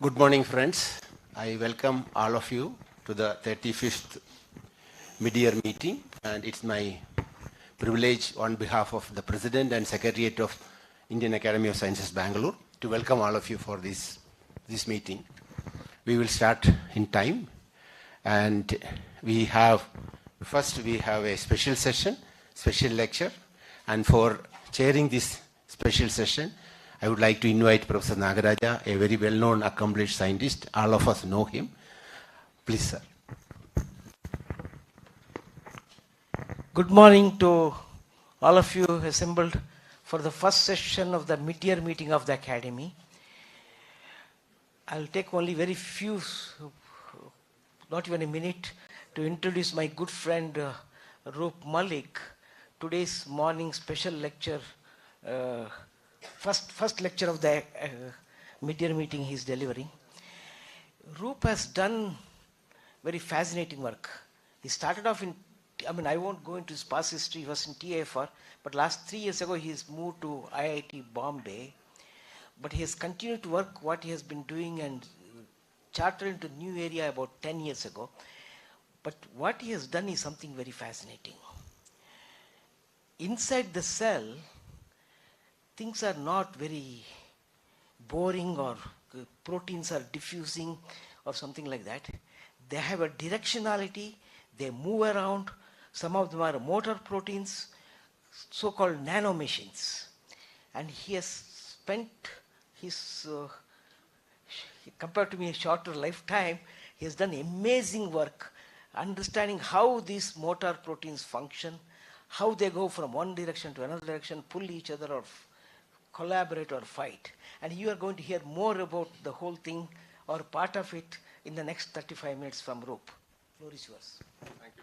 Good morning, friends. I welcome all of you to the 35th mid-year meeting, and it's my privilege on behalf of the President and Secretariat of Indian Academy of Sciences, Bangalore, to welcome all of you for this meeting. We will start in time, and first we have a special session, special lecture, and for chairing this special session, I would like to invite Professor Nagaraja, a very well-known, accomplished scientist. All of us know him. Please, sir. Good morning to all of you assembled for the first session of the mid-year meeting of the Academy. I'll take only very few, not even a minute, to introduce my good friend Roop Malik, today's morning special lecture, first lecture of the mid-year meeting he's delivering. Roop has done very fascinating work. He started off I won't go into his past history. He was in TIFR, but last 3 years ago he's moved to IIT Bombay. But he has continued to work what he has been doing and chartered into new area about 10 years ago. But what he has done is something very fascinating. Inside the cell, things are not very boring or proteins are diffusing or something like that. They have a directionality, they move around. Some of them are motor proteins, so-called nanomachines. And he has spent his, compared to me, a shorter lifetime, he has done amazing work understanding how these motor proteins function, how they go from one direction to another direction, pull each other or collaborate or fight. And you are going to hear more about the whole thing or part of it in the next 35 minutes from Roop. The floor is yours. Thank you.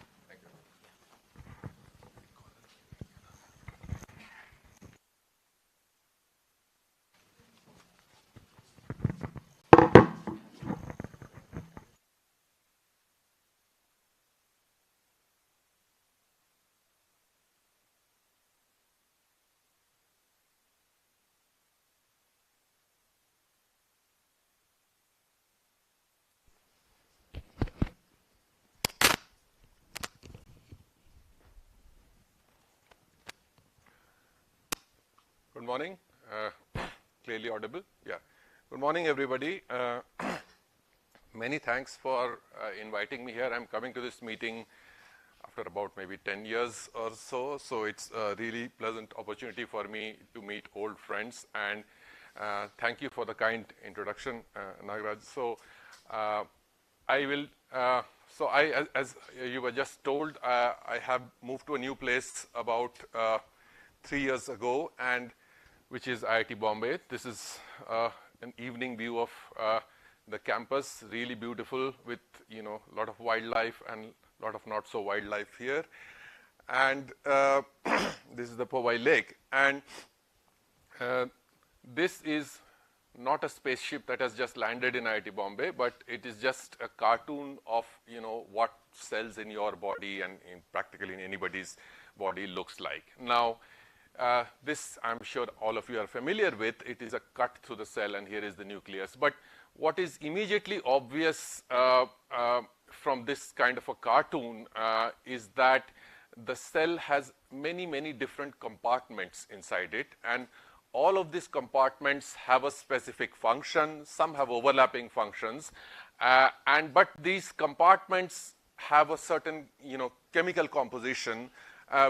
Thank you. Good morning. Clearly audible? Yeah. Good morning, everybody. Many thanks for inviting me here. I'm coming to this meeting after about maybe 10 years or so. So it's a really pleasant opportunity for me to meet old friends. And thank you for the kind introduction, Nagaraj. So as you were just told, I have moved to a new place about 3 years ago, and which is IIT Bombay. This is an evening view of the campus, really beautiful with a lot of wildlife and a lot of not so wildlife here. And this is the Powai Lake. And this is not a spaceship that has just landed in IIT Bombay, but it is just a cartoon of what cells in your body and practically in anybody's body looks like. Now, this I'm sure all of you are familiar with. It is a cut through the cell, and here is the nucleus. But what is immediately obvious from this kind of a cartoon is that the cell has many, many different compartments inside it, and all of these compartments have a specific function. Some have overlapping functions, but these compartments have a certain chemical composition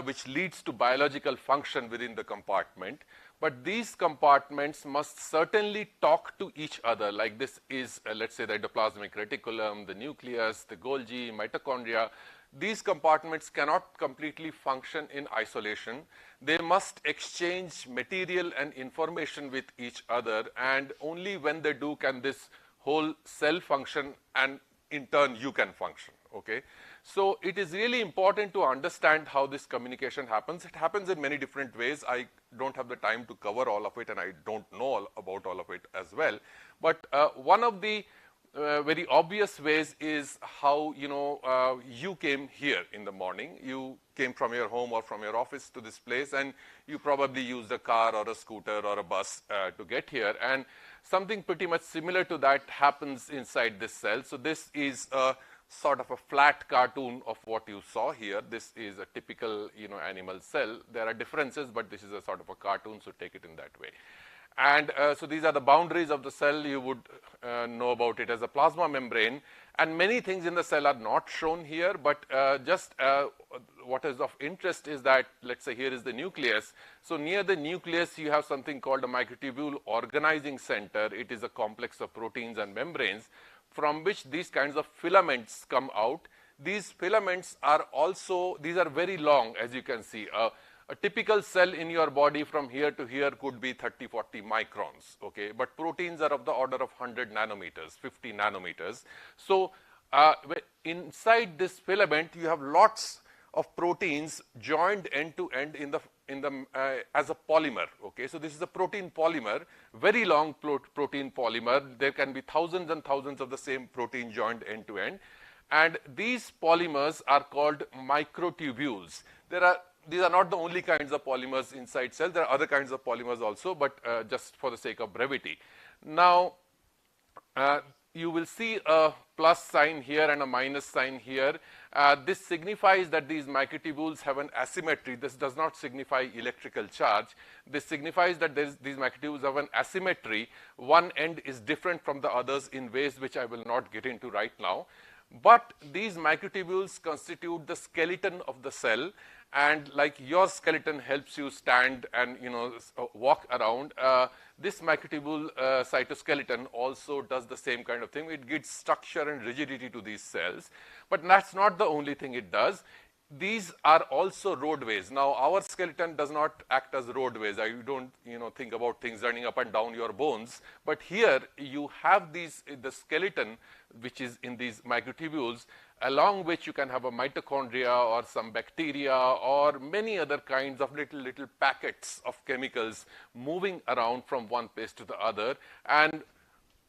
which leads to biological function within the compartment. But these compartments must certainly talk to each other. Like this is, let's say, the endoplasmic reticulum, the nucleus, the Golgi, mitochondria. These compartments cannot completely function in isolation. They must exchange material and information with each other, and only when they do can this whole cell function, and in turn you can function. Okay? So it is really important to understand how this communication happens. It happens in many different ways. I don't have the time to cover all of it, and I don't know about all of it as well. But one of the very obvious ways is how you came here in the morning. You came from your home or from your office to this place, and you probably used a car or a scooter or a bus to get here. And something pretty much similar to that happens inside this cell. So this is a sort of a flat cartoon of what you saw here. This is a typical, animal cell. There are differences, but this is a sort of a cartoon, so take it in that way. And so these are the boundaries of the cell. You would know about it as a plasma membrane. And many things in the cell are not shown here, but just what is of interest is that, let's say here is the nucleus. So near the nucleus, you have something called a microtubule organizing center. It is a complex of proteins and membranes from which these kinds of filaments come out. These filaments are also, these are very long, as you can see. A typical cell in your body from here to here could be 30, 40 microns, okay? But proteins are of the order of 100 nanometers, 50 nanometers. So inside this filament, you have lots of proteins joined end to end as a polymer, okay? So this is a protein polymer, very long protein polymer. There can be thousands and thousands of the same protein joined end to end. And these polymers are called microtubules. These are not the only kinds of polymers inside cells. There are other kinds of polymers also, but just for the sake of brevity. Now, you will see a plus sign here and a minus sign here. This signifies that these microtubules have an asymmetry. This does not signify electrical charge. This signifies that these microtubules have an asymmetry. One end is different from the others in ways which I will not get into right now. But these microtubules constitute the skeleton of the cell. And like your skeleton helps you stand and walk around, this microtubule cytoskeleton also does the same kind of thing. It gives structure and rigidity to these cells. But that's not the only thing it does. These are also roadways. Now, our skeleton does not act as roadways. You don't think about things running up and down your bones. But here you have the skeleton, which is in these microtubules, along which you can have a mitochondria or some bacteria or many other kinds of little packets of chemicals moving around from one place to the other. And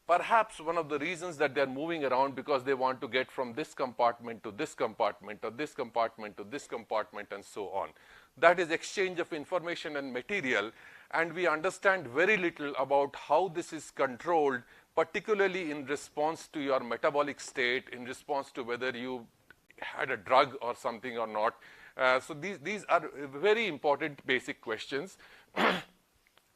perhaps one of the reasons that they're moving around because they want to get from this compartment to this compartment or this compartment to this compartment and so on. That is exchange of information and material, and we understand very little about how this is controlled, particularly in response to your metabolic state, in response to whether you had a drug or something or not. So these are very important basic questions.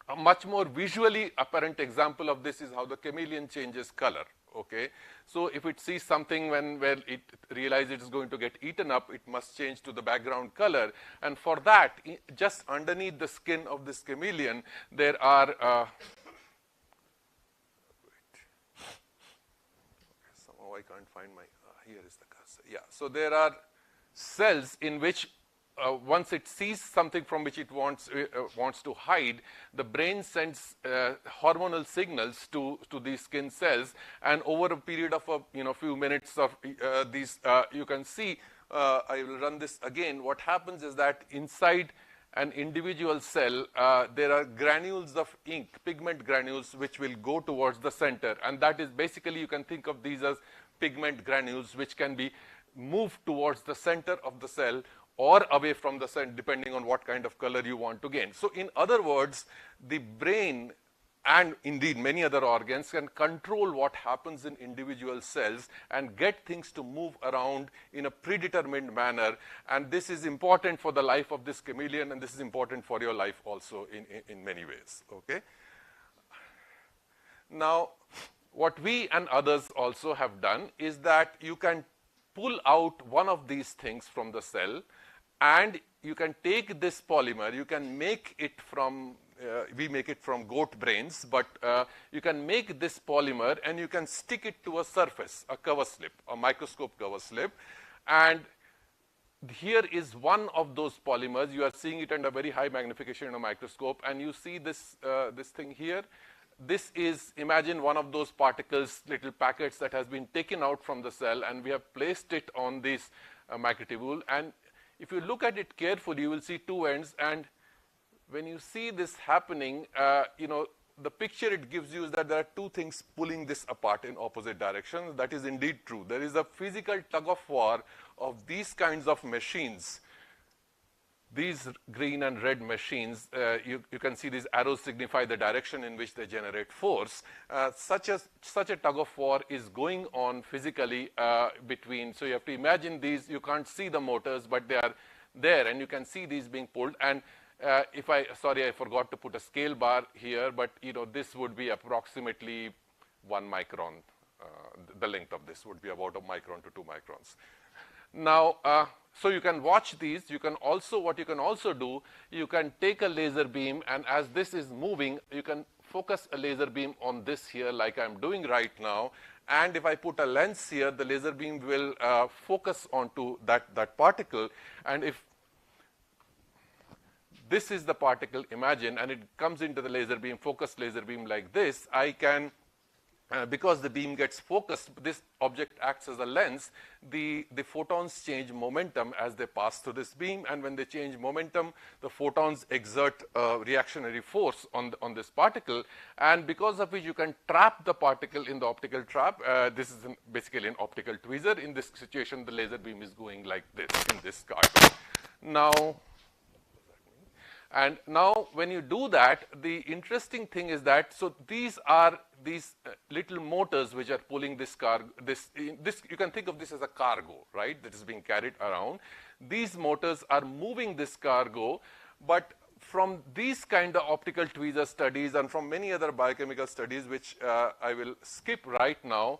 A much more visually apparent example of this is how the chameleon changes color, okay? So if it sees something when it realizes it is going to get eaten up, it must change to the background color. And for that, just underneath the skin of this chameleon, there are somehow I can't find my, here is the cursor. Yeah, so there are cells in which once it sees something from which it wants to hide, the brain sends hormonal signals to these skin cells, and over a period of a few minutes of these, you can see. I will run this again. What happens is that inside an individual cell, there are granules of ink, pigment granules, which will go towards the center, and that is basically, you can think of these as pigment granules, which can be moved towards the center of the cell or away from the cell, depending on what kind of color you want to gain. So in other words, the brain and indeed many other organs can control what happens in individual cells and get things to move around in a predetermined manner. And this is important for the life of this chameleon, and this is important for your life also in many ways, okay? Now, what we and others also have done is that you can pull out one of these things from the cell, and you can take this polymer, you can make it from, we make it from goat brains, but you can make this polymer and you can stick it to a surface, a cover slip, a microscope cover slip. And here is one of those polymers. You are seeing it under very high magnification in a microscope, and you see this, this thing here. This is, imagine one of those particles, little packets that has been taken out from the cell, and we have placed it on this microtubule. And if you look at it carefully, you will see two ends. And when you see this happening, the picture it gives you is that there are two things pulling this apart in opposite directions. That is indeed true. There is a physical tug of war of these kinds of machines these green and red machines, you can see these arrows signify the direction in which they generate force. Such a tug of war is going on physically between. So you have to imagine these. You can't see the motors, but they are there, and you can see these being pulled. And sorry, I forgot to put a scale bar here, but this would be approximately 1 micron. The length of this would be about 1 micron to 2 microns. Now, so you can watch these. You can also, what you can also do, you can take a laser beam, and as this is moving, you can focus a laser beam on this here, like I'm doing right now. And if I put a lens here, the laser beam will focus onto that particle. And if this is the particle, imagine, and it comes into the laser beam, focused laser beam like this, I can, because the beam gets focused, this object acts as a lens, the photons change momentum as they pass through this beam, and when they change momentum, the photons exert a reactionary force on this particle, and because of which you can trap the particle in the optical trap. This is basically an optical tweezer. In this situation, the laser beam is going like this in this cargo. Now, when you do that, the interesting thing is that, so these are these little motors which are pulling this cargo. This you can think of this as a cargo, right? That is being carried around. These motors are moving this cargo, but from these kind of optical tweezer studies and from many other biochemical studies, which I will skip right now,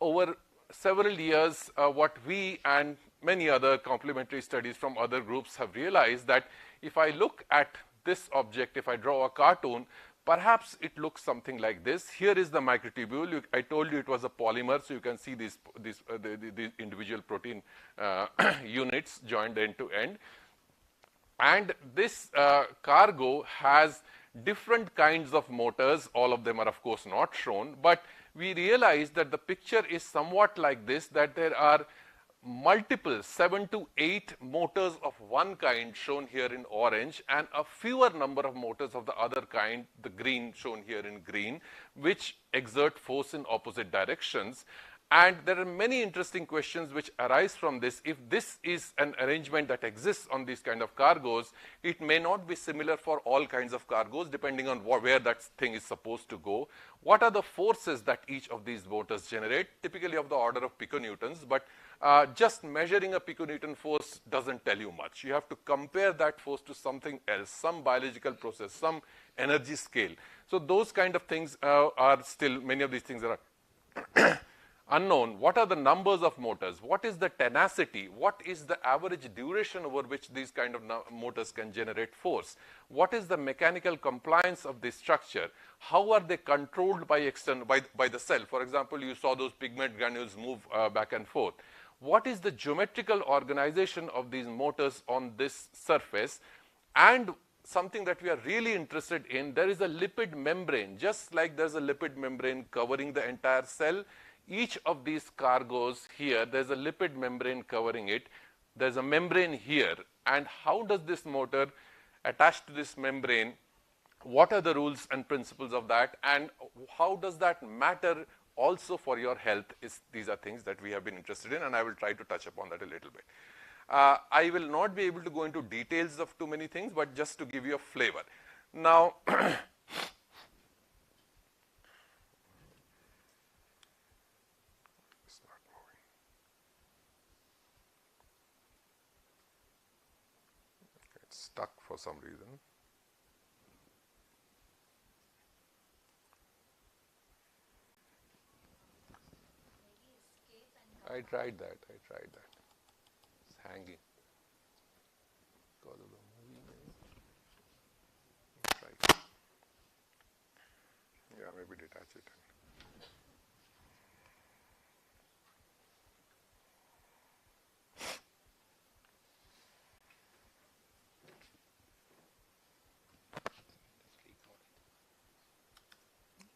over several years, what we and many other complementary studies from other groups have realized that if I look at this object, if I draw a cartoon, perhaps it looks something like this. Here is the microtubule. I told you it was a polymer, so you can see these individual protein units joined end to end. And this cargo has different kinds of motors. All of them are, of course, not shown, but we realize that the picture is somewhat like this, that there are multiple 7 to 8 motors of one kind shown here in orange, and a fewer number of motors of the other kind, the green shown here in green, which exert force in opposite directions. And there are many interesting questions which arise from this. If this is an arrangement that exists on these kind of cargoes, it may not be similar for all kinds of cargoes, depending on where that thing is supposed to go. What are the forces that each of these motors generate? Typically of the order of piconewtons, but just measuring a piconewton force doesn't tell you much. You have to compare that force to something else, some biological process, some energy scale. So those kind of things are still, many of these things are unknown. What are the numbers of motors? What is the tenacity? What is the average duration over which these kind of motors can generate force? What is the mechanical compliance of this structure? How are they controlled by the cell? For example, you saw those pigment granules move back and forth. What is the geometrical organization of these motors on this surface? And something that we are really interested in, there is a lipid membrane. Just like there's a lipid membrane covering the entire cell, each of these cargoes here, there's a lipid membrane covering it. There's a membrane here. And how does this motor attach to this membrane? What are the rules and principles of that? And how does that matter also for your health? These are things that we have been interested in, and I will try to touch upon that a little bit. I will not be able to go into details of too many things, but just to give you a flavor. Now, it's stuck for some reason. I tried that. It's hanging because of the movie. Try. Yeah, maybe detach it.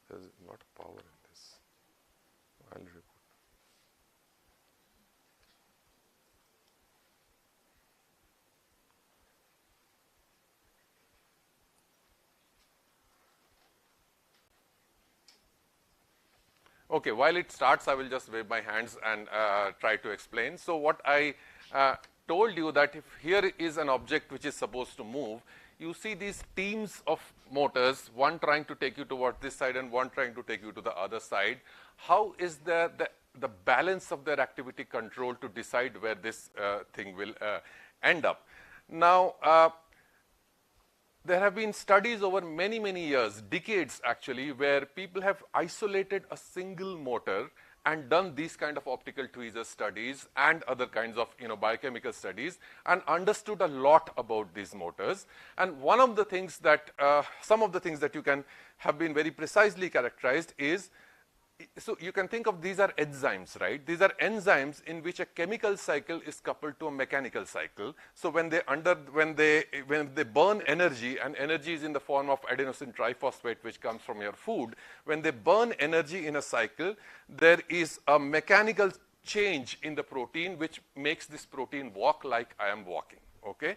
There's a lot of power in this. I'll report. Okay, while it starts, I will just wave my hands and try to explain. So what I told you that if here is an object which is supposed to move, you see these teams of motors, one trying to take you toward this side and one trying to take you to the other side. How is the balance of their activity control to decide where this thing will end up? Now, there have been studies over many, many years, decades actually, where people have isolated a single motor and done these kind of optical tweezer studies and other kinds of biochemical studies and understood a lot about these motors. And one of the things that, some of the things that you can have been very precisely characterized is, so you can think of these are enzymes, right? These are enzymes in which a chemical cycle is coupled to a mechanical cycle. So when they burn energy, and energy is in the form of adenosine triphosphate which comes from your food, when they burn energy in a cycle, there is a mechanical change in the protein which makes this protein walk like I am walking, okay?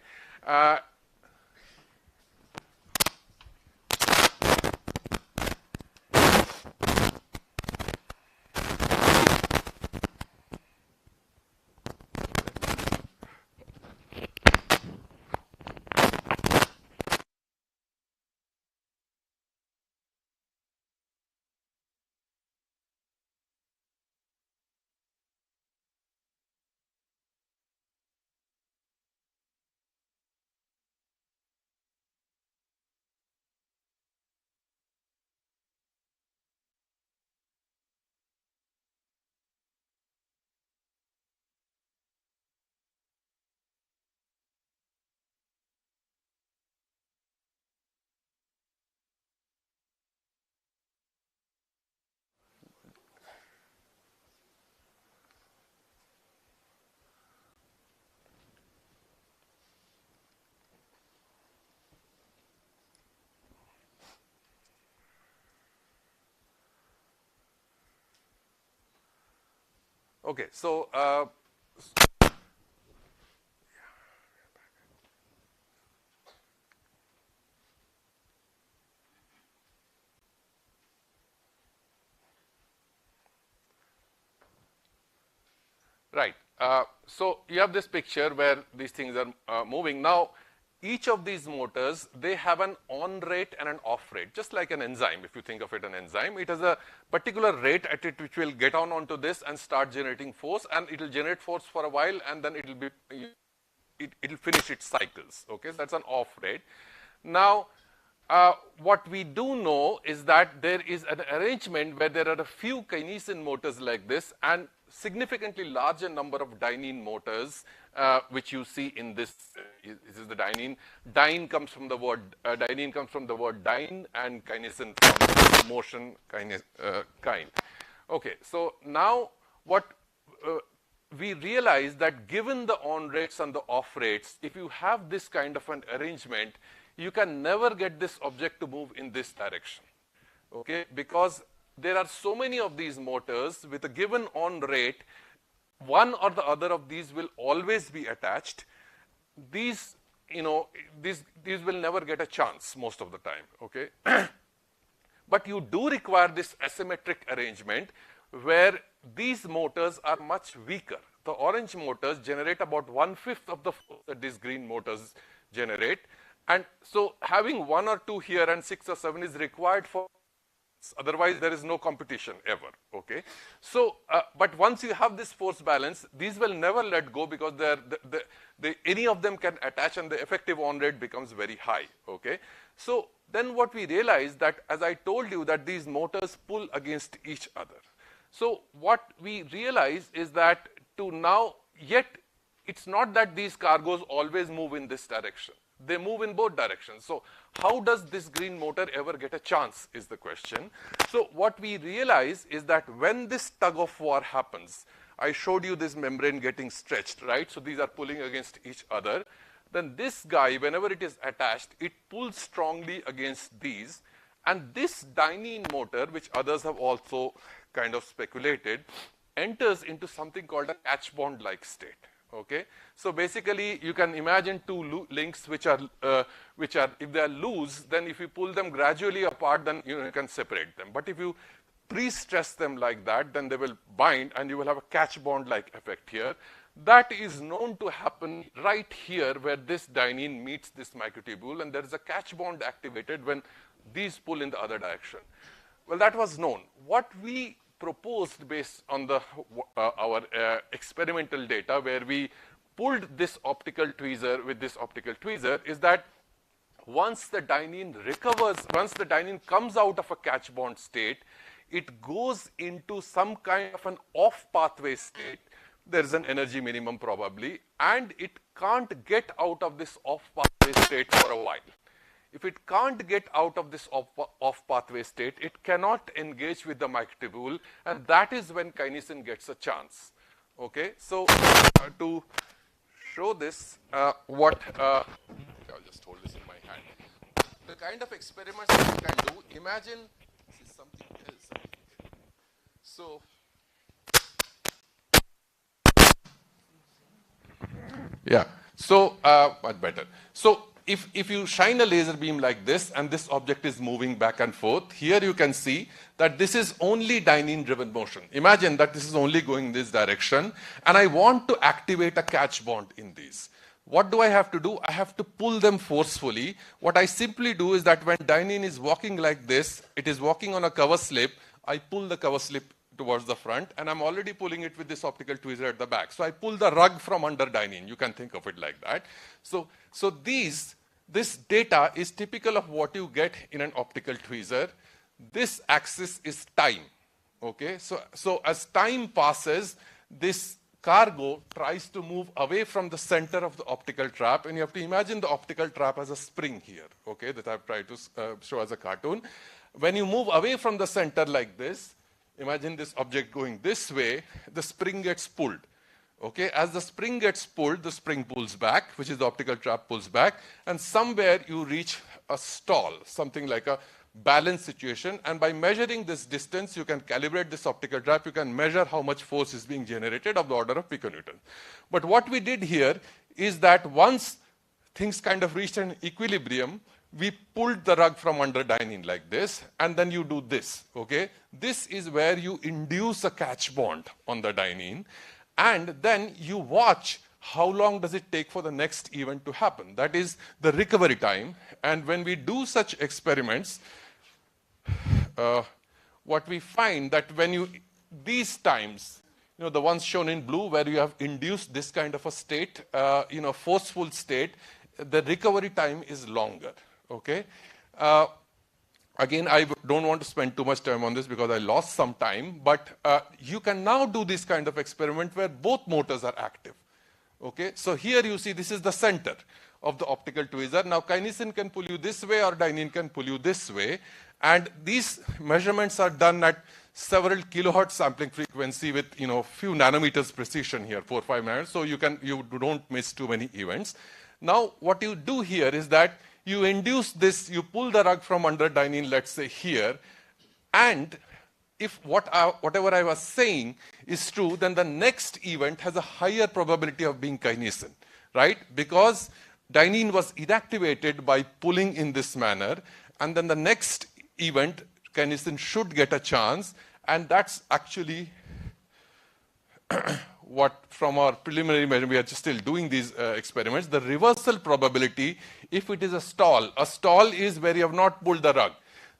Okay, so right. So you have this picture where these things are moving. Now, each of these motors, they have an on rate and an off rate, just like an enzyme. If you think of it an enzyme, it has a particular rate at it which will get onto this and start generating force, and it will generate force for a while, and then it will finish its cycles. Okay, so that's an off rate. Now, what we do know is that there is an arrangement where there are a few kinesin motors like this and significantly larger number of dynein motors, which you see in this. This is the dynein. Dyne comes from the word dynein comes from the word dyne, and kinesin from motion kine. Okay, so now what we realize that given the on rates and the off rates, if you have this kind of an arrangement, you can never get this object to move in this direction, okay? Because there are so many of these motors with a given on rate, one or the other of these will always be attached. These, these will never get a chance most of the time, okay? But you do require this asymmetric arrangement where these motors are much weaker. The orange motors generate about 1/5 of the force that these green motors generate. And so having 1 or 2 here and 6 or 7 is required for, otherwise there is no competition ever, okay? So, but once you have this force balance, these will never let go because any of them can attach and the effective on rate becomes very high, okay? So then what we realize that, as I told you, that these motors pull against each other. So what we realize is that yet it's not that these cargoes always move in this direction. They move in both directions. So how does this green motor ever get a chance is the question. So what we realize is that when this tug of war happens, I showed you this membrane getting stretched, right? So these are pulling against each other. Then this guy, whenever it is attached, it pulls strongly against these. And this dynein motor, which others have also kind of speculated, enters into something called a catch bond-like state. Okay, so basically you can imagine two links which are if they are loose, then if you pull them gradually apart, then you can separate them. But if you pre-stress them like that, then they will bind and you will have a catch bond-like effect here. That is known to happen right here where this dynein meets this microtubule, and there is a catch bond activated when these pull in the other direction. Well, that was known. What we proposed based on our experimental data, where we pulled this optical tweezer with this optical tweezer, is that once the dynein recovers, once the dynein comes out of a catch bond state, it goes into some kind of an off pathway state. There is an energy minimum probably, and it can't get out of this off pathway state for a while. If it can't get out of this off pathway state, it cannot engage with the microtubule, and that is when kinesin gets a chance. Okay, so to show this, I'll just hold this in my hand. The kind of experiments that you can do, imagine this is something else. So, yeah, so much better. So if you shine a laser beam like this and this object is moving back and forth, here you can see that this is only dynein driven motion. Imagine that this is only going this direction, and I want to activate a catch bond in these. What do I have to do? I have to pull them forcefully. What I simply do is that when dynein is walking like this, it is walking on a cover slip, I pull the cover slip towards the front, and I'm already pulling it with this optical tweezer at the back. So I pull the rug from under dynein. You can think of it like that. So this data is typical of what you get in an optical tweezer. This axis is time. Okay, so as time passes, this cargo tries to move away from the center of the optical trap, and you have to imagine the optical trap as a spring here, okay, that I've tried to show as a cartoon. When you move away from the center like this, imagine this object going this way, the spring gets pulled. Okay, as the spring gets pulled, the spring pulls back, which is the optical trap pulls back, and somewhere you reach a stall, something like a balance situation, and by measuring this distance, you can calibrate this optical trap, you can measure how much force is being generated of the order of piconewton. But what we did here is that once things kind of reached an equilibrium, we pulled the rug from under dynein like this, and then you do this, okay? This is where you induce a catch bond on the dynein, and then you watch how long does it take for the next event to happen. That is the recovery time. And when we do such experiments, what we find that when these times, the ones shown in blue where you have induced this kind of a state, forceful state, the recovery time is longer, okay? Again, I don't want to spend too much time on this because I lost some time, but you can now do this kind of experiment where both motors are active. Okay, so here you see this is the center of the optical tweezer. Now kinesin can pull you this way or dynein can pull you this way, and these measurements are done at several kilohertz sampling frequency with few nanometers precision here, 4 or 5 nanometers, so you don't miss too many events. Now what you do here is that you induce this, you pull the rug from under dynein, let's say here, and if whatever I was saying is true, then the next event has a higher probability of being kinesin, right? Because dynein was inactivated by pulling in this manner, and then the next event, kinesin should get a chance, and that's actually what from our preliminary measurement, we are just still doing these experiments, the reversal probability, if it is a stall is where you have not pulled the rug.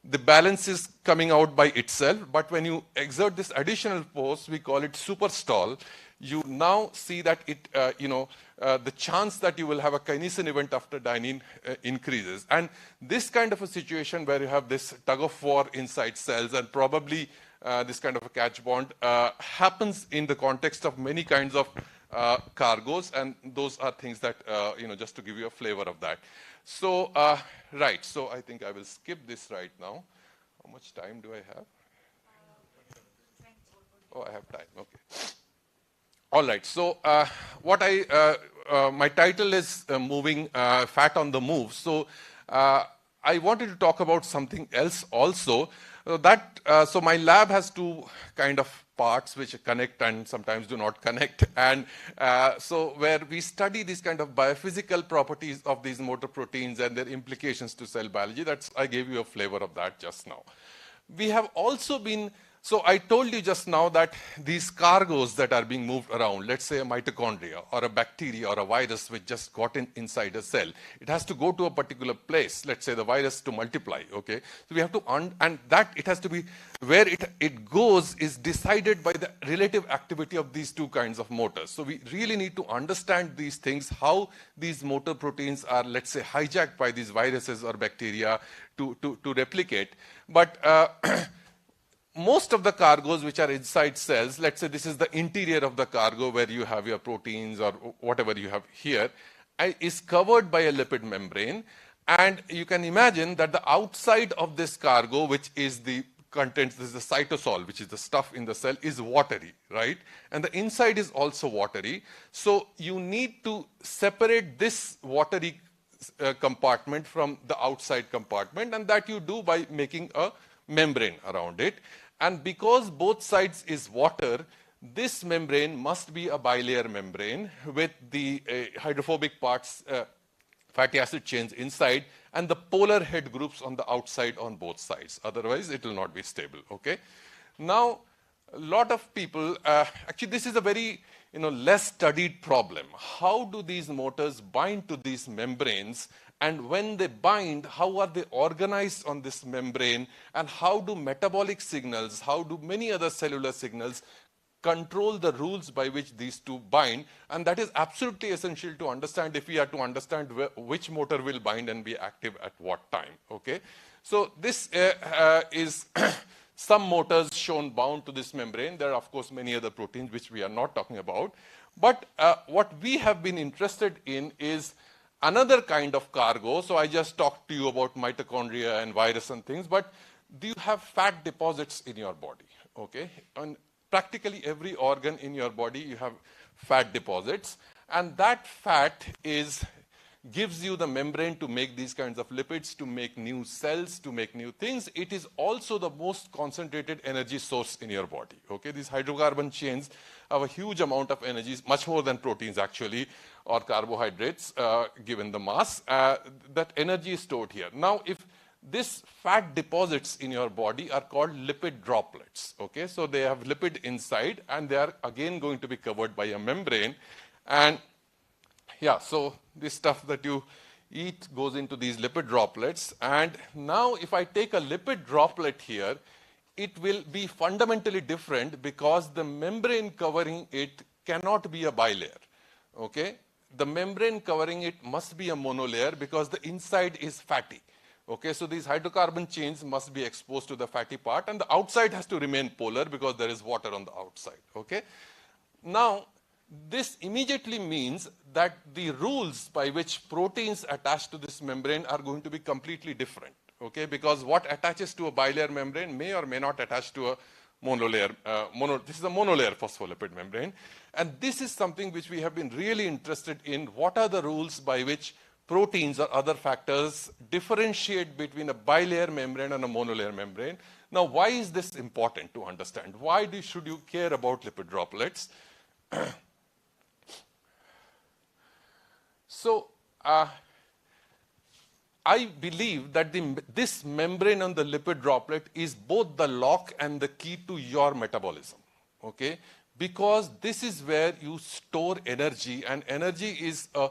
The balance is coming out by itself, but when you exert this additional force, we call it super stall, you now see that the chance that you will have a kinesin event after dynein increases. And this kind of a situation where you have this tug of war inside cells and probably this kind of a catch bond happens in the context of many kinds of cargoes, and those are things that, just to give you a flavor of that. So, right, so I think I will skip this right now. How much time do I have? Oh, I have time, okay. All right, so my title is Moving Fat on the Move. So I wanted to talk about something else also. So my lab has two kind of parts which connect and sometimes do not connect. And so where we study these kind of biophysical properties of these motor proteins and their implications to cell biology, I gave you a flavor of that just now. We have also been So I told you just now that these cargoes that are being moved around, let's say a mitochondria or a bacteria or a virus which just got inside a cell, it has to go to a particular place, let's say the virus to multiply, okay? So we have to, and that it has to be, where it goes is decided by the relative activity of these two kinds of motors. So we really need to understand these things, how these motor proteins are, let's say, hijacked by these viruses or bacteria to replicate. But most of the cargoes which are inside cells, let's say this is the interior of the cargo where you have your proteins or whatever you have here, is covered by a lipid membrane. And you can imagine that the outside of this cargo, which is the contents, this is the cytosol, which is the stuff in the cell, is watery, right? And the inside is also watery. So you need to separate this watery compartment from the outside compartment, and that you do by making a membrane around it. And because both sides is water, this membrane must be a bilayer membrane with the hydrophobic parts, fatty acid chains inside, and the polar head groups on the outside on both sides. Otherwise, it will not be stable, okay? Now, a lot of people, actually this is a very less studied problem. How do these motors bind to these membranes? And when they bind, how are they organized on this membrane? And how do metabolic signals, how do many other cellular signals control the rules by which these two bind? And that is absolutely essential to understand if we are to understand which motor will bind and be active at what time, okay? So this is some motors shown bound to this membrane. There are, of course, many other proteins which we are not talking about. But what we have been interested in is another kind of cargo. So I just talked to you about mitochondria and virus and things, but do you have fat deposits in your body? Okay, on practically every organ in your body you have fat deposits, and that fat gives you the membrane to make these kinds of lipids, to make new cells, to make new things. It is also the most concentrated energy source in your body. Okay, these hydrocarbon chains have a huge amount of energy, much more than proteins actually, or carbohydrates, given the mass. That energy is stored here. Now, if this fat deposits in your body are called lipid droplets. Okay, so they have lipid inside, and they are again going to be covered by a membrane. And yeah, so this stuff that you eat goes into these lipid droplets. And now if I take a lipid droplet here, it will be fundamentally different because the membrane covering it cannot be a bilayer. Okay, the membrane covering it must be a monolayer because the inside is fatty. Okay, so these hydrocarbon chains must be exposed to the fatty part, and the outside has to remain polar because there is water on the outside. Okay, now this immediately means that the rules by which proteins attach to this membrane are going to be completely different. Okay, because what attaches to a bilayer membrane may or may not attach to a monolayer. This is a monolayer phospholipid membrane, and this is something which we have been really interested in. What are the rules by which proteins or other factors differentiate between a bilayer membrane and a monolayer membrane? Now, why is this important to understand? Why should you care about lipid droplets? So, I believe that this membrane on the lipid droplet is both the lock and the key to your metabolism. Okay, because this is where you store energy, and energy is a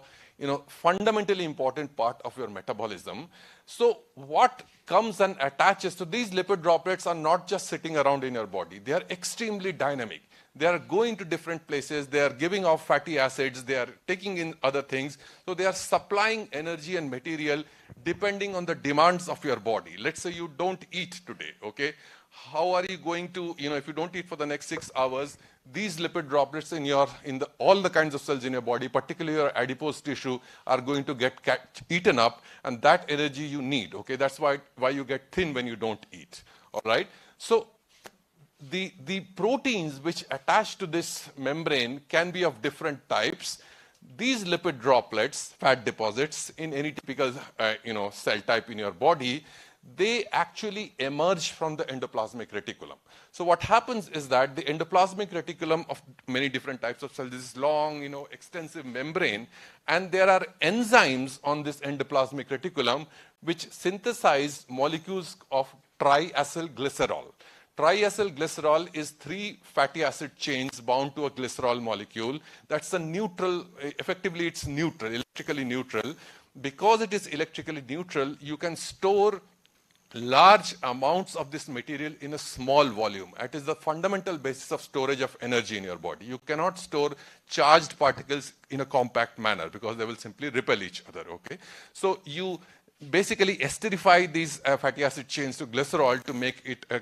fundamentally important part of your metabolism. So what comes and attaches to these lipid droplets are not just sitting around in your body. They are extremely dynamic. They are going to different places. They are giving off fatty acids. They are taking in other things. So they are supplying energy and material depending on the demands of your body. Let's say you don't eat today, okay? How are you going to, if you don't eat for the next 6 hours, these lipid droplets in all the kinds of cells in your body, particularly your adipose tissue, are going to get eaten up, and that energy you need. Okay, that's why you get thin when you don't eat. All right. So the proteins which attach to this membrane can be of different types. These lipid droplets, fat deposits in any typical cell type in your body, they actually emerge from the endoplasmic reticulum. So what happens is that the endoplasmic reticulum of many different types of cells is this long, extensive membrane, and there are enzymes on this endoplasmic reticulum which synthesize molecules of triacylglycerol. triacylglycerol is 3 fatty acid chains bound to a glycerol molecule. That's a neutral, effectively it's neutral, electrically neutral. Because it is electrically neutral, you can store large amounts of this material in a small volume. That is the fundamental basis of storage of energy in your body. You cannot store charged particles in a compact manner because they will simply repel each other, okay? So you basically esterify these fatty acid chains to glycerol to make it a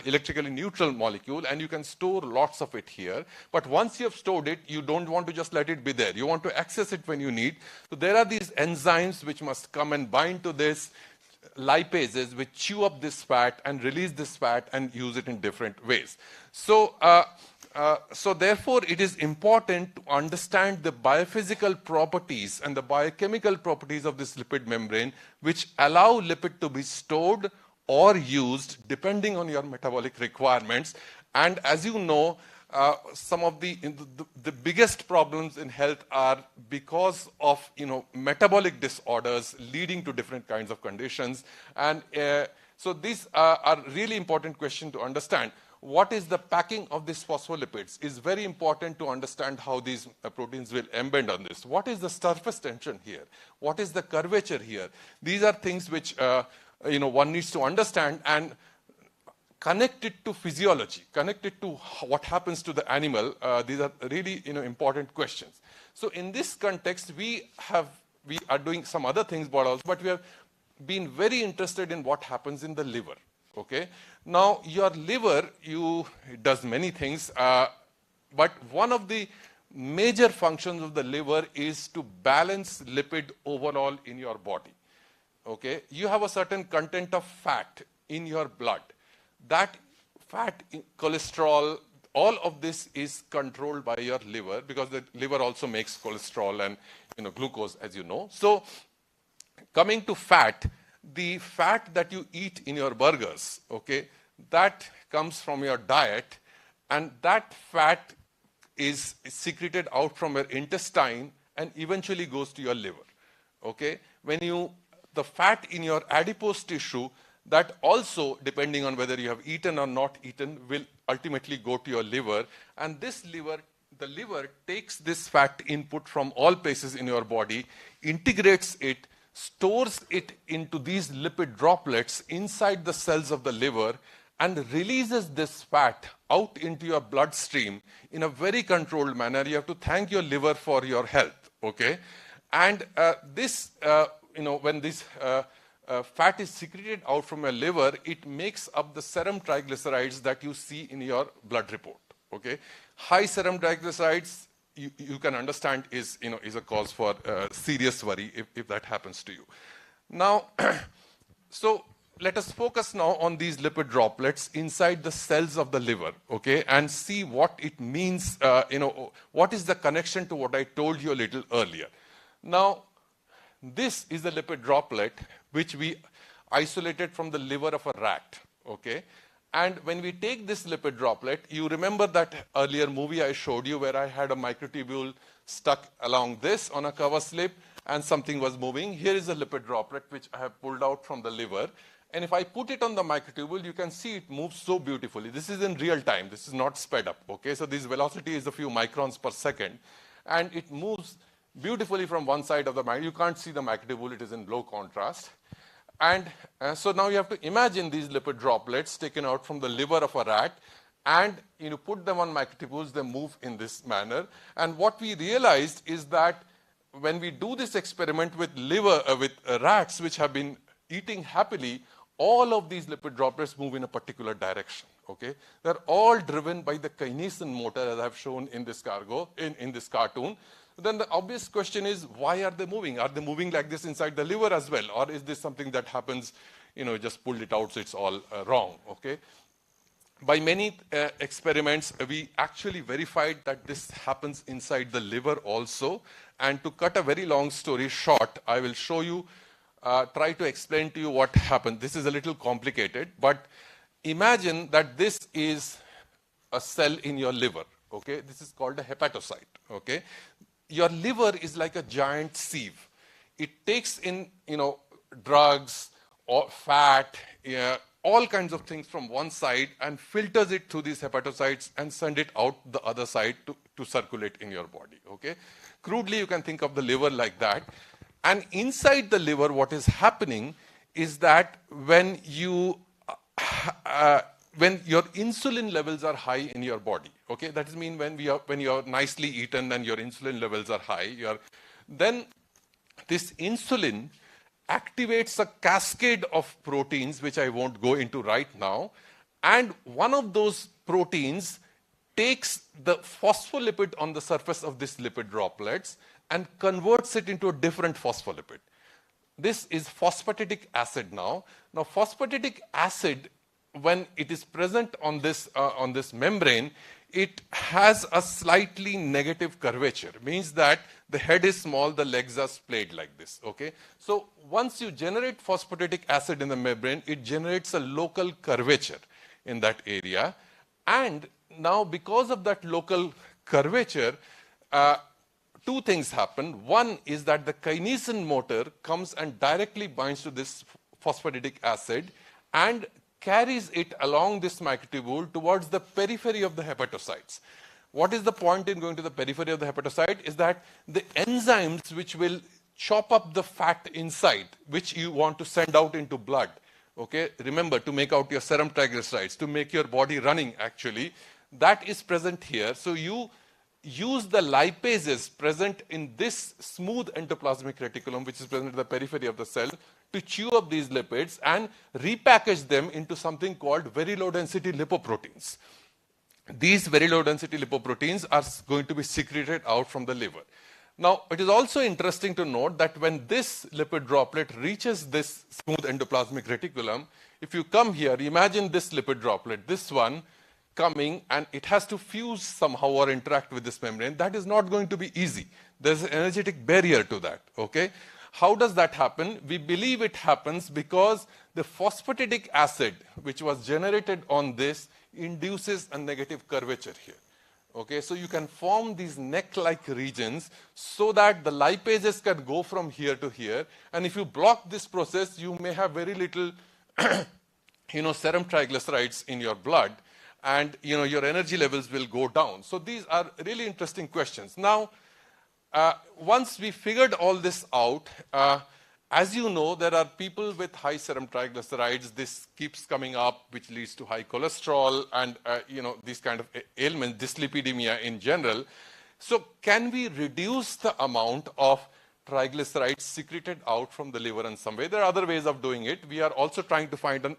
electrically neutral molecule, and you can store lots of it here. But once you have stored it, you don't want to just let it be there. You want to access it when you need. So there are these enzymes which must come and bind to this, lipases which chew up this fat and release this fat and use it in different ways. So, so therefore, it is important to understand the biophysical properties and the biochemical properties of this lipid membrane, which allow lipid to be stored or used depending on your metabolic requirements. And as you know, some of the biggest problems in health are because of metabolic disorders leading to different kinds of conditions. And so these are really important questions to understand. What is the packing of these phospholipids is very important to understand how these proteins will embed on this. What is the surface tension here? What is the curvature here? These are things which one needs to understand and connect it to physiology, connect it to what happens to the animal. These are really important questions. So in this context, we are doing some other things, but we have been very interested in what happens in the liver. Okay. Now your liver, it does many things, but one of the major functions of the liver is to balance lipid overall in your body. Okay. You have a certain content of fat in your blood. That fat, cholesterol, all of this is controlled by your liver, because the liver also makes cholesterol and glucose, as you know. So coming to fat, the fat that you eat in your burgers, okay, that comes from your diet, and that fat is secreted out from your intestine and eventually goes to your liver. Okay, the fat in your adipose tissue, that also, depending on whether you have eaten or not eaten, will ultimately go to your liver. And the liver takes this fat input from all places in your body, integrates it, stores it into these lipid droplets inside the cells of the liver, and releases this fat out into your bloodstream in a very controlled manner. You have to thank your liver for your health, okay? And when this fat is secreted out from your liver, it makes up the serum triglycerides that you see in your blood report. Okay, high serum triglycerides, you can understand is a cause for serious worry if that happens to you. Now, so let us focus now on these lipid droplets inside the cells of the liver, okay, and see what it means. What is the connection to what I told you a little earlier. Now, this is a lipid droplet which we isolated from the liver of a rat, okay? And when we take this lipid droplet, you remember that earlier movie I showed you where I had a microtubule stuck along this on a cover slip and something was moving. Here is a lipid droplet which I have pulled out from the liver. And if I put it on the microtubule, you can see it moves so beautifully. This is in real time. This is not sped up, okay? So this velocity is a few microns per second. And it moves beautifully from one side of the microtubule. You can't see the microtubule, it is in low contrast. And so now you have to imagine these lipid droplets taken out from the liver of a rat, and put them on microtubules, they move in this manner. And what we realized is that when we do this experiment with rats which have been eating happily, all of these lipid droplets move in a particular direction. Okay, they're all driven by the kinesin motor, as I've shown in this in this cartoon. Then the obvious question is, why are they moving? Are they moving like this inside the liver as well? Or is this something that happens, just pulled it out, so it's all wrong, okay? By many experiments, we actually verified that this happens inside the liver also. And to cut a very long story short, I will show you, try to explain to you what happened. This is a little complicated, but imagine that this is a cell in your liver, okay? This is called a hepatocyte, okay? Your liver is like a giant sieve. It takes in, drugs or fat, all kinds of things from one side and filters it through these hepatocytes and send it out the other side to circulate in your body, okay? Crudely, you can think of the liver like that. And inside the liver, what is happening is that when you, when your insulin levels are high in your body, okay? That is mean when you are nicely eaten and your insulin levels are high, then this insulin activates a cascade of proteins, which I won't go into right now. And one of those proteins takes the phospholipid on the surface of these lipid droplets and converts it into a different phospholipid. This is phosphatidic acid now. Now, phosphatidic acid, when it is present on this membrane, it has a slightly negative curvature. Means that the head is small, the legs are splayed like this, okay? So once you generate phosphatidic acid in the membrane, it generates a local curvature in that area. And now because of that local curvature, two things happen. One is that the kinesin motor comes and directly binds to this phosphatidic acid and carries it along this microtubule towards the periphery of the hepatocytes. What is the point in going to the periphery of the hepatocyte is that the enzymes which will chop up the fat inside, which you want to send out into blood, okay? Remember, to make out your serum triglycerides, to make your body running actually, that is present here. So you use the lipases present in this smooth endoplasmic reticulum, which is present at the periphery of the cell, to chew up these lipids and repackage them into something called very low density lipoproteins. These very low density lipoproteins are going to be secreted out from the liver. Now, it is also interesting to note that when this lipid droplet reaches this smooth endoplasmic reticulum, if you come here, imagine this lipid droplet, this one coming, and it has to fuse somehow or interact with this membrane. That is not going to be easy. There's an energetic barrier to that, okay? How does that happen? We believe it happens because the phosphatidic acid, which was generated on this, induces a negative curvature here. Okay, so you can form these neck-like regions so that the lipases can go from here to here. And if you block this process, you may have very little, serum triglycerides in your blood, and your energy levels will go down. So these are really interesting questions. Now, once we figured all this out, as you know, there are people with high serum triglycerides. This keeps coming up, which leads to high cholesterol and, these kind of ailments, dyslipidemia in general. So can we reduce the amount of triglycerides secreted out from the liver in some way? There are other ways of doing it. We are also trying to find a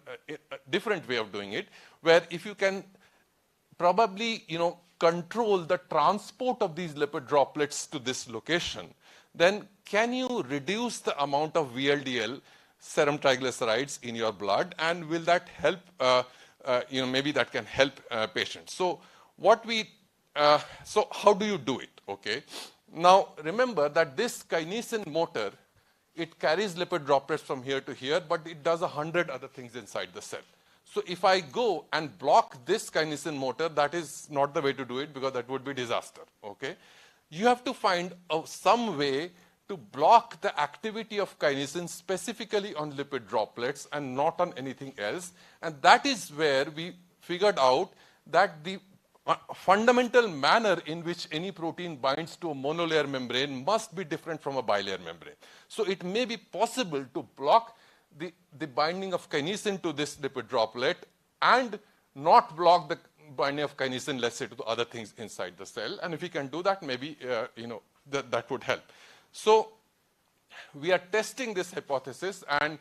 different way of doing it, where if you can probably, control the transport of these lipid droplets to this location, then can you reduce the amount of VLDL, serum triglycerides in your blood, and will that help, maybe that can help patients. So so how do you do it, okay? Now, remember that this kinesin motor, it carries lipid droplets from here to here, but it does 100 other things inside the cell. So if I go and block this kinesin motor, that is not the way to do it, because that would be disaster, okay? You have to find some way to block the activity of kinesin specifically on lipid droplets and not on anything else. And that is where we figured out that the fundamental manner in which any protein binds to a monolayer membrane must be different from a bilayer membrane. So it may be possible to block the binding of kinesin to this lipid droplet and not block the binding of kinesin, let's say, to the other things inside the cell. And if we can do that, maybe, that would help. So we are testing this hypothesis, and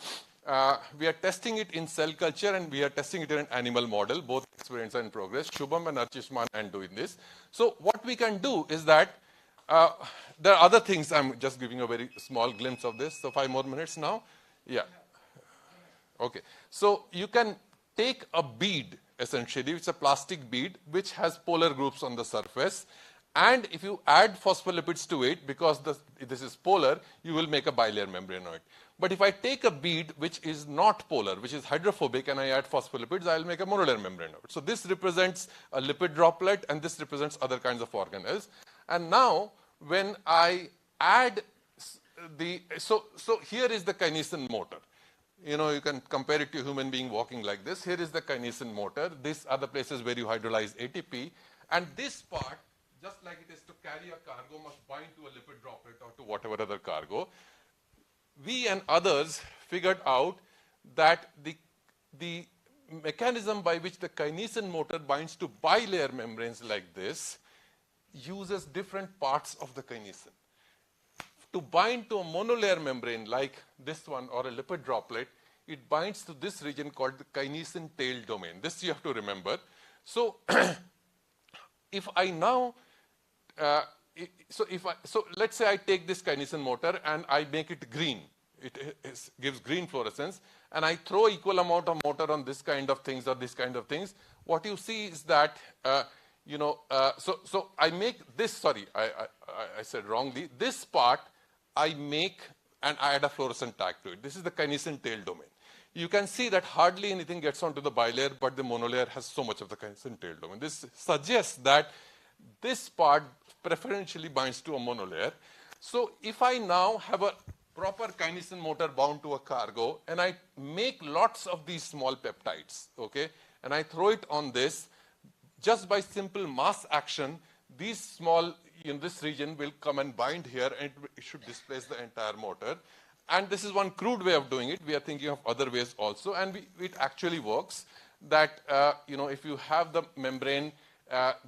we are testing it in cell culture, and we are testing it in an animal model. Both experiments are in progress. Shubham and Archishman are doing this. So what we can do is that there are other things. I'm just giving a very small glimpse of this. So 5 more minutes now. Yeah. Okay. So you can take a bead, essentially. It's a plastic bead which has polar groups on the surface. And if you add phospholipids to it, because this is polar, you will make a bilayer membrane on it. But if I take a bead which is not polar, which is hydrophobic, and I add phospholipids, I'll make a monolayer membrane of it. So this represents a lipid droplet, and this represents other kinds of organelles. And now, when I add so here is the kinesin motor. You can compare it to a human being walking like this. Here is the kinesin motor. These are the places where you hydrolyze ATP. And this part, just like it is to carry a cargo, must bind to a lipid droplet or to whatever other cargo. We and others figured out that the mechanism by which the kinesin motor binds to bilayer membranes like this uses different parts of the kinesin. To bind to a monolayer membrane like this one or a lipid droplet, it binds to this region called the kinesin tail domain. This you have to remember. So if I now, so let's say I take this kinesin motor and I make it green. It gives green fluorescence, and I throw equal amount of motor on this kind of things or this kind of things. What you see is that so I make this. Sorry, I said wrongly. This part I make and I add a fluorescent tag to it. This is the kinesin tail domain. You can see that hardly anything gets onto the bilayer, but the monolayer has so much of the kinesin tail domain. This suggests that this part preferentially binds to a monolayer. So if I now have a proper kinesin motor bound to a cargo and I make lots of these small peptides, okay, and I throw it on this, just by simple mass action, these small in this region will come and bind here, and it should displace the entire motor. And this is one crude way of doing it. We are thinking of other ways also, and it actually works. That if you have the membrane,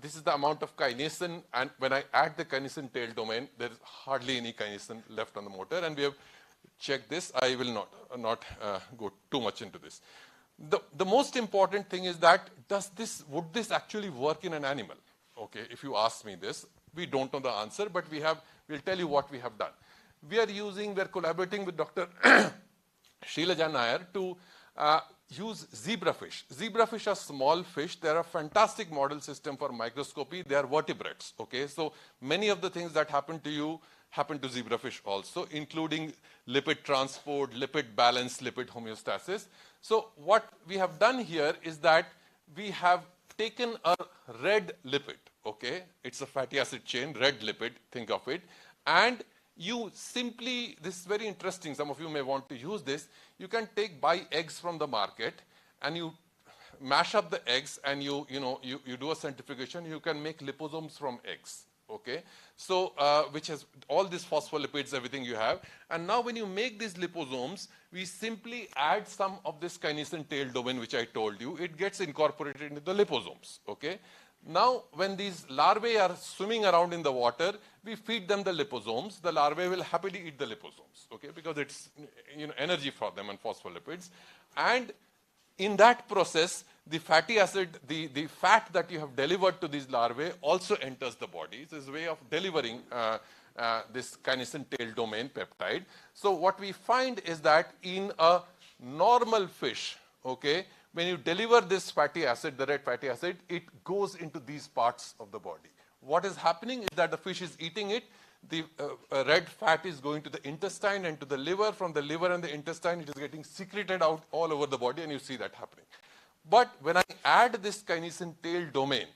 this is the amount of kinesin, and when I add the kinesin tail domain, there is hardly any kinesin left on the motor, and we have checked this. I will not go too much into this. The most important thing is that would this actually work in an animal? Okay, if you ask me this, we don't know the answer, but we'll tell you what we have done. We're collaborating with Dr. Sheilaja Nair to use zebrafish. Zebrafish are small fish. They're a fantastic model system for microscopy. They are vertebrates, okay? So many of the things that happen to you happen to zebrafish also, including lipid transport, lipid balance, lipid homeostasis. So what we have done here is that we have taken a red lipid, okay? It's a fatty acid chain, red lipid, think of it. And you simply, this is very interesting, some of you may want to use this, you can buy eggs from the market and you mash up the eggs and you do a centrifugation, you can make liposomes from eggs, okay? So, which has all these phospholipids, everything you have. And now when you make these liposomes, we simply add some of this kinesin tail domain, which I told you, it gets incorporated into the liposomes, okay? Now, when these larvae are swimming around in the water, we feed them the liposomes. The larvae will happily eat the liposomes, okay, because it's energy for them and phospholipids. And in that process, the fatty acid, the fat that you have delivered to these larvae also enters the body. It's a way of delivering this kinesin tail domain peptide. So what we find is that in a normal fish, okay, when you deliver this fatty acid, the red fatty acid, it goes into these parts of the body. What is happening is that the fish is eating it, the red fat is going to the intestine and to the liver. From the liver and the intestine, it is getting secreted out all over the body, and you see that happening. But when I add this kinesin tail domain,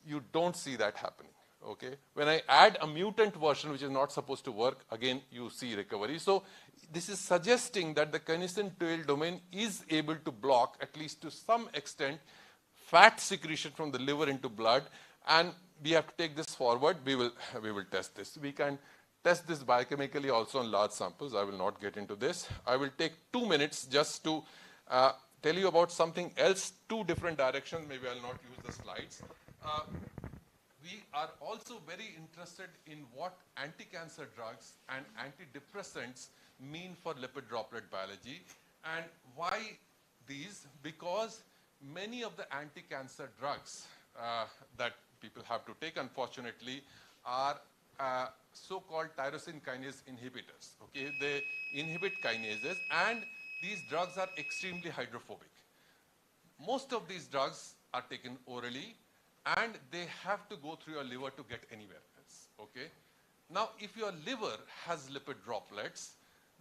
you don't see that happening, okay? When I add a mutant version, which is not supposed to work, again, you see recovery. So this is suggesting that the kinesin tail domain is able to block, at least to some extent, fat secretion from the liver into blood, and we have to take this forward. We will test this. We can test this biochemically also on large samples. I will not get into this. I will take 2 minutes just to tell you about something else, 2 different directions. Maybe I'll not use the slides. We are also very interested in what anti-cancer drugs and antidepressants mean for lipid droplet biology. And why these? Because many of the anti-cancer drugs that people have to take, unfortunately, are so-called tyrosine kinase inhibitors. Okay, they inhibit kinases, and these drugs are extremely hydrophobic. Most of these drugs are taken orally, and they have to go through your liver to get anywhere else. Okay, now if your liver has lipid droplets,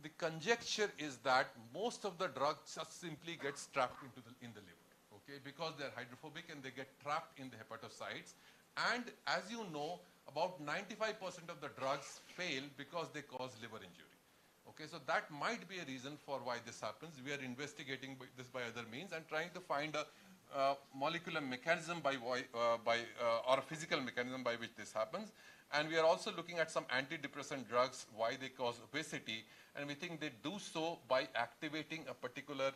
the conjecture is that most of the drugs just simply gets trapped in the liver. Okay, because they are hydrophobic and they get trapped in the hepatocytes. And as you know, about 95% of the drugs fail because they cause liver injury. Okay, so that might be a reason for why this happens. We are investigating this by other means and trying to find a molecular mechanism or a physical mechanism by which this happens. And we are also looking at some antidepressant drugs, why they cause obesity, and we think they do so by activating a particular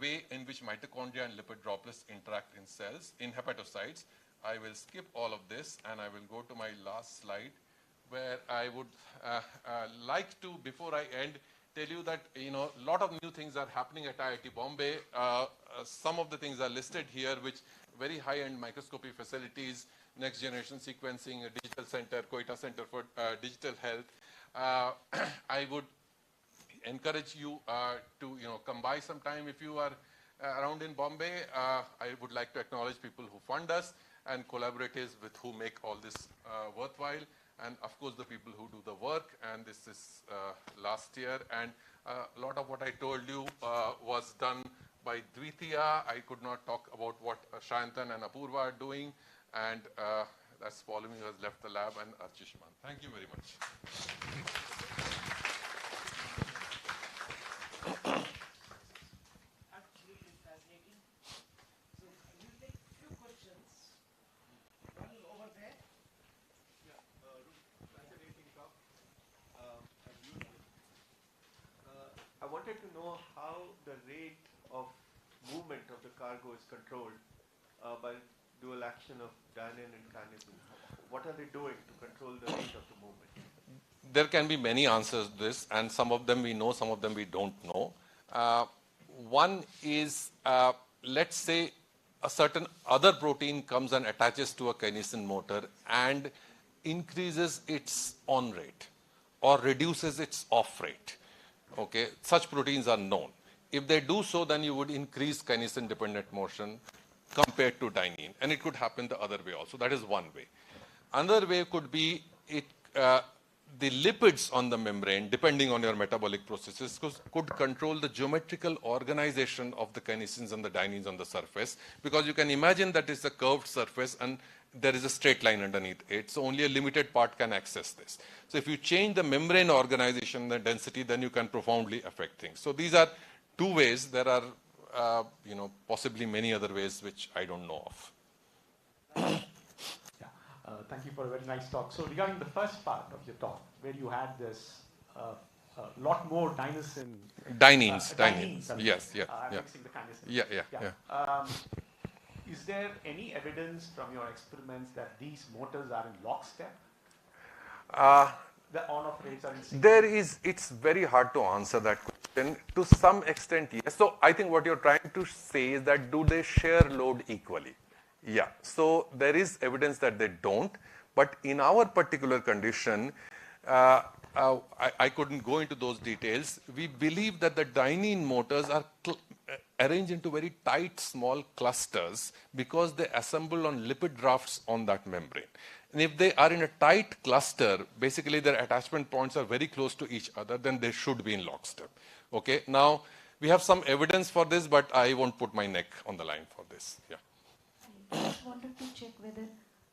way in which mitochondria and lipid droplets interact in cells, in hepatocytes. I will skip all of this and I will go to my last slide, where I would like to, before I end, tell you that a lot of new things are happening at IIT Bombay. Some of the things are listed here, which very high-end microscopy facilities, next generation sequencing, a digital center, Koita Center for Digital Health. I would encourage you to come by sometime if you are around in Bombay. I would like to acknowledge people who fund us and collaborators with who make all this worthwhile, and of course the people who do the work. And this is last year, and a lot of what I told you was done by Dvitiya. I could not talk about what Shayantan and Apurva are doing, and that's Pauline who has left the lab, and Archishman. Thank you very much. Absolutely fascinating. So we'll take a few questions. One over there. Fascinating talk, as usual. I wanted to know how the rate of movement of the cargo is controlled by dual action of dynein and kinesin. What are they doing to control the rate of the movement? There can be many answers to this, and some of them we know, some of them we don't know. One is, let's say a certain other protein comes and attaches to a kinesin motor and increases its on rate or reduces its off rate. Okay, such proteins are known. If they do so, then you would increase kinesin dependent motion compared to dynein, and it could happen the other way also. That is one way. Another way could be the lipids on the membrane, depending on your metabolic processes, could control the geometrical organization of the kinesins and the dyneins on the surface, because you can imagine that it's a curved surface and there is a straight line underneath it, so only a limited part can access this. So if you change the membrane organization, the density, then you can profoundly affect things. So these are two ways. There are possibly many other ways which I don't know of. Thank you for a very nice talk. So regarding the first part of your talk, where you had this lot more dyneins. Dyneins. Yes, yeah. I'm mixing the kinesin. Yeah. Is there any evidence from your experiments that these motors are in lockstep? The on-off rates are in sync? It's very hard to answer that question. To some extent, yes. So I think what you're trying to say is that do they share load equally? Yeah. So there is evidence that they don't. But in our particular condition, I couldn't go into those details. We believe that the dynein motors are arranged into very tight, small clusters because they assemble on lipid rafts on that membrane. And if they are in a tight cluster, basically their attachment points are very close to each other, then they should be in lockstep. Okay. Now, we have some evidence for this, but I won't put my neck on the line for this. Yeah. I just wanted to check whether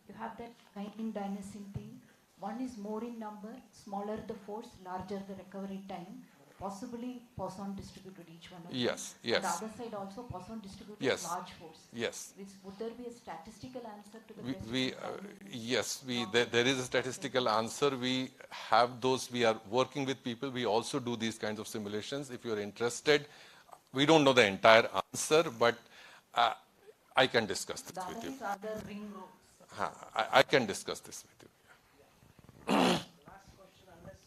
you have that dynesin thing. One is more in number, smaller the force, larger the recovery time. Possibly Poisson distributed each one of them. Yes. On the other side also Poisson distributed large force. Yes. Would there be a statistical answer to the question? Yes, there is a statistical answer. We have those. We are working with people. We also do these kinds of simulations. If you're interested, we don't know the entire answer, but I can discuss this with you. Are the ring ropes? I can discuss this with you. Last question, unless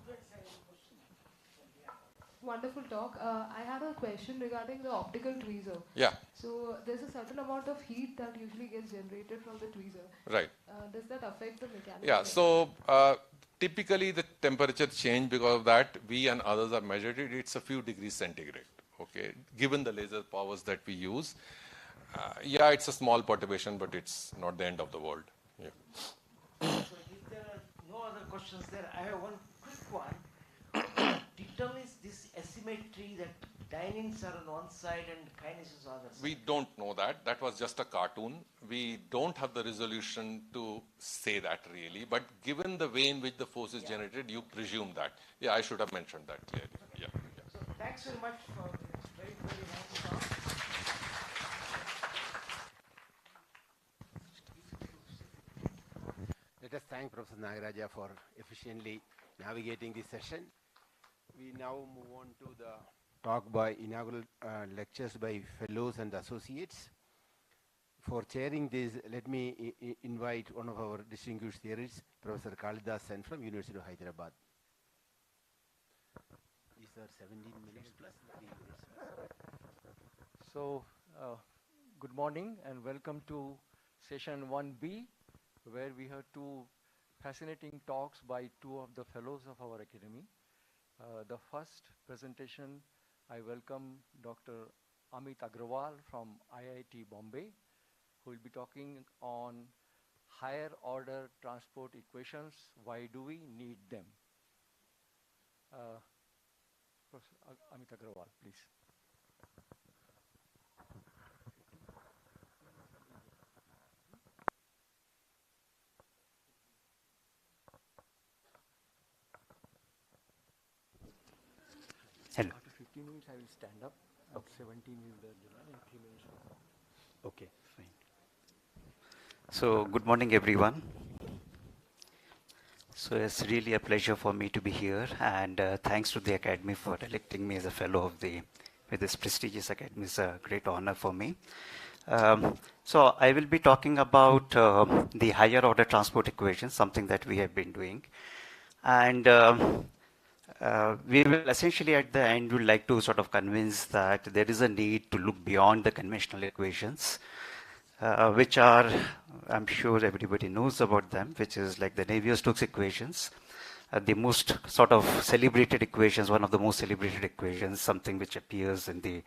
students have any questions. Wonderful talk. I have a question regarding the optical tweezer. Yeah. So there's a certain amount of heat that usually gets generated from the tweezer. Right. Does that affect the mechanism? Yeah. So typically the temperature change because of that. We and others have measured it. It's a few degrees centigrade. Okay. Given the laser powers that we use, yeah, it's a small perturbation, but it's not the end of the world. Yeah. So if there are no other questions there, I have one quick one. Determines this asymmetry that dyneins are on one side and kinesis on the other side. We don't know that. That was just a cartoon. We don't have the resolution to say that really. But given the way in which the force is generated, you presume that. Yeah, I should have mentioned that clearly. Yeah. So thanks very much for this very, very nice talk. Let us thank Professor Nagaraja for efficiently navigating this session. We now move on to the talk by inaugural lectures by fellows and associates. For chairing this, let me invite one of our distinguished theorists, Professor Kalidas Sen from University of Hyderabad. These are 17 minutes plus 3 minutes. So, good morning and welcome to session 1B, where we heard two fascinating talks by two of the fellows of our academy. The first presentation, I welcome Dr. Amit Agrawal from IIT Bombay, who will be talking on higher order transport equations. Why do we need them? Professor Amit Agrawal, please. Hello. After 15 minutes, I will stand up. Okay. 17 is the deadline, and 3 minutes. Okay, fine. So, good morning, everyone. So, it's really a pleasure for me to be here, and thanks to the Academy for electing me as a fellow of with this prestigious Academy. It's a great honor for me. So, I will be talking about the higher order transport equation, something that we have been doing. And we will essentially at the end would like to sort of convince that there is a need to look beyond the conventional equations, which are, I'm sure everybody knows about them, which is like the Navier-Stokes equations, the most sort of celebrated equations, one of the most celebrated equations, something which appears in the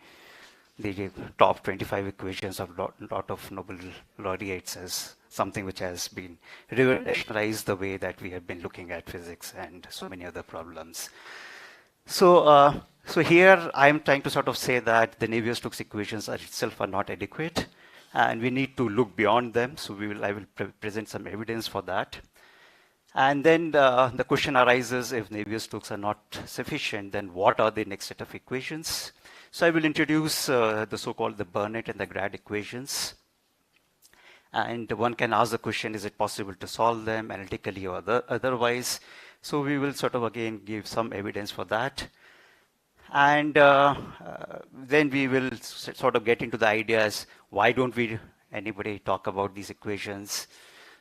top 25 equations of lot of Nobel laureates as something which has been revolutionized the way that we have been looking at physics and so many other problems. So, so here I am trying to sort of say that the Navier-Stokes equations itself are not adequate, and we need to look beyond them. So I will present some evidence for that. And then the question arises, if Navier-Stokes are not sufficient, then what are the next set of equations? So I will introduce the so-called the Burnett and the Grad equations. And one can ask the question, is it possible to solve them analytically or otherwise? So we will sort of again give some evidence for that. And then we will sort of get into the ideas, why don't anybody talk about these equations?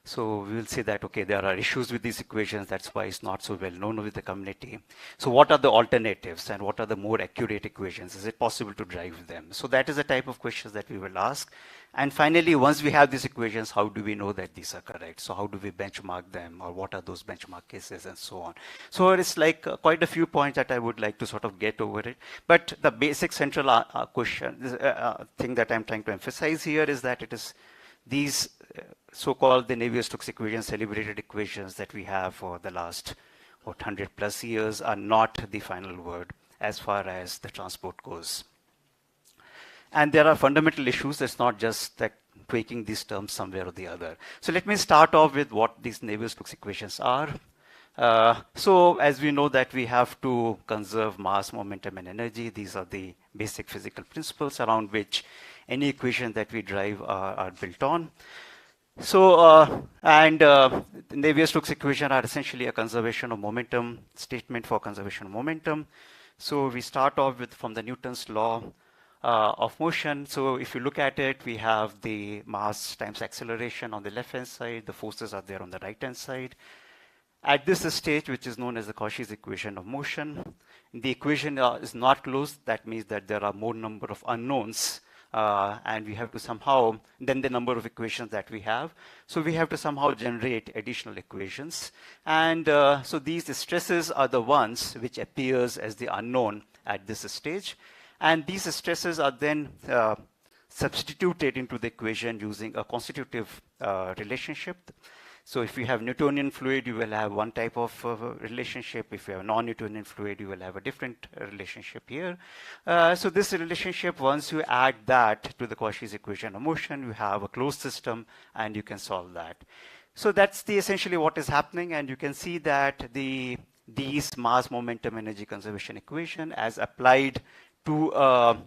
So we will say that, okay, there are issues with these equations, that's why it's not so well known with the community. So what are the alternatives and what are the more accurate equations? Is it possible to drive them? So that is the type of questions that we will ask. And finally, once we have these equations, how do we know that these are correct? So how do we benchmark them, or what are those benchmark cases and so on? So it's like quite a few points that I would like to sort of get over it. But the basic central thing that I'm trying to emphasize here is that it is these so-called the Navier-Stokes equations, celebrated equations that we have for the last 100 plus years are not the final word as far as the transport goes. And there are fundamental issues. It's not just like tweaking these terms somewhere or the other. So let me start off with what these Navier-Stokes equations are. So as we know that we have to conserve mass, momentum, and energy. These are the basic physical principles around which any equation that we drive are built on. So, the Navier-Stokes equation are essentially a conservation of momentum statement for conservation of momentum. So we start off with from the Newton's law of motion. So if you look at it, we have the mass times acceleration on the left-hand side. The forces are there on the right-hand side. At this stage, which is known as the Cauchy's equation of motion, the equation is not closed. That means that there are more number of unknowns. And we have to somehow, then the number of equations that we have. So we have to somehow generate additional equations. And so these stresses are the ones which appears as the unknown at this stage. And these stresses are then substituted into the equation using a constitutive relationship. So if you have Newtonian fluid, you will have one type of relationship. If you have non-Newtonian fluid, you will have a different relationship here. So this relationship, once you add that to the Cauchy's equation of motion, you have a closed system, and you can solve that. So that's essentially what is happening, and you can see that these mass momentum energy conservation equation as applied to a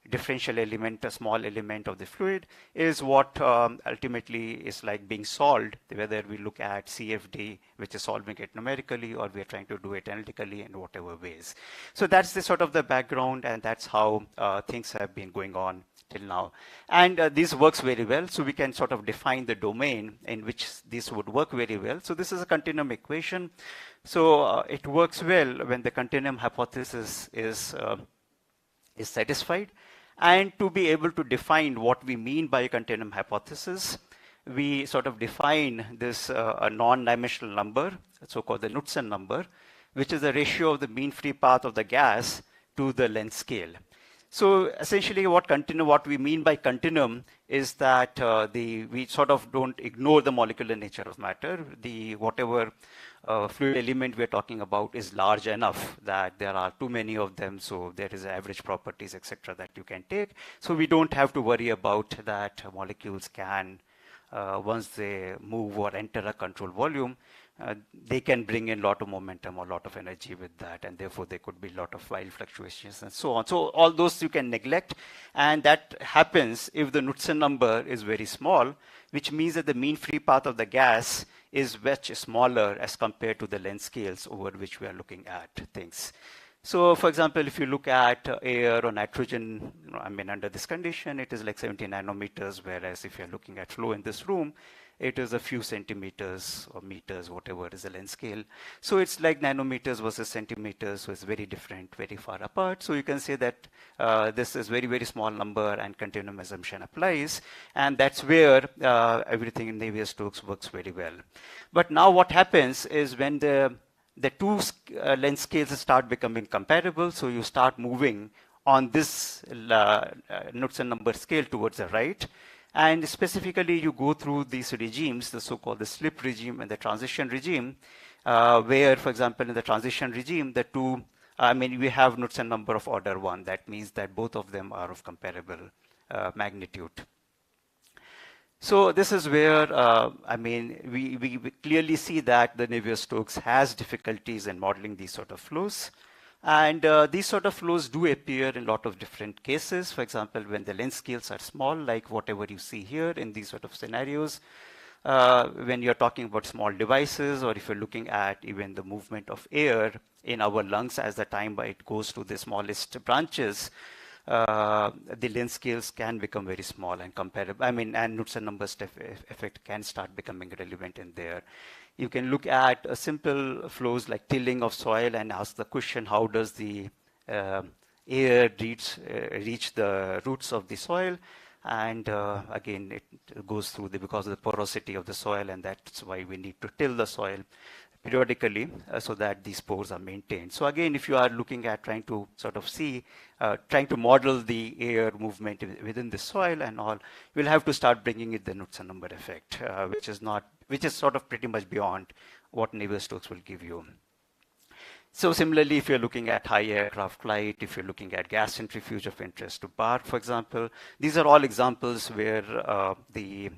differential element, a small element of the fluid, is what ultimately is like being solved, whether we look at CFD, which is solving it numerically, or we are trying to do it analytically in whatever ways. So that's the sort of the background, and that's how things have been going on till now. And this works very well, so we can sort of define the domain in which this would work very well. So this is a continuum equation. So it works well when the continuum hypothesis is satisfied. And to be able to define what we mean by a continuum hypothesis, we sort of define this a non-dimensional number, so-called the Knudsen number, which is the ratio of the mean free path of the gas to the length scale. So essentially what we mean by continuum is that we sort of don't ignore the molecular nature of matter. Whatever fluid element we're talking about is large enough that there are too many of them, so there is average properties, etc., that you can take. So we don't have to worry about that molecules can, once they move or enter a control volume, they can bring in a lot of momentum or a lot of energy with that, and therefore there could be a lot of wild fluctuations and so on. So all those you can neglect, and that happens if the Knudsen number is very small, which means that the mean free path of the gas is much smaller as compared to the length scales over which we are looking at things. So for example, if you look at air or nitrogen, under this condition, it is like 70 nanometers, whereas if you're looking at flow in this room, it is a few centimeters or meters, whatever is the length scale. So it's like nanometers versus centimeters, so it's very different, very far apart. So you can say that this is very, very small number and continuum assumption applies. And that's where everything in Navier-Stokes works very well. But now what happens is when the two length scales start becoming comparable, so you start moving on this Knudsen number scale towards the right. And specifically, you go through these regimes, the so-called the slip regime and the transition regime, where, for example, in the transition regime, the two, we have Knudsen number of order 1. That means that both of them are of comparable magnitude. So this is where, we clearly see that the Navier-Stokes has difficulties in modeling these sort of flows. And these sort of flows do appear in a lot of different cases. For example, when the length scales are small, like whatever you see here in these sort of scenarios, when you're talking about small devices, or if you're looking at even the movement of air in our lungs as the time it goes to the smallest branches, the length scales can become very small and comparable. And Knudsen number effect can start becoming relevant in there. You can look at simple flows like tilling of soil and ask the question, how does the air reach the roots of the soil? And again, it goes through because of the porosity of the soil, and that's why we need to till the soil periodically so that these pores are maintained. So again, if you are looking at trying to sort of see, trying to model the air movement within the soil and all, you'll have to start bringing in the Knudsen number effect, which is sort of pretty much beyond what Navier-Stokes will give you. So similarly, if you're looking at high aircraft flight, if you're looking at gas centrifuge of interest to BARC, for example, these are all examples where the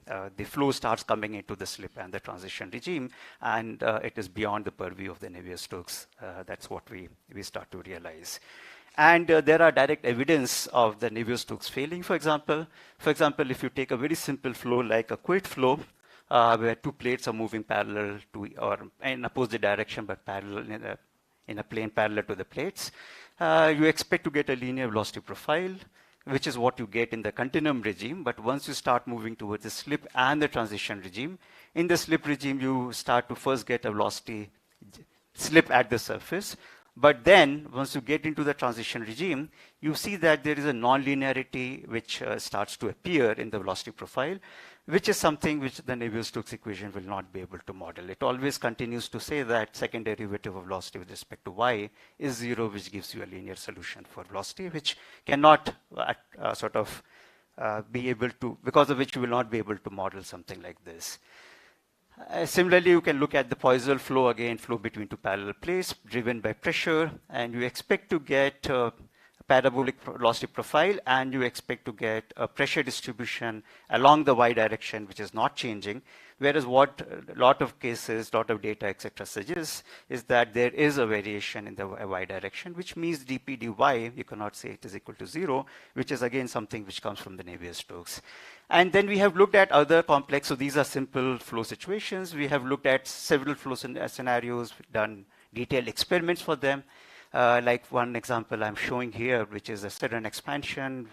flow starts coming into the slip and the transition regime, and it is beyond the purview of the Navier-Stokes. That's what we start to realize. And there are direct evidence of the Navier-Stokes failing, for example. For example, if you take a very simple flow like a Couette flow, where two plates are moving parallel to, or in opposite direction, but parallel in a plane parallel to the plates, you expect to get a linear velocity profile, which is what you get in the continuum regime. But once you start moving towards the slip and the transition regime, in the slip regime, you start to first get a velocity slip at the surface. But then, once you get into the transition regime, you see that there is a nonlinearity which starts to appear in the velocity profile, which is something which the Navier-Stokes equation will not be able to model. It always continues to say that second derivative of velocity with respect to y is 0, which gives you a linear solution for velocity, which cannot be able to, because of which you will not be able to model something like this. Similarly, you can look at the Poiseuille flow again, flow between two parallel plates driven by pressure, and you expect to get a parabolic velocity profile, and you expect to get a pressure distribution along the y direction, which is not changing. Whereas what a lot of cases, lot of data, etc., suggests is that there is a variation in the y direction, which means dp dy, you cannot say it is equal to 0, which is again something which comes from the Navier-Stokes. And then we have looked at other complex, so these are simple flow situations. We have looked at several flow scenarios, done detailed experiments for them. Like one example I'm showing here, which is a sudden expansion.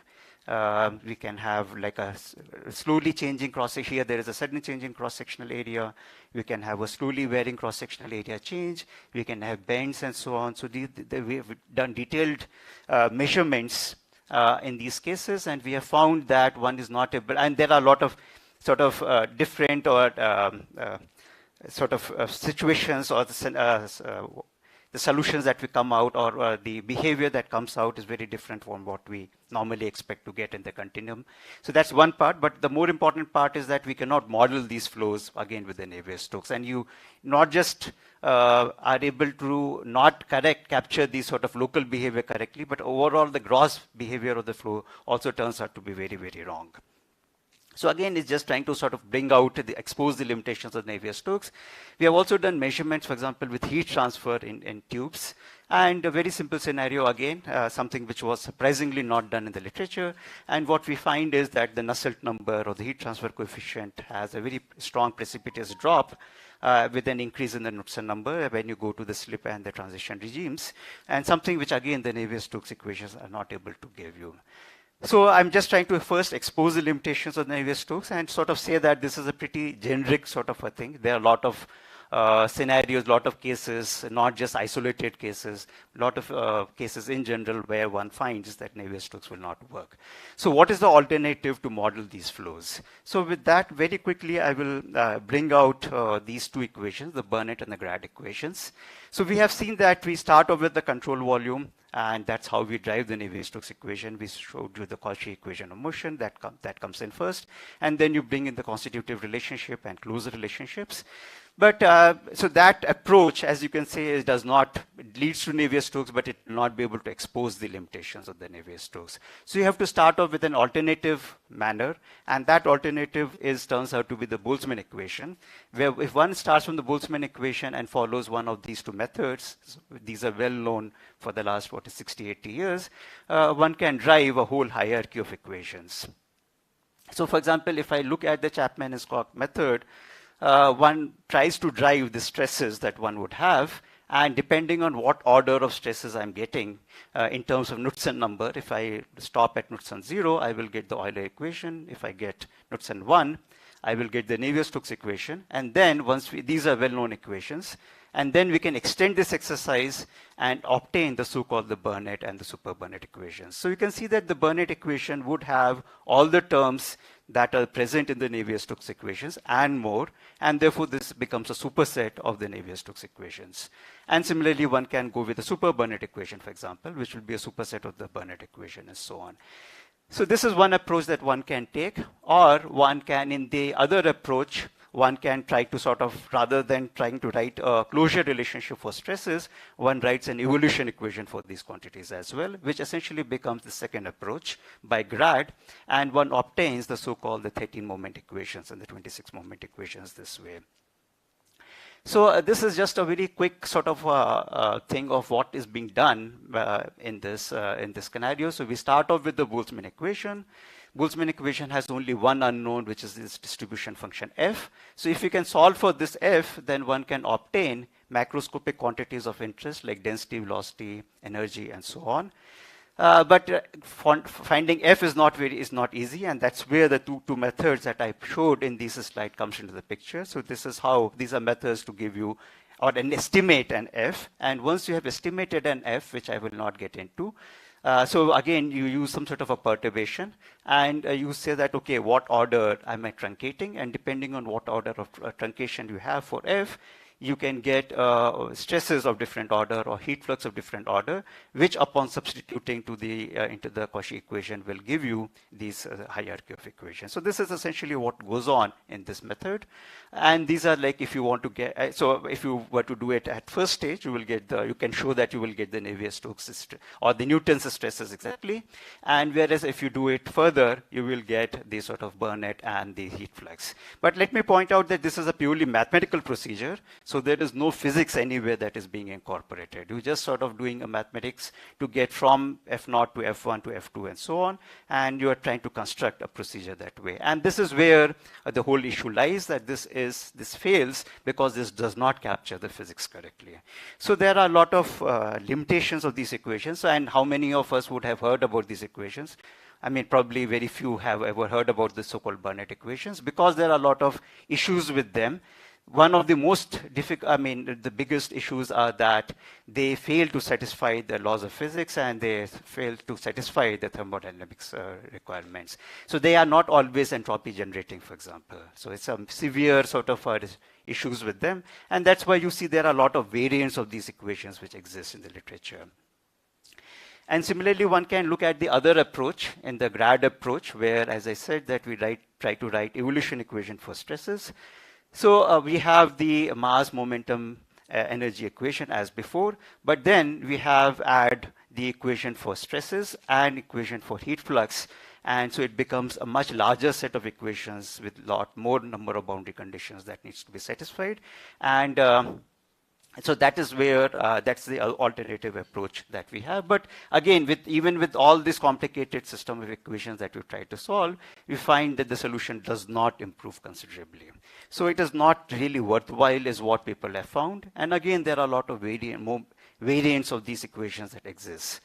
We can have like a slowly changing cross-section. Here there is a sudden change in cross-sectional area. We can have a slowly varying cross-sectional area change. We can have bends and so on. So we've done detailed measurements in these cases, and we have found that one is not able, and there are a lot of sort of different or sort of situations or the solutions that we come out, or the behavior that comes out is very different from what we normally expect to get in the continuum. So that's one part, but the more important part is that we cannot model these flows again with the Navier-Stokes, and you not just are able to not capture these sort of local behavior correctly, but overall the gross behavior of the flow also turns out to be very, very wrong. So again, it's just trying to sort of expose the limitations of Navier-Stokes. We have also done measurements, for example, with heat transfer in tubes. And a very simple scenario again, something which was surprisingly not done in the literature. And what we find is that the Nusselt number or the heat transfer coefficient has a very strong precipitous drop with an increase in the Knudsen number when you go to the slip and the transition regimes. And something which again the Navier-Stokes equations are not able to give you. So I'm just trying to first expose the limitations of Navier-Stokes and sort of say that this is a pretty generic sort of a thing. There are a lot of scenarios, a lot of cases, not just isolated cases, a lot of cases in general where one finds that Navier-Stokes will not work. So what is the alternative to model these flows? So with that, very quickly, I will bring out these two equations, the Burnett and the Grad equations. So we have seen that we start off with the control volume, and that's how we drive the Navier-Stokes equation. We showed you the Cauchy equation of motion that comes in first, and then you bring in the constitutive relationship and closure relationships. But so that approach, as you can say, it leads to Navier-Stokes, but it will not be able to expose the limitations of the Navier-Stokes. So you have to start off with an alternative manner, and that alternative turns out to be the Boltzmann equation, where if one starts from the Boltzmann equation and follows one of these two methods, these are well known for the last 60, 80 years, one can drive a whole hierarchy of equations. So for example, if I look at the Chapman and Scott method, one tries to drive the stresses that one would have, and depending on what order of stresses I'm getting in terms of Knudsen number, if I stop at Knudsen 0, I will get the Euler equation. If I get Knudsen 1, I will get the Navier-Stokes equation. And then these are well-known equations, and then we can extend this exercise and obtain the so-called the Burnett and the super Burnett equations. So you can see that the Burnett equation would have all the terms that are present in the Navier-Stokes equations and more, and therefore this becomes a superset of the Navier-Stokes equations. And similarly, one can go with the super Burnett equation, for example, which will be a superset of the Burnett equation and so on. So this is one approach that one can take, or one can, in the other approach, one can try to sort of, rather than trying to write a closure relationship for stresses, one writes an evolution equation for these quantities as well, which essentially becomes the second approach by Grad, and one obtains the so-called the 13 moment equations and the 26 moment equations this way. So this is just a very quick sort of thing of what is being done in this scenario. So we start off with the Boltzmann equation. Boltzmann equation has only one unknown, which is this distribution function f. So if you can solve for this f, then one can obtain macroscopic quantities of interest like density, velocity, energy, and so on. But finding f is not easy, and that's where the two methods that I showed in this slide comes into the picture. So this is how these are methods to give you or estimate an f, and once you have estimated an f, which I will not get into, so again, you use some sort of a perturbation, and you say that, okay, what order am I truncating? And depending on what order of truncation you have for f, you can get stresses of different order or heat flux of different order, which upon substituting to the into the Cauchy equation will give you these hierarchy of equations. So this is essentially what goes on in this method. And these are like, if you want to get, so if you were to do it at first stage, you will get you can show that you will get the Navier-Stokes or the Newton's stresses exactly. And whereas if you do it further, you will get the sort of Burnett and the heat flux. But let me point out that this is a purely mathematical procedure. So there is no physics anywhere that is being incorporated. You're just sort of doing a mathematics to get from F0 to F1 to F2 and so on. And you are trying to construct a procedure that way. And this is where the whole issue lies, that this fails because this does not capture the physics correctly. So there are a lot of limitations of these equations. And how many of us would have heard about these equations? I mean, probably very few have ever heard about the so-called Burnett equations because there are a lot of issues with them. One of the most difficult, I mean, the biggest issues are that they fail to satisfy the laws of physics and they fail to satisfy the thermodynamics requirements. So they are not always entropy generating, for example. So it's a severe sort of issues with them. And that's why you see there are a lot of variants of these equations which exist in the literature. And similarly, one can look at the other approach in the GRAD approach, where, as I said, that we try to write evolution equation for stresses. So we have the mass, momentum, energy equation as before, but then we have add the equation for stresses and equation for heat flux. And so it becomes a much larger set of equations with a lot more number of boundary conditions that needs to be satisfied. And so that is where, that's the alternative approach that we have. But again, even with all this complicated system of equations that we try to solve, we find that the solution does not improve considerably. So it is not really worthwhile is what people have found. And again, there are a lot of variants of these equations that exist.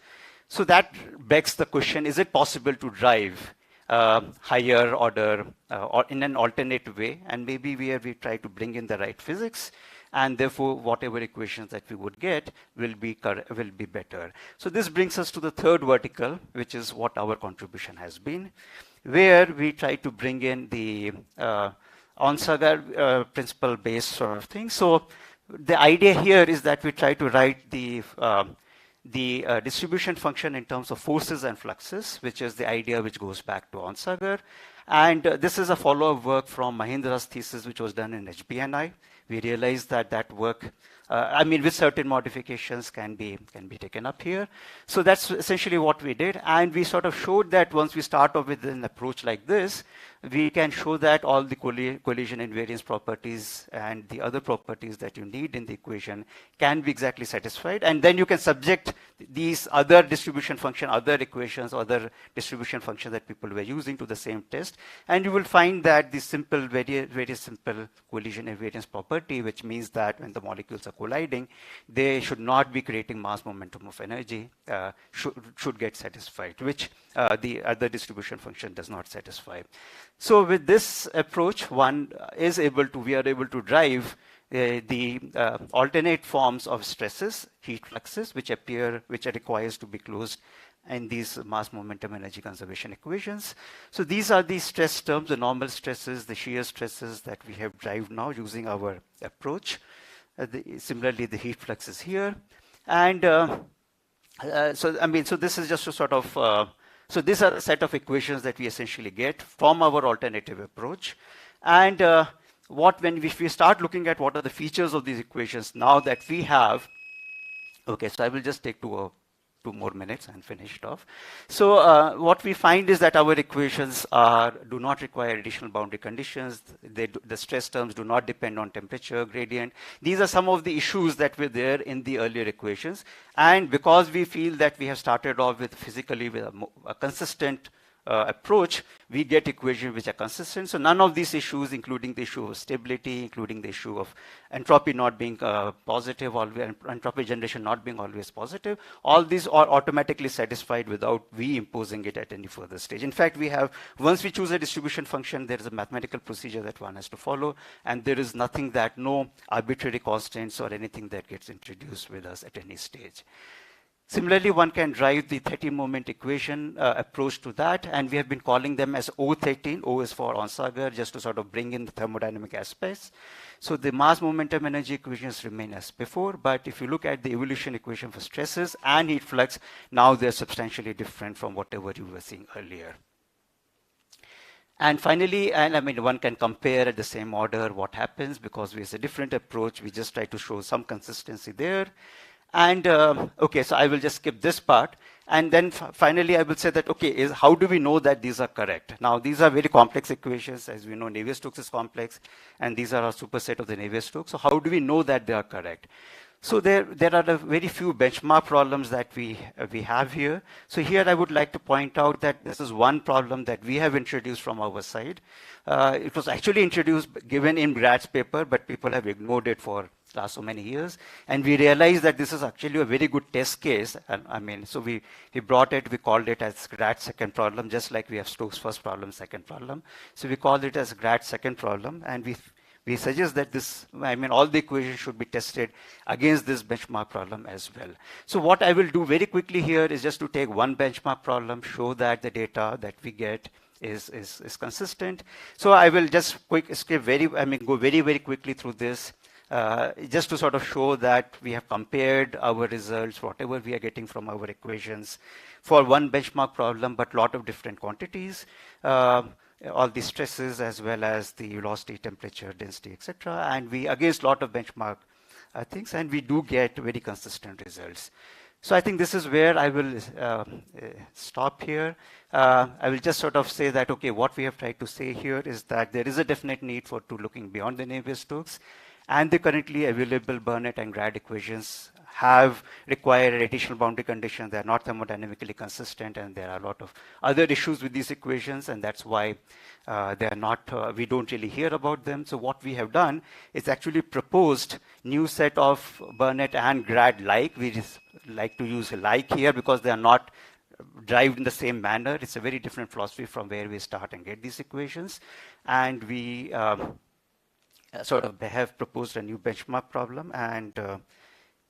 So that begs the question, is it possible to drive higher order or in an alternate way? And maybe where we try to bring in the right physics, and therefore whatever equations that we would get will be better. So this brings us to the third vertical, which is what our contribution has been, where we try to bring in the Onsager principle-based sort of thing. So the idea here is that we try to write the distribution function in terms of forces and fluxes, which is the idea which goes back to Onsager. And this is a follow-up work from Mahindra's thesis, which was done in HBNI. We realized that that work, I mean, with certain modifications can be taken up here. So that's essentially what we did. And we sort of showed that once we start off with an approach like this, we can show that all the collision invariance properties and the other properties that you need in the equation can be exactly satisfied. And then you can subject these other distribution function, other equations, other distribution functions that people were using to the same test. And you will find that the simple, very, very simple collision invariance property, which means that when the molecules are colliding, they should not be creating mass momentum of energy, should get satisfied, which the other distribution function does not satisfy. So with this approach, we are able to drive the alternate forms of stresses, heat fluxes, which are required to be closed in these mass momentum energy conservation equations. So these are the stress terms, the normal stresses, the shear stresses that we have derived now using our approach. Similarly, the heat flux is here. And so this is just a sort of, so these are a set of equations that we essentially get from our alternative approach. And if we start looking at what are the features of these equations now that we have, okay, so I will just take two more minutes and finish it off. So what we find is that our equations do not require additional boundary conditions. The stress terms do not depend on temperature gradient. These are some of the issues that were there in the earlier equations. And because we feel that we have started off with a consistent approach, we get equations which are consistent. So none of these issues, including the issue of stability, including the issue of entropy not being positive, entropy generation not being always positive, all these are automatically satisfied without we imposing it at any further stage. In fact, once we choose a distribution function, there is a mathematical procedure that one has to follow, and there is nothing no arbitrary constants or anything that gets introduced with us at any stage. Similarly, one can drive the 13 moment equation approach to that, and we have been calling them as O13. O is for Onsager, just to sort of bring in the thermodynamic aspects. So the mass momentum energy equations remain as before, but if you look at the evolution equation for stresses and heat flux, now they're substantially different from whatever you were seeing earlier. And finally, and I mean, one can compare at the same order what happens because it's a different approach. We just try to show some consistency there. And okay, so I will just skip this part. And then finally, I will say that, okay, how do we know that these are correct? Now, these are very complex equations. As we know, Navier-Stokes is complex, and these are a superset of the Navier-Stokes. So how do we know that they are correct? So there are a very few benchmark problems that we have here. So here I would like to point out that this is one problem that we have introduced from our side. It was actually introduced, given in Grad's paper, but people have ignored it for last so many years. And we realized that this is actually a very good test case. And I mean, so we brought it, we called it as Grad's second problem, just like we have Stokes' first problem, second problem. So we called it as Grad's second problem. And we suggest that this, I mean, all the equations should be tested against this benchmark problem as well. So what I will do very quickly here is just to take one benchmark problem, show that the data that we get is consistent. So I will just go very, very quickly through this, just to sort of show that we have compared our results, whatever we are getting from our equations, for one benchmark problem, but lot of different quantities. All the stresses as well as the velocity, temperature, density, etc. And we against a lot of benchmark things, and we do get very consistent results. So I think this is where I will stop here. I will just sort of say that, okay, what we have tried to say here is that there is a definite need for looking beyond the Navier-Stokes, and the currently available Burnett and Grad equations have required additional boundary conditions. They are not thermodynamically consistent, and there are a lot of other issues with these equations, and that's why they are not, we don't really hear about them. So what we have done is actually proposed new set of Burnett and Grad-like. We just like to use like here because they are not derived in the same manner. It's a very different philosophy from where we start and get these equations. And we sort of have proposed a new benchmark problem, and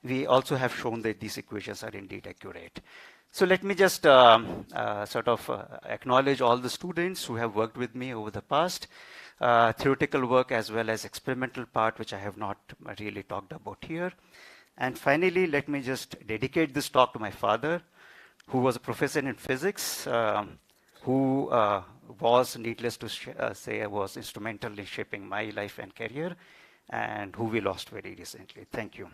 we also have shown that these equations are indeed accurate. So let me just sort of acknowledge all the students who have worked with me over the past, theoretical work as well as experimental part, which I have not really talked about here. And finally, let me just dedicate this talk to my father, who was a professor in physics, who was, needless to say, was instrumental in shaping my life and career, and who we lost very recently. Thank you.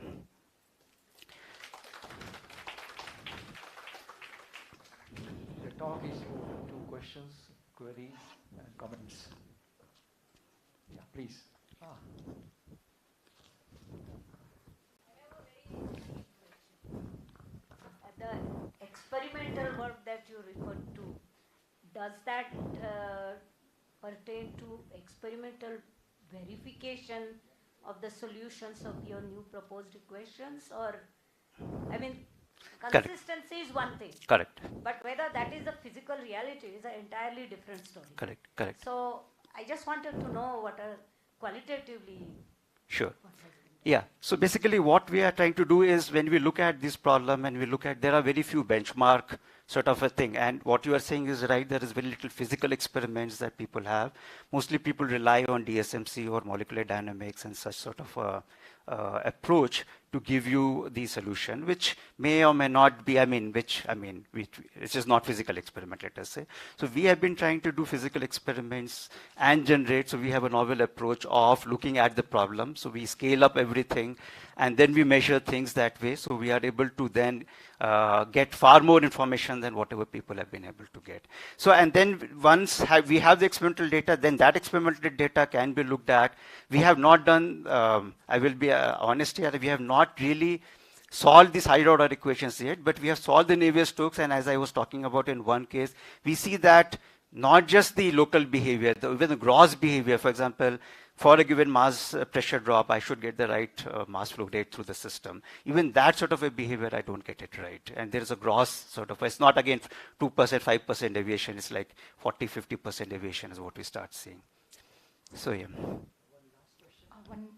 The talk is open to questions, queries, and comments. Yeah, please. The experimental work that you referred to, does that pertain to experimental verification of the solutions of your new proposed equations? Or, I mean, consistency is one thing. Correct. But whether that is the physical reality is an entirely different story. Correct, correct. So I just wanted to know what are qualitatively. Sure. Yeah, so basically what we are trying to do is when we look at this problem and we look at, there are very few benchmark sort of a thing. And what you are saying is right, there is very little physical experiments that people have. Mostly people rely on DSMC or molecular dynamics and such sort of approach to give you the solution, which may or may not be, which is not physical experiment, let us say. So we have been trying to do physical experiments and generate, so we have a novel approach of looking at the problem. So we scale up everything and then we measure things that way. So we are able to then get far more information than whatever people have been able to get. So, and then once we have the experimental data, then that experimental data can be looked at. We have not done, I will be honest here, we have not really solved these higher order equations yet, but we have solved the Navier-Stokes, and as I was talking about in one case, we see that not just the local behavior, even the gross behavior, for example, for a given mass pressure drop, I should get the right mass flow rate through the system. Even that sort of a behavior, I don't get it right. And there's a gross sort of, it's not again 2%, 5% deviation, it's like 40, 50% deviation is what we start seeing. So yeah.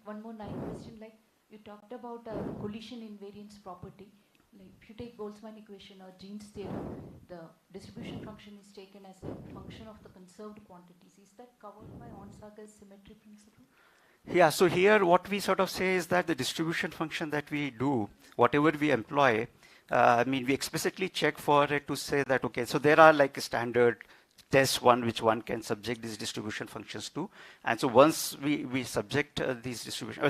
One more nice question, like you talked about collision invariance property. Like if you take Boltzmann equation or Jeans theorem, the distribution function is taken as a function of the conserved quantities. Is that covered by Onsager's symmetry principle? Yeah, so here what we sort of say is that the distribution function that we do, whatever we employ, I mean, we explicitly check for it to say that, okay, so there are like a standard test one which one can subject these distribution functions to. And so once we subject these distribution,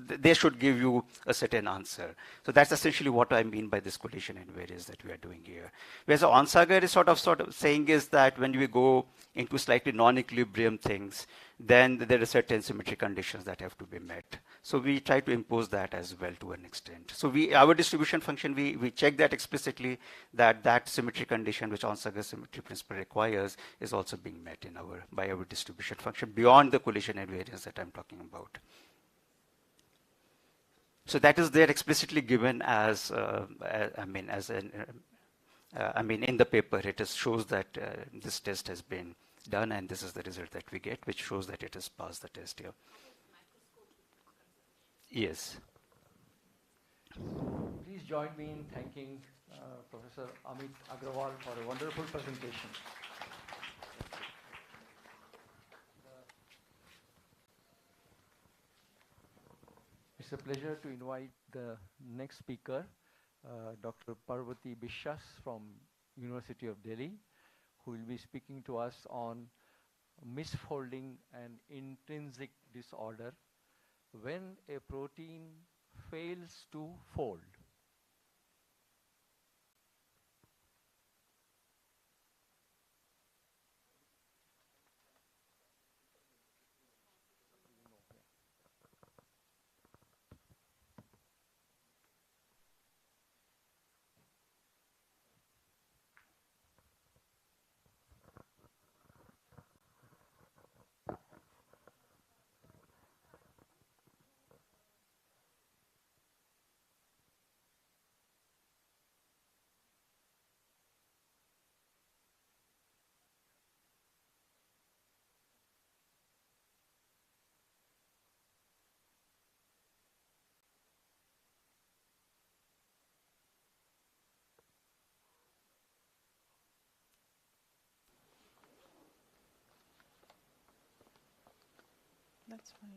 they should give you a certain answer. So that's essentially what I mean by this collision invariance that we are doing here. Whereas Onsager is sort of saying is that when we go into slightly non-equilibrium things, then there are certain symmetry conditions that have to be met. So we try to impose that as well to an extent. So our distribution function, we check that explicitly that symmetry condition which Onsager's symmetry principle requires is also being met by our distribution function beyond the collision invariance that I'm talking about. So that is there explicitly given as, in the paper, it shows that this test has been done, and this is the result that we get, which shows that it has passed the test here. Yes. Please join me in thanking Professor Amit Agrawal for a wonderful presentation. It's a pleasure to invite the next speaker, Dr. Parvati Biswas from University of Delhi, who will be speaking to us on misfolding and intrinsic disorder when a protein fails to fold. That's fine.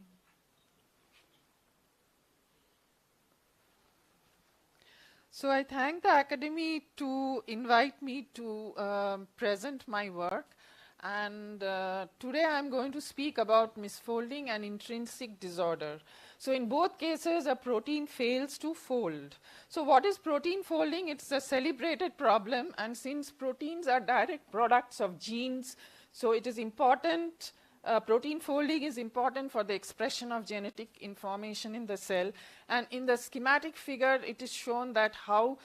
So I thank the Academy to invite me to present my work. And today I'm going to speak about misfolding and intrinsic disorder. So in both cases, a protein fails to fold. So what is protein folding? It's a celebrated problem. And since proteins are direct products of genes, so it is important. Protein folding is important for the expression of genetic information in the cell. And in the schematic figure, it is shown that how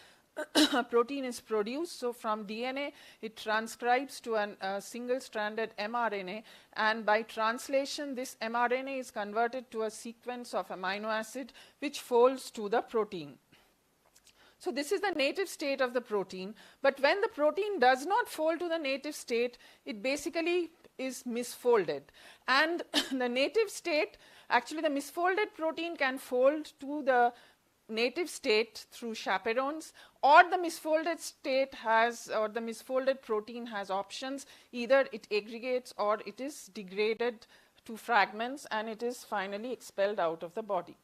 a protein is produced. So from DNA, it transcribes to a single-stranded mRNA. And by translation, this mRNA is converted to a sequence of amino acid, which folds to the protein. So this is the native state of the protein. But when the protein does not fold to the native state, it basically is misfolded. And the native state, actually the misfolded protein can fold to the native state through chaperones, or the misfolded state has, or the misfolded protein has options. Either it aggregates or it is degraded to fragments and it is finally expelled out of the body.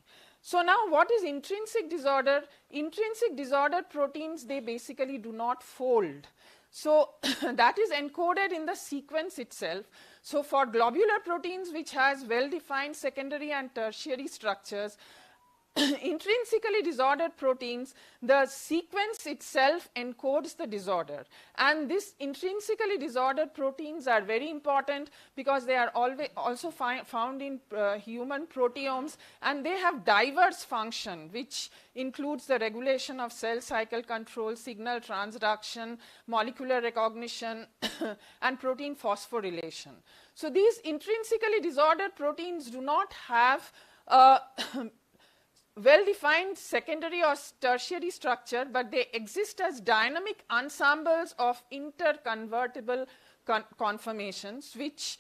So now what is intrinsic disorder? Intrinsic disordered proteins, they basically do not fold. So that is encoded in the sequence itself. So for globular proteins which has well-defined secondary and tertiary structures, intrinsically disordered proteins, the sequence itself encodes the disorder. And these intrinsically disordered proteins are very important because they are also found in human proteomes, and they have diverse function, which includes the regulation of cell cycle control, signal transduction, molecular recognition, and protein phosphorylation. So these intrinsically disordered proteins do not have well-defined secondary or tertiary structure, but they exist as dynamic ensembles of interconvertible conformations, which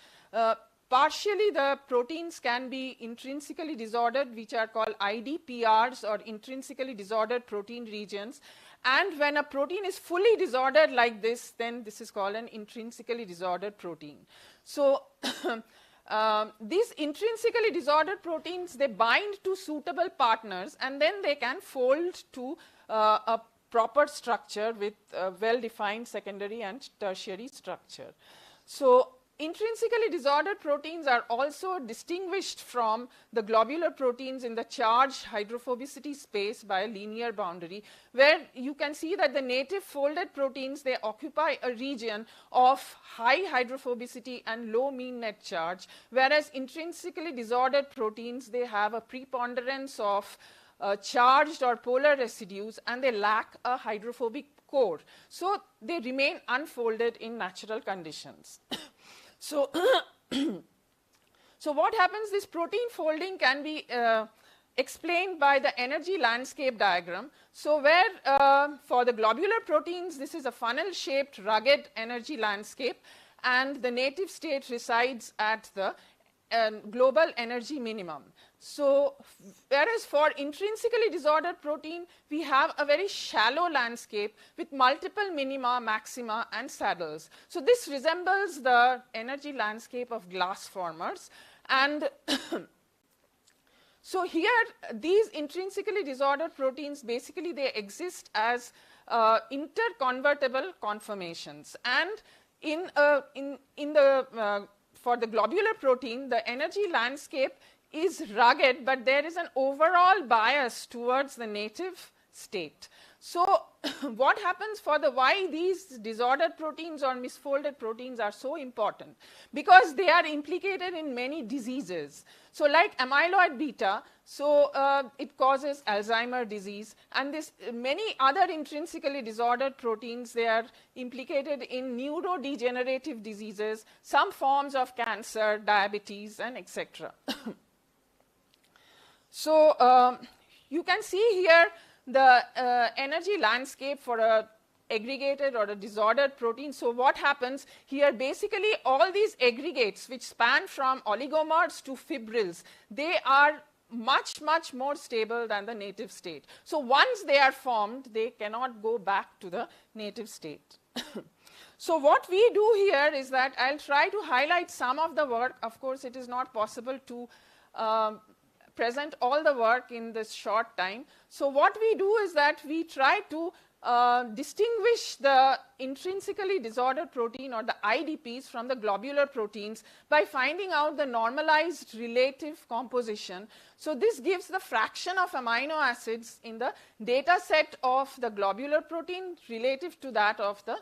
partially the proteins can be intrinsically disordered, which are called IDPRs, or intrinsically disordered protein regions. And when a protein is fully disordered like this, then this is called an intrinsically disordered protein. So these intrinsically disordered proteins, they bind to suitable partners and then they can fold to a proper structure with well-defined secondary and tertiary structure. So intrinsically disordered proteins are also distinguished from the globular proteins in the charged hydrophobicity space by a linear boundary, where you can see that the native folded proteins, they occupy a region of high hydrophobicity and low mean net charge, whereas intrinsically disordered proteins, they have a preponderance of charged or polar residues and they lack a hydrophobic core. So they remain unfolded in natural conditions. So, so what happens, this protein folding can be explained by the energy landscape diagram. So where for the globular proteins, this is a funnel-shaped rugged energy landscape and the native state resides at the global energy minimum. So whereas for intrinsically disordered protein, we have a very shallow landscape with multiple minima, maxima and saddles. So this resembles the energy landscape of glass formers. And so here, these intrinsically disordered proteins, basically they exist as interconvertible conformations. And for the globular protein, the energy landscape is rugged, but there is an overall bias towards the native state. So what happens for why these disordered proteins or misfolded proteins are so important? Because they are implicated in many diseases. So like amyloid beta, so it causes Alzheimer's disease, and many other intrinsically disordered proteins, they are implicated in neurodegenerative diseases, some forms of cancer, diabetes, and etc. So you can see here the energy landscape for a aggregated or a disordered protein. So what happens here, basically all these aggregates which span from oligomers to fibrils, they are much more stable than the native state. So once they are formed, they cannot go back to the native state. So what we do here is that I'll try to highlight some of the work. Of course, it is not possible to present all the work in this short time. So what we do is that we try to distinguish the intrinsically disordered protein or the IDPs from the globular proteins by finding out the normalized relative composition. So this gives the fraction of amino acids in the data set of the globular protein relative to that of the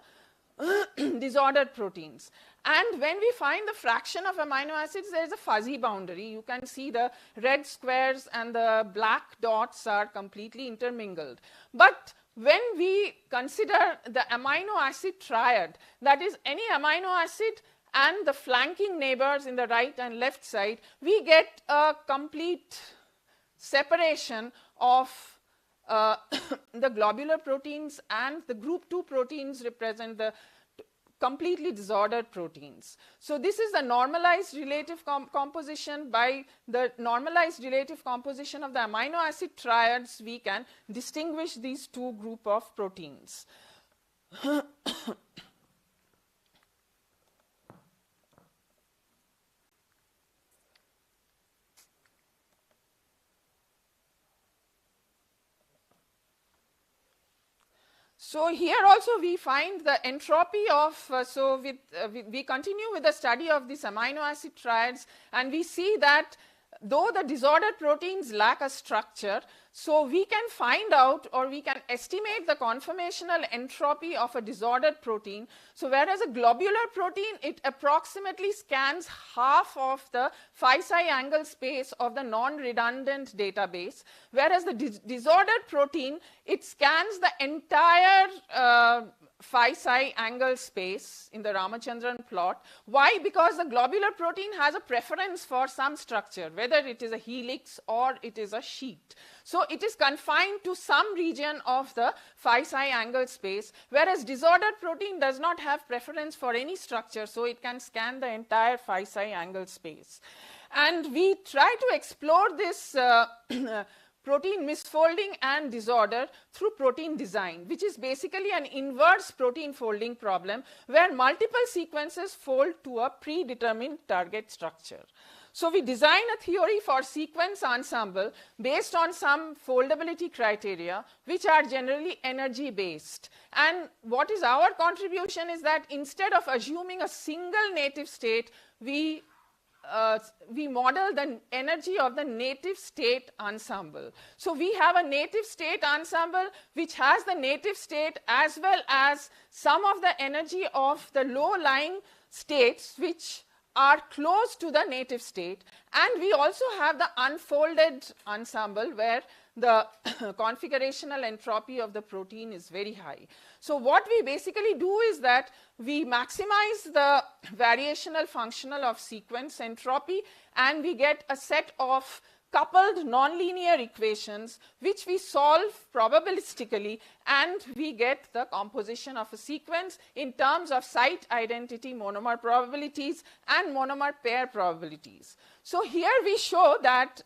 disordered proteins. And when we find the fraction of amino acids, there is a fuzzy boundary. You can see the red squares and the black dots are completely intermingled. But when we consider the amino acid triad, that is any amino acid and the flanking neighbors in the right and left side, we get a complete separation of the globular proteins, and the group 2 proteins represent the completely disordered proteins. So this is the normalized relative composition. By the normalized relative composition of the amino acid triads, we can distinguish these two groups of proteins. So here also we find the entropy of, we continue with the study of these amino acid triads, and we see that though the disordered proteins lack a structure, so we can find out or we can estimate the conformational entropy of a disordered protein. So whereas a globular protein, it approximately scans half of the phi-psi angle space of the non-redundant database, whereas the disordered protein, it scans the entire phi-psi angle space in the Ramachandran plot. Why? Because the globular protein has a preference for some structure, whether it is a helix or it is a sheet. So it is confined to some region of the phi-psi angle space, whereas disordered protein does not have preference for any structure, so it can scan the entire phi-psi angle space. And we try to explore this protein misfolding and disorder through protein design, which is basically an inverse protein folding problem where multiple sequences fold to a predetermined target structure. So we design a theory for sequence ensemble based on some foldability criteria, which are generally energy based. And what is our contribution is that instead of assuming a single native state, we model the energy of the native state ensemble. So we have a native state ensemble which has the native state as well as some of the energy of the low-lying states which are close to the native state, and we also have the unfolded ensemble where the configurational entropy of the protein is very high. So what we basically do is that we maximize the variational functional of sequence entropy, and we get a set of coupled nonlinear equations which we solve probabilistically, and we get the composition of a sequence in terms of site identity monomer probabilities and monomer pair probabilities. So here we show that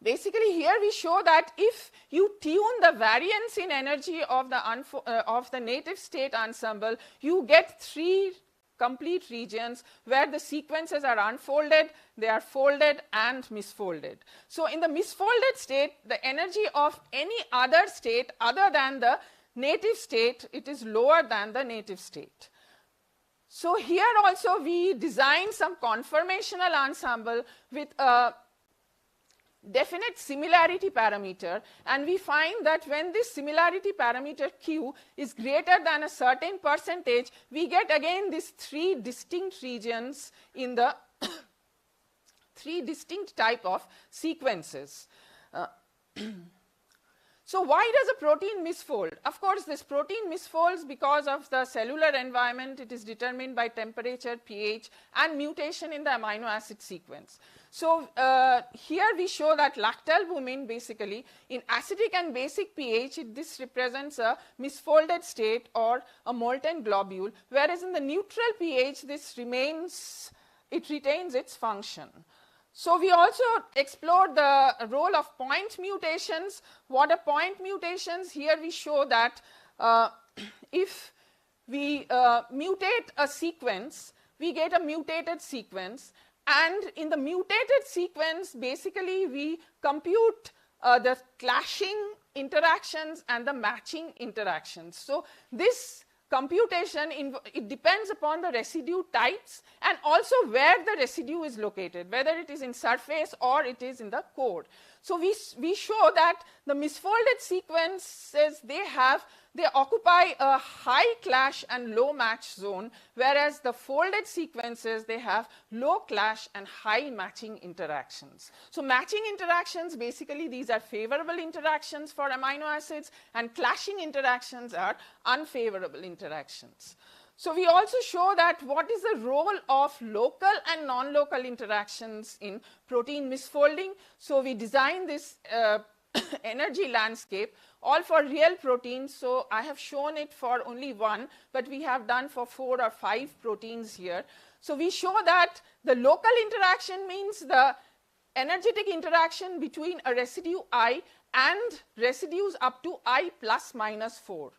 basically here we show that if you tune the variance in energy of the native state ensemble, you get 3 complete regions where the sequences are unfolded, they are folded and misfolded. So in the misfolded state, the energy of any other state other than the native state, it is lower than the native state. So here also we design some conformational ensemble with a definite similarity parameter, and we find that when this similarity parameter Q is greater than a certain percentage, we get again these 3 distinct regions in the 3 distinct type of sequences. So why does a protein misfold? Of course, this protein misfolds because of the cellular environment. It is determined by temperature, pH, and mutation in the amino acid sequence. So here we show that lactalbumin basically in acidic and basic pH, this represents a misfolded state or a molten globule, whereas in the neutral pH it retains its function. So we also explored the role of point mutations. What are point mutations? Here we show that if we mutate a sequence, we get a mutated sequence, and in the mutated sequence basically we compute the clashing interactions and the matching interactions. So this computation, it depends upon the residue types and also where the residue is located, whether it is in surface or it is in the core. So we show that the misfolded sequences, they occupy a high clash and low match zone, whereas the folded sequences, they have low clash and high matching interactions. So matching interactions, basically these are favorable interactions for amino acids, and clashing interactions are unfavorable interactions. So we also show that what is the role of local and non-local interactions in protein misfolding. So we design this energy landscape all for real proteins. So I have shown it for only 1, but we have done for 4 or 5 proteins here. So we show that the local interaction means the energetic interaction between a residue I and residues up to I plus minus 4.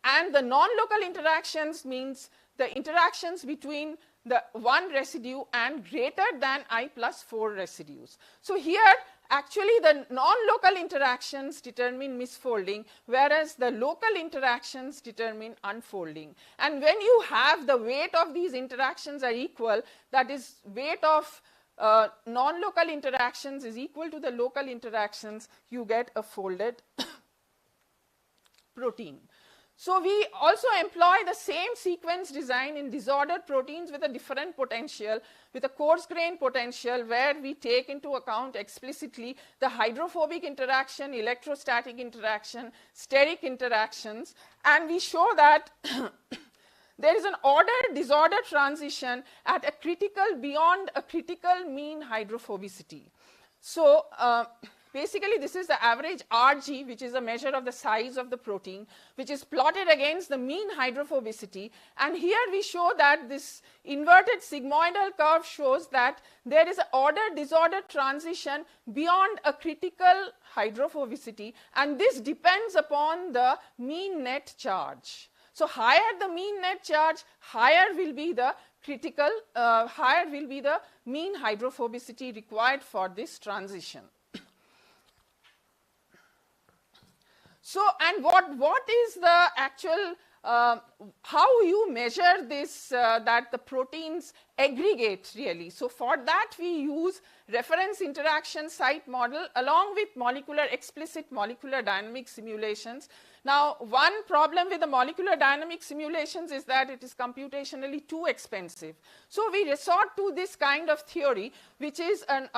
And the non-local interactions means the interactions between the one residue and greater than I plus 4 residues. So here actually the non-local interactions determine misfolding, whereas the local interactions determine unfolding. And when you have the weight of these interactions are equal, that is weight of non-local interactions is equal to the local interactions, you get a folded protein. So we also employ the same sequence design in disordered proteins with a different potential, with a coarse grain potential, where we take into account explicitly the hydrophobic interaction, electrostatic interaction, steric interactions, and we show that there is an order-disorder transition at a critical, beyond a critical mean hydrophobicity. So basically this is the average Rg, which is a measure of the size of the protein, which is plotted against the mean hydrophobicity. And here we show that this inverted sigmoidal curve shows that there is an order-disorder transition beyond a critical hydrophobicity, and this depends upon the mean net charge. So higher the mean net charge, higher will be the critical, higher will be the mean hydrophobicity required for this transition. So, and what is the actual, how you measure this, that the proteins aggregate really? So for that we use reference interaction site model along with explicit molecular dynamic simulations. Now, one problem with the molecular dynamic simulations is that it is computationally too expensive. So we resort to this kind of theory, which is an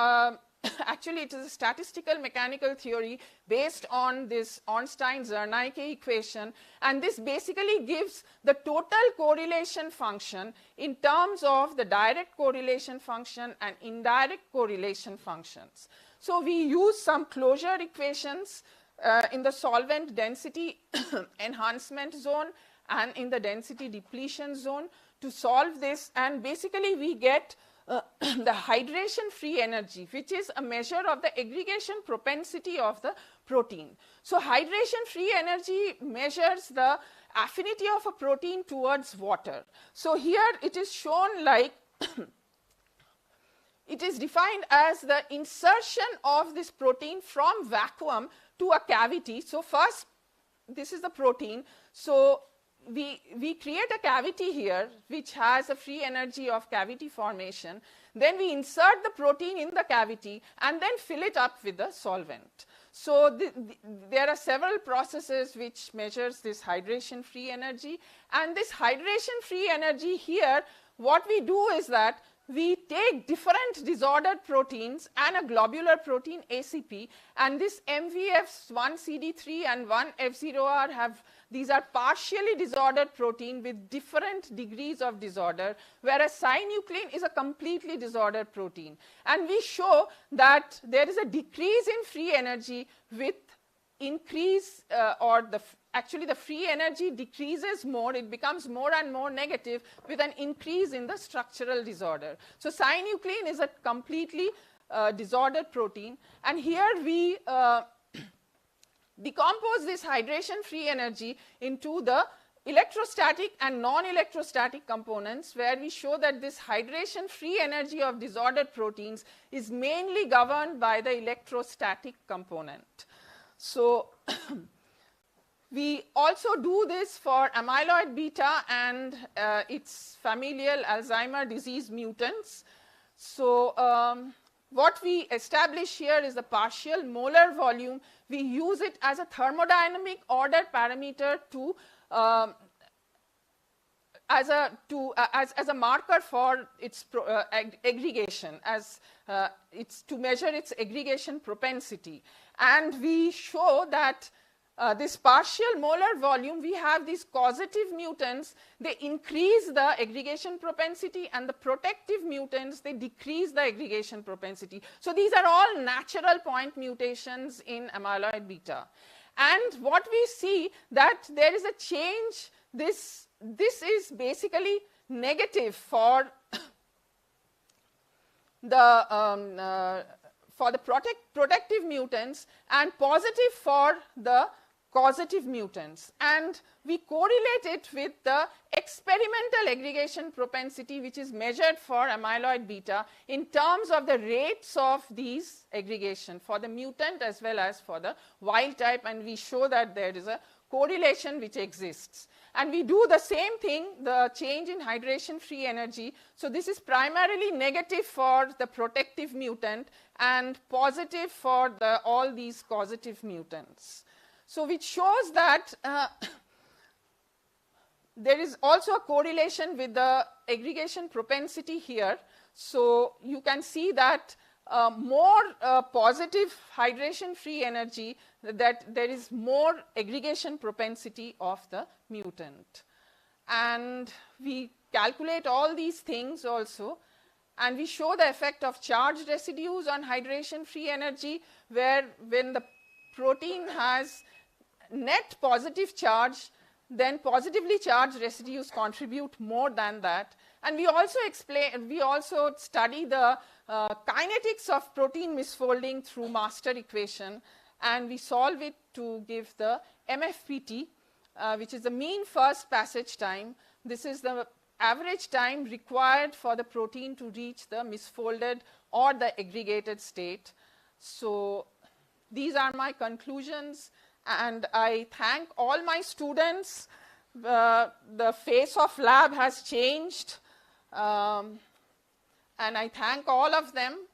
actually it is a statistical mechanical theory based on this Ornstein-Zernike equation, and this basically gives the total correlation function in terms of the direct correlation function and indirect correlation functions. So we use some closure equations in the solvent density enhancement zone and in the density depletion zone to solve this, and basically we get the hydration free energy, which is a measure of the aggregation propensity of the protein. So hydration free energy measures the affinity of a protein towards water. So here it is shown like it is defined as the insertion of this protein from vacuum to a cavity. So first, this is the protein. So we create a cavity here which has a free energy of cavity formation. Then we insert the protein in the cavity and then fill it up with the solvent. So there are several processes which measures this hydration free energy, and this hydration free energy here, what we do is that we take different disordered proteins and a globular protein ACP, and this MVF1CD3 and 1F0R have, these are partially disordered protein with different degrees of disorder, whereas synuclein is a completely disordered protein. And we show that there is a decrease in free energy with increase actually the free energy decreases more, it becomes more and more negative with an increase in the structural disorder. So synuclein is a completely disordered protein, and here we decompose this hydration free energy into the electrostatic and non-electrostatic components, where we show that this hydration free energy of disordered proteins is mainly governed by the electrostatic component. So we also do this for amyloid beta and its familial Alzheimer disease mutants. So what we establish here is the partial molar volume. We use it as a thermodynamic order parameter to as a marker for its aggregation, as it's to measure its aggregation propensity. And we show that this partial molar volume, we have these causative mutants, they increase the aggregation propensity, and the protective mutants, they decrease the aggregation propensity. So these are all natural point mutations in amyloid beta. And what we see that there is a change, this is basically negative for the protective mutants and positive for the causative mutants, and we correlate it with the experimental aggregation propensity, which is measured for amyloid beta in terms of the rates of these aggregation for the mutant as well as for the wild type, and we show that there is a correlation which exists. And we do the same thing, the change in hydration free energy. So this is primarily negative for the protective mutant and positive for all these causative mutants. So which shows that there is also a correlation with the aggregation propensity here. So you can see that more positive hydration free energy, that there is more aggregation propensity of the mutant. And we calculate all these things also, And we show the effect of charged residues on hydration free energy, where when the protein has net positive charge, then positively charged residues contribute more than that. And we also study the kinetics of protein misfolding through master equation, and we solve it to give the MFPT, which is the mean first passage time. This is the average time required for the protein to reach the misfolded or the aggregated state. So these are my conclusions, and I thank all my students. The face of lab has changed, and I thank all of them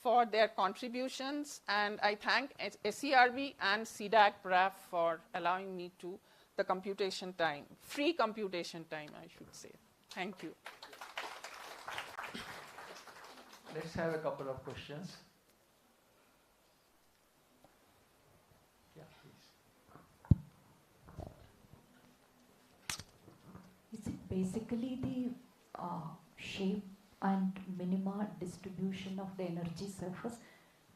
for their contributions, and I thank SERB and CDAC-BRAF for allowing me to the computation time, free computation time, I should say. Thank you. Let's have a couple of questions. Yeah, please. Is it basically the shape and minima distribution of the energy surface?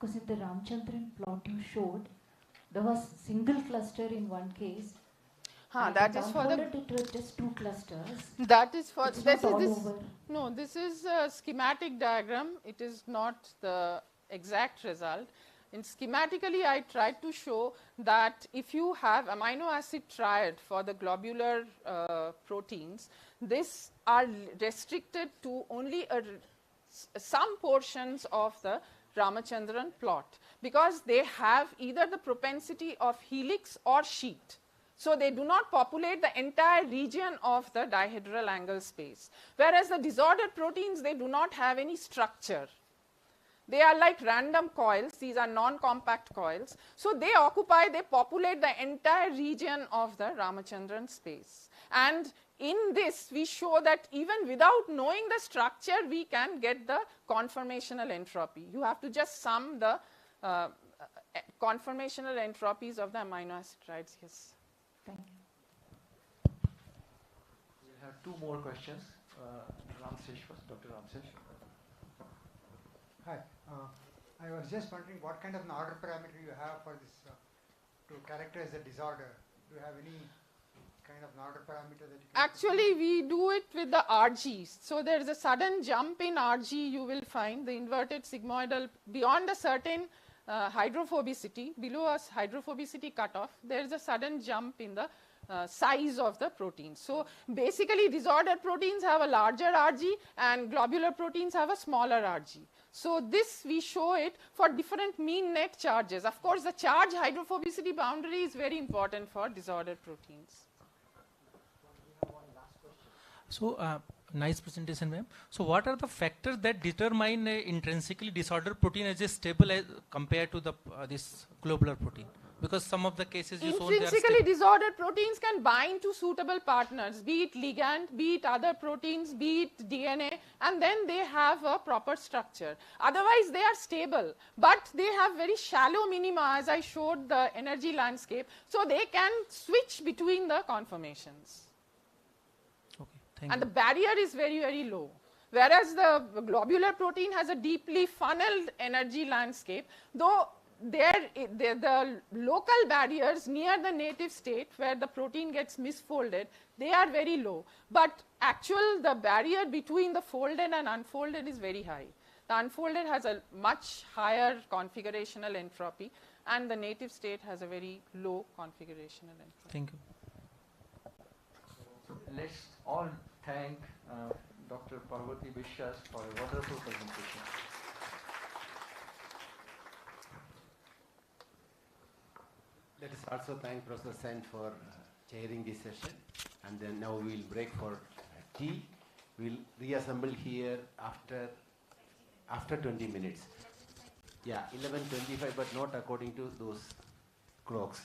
Because in the Ramachandran plot you showed, there was single cluster in one case. That is for the. It was just two clusters. That is for this over. No, this is a schematic diagram. It is not the exact result. In schematically, I tried to show that if you have amino acid triad for the globular proteins, these are restricted to only some portions of the Ramachandran plot, because they have either the propensity of helix or sheet. So they do not populate the entire region of the dihedral angle space. Whereas the disordered proteins, they do not have any structure. They are like random coils. These are non-compact coils. So they populate the entire region of the Ramachandran space. And in this, we show that even without knowing the structure, we can get the conformational entropy. You have to just sum the conformational entropies of the amino acid triads. Yes. Thank you. We'll have two more questions. Ramsesh first, Dr. Ramsesh. Hi. I was just wondering what kind of an order parameter you have for this to characterize the disorder. Do you have any kind of an order parameter that you can Actually, we do it with the RG. So there is a sudden jump in RG, you will find the inverted sigmoidal beyond a certain hydrophobicity, below a hydrophobicity cutoff, there is a sudden jump in the size of the protein. So basically, disordered proteins have a larger RG and globular proteins have a smaller RG. So this we show it for different mean net charges. Of course, the charge hydrophobicity boundary is very important for disordered proteins. So, nice presentation, ma'am. So, what are the factors that determine intrinsically disordered protein as a stable as compared to the this globular protein? Because some of the cases you shown intrinsically disordered proteins can bind to suitable partners, be it ligand, be it other proteins, be it DNA, and then they have a proper structure. Otherwise, they are stable, but they have very shallow minima, as I showed the energy landscape, so they can switch between the conformations. And the barrier is very, very low. Whereas the globular protein has a deeply funneled energy landscape, though the local barriers near the native state where the protein gets misfolded, they are very low. But the barrier between the folded and unfolded is very high. The unfolded has a much higher configurational entropy, and the native state has a very low configurational entropy. Thank you. Let's all thank Dr. Parvati Biswas for a wonderful presentation. Let us also thank Professor Sen for chairing this session. And then now we will break for tea. We will reassemble here after 20 minutes. Yeah, 11:25, but not according to those clocks.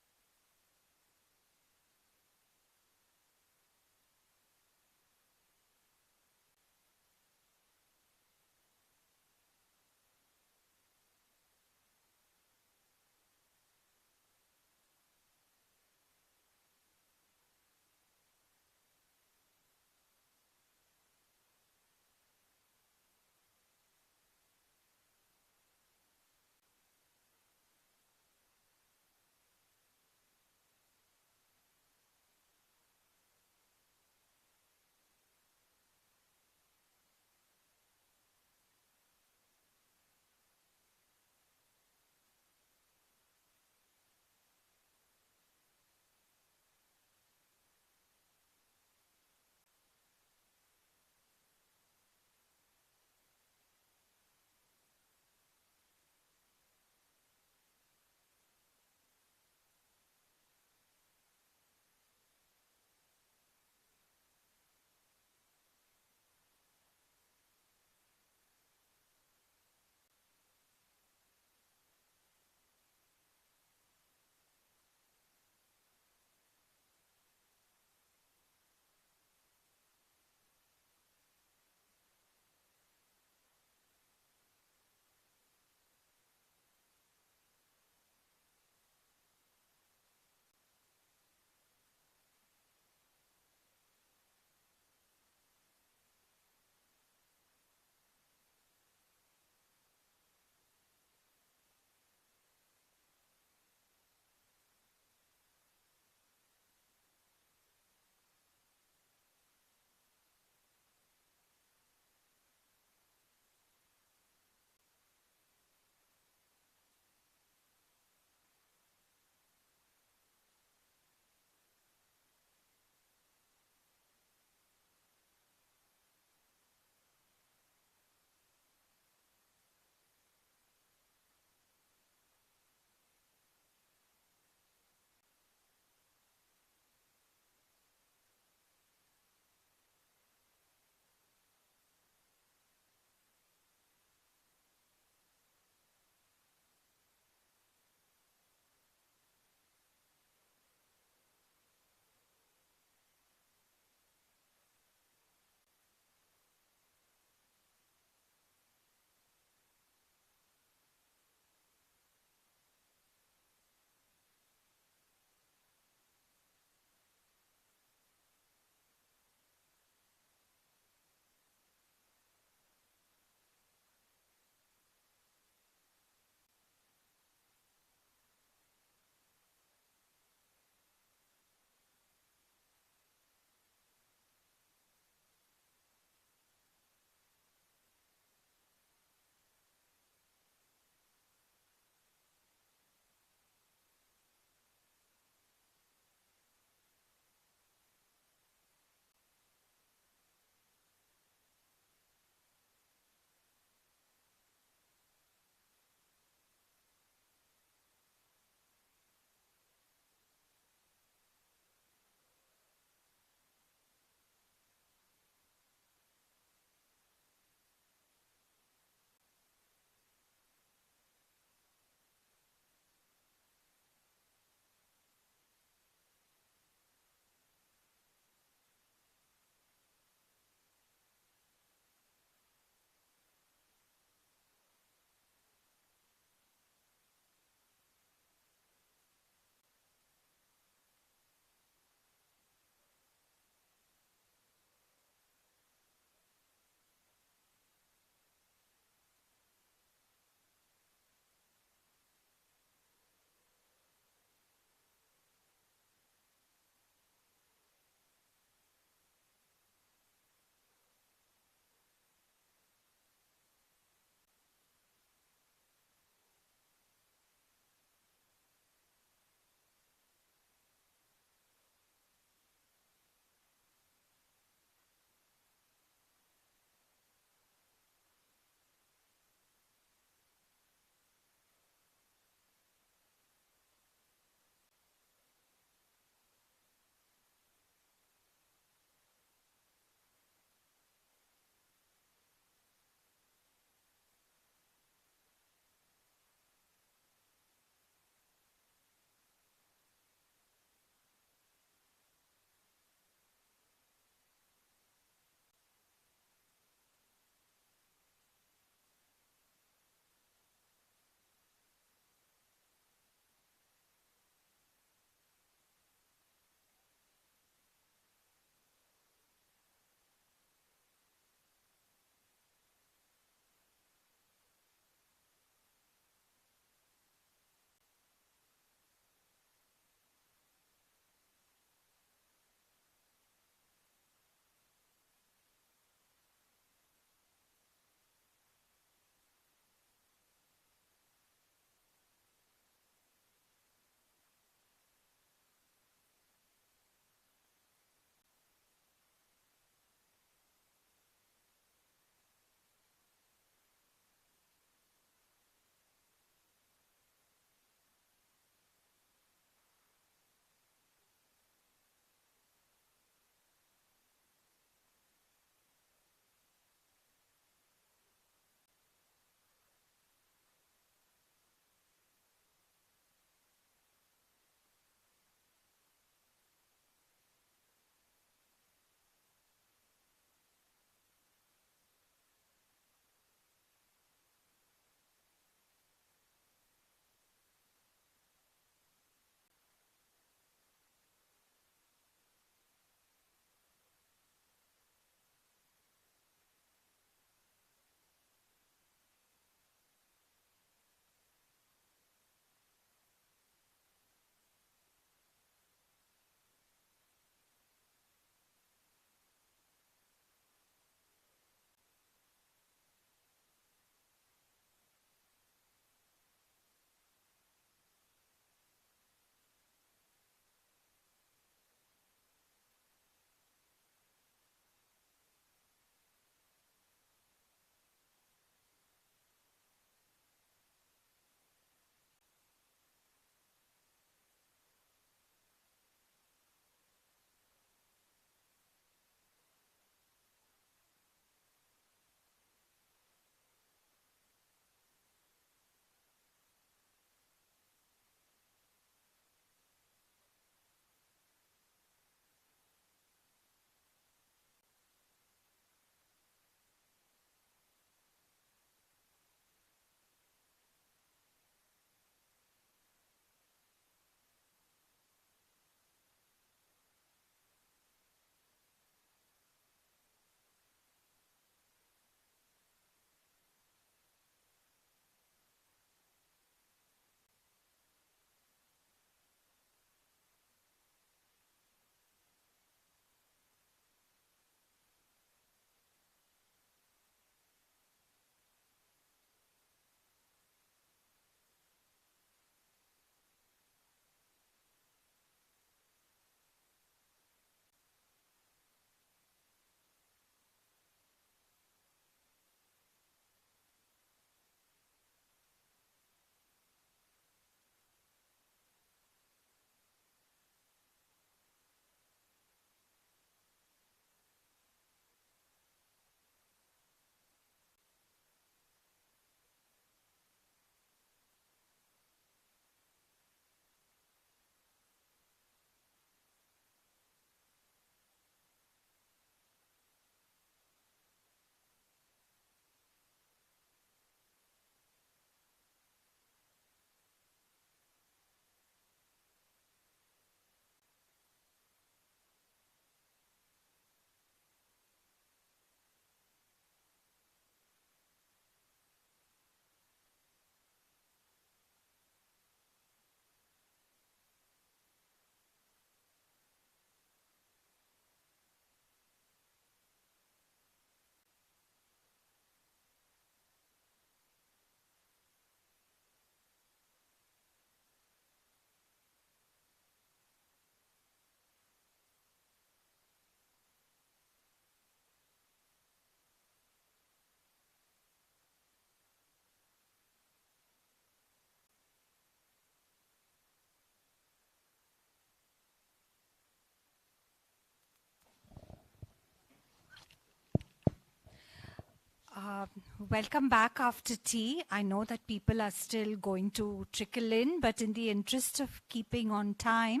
Welcome back after tea. I know that people are still going to trickle in, but in the interest of keeping on time,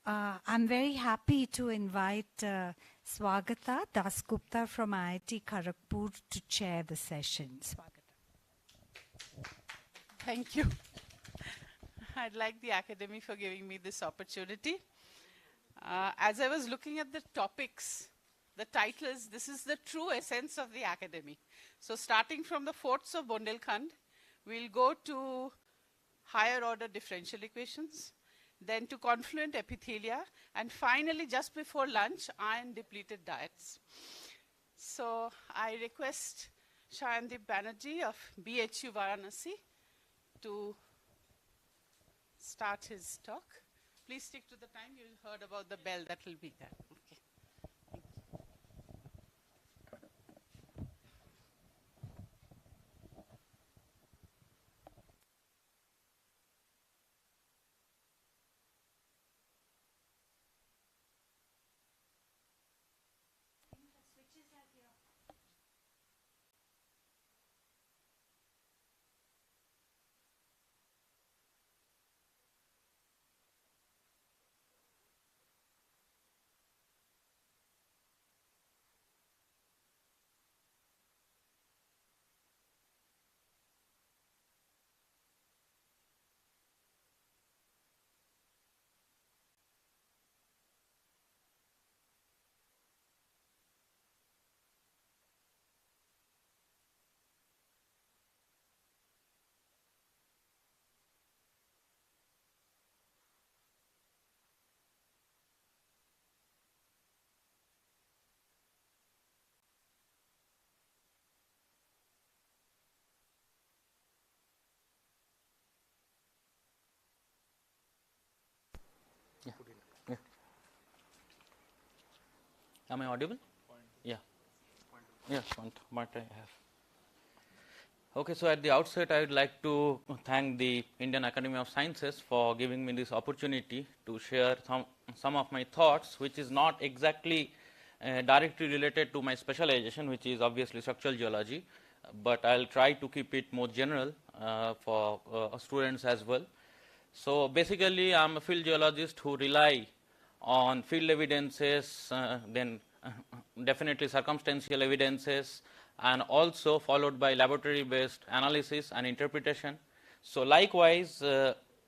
I'm very happy to invite Swagata Dasgupta from IIT Kharagpur to chair the session. Swagata. Thank you. I'd like the Academy for giving me this opportunity. As I was looking at the topics, the titles, this is the true essence of the Academy. So starting from the forts of Bundelkhand, we'll go to higher order differential equations, then to confluent epithelia, and finally, just before lunch, iron depleted diets. So I request Shayandeep Banerjee of BHU Varanasi to start his talk. Please stick to the time. You heard about the bell that will be there. Okay. Yeah. Am I audible? Yeah. Yes, point I have. Okay, so at the outset, I would like to thank the Indian Academy of Sciences for giving me this opportunity to share some of my thoughts, which is not exactly directly related to my specialization, which is obviously structural geology, but I'll try to keep it more general for students as well. So basically, I'm a field geologist who rely on field evidences, then definitely circumstantial evidences, and also followed by laboratory-based analysis and interpretation. So likewise,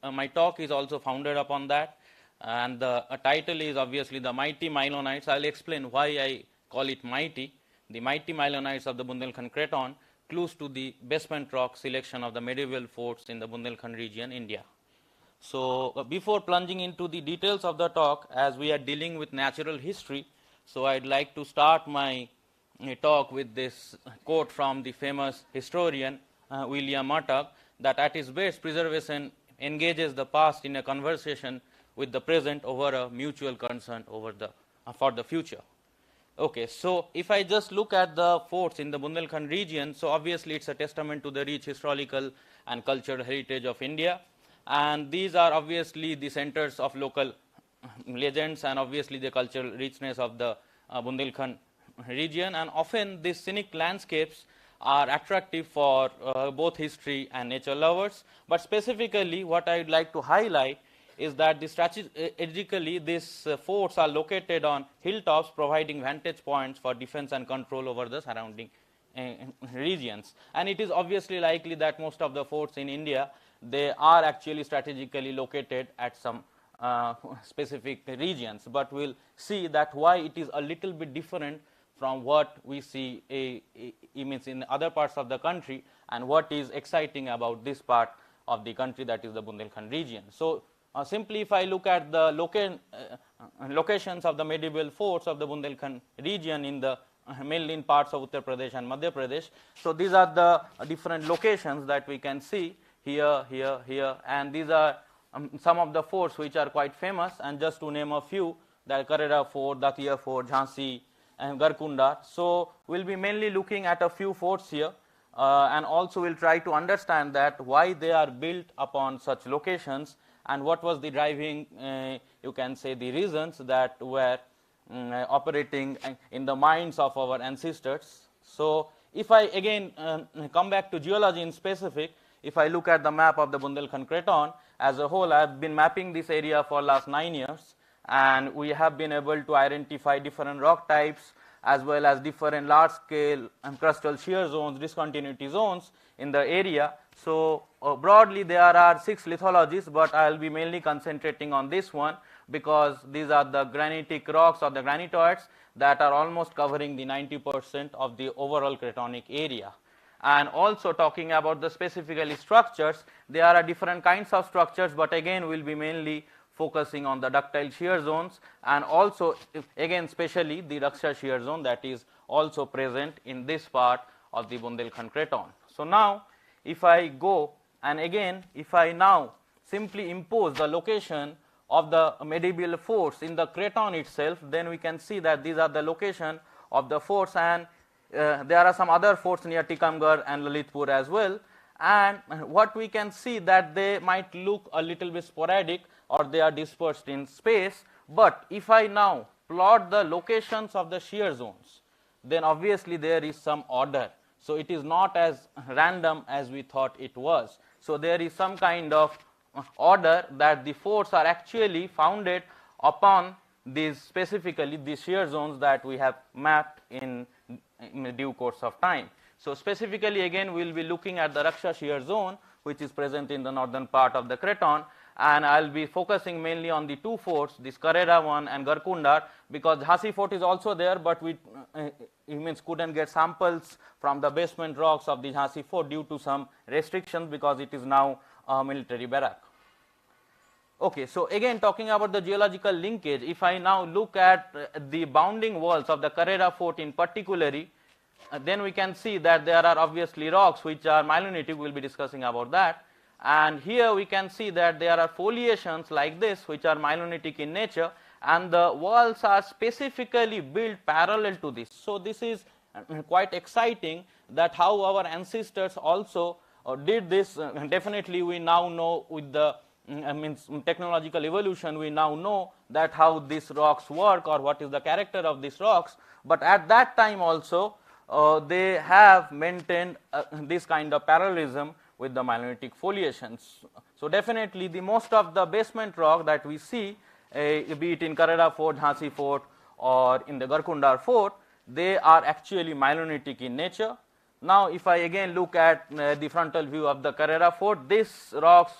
my talk is also founded upon that, and the title is obviously the Mighty Mylonites. I'll explain why I call it mighty. The mighty Mylonites of the Bundelkhand Craton, clues to the basement rock selection of the medieval forts in the Bundelkhand region, India. So before plunging into the details of the talk, as we are dealing with natural history, so I'd like to start my talk with this quote from the famous historian William Murdoch, that at its best, preservation engages the past in a conversation with the present over a mutual concern over for the future. Okay, so if I just look at the forts in the Bundelkhand region, so obviously it's a testament to the rich historical and cultural heritage of India. And these are obviously the centers of local legends and obviously the cultural richness of the Bundelkhand region. And often these scenic landscapes are attractive for both history and nature lovers. But specifically, what I would like to highlight is that strategically these forts are located on hilltops, providing vantage points for defense and control over the surrounding regions. And it is obviously likely that most of the forts in India, they are actually strategically located at some specific regions, but we'll see that why it is a little bit different from what we see in other parts of the country, and what is exciting about this part of the country, that is the Bundelkhand region. So simply if I look at the locations of the medieval forts of the Bundelkhand region in the mainly in parts of Uttar Pradesh and Madhya Pradesh, so these are the different locations that we can see here, here, here, and these are some of the forts which are quite famous, and just to name a few, the Karera Fort, Dakia Fort, Jhansi, and Garkunda. So we'll be mainly looking at a few forts here, and also we'll try to understand that why they are built upon such locations, and what was the driving, you can say, the reasons that were operating in the minds of our ancestors. So if I again come back to geology in specific, if I look at the map of the Bundelkhand Craton as a whole, I have been mapping this area for last 9 years, and we have been able to identify different rock types as well as different large-scale crustal shear zones, discontinuity zones in the area. So broadly there are 6 lithologies, but I will be mainly concentrating on this one because these are the granitic rocks or the granitoids that are almost covering the 90% of the overall cratonic area. And also talking about the specifically structures, there are different kinds of structures, but again we will be mainly focusing on the ductile shear zones, and also again especially the Raksha shear zone that is also present in this part of the Bundelkhand Craton. So now if I go and again if I now simply impose the location of the medieval forts in the craton itself, then we can see that these are the location of the forts, and there are some other forts near Tikamgarh and Lalitpur as well, and what we can see that they might look a little bit sporadic or they are dispersed in space, but if I now plot the locations of the shear zones, then obviously there is some order. So it is not as random as we thought it was. So there is some kind of order that the forts are actually founded upon these specifically the shear zones that we have mapped in due course of time. So specifically again we will be looking at the Raksha shear zone, which is present in the northern part of the Craton, and I will be focusing mainly on the 2 forts, this Karera one and Garkundar, because Jhansi fort is also there, but we couldn't get samples from the basement rocks of the Jhansi fort due to some restrictions because it is now a military barrack. Okay, so again talking about the geological linkage, if I now look at the bounding walls of the Karera fort in particularly, then we can see that there are obviously rocks which are myelonitic, we will be discussing about that. And here we can see that there are foliations like this which are myelonitic in nature, and the walls are specifically built parallel to this. So this is quite exciting that how our ancestors also did this. Definitely we now know with the technological evolution, we now know that how these rocks work or what is the character of these rocks, but at that time also they have maintained this kind of parallelism with the myelonitic foliations. So definitely the most of the basement rock that we see, be it in Karera fort, Jhansi fort or in the Garkundar fort, they are actually myelonitic in nature. Now if I again look at the frontal view of the Karera fort, these rocks,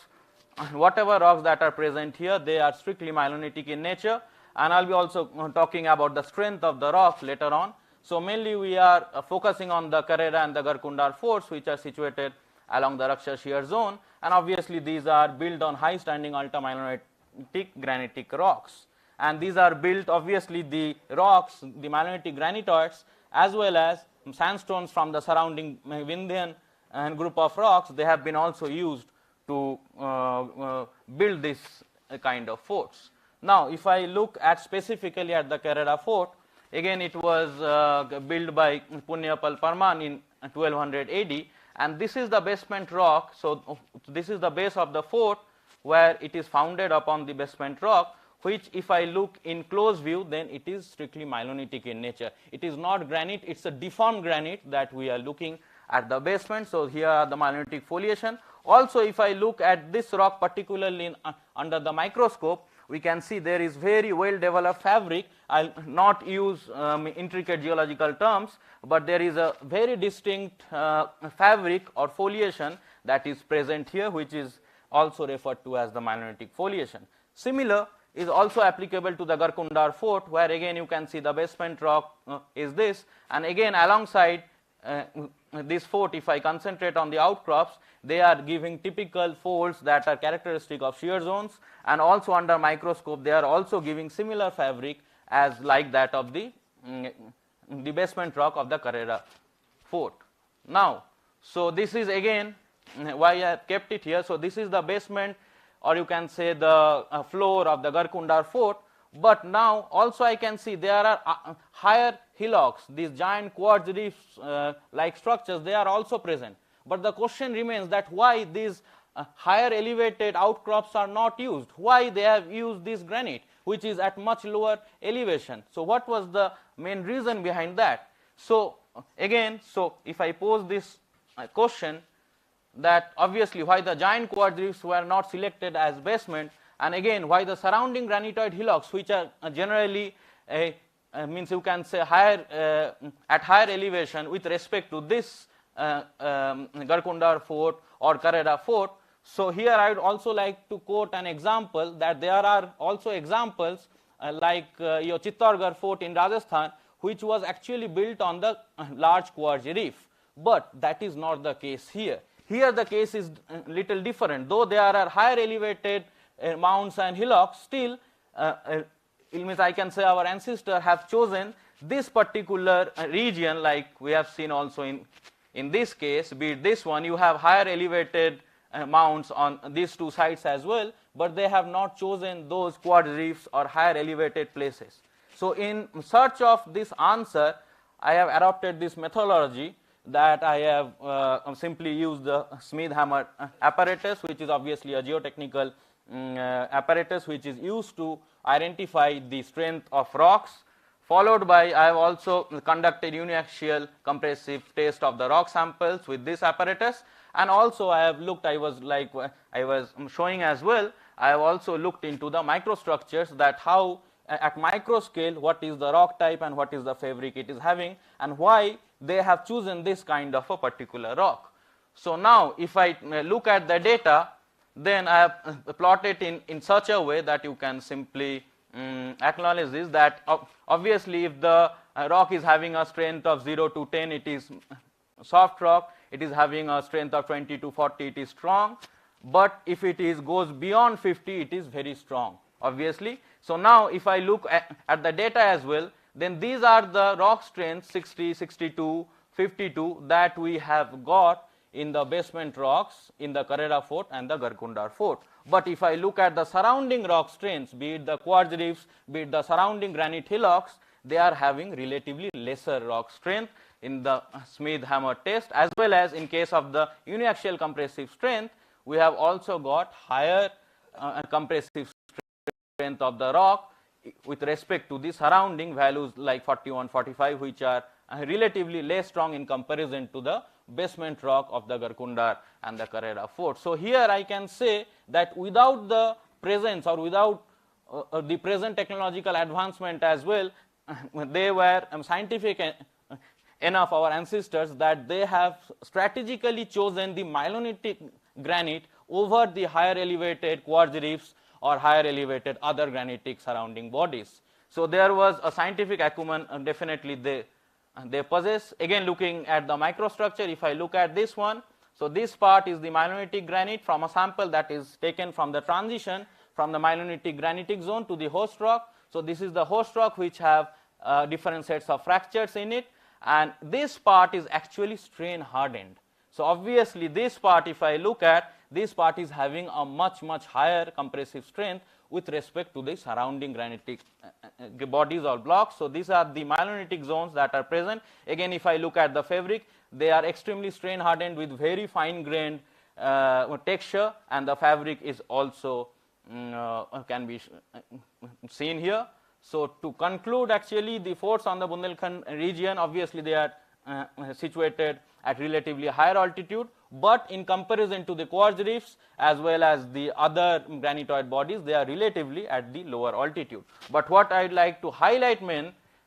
whatever rocks that are present here, they are strictly myelonitic in nature, and I will be also talking about the strength of the rocks later on. So mainly we are focusing on the Karera and the Garkundar forts which are situated along the Raksha shear zone, and obviously these are built on high standing ultramyelonitic granitic rocks, and these are built obviously the rocks, the myelonitic granitoids as well as sandstones from the surrounding Vindhyan and group of rocks, they have been also used to build this kind of forts. Now if I look at specifically at the Karera fort, again it was built by Punyapal Parman in 1200 AD, and this is the basement rock. So this is the base of the fort where it is founded upon the basement rock, which if I look in close view, then it is strictly myelonitic in nature. It is not granite, it's a deformed granite that we are looking at the basement. So here are the myelonitic foliation. Also if I look at this rock particularly under the microscope, we can see there is very well developed fabric. I will not use intricate geological terms, but there is a very distinct fabric or foliation that is present here, which is also referred to as the myelonitic foliation. Similar is also applicable to the Garkundar fort, where again you can see the basement rock is this, and again alongside this fort, if I concentrate on the outcrops, they are giving typical folds that are characteristic of shear zones, and also under microscope they are also giving similar fabric as like that of the basement rock of the Karera fort. Now, so this is again why I have kept it here. So this is the basement, or you can say the floor of the Garkundar fort, but now also I can see there are higher hillocks, these giant quartz reefs like structures, they are also present. But the question remains that why these higher elevated outcrops are not used, why they have used this granite which is at much lower elevation. So what was the main reason behind that? So again, so if I pose this question, that obviously why the giant quartz reefs were not selected as basement, and again why the surrounding granitoid hillocks, which are generally means you can say higher at higher elevation with respect to this Garkundar Fort or Karera Fort. So here I would also like to quote an example that there are also examples like your Chittorgarh Fort in Rajasthan, which was actually built on the large quartz reef, but that is not the case here. Here the case is little different. Though there are higher elevated mounds and hillocks, still it means I can say our ancestors have chosen this particular region, like we have seen also in this case, be it this one, you have higher elevated mounds on these two sides as well, but they have not chosen those quartz reefs or higher elevated places. So in search of this answer, I have adopted this methodology that I have simply used the Smith-Hammer apparatus, which is obviously a geotechnical apparatus which is used to identify the strength of rocks, followed by I have also conducted uniaxial compressive test of the rock samples with this apparatus, and also I have looked, I was showing as well, I have also looked into the microstructures, that how at micro scale what is the rock type and what is the fabric it is having, and why they have chosen this kind of a particular rock. So now if I look at the data, then I have plotted in such a way that you can simply acknowledge this, that obviously if the rock is having a strength of 0 to 10, it is soft rock, it is having a strength of 20 to 40, it is strong, but if it goes beyond 50, it is very strong, obviously. So now if I look at the data as well, then these are the rock strengths 60, 62, 52 that we have got in the basement rocks in the Karera Fort and the Garkundar Fort. But if I look at the surrounding rock strengths, be it the quartz reefs, be it the surrounding granite hillocks, they are having relatively lesser rock strength in the Smith-Hammer test, as well as in case of the uniaxial compressive strength, we have also got higher compressive strength of the rock with respect to the surrounding values like 41, 45, which are relatively less strong in comparison to the basement rock of the Garkundar and the Karera Fort. So here I can say that without the presence or without the present technological advancement as well, they were scientific enough, our ancestors, that they have strategically chosen the myelonitic granite over the higher elevated quartz reefs or higher elevated other granitic surrounding bodies. So there was a scientific acumen definitely they possess. Again, looking at the microstructure, if I look at this one, so this part is the myelonitic granite from a sample that is taken from the transition from the myelonitic granitic zone to the host rock. So this is the host rock which have different sets of fractures in it, and this part is actually strain hardened. So obviously this part, if I look at, this part is having a much higher compressive strength with respect to the surrounding granitic bodies or blocks. So these are the myelonitic zones that are present. Again, if I look at the fabric, they are extremely strain hardened with very fine grained texture, and the fabric is also can be seen here. So to conclude, actually the forts on the Bundelkhand region, obviously they are situated at relatively higher altitude, but in comparison to the quartz reefs as well as the other granitoid bodies, they are relatively at the lower altitude. But what I would like to highlight,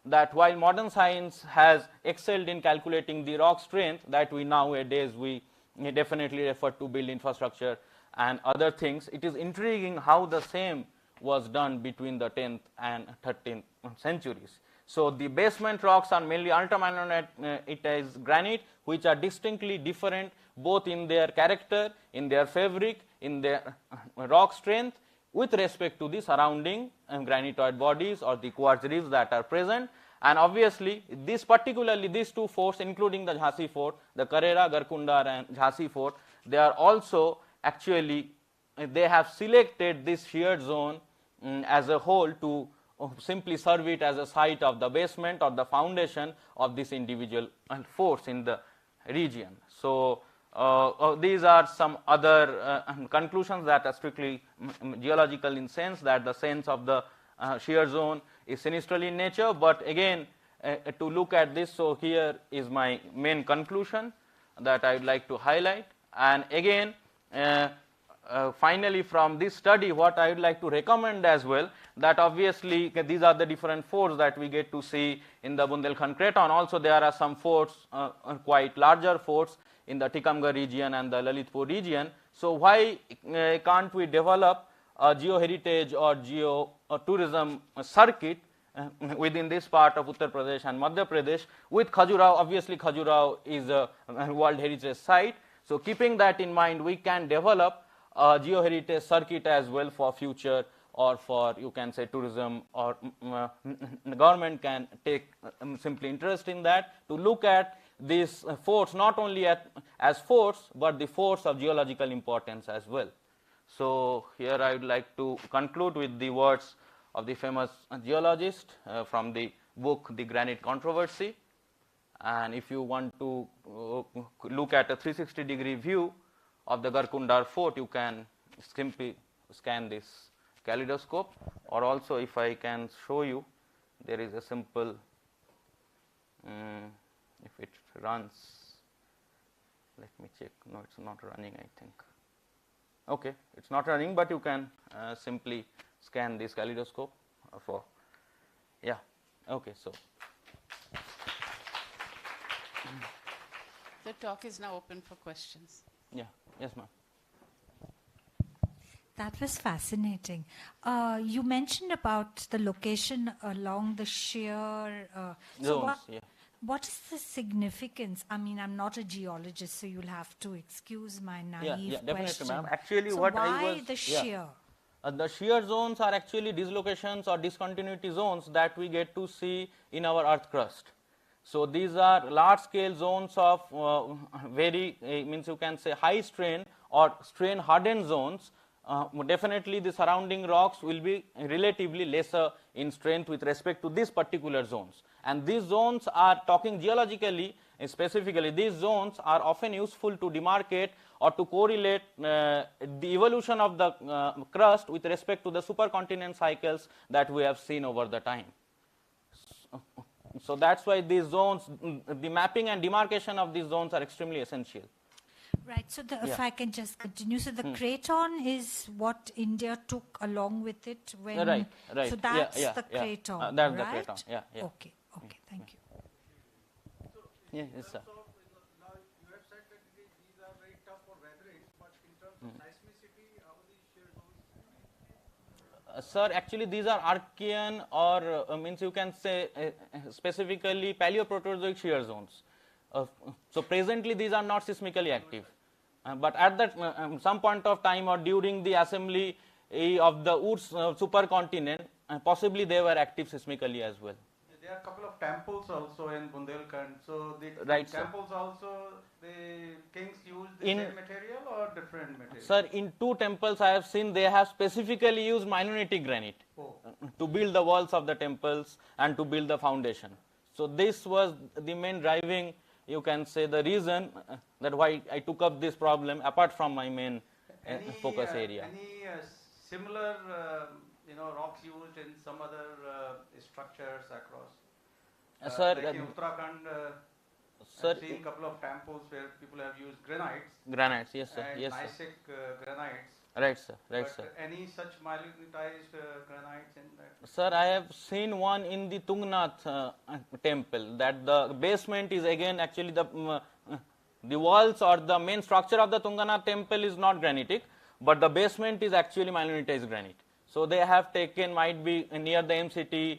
that while modern science has excelled in calculating the rock strength, that we nowadays we definitely refer to build infrastructure and other things, it is intriguing how the same was done between the 10th and 13th centuries. So the basement rocks are mainly ultramalonite granite, which are distinctly different both in their character, in their fabric, in their rock strength with respect to the surrounding granitoid bodies or the quartz reefs that are present. And obviously particularly these two forts, including the Jhansi Fort, the Karera, Garkundar and Jhansi Fort, they are also actually, they have selected this shear zone as a whole to simply serve it as a site of the basement or the foundation of this individual forts in the region. So these are some other conclusions that are strictly geological in sense, that the sense of the shear zone is sinistral in nature, but again to look at this. So here is my main conclusion that I would like to highlight. And again, finally from this study, what I would like to recommend as well, that obviously these are the different forts that we get to see in the Bundelkhand Craton. Also there are some forts, quite larger forts in the Tikamgarh region and the Lalitpur region. So why can't we develop a geoheritage or geotourism circuit within this part of Uttar Pradesh and Madhya Pradesh with Khajuraho? Obviously Khajuraho is a World Heritage Site. So keeping that in mind, we can develop a geoheritage circuit as well for future, or for, you can say, tourism, or the government can take simply interest in that to look at these forts not only as forts, but the forts of geological importance as well. So here I would like to conclude with the words of the famous geologist from the book The Granite Controversy. And if you want to look at a 360-degree view of the Garkundar fort, you can simply scan this kaleidoscope, or also if I can show you, there is a simple, if it runs, let me check, no, it's not running, I think. Okay, it's not running, but you can simply scan this kaleidoscope for, yeah, okay, so. The talk is now open for questions. Yeah, yes ma'am. That was fascinating. You mentioned about the location along the sheer zones. What is the significance? I mean, I'm not a geologist, so you'll have to excuse my naive definitely, question. ma'am. Actually, so what why I was the shear? The shear zones are actually dislocations or discontinuity zones that we get to see in our earth crust. So these are large-scale zones of very means you can say high strain or strain hardened zones. Definitely the surrounding rocks will be relatively lesser in strength with respect to these particular zones. And these zones are, talking geologically specifically, these zones are often useful to demarcate or to correlate the evolution of the crust with respect to the supercontinent cycles that we have seen over the time. So that's why these zones, the mapping and demarcation of these zones are extremely essential. Right, so if I can just continue, so the Craton is what India took along with it when... Right. So that's the Craton, that's right? the Craton, yeah. Okay, thank you. Yes, sir. So now you have said that these are very tough for weathering, but in terms of seismicity, how are these shear zones? Sir, actually these are Archean or means you can say specifically Paleoproterozoic shear zones. So presently these are not seismically active, but at that some point of time or during the assembly of the Urs supercontinent, possibly they were active seismically as well. There are a couple of temples also in Bundelkhand. So the temples also, the kings use the same material or different material? Sir, in two temples I have seen they have specifically used Mainonetic granite to build the walls of the temples and to build the foundation. So this was the main driving, you can say, the reason that why I took up this problem apart from my main focus area. Any similar rocks used in some other structures across? Sir, like in Uttarakhand, I've seen a couple of temples where people have used granites. Granites, yes sir. And yes, gneissic granites. Right, sir. Right, but sir. Any such magnetized granites in that? Sir, I have seen one in the Tungnath temple, that the basement is again actually the walls or the main structure of the Tungnath temple is not granitic, but the basement is actually malonitized granite. So they have taken, might be near the MCT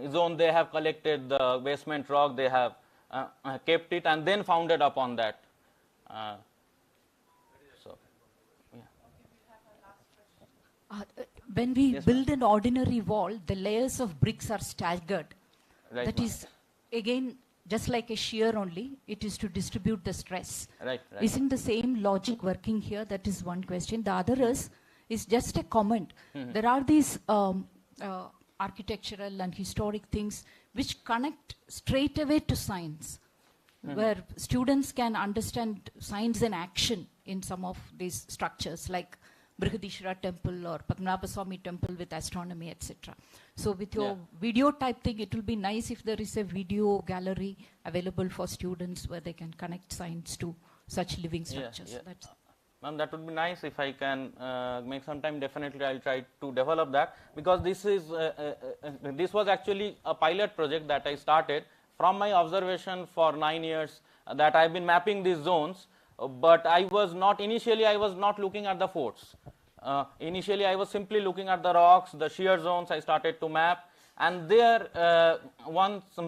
zone, they have collected the basement rock, they have kept it and then founded upon that. When we build an ordinary wall, the layers of bricks are staggered. Right, that is, again, just like a shear only, it is to distribute the stress. Right. Isn't the same logic working here? That is one question. The other is just a comment. There are these architectural and historic things which connect straight away to science, where students can understand science in action in some of these structures, like Brihadishwara temple or Padmanabhaswamy temple with astronomy, etc. So with your Yeah. video type thing, it will be nice if there is a video gallery available for students where they can connect science to such living structures. Yeah. That's Ma'am, that would be nice if I can make some time. Definitely, I'll try to develop that, because this was actually a pilot project that I started from my observation for 9 years that I've been mapping these zones. But I was not looking at the forts. Initially, I was simply looking at the rocks, the shear zones. I started to map, and there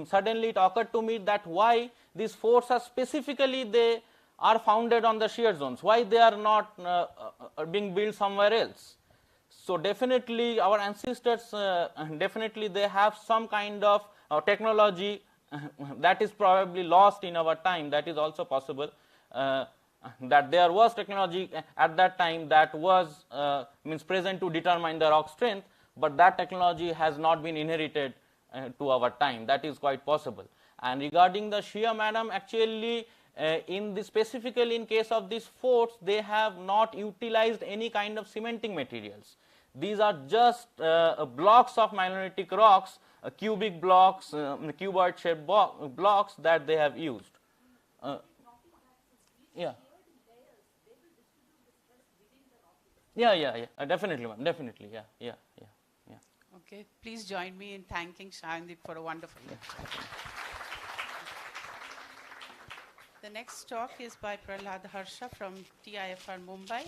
suddenly it occurred to me that why these forts are specifically they are founded on the shear zones, why they are not being built somewhere else. So definitely our ancestors, definitely they have some kind of technology that is probably lost in our time. That is also possible, that there was technology at that time that was present to determine the rock strength, but that technology has not been inherited to our time. That is quite possible. And regarding the shear, madam, actually specifically in case of these forts, they have not utilized any kind of cementing materials. These are just blocks of monolithic rocks, cubic blocks, cuboid shaped blocks that they have used. Yeah, definitely, ma'am, definitely, yeah. Okay, please join me in thanking Shayandeep for a wonderful The next talk is by Prahlad Harsha from TIFR Mumbai.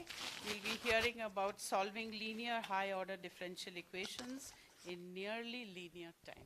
We'll be hearing about solving linear high-order differential equations in nearly linear time.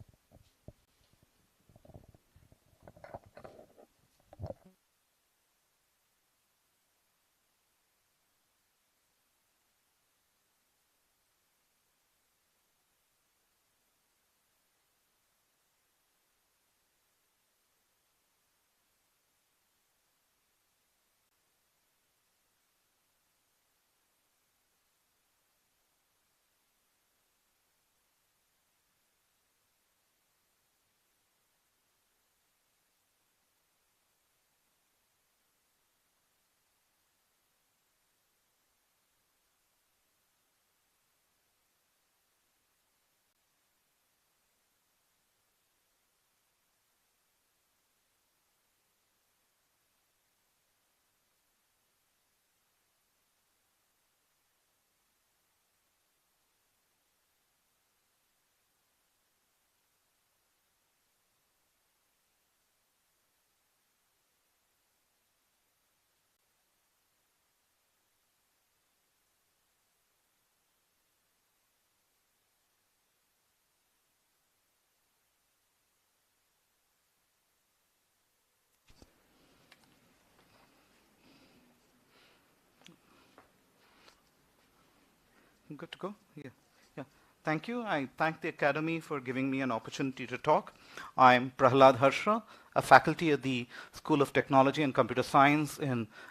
Good to go? Yeah. Thank you. I thank the Academy for giving me an opportunity to talk. I'm Prahlad Harsha, a faculty at the School of Technology and Computer Science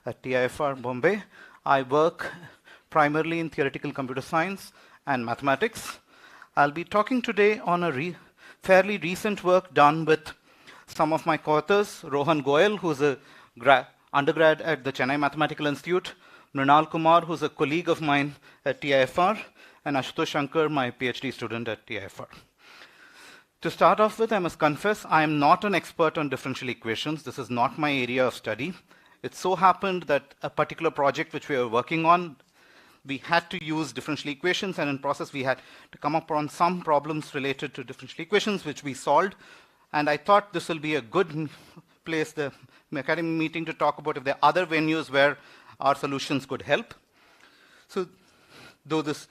at TIFR Bombay. I work primarily in theoretical computer science and mathematics. I'll be talking today on a fairly recent work done with some of my co-authors, Rohan Goyal, who's a undergrad at the Chennai Mathematical Institute, Mrinal Kumar, who's a colleague of mine at TIFR, and Ashutosh Shankar, my PhD student at TIFR. To start off with, I must confess, I am not an expert on differential equations. This is not my area of study. It so happened that a particular project which we were working on, we had to use differential equations, and in process we had to come up on some problems related to differential equations, which we solved. And I thought this will be a good place, the Academy meeting, to talk about if there are other venues where our solutions could help. So, though this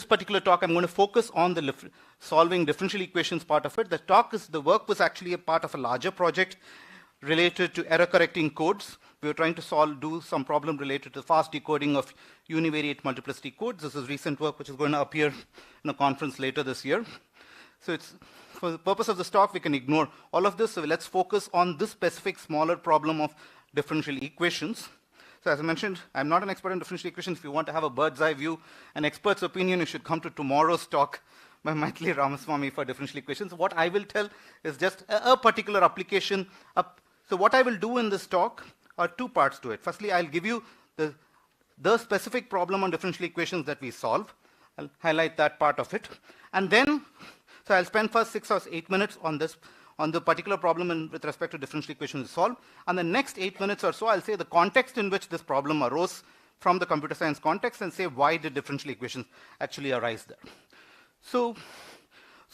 particular talk, I'm going to focus on the solving differential equations part of it. The work was actually a part of a larger project related to error correcting codes. We were trying to do some problem related to fast decoding of univariate multiplicity codes. This is recent work which is going to appear in a conference later this year. So for the purpose of this talk, we can ignore all of this. So let's focus on this specific smaller problem of differential equations. So as I mentioned, I'm not an expert in differential equations. If you want to have a bird's eye view, an expert's opinion, you should come to tomorrow's talk by Maithili Ramaswamy for differential equations. What I will tell is just a particular application. So what I will do in this talk are two parts to it. Firstly, I'll give you the the specific problem on differential equations that we solve. I'll highlight that part of it. And then, so I'll spend first 6 or 8 minutes on this, on the particular problem with respect to differential equations to solve. And the next 8 minutes or so, I'll say the context in which this problem arose from the computer science context and say why did differential equations actually arise there. So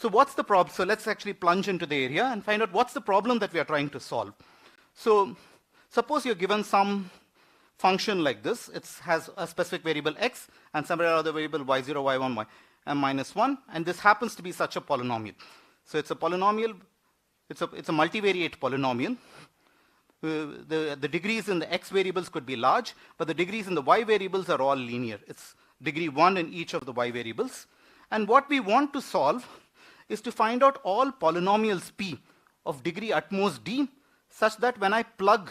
what's the problem? So let's actually plunge into the area and find out what's the problem that we are trying to solve. So suppose you're given some function like this. It has a specific variable x and some other variable y0, y1, and minus 1, and this happens to be such a polynomial. So it's a polynomial, it's a multivariate polynomial. The degrees in the x variables could be large, but the degrees in the y variables are all linear. It's degree 1 in each of the y variables. And what we want to solve is to find out all polynomials p of degree at most d, such that when I plug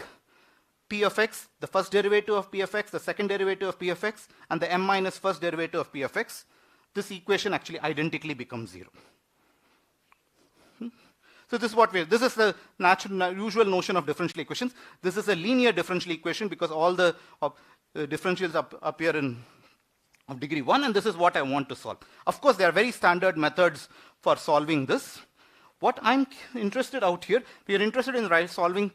p of x, the first derivative of p of x, the second derivative of p of x, and the m minus first derivative of p of x, this equation actually identically becomes 0. So this is what this is the usual notion of differential equations. This is a linear differential equation because all the differentials appear in of degree 1, and this is what I want to solve. Of course, there are very standard methods for solving this. What I'm interested out here, we are interested in solving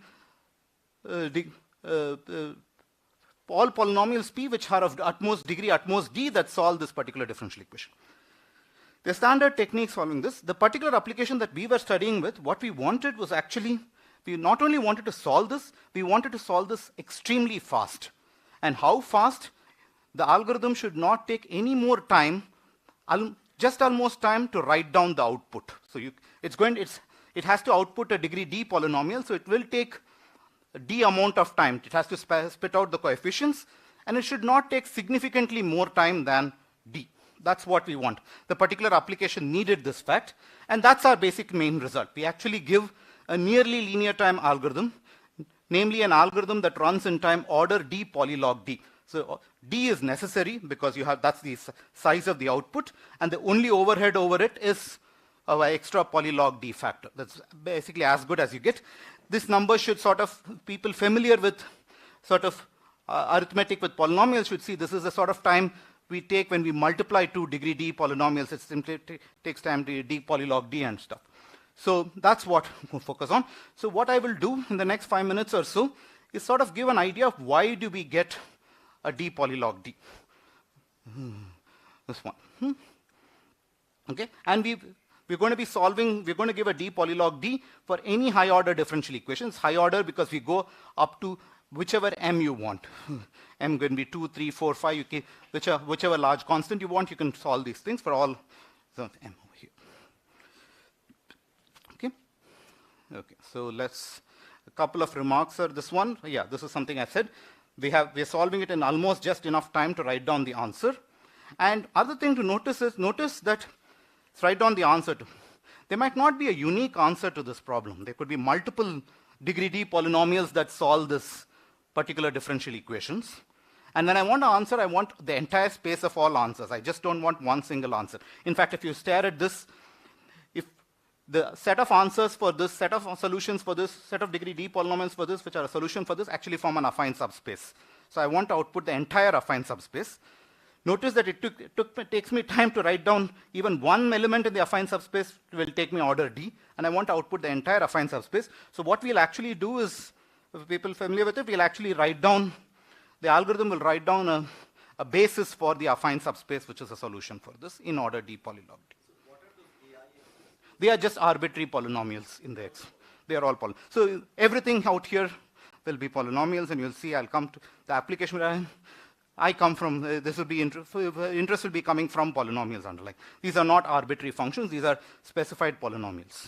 all polynomials p which are of degree at most d that solve this particular differential equation. The standard technique solving this, the particular application that we were studying with, what we wanted was actually, we not only wanted to solve this, we wanted to solve this extremely fast. And how fast? The algorithm should not take any more time, just almost time to write down the output. So it has to output a degree d polynomial, so it will take a d amount of time. It has to spit out the coefficients, and it should not take significantly more time than d. That's what we want. The particular application needed this fact, and that's our basic main result. We actually give a nearly linear time algorithm, namely an algorithm that runs in time order d polylog d. So d is necessary because that's the size of the output, and the only overhead over it is our extra polylog d factor. That's basically as good as you get. This number should people familiar with arithmetic with polynomials should see this is the sort of time we take when we multiply two degree d polynomials. It simply takes time to d polylog d and stuff. So that's what we'll focus on. So what I will do in the next 5 minutes or so is sort of give an idea of why do we get a d polylog d. This one. Okay, and we're going to be solving, we're going to give a d polylog d for any high order differential equations. High order because we go up to whichever m you want. M can be 2, 3, 4, 5, whichever large constant you want, you can solve these things for all m over here. Okay, so a couple of remarks are this one. Yeah, this is something I said. We're solving it in almost just enough time to write down the answer. And other thing to notice is, that let's write down the answer to. There might not be a unique answer to this problem. There could be multiple degree d polynomials that solve this particular differential equations. And when I want to answer, I want the entire space of all answers. I just don't want one single answer. In fact, if you stare at this, if the set of answers for this, set of solutions for this, set of degree d polynomials for this, which are a solution for this, actually form an affine subspace. So I want to output the entire affine subspace. Notice that it takes me time to write down even one element in the affine subspace will take me order d, and I want to output the entire affine subspace. So what we'll actually do is, if people are familiar with it, we'll actually write down, the algorithm will write down a basis for the affine subspace, which is a solution for this in order d polylog d. So what are those AIs? They are just arbitrary polynomials in the X. They are all polynomials. So everything out here will be polynomials, and you'll see I'll come to the application where I come from, this will be interest will be coming from polynomials underlying. These are not arbitrary functions, these are specified polynomials.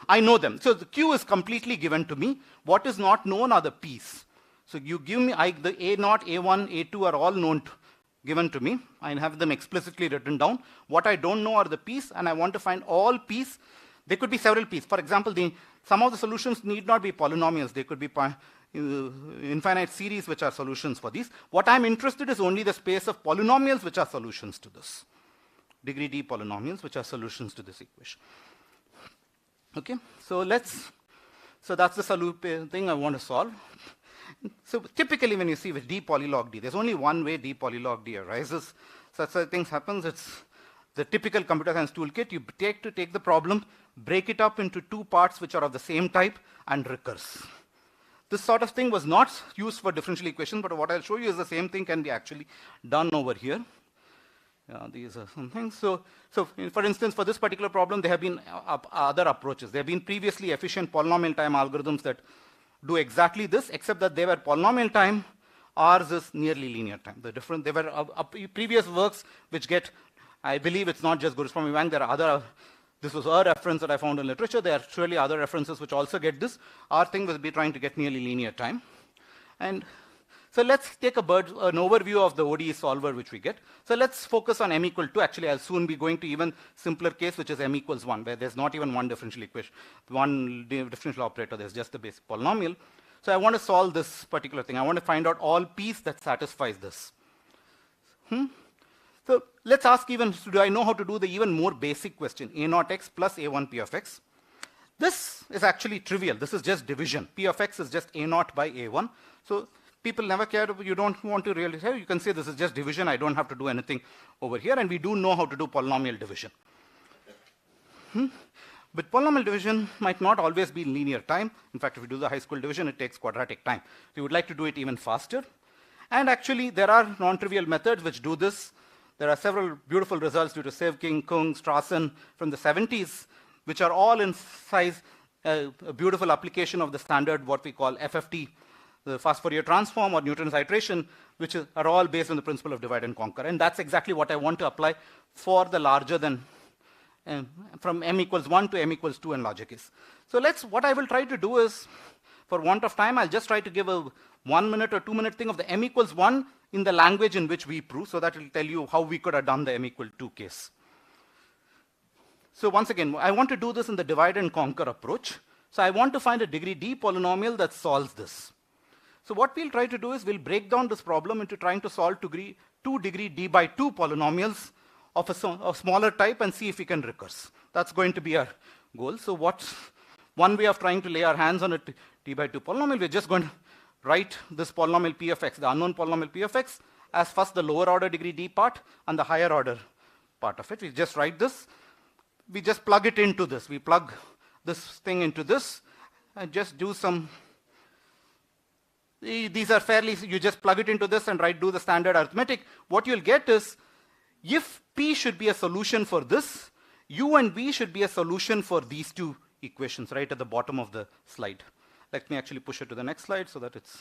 I know them. So the Q is completely given to me. What is not known are the P's. So you give me, the A0, A1, A2 are all known, given to me. I have them explicitly written down. What I don't know are the P's, and I want to find all P's. There could be several P's. For example, some of the solutions need not be polynomials. They could be infinite series which are solutions for these. What I'm interested in is only the space of polynomials which are solutions to this. Degree d polynomials which are solutions to this equation. Okay, so that's the thing I want to solve. So typically when you see with D polylog D, there's only one way D polylog D arises. Such things happens. It's the typical computer science toolkit. You take the problem, break it up into two parts which are of the same type and recurse. This sort of thing was not used for differential equations, but what I'll show you is the same thing can be actually done over here. These are some things. So for instance, for this particular problem, there have been other approaches. There have been previously efficient polynomial time algorithms that do exactly this, except that they were polynomial time. Ours is nearly linear time. There were previous works which get, I believe it's not just Guruswami Wang, there are other, this was a reference that I found in literature. There are surely other references which also get this. Our thing will be trying to get nearly linear time. And so let's take an overview of the ODE solver which we get. So let's focus on m equal 2. Actually, I'll soon be going to even simpler case, which is m equals 1, where there's not even one differential equation, one differential operator, there's just the basic polynomial. So I want to solve this particular thing. I want to find out all p's that satisfies this. So let's ask even, do I know how to do the even more basic question, a0x plus a1p of x? This is actually trivial. This is just division. P of x is just a0 by a1. So people never care, you don't want to really say, you can say this is just division, I don't have to do anything over here, and we do know how to do polynomial division. But polynomial division might not always be linear time. In fact, if you do the high school division, it takes quadratic time. So you would like to do it even faster. And actually, there are non-trivial methods which do this. There are several beautiful results due to Sevking, Kung, Strassen from the 70s, which are all in size, a beautiful application of the standard, what we call FFT, the fast Fourier transform or Newton's iteration, which are all based on the principle of divide and conquer. And that's exactly what I want to apply for the larger than, from m equals 1 to m equals 2 and larger case. So what I will try to do is, for want of time, I'll just try to give a 1 minute or 2 minute thing of the m equals 1 in the language in which we prove, so that will tell you how we could have done the m equal 2 case. So once again, I want to do this in the divide and conquer approach. So I want to find a degree d polynomial that solves this. So what we'll try to do is we'll break down this problem into trying to solve 2 degree d by 2 polynomials of a smaller type and see if we can recurse. That's going to be our goal. So what's one way of trying to lay our hands on a d by 2 polynomial? We're just going to write this polynomial p of x, the unknown polynomial p of x, as first the lower order degree d part and the higher order part of it. We just write this. We just plug it into this. We plug this thing into this and just do some. These are fairly, you just plug it into this and do the standard arithmetic. What you'll get is, if P should be a solution for this, U and V should be a solution for these two equations right at the bottom of the slide. Let me actually push it to the next slide so that it's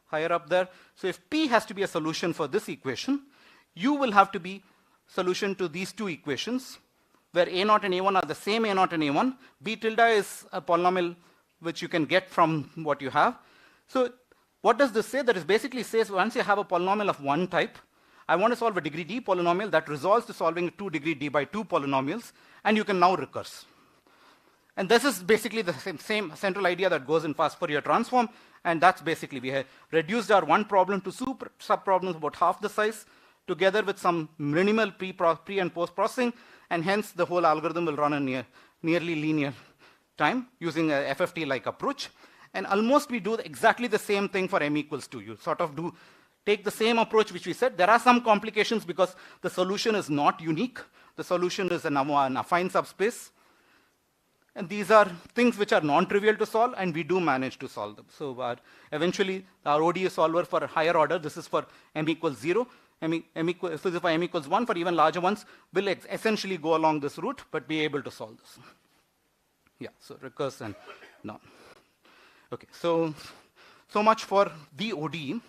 higher up there. So if P has to be a solution for this equation, U will have to be solution to these two equations, where A0 and A1 are the same A0 and A1. B tilde is a polynomial which you can get from what you have. So what does this say? That is basically says once you have a polynomial of one type, I want to solve a degree d polynomial that resolves to solving 2 degree d by 2 polynomials, and you can now recurse. And this is basically the same central idea that goes in fast Fourier transform, and that's basically, we have reduced our one problem to sub-problems about half the size, together with some minimal pre and post processing, and hence the whole algorithm will run in nearly linear time using a FFT-like approach. And almost we do exactly the same thing for m equals 2. You sort of take the same approach which we said. There are some complications because the solution is not unique. The solution is an affine subspace. And these are things which are non-trivial to solve, and we do manage to solve them. So eventually, our ODE solver for higher order, this is for m equals 0. So this is for m equals 1, for even larger ones, will essentially go along this route, but be able to solve this. Yeah, so recurse and none. Okay, so much for the ODE.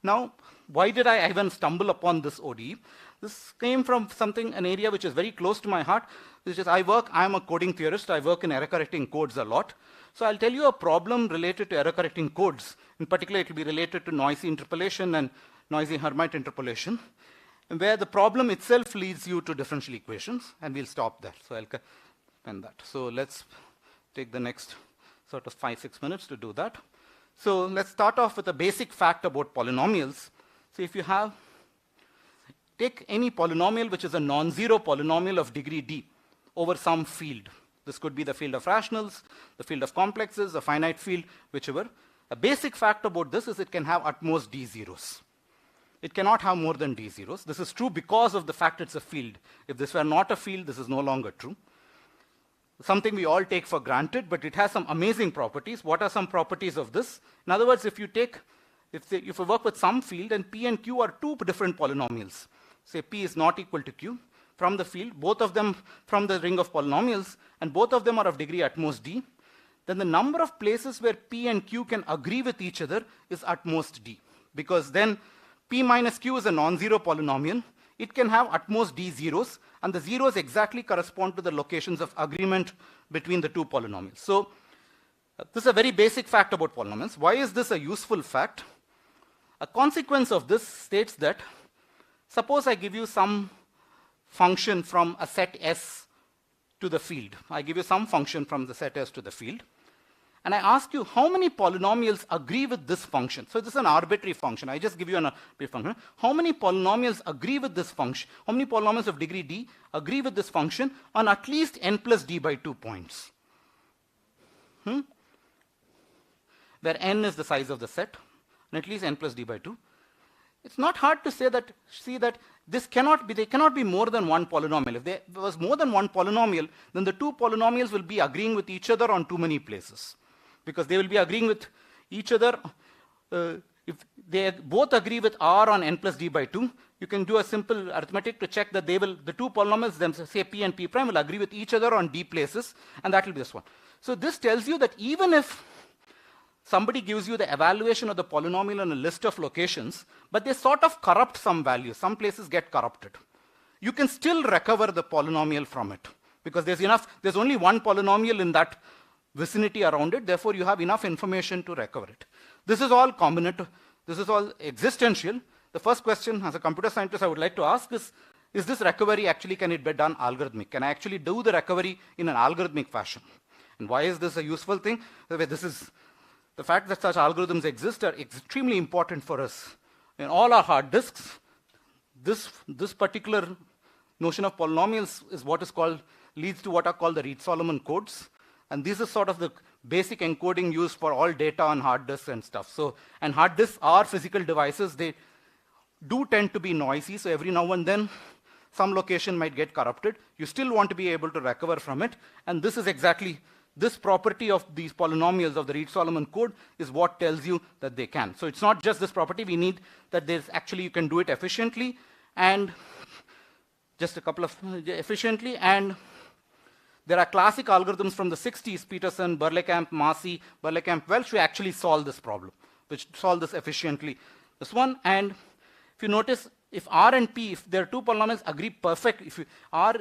Now, why did I even stumble upon this ODE? This came from an area which is very close to my heart, which is I'm a coding theorist. I work in error correcting codes a lot. So I'll tell you a problem related to error correcting codes. In particular, it will be related to noisy interpolation and noisy Hermite interpolation, where the problem itself leads you to differential equations, and we'll stop there. So I'll end that. So let's take the next sort of 5-6 minutes to do that. So let's start off with a basic fact about polynomials. So if you take any polynomial which is a non-zero polynomial of degree d over some field. This could be the field of rationals, the field of complexes, a finite field, whichever. A basic fact about this is it can have at most d zeros. It cannot have more than d zeros. This is true because of the fact it's a field. If this were not a field, this is no longer true. Something we all take for granted, but it has some amazing properties. What are some properties of this? In other words, if you work with some field and p and q are two different polynomials, say p is not equal to q, from the field, both of them from the ring of polynomials, and both of them are of degree at most d, then the number of places where p and q can agree with each other is at most d. Because then p minus q is a non-zero polynomial. It can have at most d zeros, and the zeros exactly correspond to the locations of agreement between the two polynomials. So this is a very basic fact about polynomials. Why is this a useful fact? A consequence of this states that, suppose I give you some function from a set S to the field. I give you some function from the set S to the field. And I ask you how many polynomials agree with this function. So this is an arbitrary function. I just give you an arbitrary function. How many polynomials agree with this function? How many polynomials of degree d agree with this function on at least n plus d by 2 points? Where n is the size of the set, and at least n plus d by 2. It's not hard to see that this cannot be, there cannot be more than one polynomial. If there was more than one polynomial, then the two polynomials will be agreeing with each other on too many places. Because they will be agreeing with each other. If they both agree with r on n plus d by 2, you can do a simple arithmetic to check that the two polynomials themselves, say p and p prime, will agree with each other on d places, and that will be this one. So this tells you that even if somebody gives you the evaluation of the polynomial on a list of locations, but they sort of corrupt some values, some places get corrupted, you can still recover the polynomial from it. Because there's only one polynomial in that vicinity around it, therefore you have enough information to recover it. This is all combinatorial, this is all existential. The first question as a computer scientist I would like to ask is this recovery actually, can it be done algorithmic? Can I actually do the recovery in an algorithmic fashion? And why is this a useful thing? The fact that such algorithms exist are extremely important for us. In all our hard disks, this particular notion of polynomials is what is called, leads to what are called the Reed-Solomon codes. And this is sort of the basic encoding used for all data on hard disks and stuff. So, and hard disks are physical devices. They do tend to be noisy. So every now and then, some location might get corrupted. You still want to be able to recover from it. And this is exactly, this property of these polynomials of the Reed-Solomon code is what tells you that they can. So it's not just this property. We need that there's actually, you can do it efficiently. And just a couple of, efficiently. And there are classic algorithms from the 60s, Peterson, Berlekamp, Marcy, Berlekamp, Welch, who actually solve this problem, which solve this efficiently. This one, and if you notice, if R and P, if their two polynomials agree perfect, if R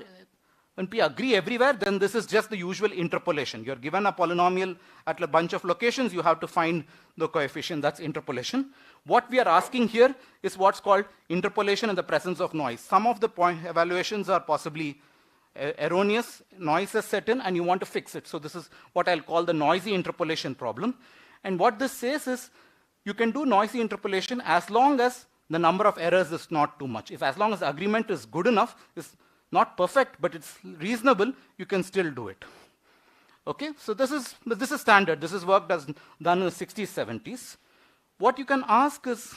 and P agree everywhere, then this is just the usual interpolation. You're given a polynomial at a bunch of locations, you have to find the coefficient, that's interpolation. What we are asking here is what's called interpolation in the presence of noise. Some of the point evaluations are possibly erroneous, noise is set in, and you want to fix it. So this is what I'll call the noisy interpolation problem. And what this says is, you can do noisy interpolation as long as the number of errors is not too much. If as long as the agreement is good enough, it's not perfect, but it's reasonable, you can still do it. Okay, so this is standard. This is work that's done in the 60s, 70s. What you can ask is,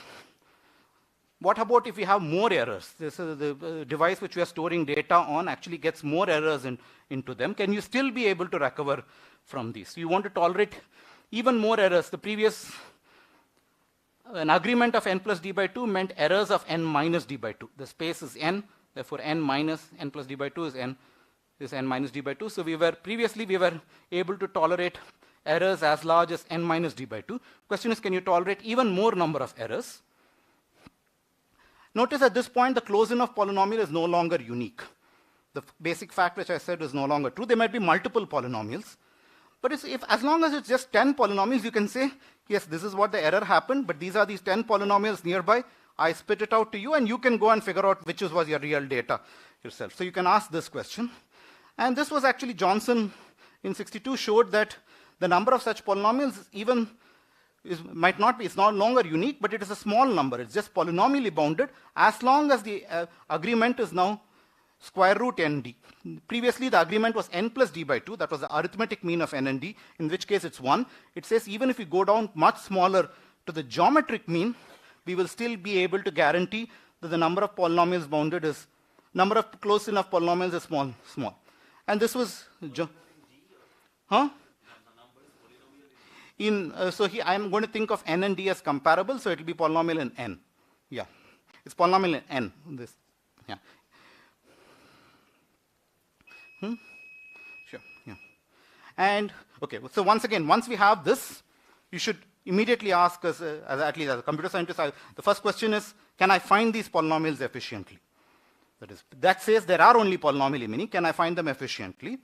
what about if we have more errors? This is the device which we are storing data on actually gets more errors into them. Can you still be able to recover from these? So you want to tolerate even more errors. The previous, an agreement of n plus d by 2 meant errors of n minus d by 2. The space is n, therefore n minus n plus d by 2 is n minus d by 2. So previously we were able to tolerate errors as large as n minus d by 2. Question is, can you tolerate even more number of errors? Notice at this point, the close-in of polynomial is no longer unique. The basic fact which I said is no longer true. There might be multiple polynomials. But as long as it's just 10 polynomials, you can say, yes, this is what the error happened, but these are these 10 polynomials nearby. I spit it out to you, and you can go and figure out which was your real data yourself. So you can ask this question. And this was actually Johnson in 62 showed that the number of such polynomials even might not be, it's no longer unique, but it is a small number. It's just polynomially bounded as long as the agreement is now square root nd. Previously, the agreement was n plus d by 2. That was the arithmetic mean of n and d, in which case it's 1. It says even if we go down much smaller to the geometric mean, we will still be able to guarantee that the number of polynomials bounded is, number of close enough polynomials is small. And this was, so here I am going to think of n and d as comparable, so it will be polynomial in n. Yeah, it's polynomial in n. This, yeah. Sure, yeah. And, okay, so once again, once we have this, you should immediately ask us, at least as a computer scientist, the first question is, can I find these polynomials efficiently? That says there are only polynomial many, can I find them efficiently?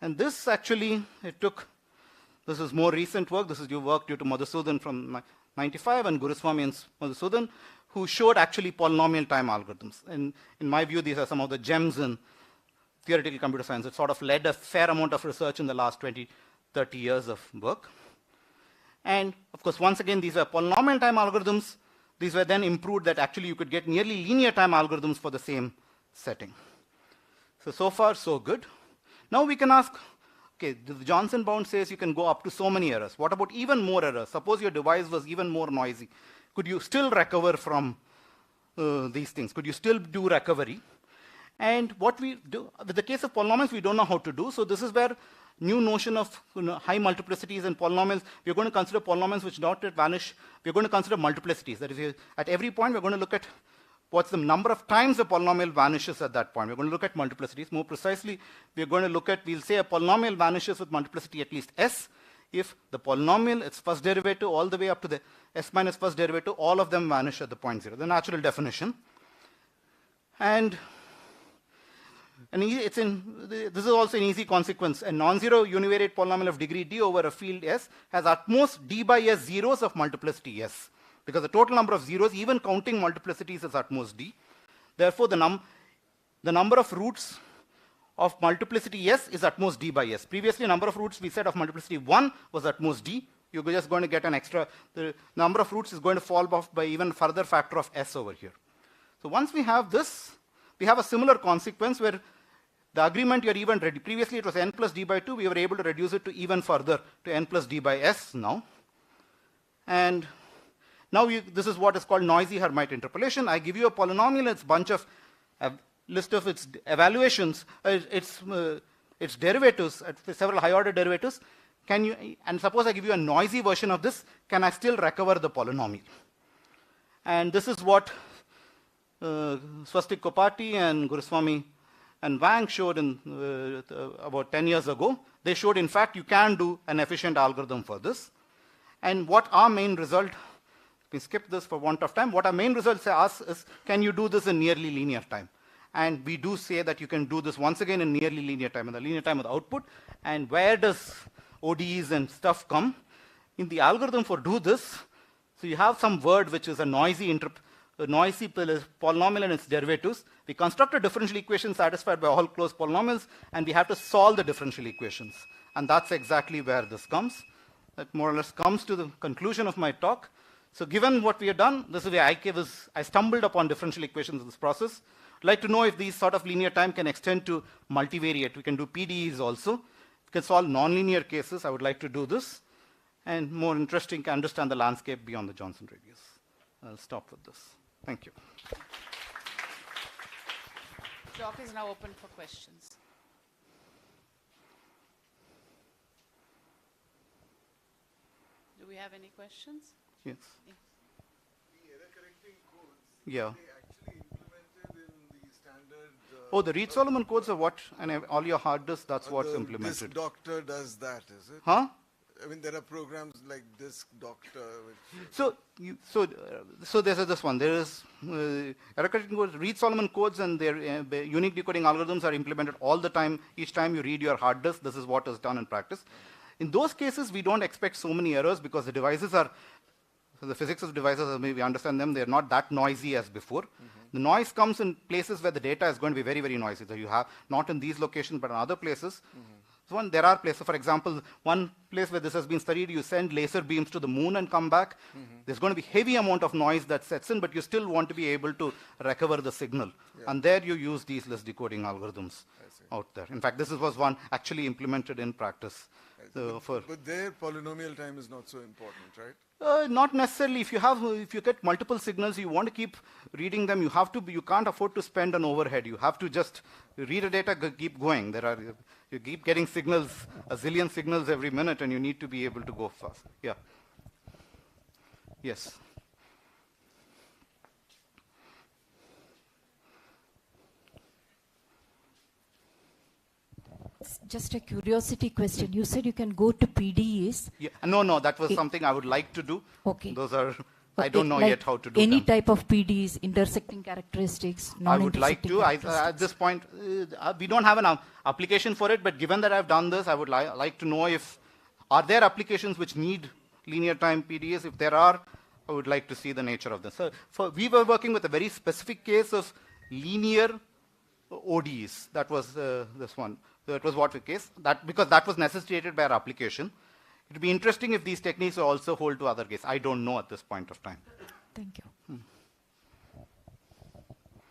And this actually, this is more recent work, this is your work due to Madhusudan from 95 and Guruswamy and Madhusudan, who showed actually polynomial time algorithms. And in my view, these are some of the gems in theoretical computer science. It sort of led a fair amount of research in the last 20, 30 years of work. And of course, once again, these are polynomial time algorithms. These were then improved that actually you could get nearly linear time algorithms for the same setting. So far, so good. Now we can ask, okay, the Johnson bound says you can go up to so many errors. What about even more errors? Suppose your device was even more noisy. Could you still recover from these things? Could you still do recovery? And what we do, with the case of polynomials, we don't know how to do. So this is where new notion of high multiplicities and polynomials, we're going to consider polynomials which don't vanish. We're going to consider multiplicities. That is, at every point, we're going to look at what's the number of times a polynomial vanishes at that point. We're going to look at multiplicities. More precisely, we're going to look at, we'll say a polynomial vanishes with multiplicity at least s, if the polynomial, its first derivative, all the way up to the s minus first derivative, all of them vanish at the point 0, the natural definition. And this is also an easy consequence. A non-zero univariate polynomial of degree d over a field S has at most d by s zeros of multiplicity S. Because the total number of zeros, even counting multiplicities, is at most d. Therefore, the number of roots of multiplicity S is at most d by s. Previously, number of roots we said of multiplicity 1 was at most d. You're just going to get an extra, the number of roots is going to fall off by even further factor of s over here. So once we have this, we have a similar consequence where the agreement you're even ready. Previously it was n plus d by 2. We were able to reduce it to even further to n plus d by s now. And now this is what is called noisy Hermite interpolation. I give you a polynomial, its bunch of list of its evaluations, its derivatives, several high order derivatives. And suppose I give you a noisy version of this, can I still recover the polynomial? And this is what Swastik Kopati and Guruswamy and Wang showed in about 10 years ago. They showed, in fact, you can do an efficient algorithm for this. And what our main result, we skip this for want of time, what our main result asks is, can you do this in nearly linear time? And we do say that you can do this once again in nearly linear time, in the linear time of the output. And where does ODEs and stuff come? In the algorithm for do this, so you have some word which is a noisy polynomial and its derivatives. We construct a differential equation satisfied by all closed polynomials, and we have to solve the differential equations. And that's exactly where this comes. That more or less comes to the conclusion of my talk. So given what we have done, this is where I stumbled upon differential equations in this process. I'd like to know if these sort of linear time can extend to multivariate. We can do PDEs also. We can solve nonlinear cases. I would like to do this. And more interesting, to understand the landscape beyond the Johnson radius. I'll stop with this. Thank you. The talk is now open for questions. Do we have any questions? Yes. Yeah. The error correcting codes, yeah. Are they actually implemented in the standard? Oh, the Reed-Solomon codes are what? And all your hard disks, that's what's implemented. Disk Doctor does that, is it? Huh? I mean, there are programs like Disk Doctor. So there's this one. There is error correcting codes, Reed-Solomon codes, and their unique decoding algorithms are implemented all the time. Each time you read your hard disk, this is what is done in practice. In those cases, we don't expect so many errors because the devices are, so the physics of devices, as we understand them, they're not that noisy as before. The noise comes in places where the data is going to be very, very noisy. So you have, not in these locations, but in other places. one. There are places, for example, one place where this has been studied, you send laser beams to the moon and come back. There's going to be heavy amount of noise that sets in, but you still want to be able to recover the signal. And there you use these less decoding algorithms out there. In fact, this was one actually implemented in practice. But their polynomial time is not so important, right? Not necessarily. If you get multiple signals, you want to keep reading them. You can't afford to spend an overhead. You have to just read the data, keep going. You keep getting signals, a zillion signals every minute, and you need to be able to go fast. Yeah. Yes. Just a curiosity question. You said you can go to PDEs. Yeah. No, that was something I would like to do. Okay. Those are, I don't know yet how to do any them. type of PDEs, intersecting characteristics, I would like to. characteristics. At this point, we don't have an application for it, but given that I've done this, I would like to know are there applications which need linear time PDEs? If there are, I would like to see the nature of this. So we were working with a very specific case of linear ODEs. That was this one. So it was what the case, because that was necessitated by our application. It would be interesting if these techniques also hold to other cases. I don't know at this point of time. Thank you.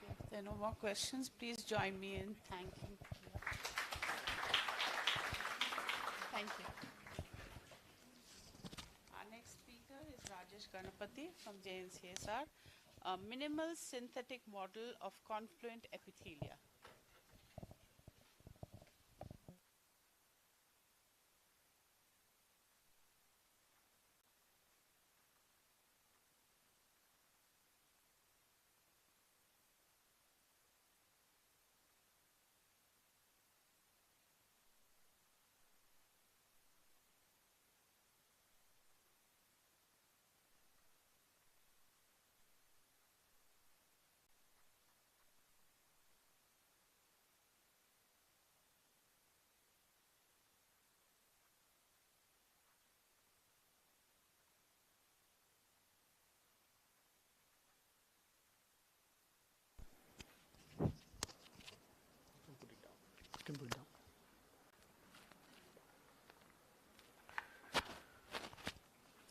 If there are no more questions, please join me in thanking. Thank you. Our next speaker is Rajesh Ganapathy from JNCSR, a minimal synthetic model of confluent epithelia.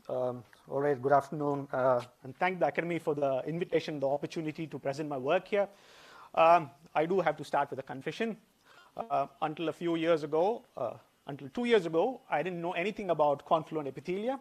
All right, good afternoon, and thank the Academy for the invitation, the opportunity to present my work here. I do have to start with a confession. Until 2 years ago, I didn't know anything about confluent epithelia.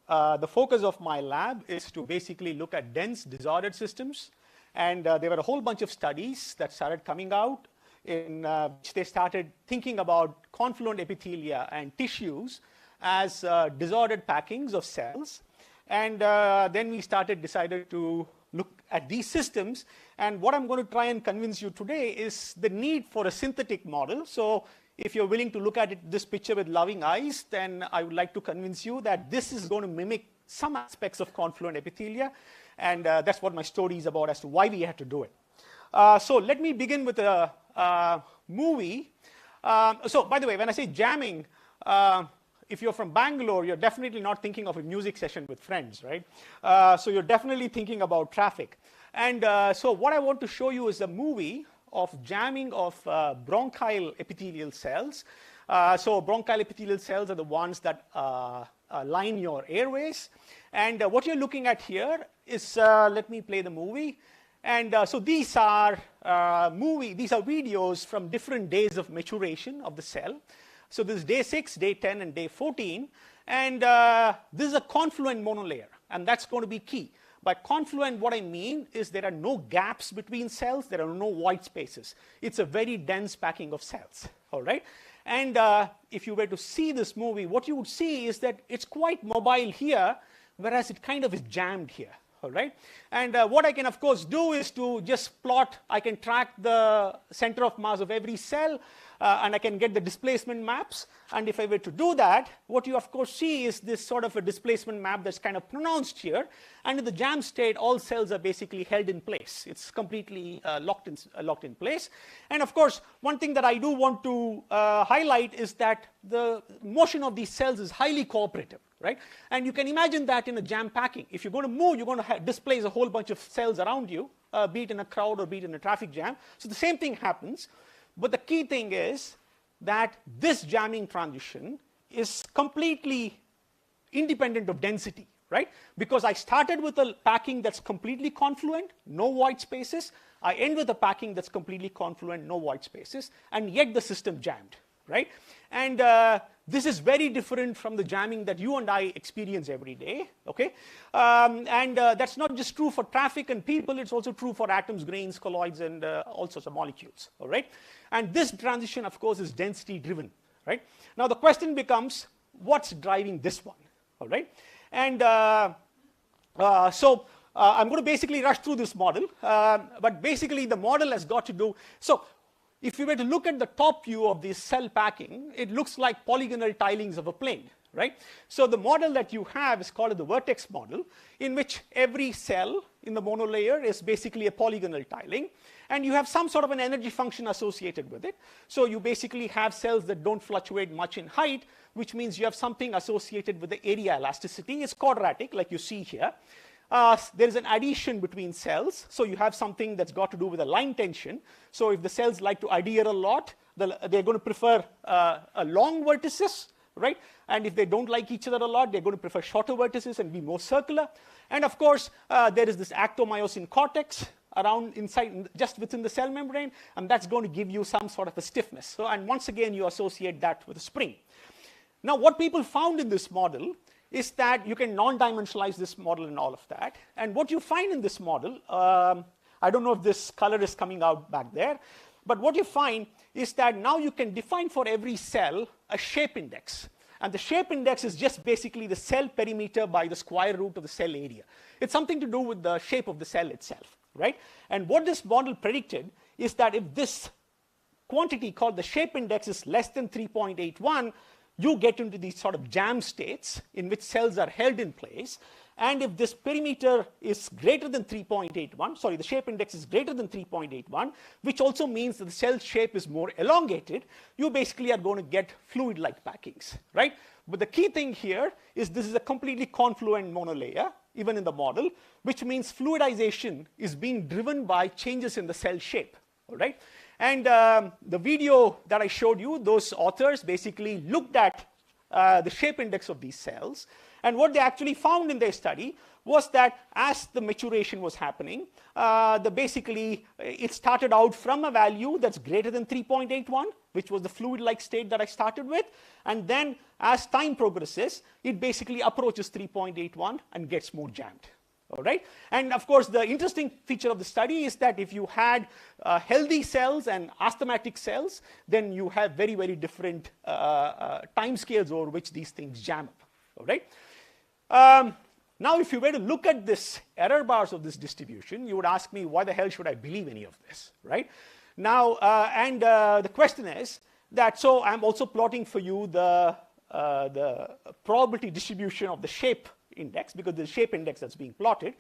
The focus of my lab is to basically look at dense disordered systems, and there were a whole bunch of studies that started coming out in which they started thinking about confluent epithelia and tissues as disordered packings of cells. And then we decided to look at these systems. And what I'm going to try and convince you today is the need for a synthetic model. So if you're willing to look at this picture with loving eyes, then I would like to convince you that this is going to mimic some aspects of confluent epithelia. And that's what my story is about as to why we had to do it. So let me begin with a movie. So by the way, when I say jamming, if you're from Bangalore, you're definitely not thinking of a music session with friends, right? So you're definitely thinking about traffic. And so what I want to show you is a movie of jamming of bronchial epithelial cells. So bronchial epithelial cells are the ones that line your airways. And what you're looking at here is, let me play the movie. And so these are videos from different days of maturation of the cell. So this is day 6, day 10, and day 14. And this is a confluent monolayer, and that's going to be key. By confluent, what I mean is there are no gaps between cells. There are no white spaces. It's a very dense packing of cells, all right? And if you were to see this movie, what you would see is that it's quite mobile here, whereas it kind of is jammed here. All right, and what I can of course do is to just plot. I can track the center of mass of every cell, and I can get the displacement maps. And if I were to do that, what you of course see is this sort of a displacement map that's kind of pronounced here. And in the jam state, all cells are basically held in place. It's completely locked in place. And of course, one thing that I do want to highlight is that the motion of these cells is highly cooperative. Right? And you can imagine that in a jam packing. If you're going to move, you're going to displace a whole bunch of cells around you, be it in a crowd or be it in a traffic jam. So the same thing happens. But the key thing is that this jamming transition is completely independent of density, right? Because I started with a packing that's completely confluent, no void spaces. I end with a packing that's completely confluent, no void spaces, and yet the system jammed, right? And this is very different from the jamming that you and I experience every day, okay? That's not just true for traffic and people, it's also true for atoms, grains, colloids, and all sorts of molecules, all right? And this transition, of course, is density driven, right? Now the question becomes, what's driving this one, all right? And so I'm going to basically rush through this model, but basically the model has got to do, so if you were to look at the top view of this cell packing, it looks like polygonal tilings of a plane, right? So the model that you have is called the vertex model, in which every cell in the monolayer is basically a polygonal tiling, and you have some sort of an energy function associated with it. So you basically have cells that don't fluctuate much in height, which means you have something associated with the area elasticity. It's quadratic, like you see here. There is an adhesion between cells, so you have something that's got to do with a line tension. So if the cells like to adhere a lot, they're going to prefer long vertices, right? And if they don't like each other a lot, they're going to prefer shorter vertices and be more circular. And of course, there is this actomyosin cortex around inside, just within the cell membrane, and that's going to give you some sort of a stiffness. So, and once again, you associate that with a spring. Now, what people found in this model is that you can non-dimensionalize this model and all of that. And what you find in this model, I don't know if this color is coming out back there, but what you find is that now you can define for every cell a shape index. And the shape index is just basically the cell perimeter by the square root of the cell area. It's something to do with the shape of the cell itself, right? And what this model predicted is that if this quantity called the shape index is less than 3.81, you get into these sort of jam states in which cells are held in place. And if this perimeter is greater than 3.81, sorry, the shape index is greater than 3.81, which also means that the cell shape is more elongated, you basically are going to get fluid-like packings, right? But the key thing here is this is a completely confluent monolayer, even in the model, which means fluidization is being driven by changes in the cell shape, all right? And the video that I showed you, those authors basically looked at the shape index of these cells. And what they actually found in their study was that as the maturation was happening, basically it started out from a value that's greater than 3.81, which was the fluid-like state that I started with. And then as time progresses, it basically approaches 3.81 and gets more jammed. All right? And of course, the interesting feature of the study is that if you had healthy cells and asthmatic cells, then you have very, very different time scales over which these things jam up. All right? Now, if you were to look at this error bars of this distribution, you would ask me, why the hell should I believe any of this, right? Now, the question is that, so I'm also plotting for you the probability distribution of the shape index, because the shape index that's being plotted.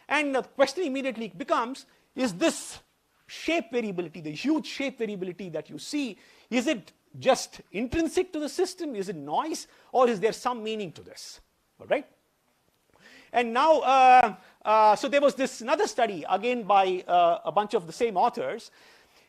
And the question immediately becomes, is this shape variability, the huge shape variability that you see, is it just intrinsic to the system? Is it noise? Or is there some meaning to this? All right? And now, so there was this another study, again by a bunch of the same authors,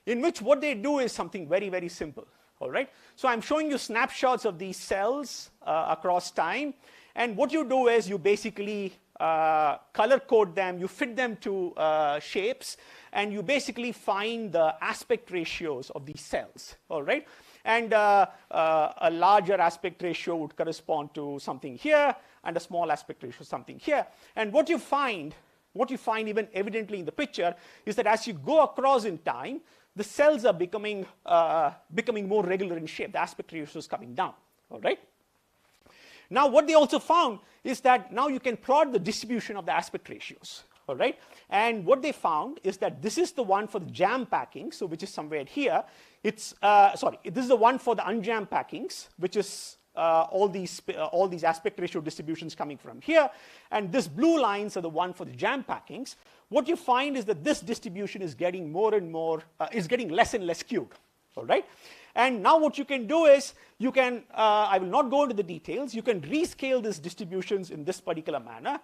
in which what they do is something very, very simple. All right? So I'm showing you snapshots of these cells across time. And what you do is you basically color code them, you fit them to shapes, and you basically find the aspect ratios of these cells, all right? And a larger aspect ratio would correspond to something here, and a small aspect ratio something here. And what you find even evidently in the picture, is that as you go across in time, the cells are becoming more regular in shape. The aspect ratio is coming down, all right? Now, what they also found is that now you can plot the distribution of the aspect ratios, all right? And what they found is that this is the one for the jam packing, so which is somewhere here. It's, this is the one for the unjam packings, which is all these aspect ratio distributions coming from here. And this blue lines are the one for the jam packings. What you find is that this distribution is getting more and more, is getting less and less skewed, all right? And now what you can do is, you can, I will not go into the details, you can rescale these distributions in this particular manner,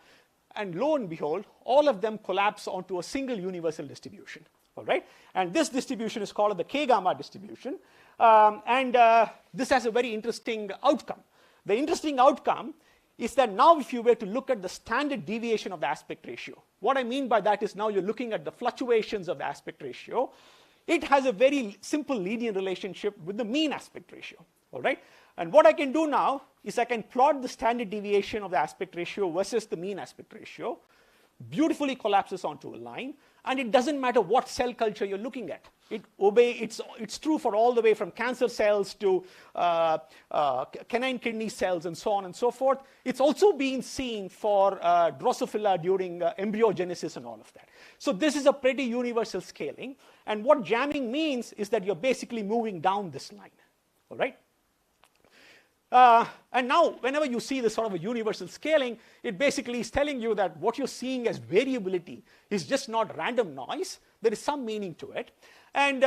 and lo and behold, all of them collapse onto a single universal distribution, all right? And this distribution is called the K-gamma distribution. This has a very interesting outcome. The interesting outcome is that now if you were to look at the standard deviation of the aspect ratio, what I mean by that is now you're looking at the fluctuations of the aspect ratio. It has a very simple linear relationship with the mean aspect ratio, all right? And what I can do now is I can plot the standard deviation of the aspect ratio versus the mean aspect ratio, beautifully collapses onto a line, and it doesn't matter what cell culture you're looking at. It's true for all the way from cancer cells to canine kidney cells and so on and so forth. It's also being seen for Drosophila during embryogenesis and all of that. So this is a pretty universal scaling. And what jamming means is that you're basically moving down this line, all right? And now, whenever you see this sort of a universal scaling, it basically is telling you that what you're seeing as variability is just not random noise. There is some meaning to it. And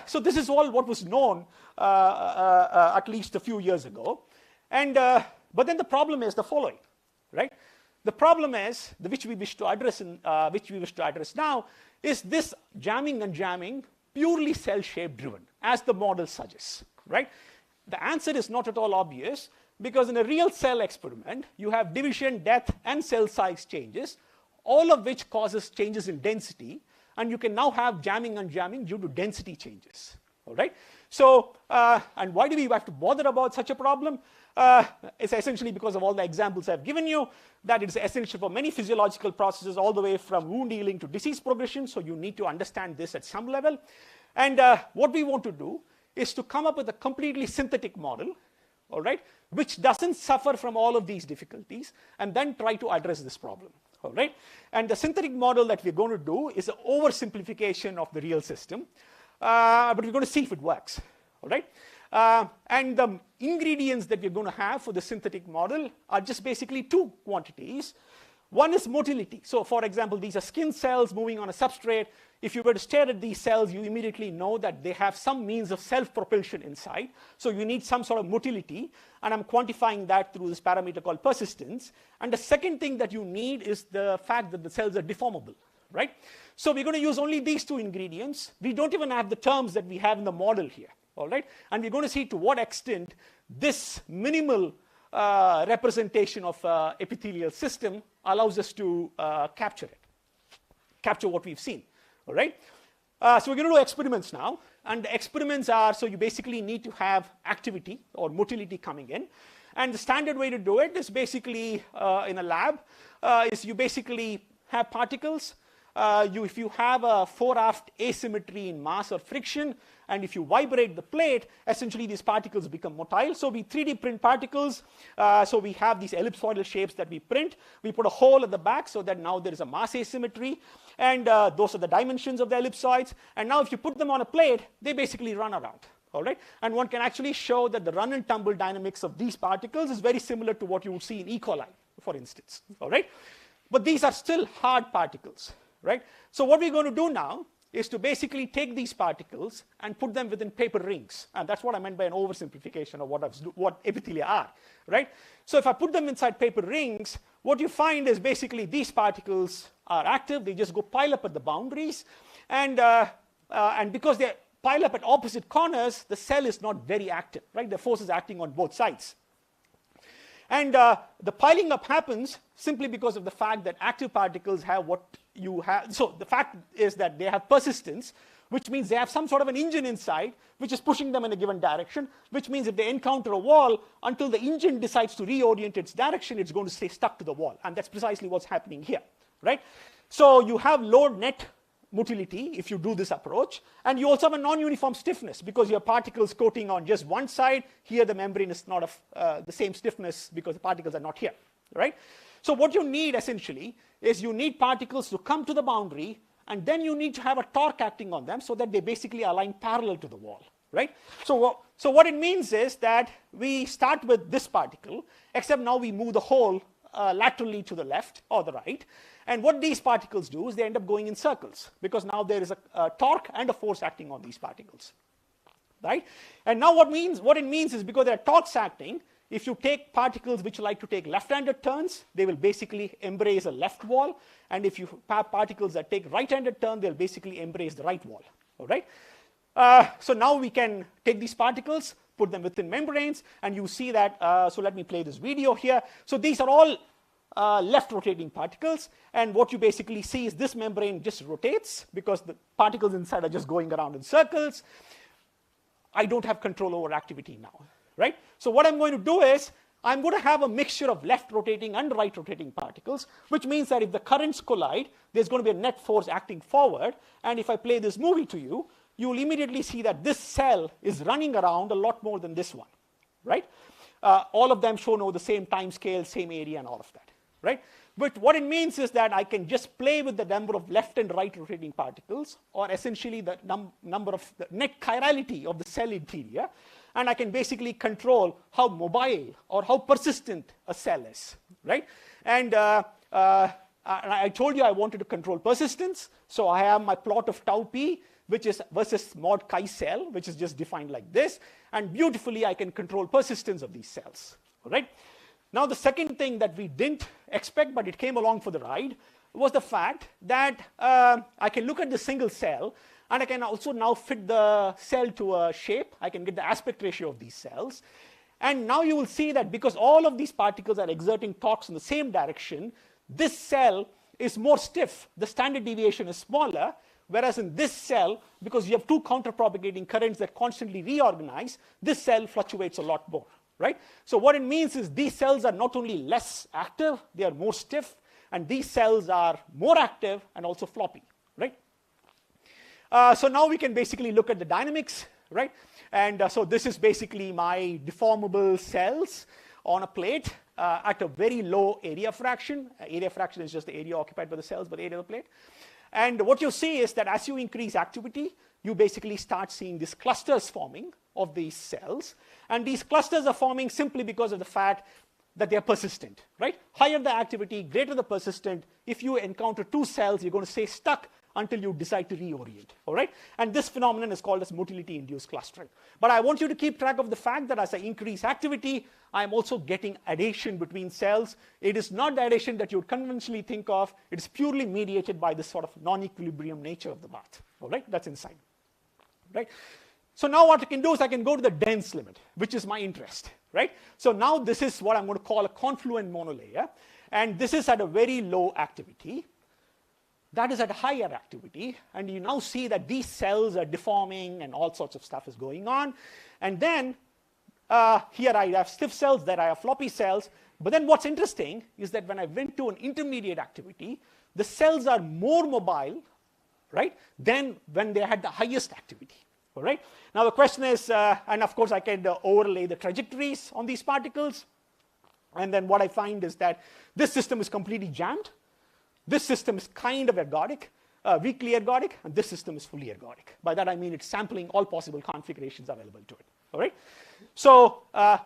so this is all what was known at least a few years ago. But then the problem is the following, right? The problem is, which we wish to address now, is this jamming and jamming purely cell-shape driven, as the model suggests, right? The answer is not at all obvious, because in a real cell experiment, you have division, death, and cell size changes, all of which causes changes in density, and you can now have jamming and jamming due to density changes, all right? So, and why do we have to bother about such a problem? It's essentially because of all the examples I've given you, that it's essential for many physiological processes all the way from wound healing to disease progression, so you need to understand this at some level. And what we want to do is to come up with a completely synthetic model, all right, which doesn't suffer from all of these difficulties, and then try to address this problem, all right? And the synthetic model that we're going to do is an oversimplification of the real system, but we're going to see if it works, all right? And the ingredients that we're going to have for the synthetic model are just basically two quantities. One is motility. So, for example, these are skin cells moving on a substrate. If you were to stare at these cells, you immediately know that they have some means of self-propulsion inside. So you need some sort of motility, and I'm quantifying that through this parameter called persistence. And the second thing that you need is the fact that the cells are deformable, right? So we're going to use only these two ingredients. We don't even have the terms that we have in the model here, all right? And we're going to see to what extent this minimal representation of epithelial system allows us to capture what we've seen, all right? So we're going to do experiments now, and the experiments are, so you basically need to have activity or motility coming in, and the standard way to do it is basically in a lab, is you basically have particles. If you have a fore-aft asymmetry in mass or friction, and if you vibrate the plate, essentially these particles become motile. So we 3D print particles. So we have these ellipsoidal shapes that we print. We put a hole at the back so that now there is a mass asymmetry. And those are the dimensions of the ellipsoids. And now if you put them on a plate, they basically run around, all right? And one can actually show that the run and tumble dynamics of these particles is very similar to what you would see in E. coli, for instance, all right? But these are still hard particles, right? So what we're going to do now is to basically take these particles and put them within paper rings. And that's what I meant by an oversimplification of what epithelia are, right? So if I put them inside paper rings, what you find is basically these particles are active. They just go pile up at the boundaries. And because they pile up at opposite corners, the cell is not very active, right? The force is acting on both sides. And the piling up happens simply because of the fact that active particles have what you have. So the fact is that they have persistence, which means they have some sort of an engine inside, which is pushing them in a given direction, which means if they encounter a wall, until the engine decides to reorient its direction, it's going to stay stuck to the wall. And that's precisely what's happening here, right? So you have load net motility if you do this approach, and you also have a non-uniform stiffness because your particles coating on just one side. Here the membrane is not of the same stiffness because the particles are not here, right? So what you need essentially is you need particles to come to the boundary, and then you need to have a torque acting on them so that they basically align parallel to the wall, right? So what it means is that we start with this particle, except now we move the hole laterally to the left or the right. And what these particles do is they end up going in circles because now there is a torque and a force acting on these particles, right? And now what it means is because there are torques acting, if you take particles which like to take left-handed turns, they will basically embrace a left wall. And if you have particles that take right-handed turn, they'll basically embrace the right wall. All right? So now we can take these particles, put them within membranes, and you see that, so let me play this video here. So these are all left rotating particles, and what you basically see is this membrane just rotates because the particles inside are just going around in circles. I don't have control over activity now, right? So what I'm going to do is, I'm going to have a mixture of left rotating and right rotating particles, which means that if the currents collide, there's going to be a net force acting forward, and if I play this movie to you, you will immediately see that this cell is running around a lot more than this one, right? All of them show now the same time scale, same area, and all of that, right? But what it means is that I can just play with the number of left and right rotating particles, or essentially the number of the net chirality of the cell interior, and I can basically control how mobile or how persistent a cell is, right? And I told you I wanted to control persistence, so I have my plot of tau p, which is versus mod chi cell, which is just defined like this, and beautifully I can control persistence of these cells, all right? Now the second thing that we didn't expect, but it came along for the ride, was the fact that I can look at the single cell, and I can also now fit the cell to a shape. I can get the aspect ratio of these cells. And now you will see that because all of these particles are exerting torques in the same direction, this cell is more stiff. The standard deviation is smaller, whereas in this cell, because you have two counter-propagating currents that constantly reorganize, this cell fluctuates a lot more, right? So what it means is these cells are not only less active, they are more stiff, and these cells are more active and also floppy, right? So now we can basically look at the dynamics, right? And so this is basically my deformable cells on a plate at a very low area fraction. Area fraction is just the area occupied by the cells, but the area of the plate. And what you see is that as you increase activity, you basically start seeing these clusters forming of these cells. And these clusters are forming simply because of the fact that they are persistent, right? Higher the activity, greater the persistent. If you encounter two cells, you're going to stay stuck until you decide to reorient, all right? And this phenomenon is called as motility-induced clustering. But I want you to keep track of the fact that as I increase activity, I'm also getting adhesion between cells. It is not the adhesion that you would conventionally think of. It is purely mediated by this sort of non-equilibrium nature of the bath, all right? That's inside, right? So now what I can do is I can go to the dense limit, which is my interest, right? So now this is what I'm going to call a confluent monolayer, and this is at a very low activity. That is at a higher activity, and you now see that these cells are deforming and all sorts of stuff is going on. And then here I have stiff cells, there I have floppy cells. But then what's interesting is that when I went to an intermediate activity, the cells are more mobile, right, than when they had the highest activity. All right. Now the question is, and of course I can overlay the trajectories on these particles. And then what I find is that this system is completely jammed. This system is kind of ergodic, weakly ergodic, and this system is fully ergodic. By that I mean it's sampling all possible configurations available to it. All right. So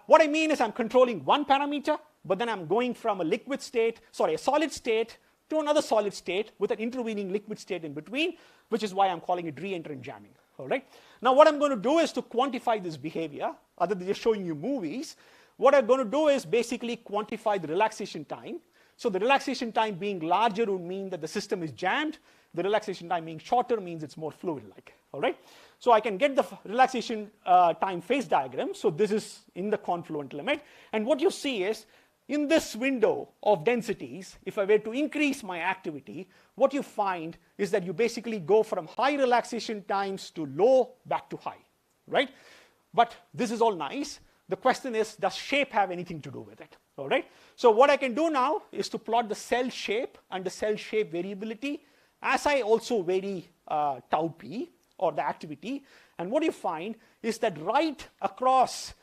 what I mean is I'm controlling one parameter, but then I'm going from a a solid state to another solid state with an intervening liquid state in between, which is why I'm calling it re-entrant jamming. All right. Now what I'm going to do is to quantify this behavior, other than just showing you movies. What I'm going to do is basically quantify the relaxation time. So the relaxation time being larger would mean that the system is jammed. The relaxation time being shorter means it's more fluid-like. All right. So I can get the relaxation time phase diagram. So this is in the confluent limit. And what you see is in this window of densities, if I were to increase my activity, what you find is that you basically go from high relaxation times to low back to high, right? But this is all nice. The question is, does shape have anything to do with it? All right. So what I can do now is to plot the cell shape and the cell shape variability as I also vary tau p, or the activity. And what you find is that right across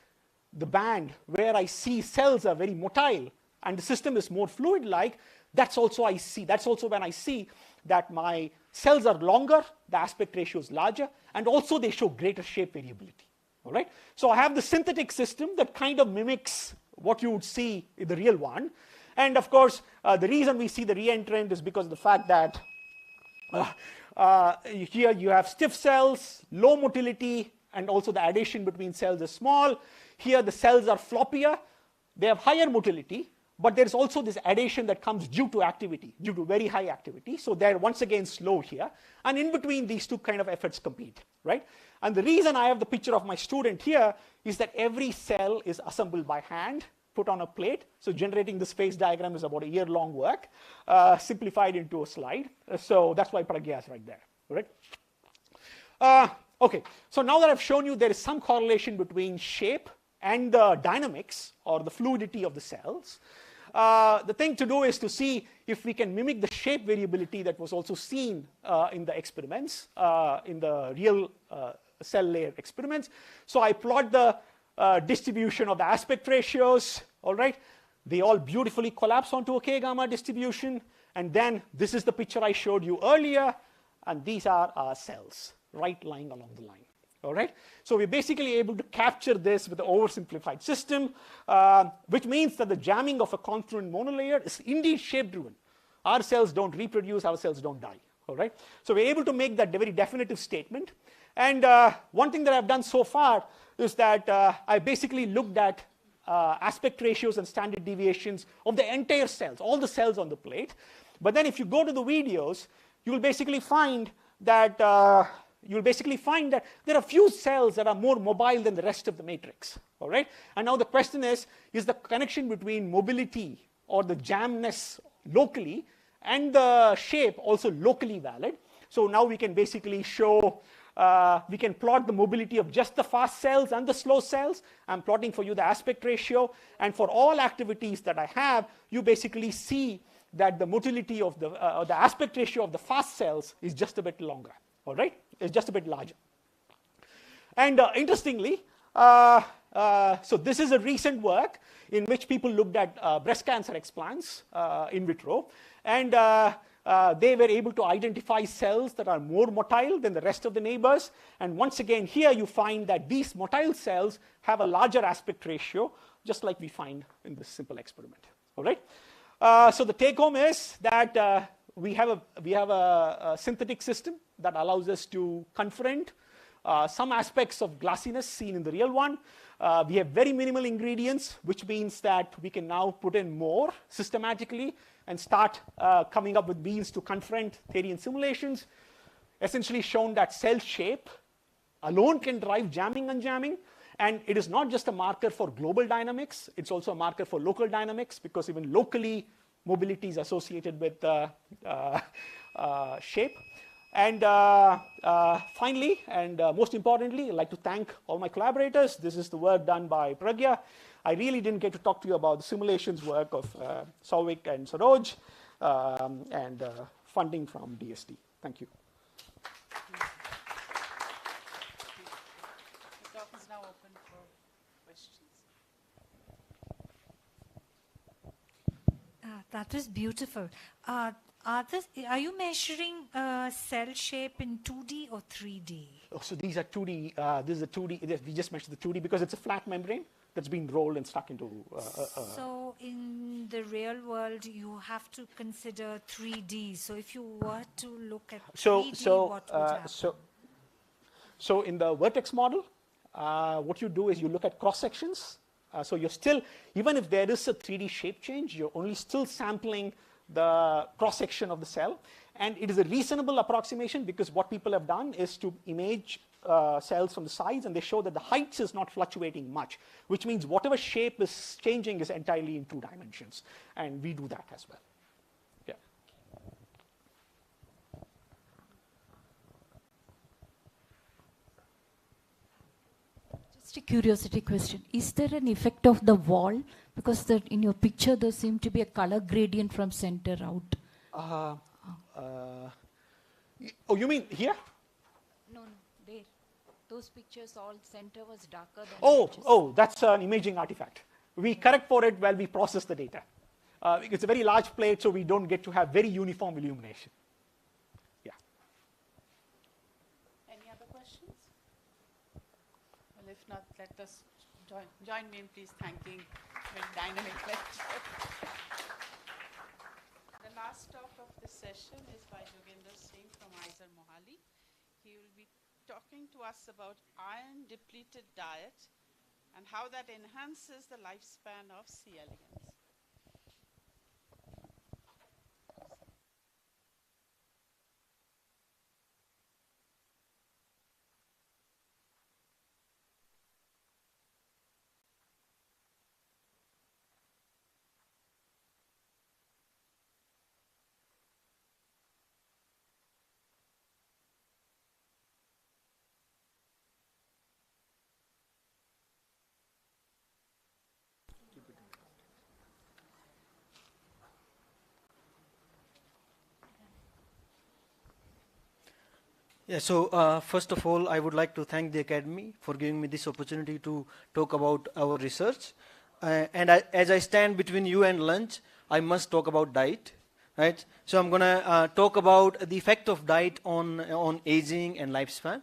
the band where I see cells are very motile and the system is more fluid-like, that's also when I see that my cells are longer, the aspect ratio is larger, and also they show greater shape variability. All right. So I have the synthetic system that kind of mimics what you would see in the real one. And of course, the reason we see the re-entrant is because of the fact that here you have stiff cells, low motility, and also the adhesion between cells is small. Here the cells are floppier. they have higher motility, but there's also this addition that comes due to activity, due to very high activity. So they're once again slow here. And in between, these two kind of efforts compete, right? And the reason I have the picture of my student here is that every cell is assembled by hand, put on a plate. So generating this phase diagram is about a year-long work, simplified into a slide. So that's why Pragya is right there, right? Okay, so now that I've shown you there is some correlation between shape and the dynamics or the fluidity of the cells, the thing to do is to see if we can mimic the shape variability that was also seen in the experiments, in the real cell layer experiments. So I plot the distribution of the aspect ratios, all right? They all beautifully collapse onto a K-gamma distribution. And then this is the picture I showed you earlier. And these are our cells, right lying along the line. All right? So we're basically able to capture this with the oversimplified system, which means that the jamming of a confluent monolayer is indeed shape-driven. Our cells don't reproduce, our cells don't die. All right? So we're able to make that very definitive statement. And one thing that I've done so far is that I basically looked at aspect ratios and standard deviations of the entire cells, all the cells on the plate. But then if you go to the videos, you will basically find that there are a few cells that are more mobile than the rest of the matrix. All right? And now the question is the connection between mobility or the jamness locally and the shape also locally valid? So now we can basically show, we can plot the mobility of just the fast cells and the slow cells. I'm plotting for you the aspect ratio. And for all activities that I have, you basically see that the motility of the aspect ratio of the fast cells is just a bit longer. All right? It's just a bit larger. And interestingly, so this is a recent work in which people looked at breast cancer explants in vitro. And they were able to identify cells that are more motile than the rest of the neighbors. And once again, here you find that these motile cells have a larger aspect ratio, just like we find in this simple experiment. All right? So the take home is that we have a synthetic system that allows us to confront some aspects of glassiness seen in the real one. We have very minimal ingredients, which means that we can now put in more systematically and start coming up with means to confront Therian simulations. Essentially shown that cell shape alone can drive jamming and unjamming. And it is not just a marker for global dynamics, it's also a marker for local dynamics, because even locally, mobility is associated with shape. And finally, and most importantly, I'd like to thank all my collaborators. This is the work done by Pragya. I really didn't get to talk to you about the simulations work of Souvik and Saroj, and funding from DST. Thank you. The talk is now open for questions. That was beautiful. Are you measuring cell shape in 2D or 3D? Oh, so these are 2D. This is a 2D. We just measured the 2D because it's a flat membrane that's been rolled and stuck into. So in the real world, you have to consider 3D. So if you were to look at 3D, what would happen? So in the vertex model, what you do is you look at cross sections. So you're still, even if there is a 3D shape change, you're only still sampling the cross section of the cell. And it is a reasonable approximation because what people have done is to image cells from the sides, and they show that the height is not fluctuating much, which means whatever shape is changing is entirely in 2 dimensions. And we do that as well. Yeah. Just a curiosity question. Is there an effect of the wall? Because in your picture, there seemed to be a color gradient from center out. Oh, you mean here? No, there. Those pictures, all center was darker than Oh, that's an imaging artifact. We correct for it while we process the data. It's a very large plate, so we don't get to have very uniform illumination. Yeah. Any other questions? Well, if not, let us join me in please thanking the dynamic lecture. The last talk of this session is by Jogendra Singh from Aizawl Mohali. He will be talking to us about iron-depleted diet and how that enhances the lifespan of C. elegans. Yeah, so first of all, I would like to thank the Academy for giving me this opportunity to talk about our research. As I stand between you and lunch, I must talk about diet, right? So I'm going to talk about the effect of diet on aging and lifespan.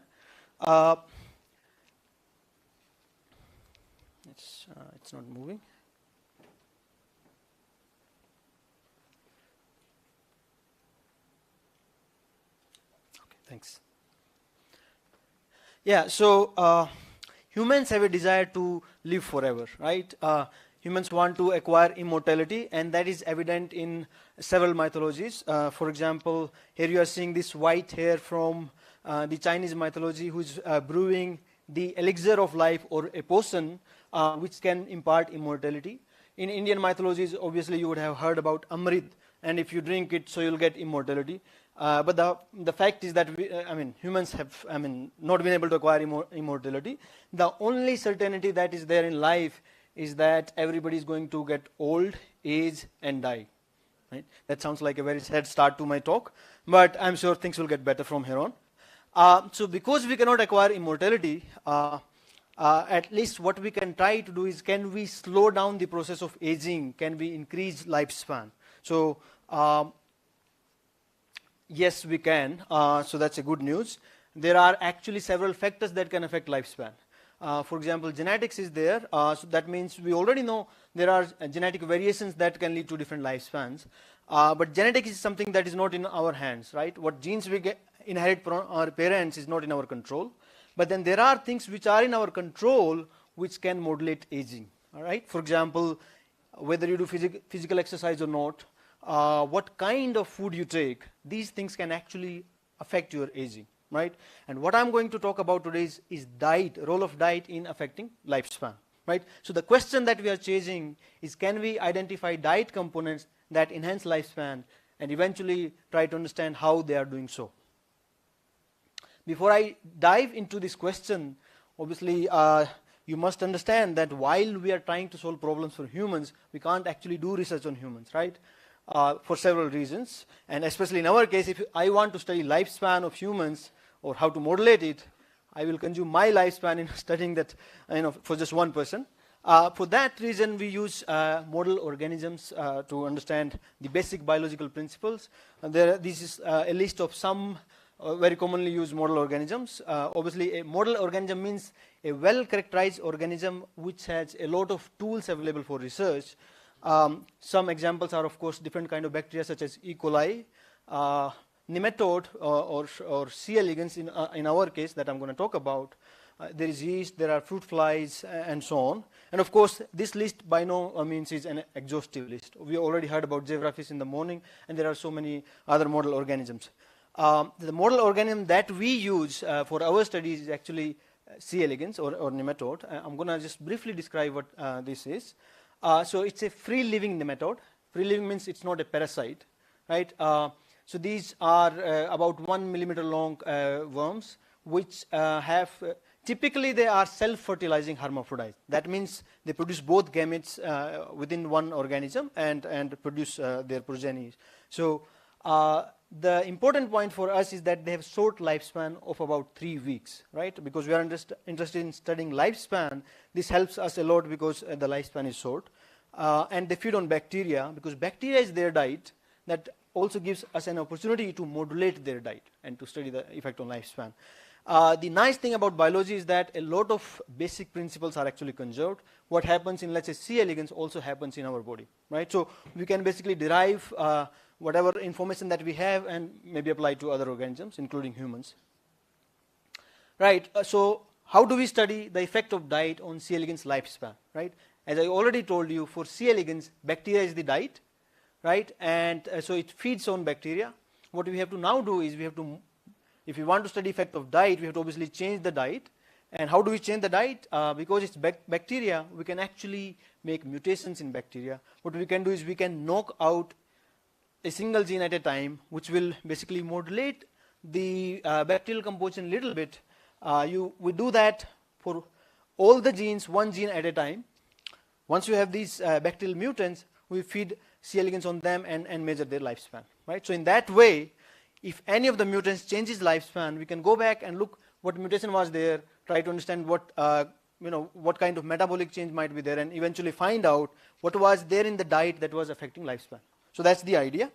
It's not moving. Okay, thanks. Yeah, so humans have a desire to live forever, right? Humans want to acquire immortality, and that is evident in several mythologies. For example, here you are seeing this white hare from the Chinese mythology who's brewing the elixir of life, or a potion, which can impart immortality. In Indian mythologies, obviously you would have heard about Amrit, and if you drink it, so you'll get immortality. But the fact is that humans have not been able to acquire immortality. The only certainty that is there in life is that everybody is going to get old, age, and die. Right? That sounds like a very sad start to my talk, but I'm sure things will get better from here on. So because we cannot acquire immortality, at least what we can try to do is, can we slow down the process of aging? Can we increase lifespan? So yes, we can. So that's a good news. There are actually several factors that can affect lifespan. For example, genetics is there. So that means we already know there are genetic variations that can lead to different lifespans. But genetics is something that is not in our hands, right? What genes we inherit from our parents is not in our control. But then there are things which are in our control which can modulate aging. All right. For example, whether you do physical exercise or not, what kind of food you take, these things can actually affect your aging, right? And what I'm going to talk about today is diet, role of diet in affecting lifespan, right? So the question that we are chasing is, can we identify diet components that enhance lifespan and eventually try to understand how they are doing so. Before I dive into this question, obviously you must understand that while we are trying to solve problems for humans, we can't actually do research on humans, right? For several reasons, and especially in our case, if I want to study lifespan of humans or how to modulate it, I will consume my lifespan in studying that, for just one person. For that reason, we use model organisms to understand the basic biological principles. And this is a list of some very commonly used model organisms. Obviously, a model organism means a well-characterized organism which has a lot of tools available for research. Some examples are, of course, different kind of bacteria such as E. coli, nematode or C. elegans in our case that I'm going to talk about. There is yeast, there are fruit flies, and so on. And of course, this list by no means is an exhaustive list. We already heard about zebrafish in the morning, and there are so many other model organisms. The model organism that we use for our studies is actually C. elegans or nematode. I'm going to just briefly describe what this is. So it's a free-living nematode. Free-living means it's not a parasite, right? So these are about 1 millimeter long worms, which have typically they are self-fertilizing hermaphrodites. That means they produce both gametes within one organism and produce their progeny. So the important point for us is that they have short lifespan of about 3 weeks, right? Because we are interested in studying lifespan, this helps us a lot because the lifespan is short. And they feed on bacteria, because bacteria is their diet. That also gives us an opportunity to modulate their diet and to study the effect on lifespan. The nice thing about biology is that a lot of basic principles are actually conserved. What happens in, let's say, C. elegans also happens in our body, right? So we can basically derive whatever information that we have and maybe apply to other organisms, including humans. Right, so how do we study the effect of diet on C. elegans lifespan, right? As I already told you, for C. elegans, bacteria is the diet, right? And so it feeds on bacteria. What we have to now do is we have to, if we want to study effect of diet, we have to obviously change the diet. And how do we change the diet? Because it's bacteria, we can actually make mutations in bacteria. What we can do is we can knock out a single gene at a time, which will basically modulate the bacterial composition a little bit. We do that for all the genes, one gene at a time. Once you have these bacterial mutants, we feed C. elegans on them and measure their lifespan, right? So in that way, if any of the mutants changes lifespan, we can go back and look what mutation was there, try to understand what what kind of metabolic change might be there, and eventually find out what was there in the diet that was affecting lifespan. So that's the idea.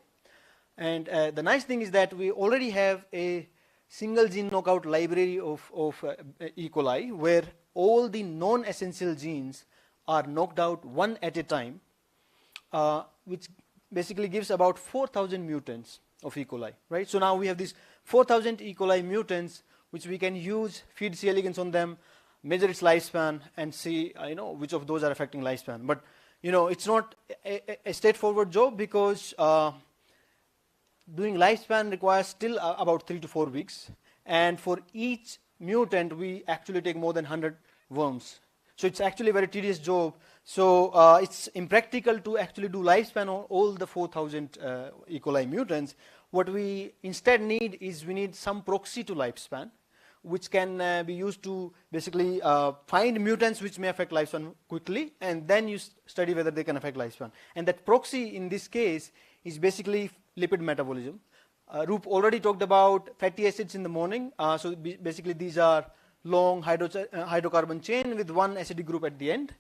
And the nice thing is that we already have a single gene knockout library of E. coli, where all the non-essential genes are knocked out one at a time, which basically gives about 4,000 mutants of E. coli, right? So now we have these 4,000 E. coli mutants, which we can use, feed C. elegans on them, measure its lifespan, and see which of those are affecting lifespan. But it's not a straightforward job, because doing lifespan requires still about 3 to 4 weeks, and for each mutant we actually take more than 100 worms. So it's actually a very tedious job. So it's impractical to actually do lifespan on all the 4,000 E. coli mutants. What we instead need is we need some proxy to lifespan, which can be used to basically find mutants which may affect lifespan quickly, and then you study whether they can affect lifespan. And that proxy in this case is basically lipid metabolism. Roop already talked about fatty acids in the morning. So basically these are long hydrocarbon chain with one acidic group at the end.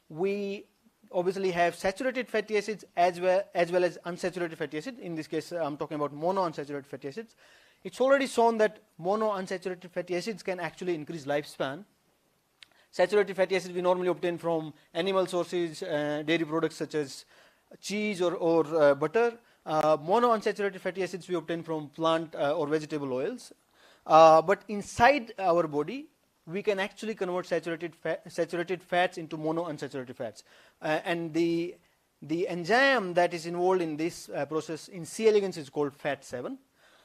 We obviously have saturated fatty acids as well as unsaturated fatty acids. In this case, I'm talking about monounsaturated fatty acids. It's already shown that monounsaturated fatty acids can actually increase lifespan. Saturated fatty acids we normally obtain from animal sources, dairy products such as cheese or butter. Monounsaturated fatty acids we obtain from plant or vegetable oils. But inside our body, we can actually convert saturated fats into monounsaturated fats. And the enzyme that is involved in this process in C. elegans is called FAT7.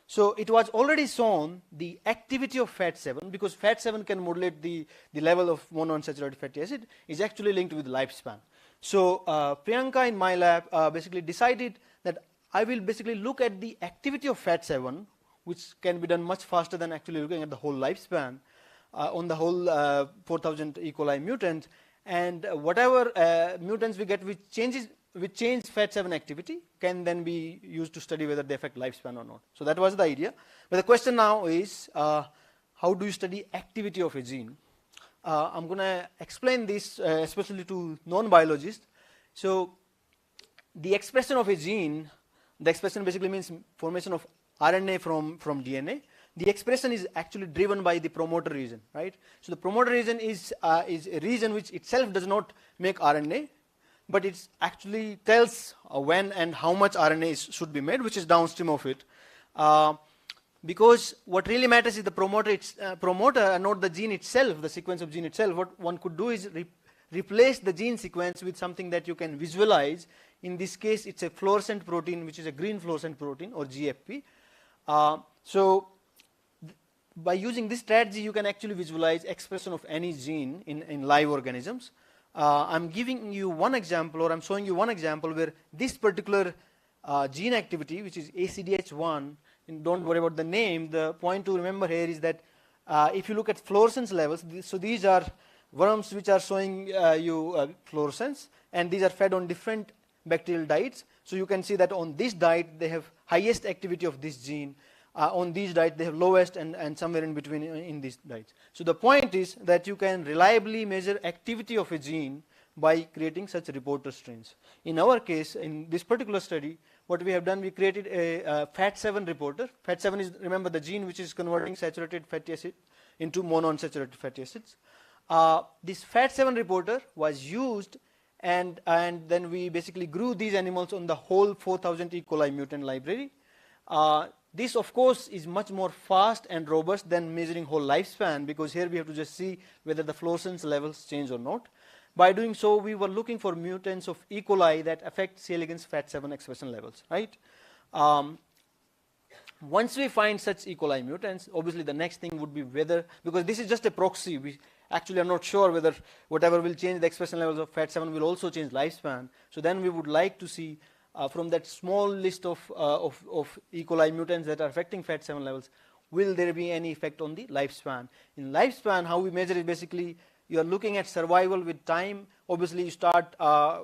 So it was already shown the activity of FAT7, because FAT7 can modulate the level of monounsaturated fatty acid, is actually linked with lifespan. So Priyanka in my lab basically decided that I will basically look at the activity of FAT7, which can be done much faster than actually looking at the whole lifespan on the whole 4,000 E. coli mutants, and whatever mutants we get which change FAT7 activity can then be used to study whether they affect lifespan or not. So that was the idea. But the question now is, how do you study activity of a gene? I'm going to explain this especially to non-biologists. So the expression of a gene, the expression basically means formation of RNA from DNA. The expression is actually driven by the promoter region, right? So the promoter region is a region which itself does not make RNA, but it actually tells when and how much RNA should be made, which is downstream of it. Because what really matters is the promoter and not the gene itself, the sequence of gene itself. What one could do is replace the gene sequence with something that you can visualize. In this case, it's a fluorescent protein, which is a green fluorescent protein, or GFP. So by using this strategy, you can actually visualize expression of any gene in live organisms. I'm giving you one example, or I'm showing you one example where this particular gene activity, which is ACDH1, and don't worry about the name, the point to remember here is that if you look at fluorescence levels, so these are worms which are showing you fluorescence, and these are fed on different bacterial diets. So you can see that on this diet they have highest activity of this gene, on these diets they have lowest, and somewhere in between in these diets. So the point is that you can reliably measure activity of a gene by creating such reporter strains. In our case, in this particular study, what we have done, we created a FAT7 reporter. FAT7 is, remember, the gene which is converting saturated fatty acid into monounsaturated fatty acids. This FAT7 reporter was used, and then we basically grew these animals on the whole 4,000 E. coli mutant library. This, of course, is much more fast and robust than measuring whole lifespan, because here we have to just see whether the fluorescence levels change or not. By doing so, we were looking for mutants of E. coli that affect C. elegans FAT7 expression levels, right? Once we find such E. coli mutants, obviously the next thing would be whether, because this is just a proxy, we actually are not sure whether whatever will change the expression levels of FAT7 will also change lifespan. So then we would like to see from that small list of E. coli mutants that are affecting FAT7 levels, will there be any effect on the lifespan? In lifespan, how we measure it, basically, you are looking at survival with time. Obviously, you start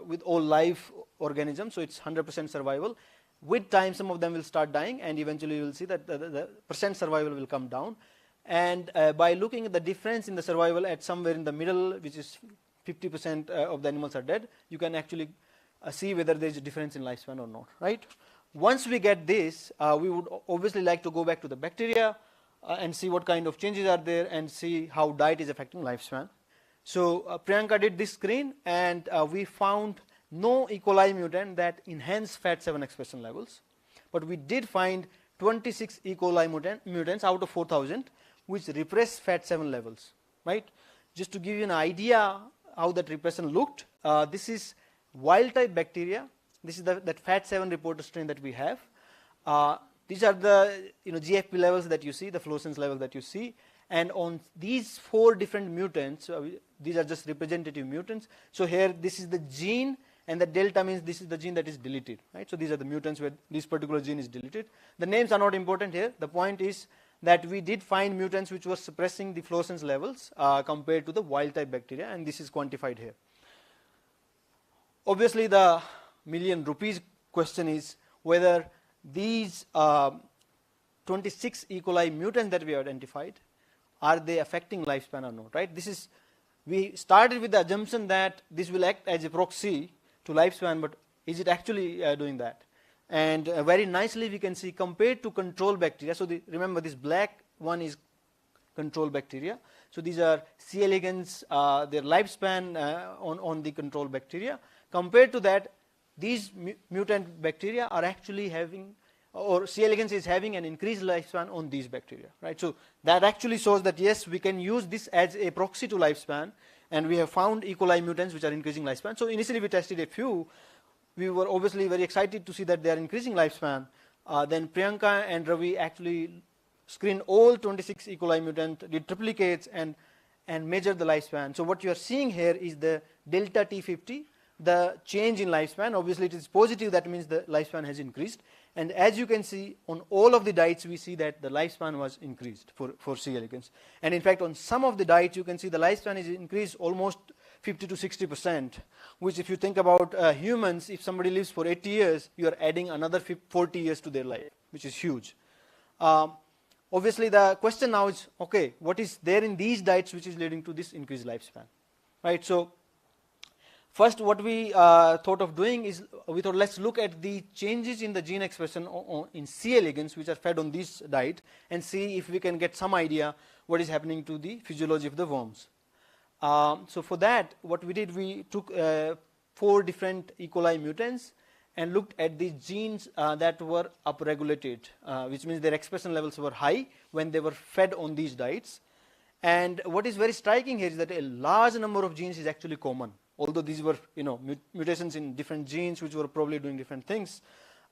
with all live organisms, so it's 100% survival. With time, some of them will start dying, and eventually you will see that the percent survival will come down. And by looking at the difference in the survival at somewhere in the middle, which is 50% of the animals are dead, you can actually see whether there is a difference in lifespan or not, right? Once we get this, we would obviously like to go back to the bacteria and see what kind of changes are there and see how diet is affecting lifespan. So Priyanka did this screen, and we found no E. coli mutant that enhance FAT7 expression levels, but we did find 26 E. coli mutants out of 4,000 which repress FAT7 levels, right? Just to give you an idea how that repression looked, this is wild type bacteria. This is that FAT7 reporter strain that we have. These are the GFP levels that you see, the fluorescence level that you see. And on these 4 different mutants, these are just representative mutants. So here, this is the gene, and the delta means this is the gene that is deleted, right? So these are the mutants where this particular gene is deleted. The names are not important here. The point is that we did find mutants which were suppressing the fluorescence levels compared to the wild type bacteria, and this is quantified here. Obviously, the million rupees question is whether these 26 E. coli mutants that we identified, are they affecting lifespan or not, right? We started with the assumption that this will act as a proxy to lifespan, but is it actually doing that? And very nicely we can see compared to control bacteria. So remember, this black one is control bacteria. So these are C. elegans, their lifespan on the control bacteria. Compared to that, these mutant bacteria are actually having, or C. elegans is having an increased lifespan on these bacteria, right? So that actually shows that yes, we can use this as a proxy to lifespan, and we have found E. coli mutants which are increasing lifespan. So initially we tested a few. We were obviously very excited to see that they are increasing lifespan. Then Priyanka and Ravi actually screened all 26 E. coli mutant, did triplicates, and measured the lifespan. So what you are seeing here is the delta T50, the change in lifespan. Obviously it is positive, that means the lifespan has increased. And as you can see, on all of the diets, we see that the lifespan was increased for C. elegans. And in fact, on some of the diets, you can see the lifespan is increased almost 50 to 60%, which if you think about humans, if somebody lives for 80 years, you are adding another 40 years to their life, which is huge. Obviously, the question now is, okay, what is there in these diets which is leading to this increased lifespan, right? So first, what we thought of doing is, we thought let's look at the changes in the gene expression in C. elegans which are fed on this diet, and see if we can get some idea what is happening to the physiology of the worms. So for that, what we did, we took 4 different E. coli mutants and looked at the genes that were upregulated, which means their expression levels were high when they were fed on these diets. And what is very striking here is that a large number of genes is actually common. Although these were mutations in different genes which were probably doing different things,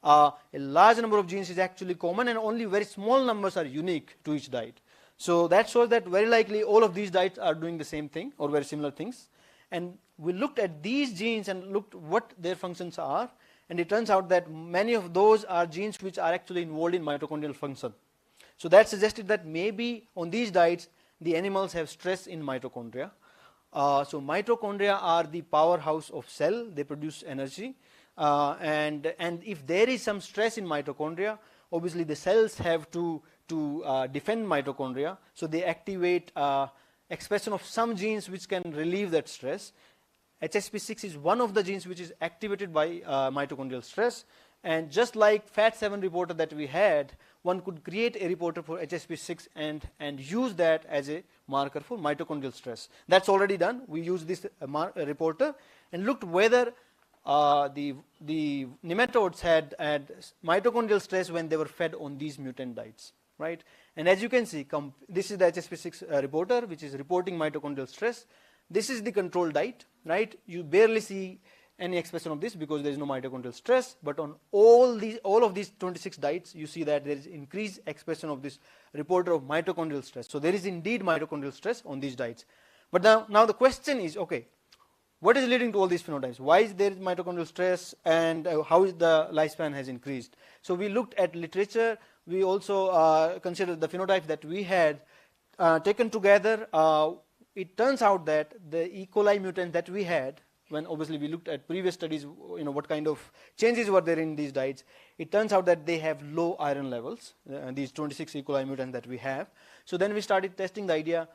a large number of genes is actually common, and only very small numbers are unique to each diet. So that shows that very likely all of these diets are doing the same thing or very similar things. And we looked at these genes and looked what their functions are, and it turns out that many of those are genes which are actually involved in mitochondrial function. So that suggested that maybe on these diets the animals have stress in mitochondria. So mitochondria are the powerhouse of cell. They produce energy, and if there is some stress in mitochondria, obviously the cells have to defend mitochondria, so they activate expression of some genes which can relieve that stress. HSP6 is one of the genes which is activated by mitochondrial stress, and just like FAT7 reporter that we had, one could create a reporter for HSP6 and use that as a marker for mitochondrial stress. That's already done. We used this reporter and looked whether the nematodes had mitochondrial stress when they were fed on these mutant diets, right? And as you can see, this is the HSP6 reporter, which is reporting mitochondrial stress. This is the control diet, right? You barely see any expression of this because there is no mitochondrial stress, but on all of these 26 diets, you see that there is increased expression of this reporter of mitochondrial stress. So there is indeed mitochondrial stress on these diets. But now the question is, okay, what is leading to all these phenotypes? Why is there mitochondrial stress, and how is the lifespan has increased? So we looked at literature. We also considered the phenotype that we had taken together. It turns out that the E. coli mutant that we had, when obviously we looked at previous studies, what kind of changes were there in these diets, it turns out that they have low iron levels, these 26 E. coli mutants that we have. So then we started testing the idea,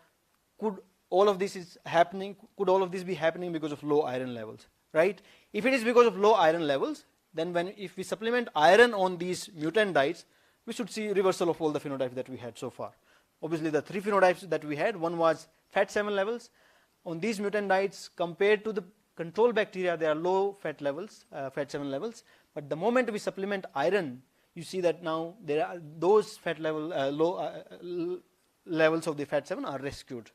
could all of this be happening because of low iron levels, right? If it is because of low iron levels, then if we supplement iron on these mutant diets, we should see reversal of all the phenotypes that we had so far. Obviously the three phenotypes that we had, one was FAT7 levels. On these mutant diets, compared to the control bacteria, there are low fat levels, FAT7 levels. But the moment we supplement iron, you see that now there are those fat level, low levels of the FAT7 are rescued.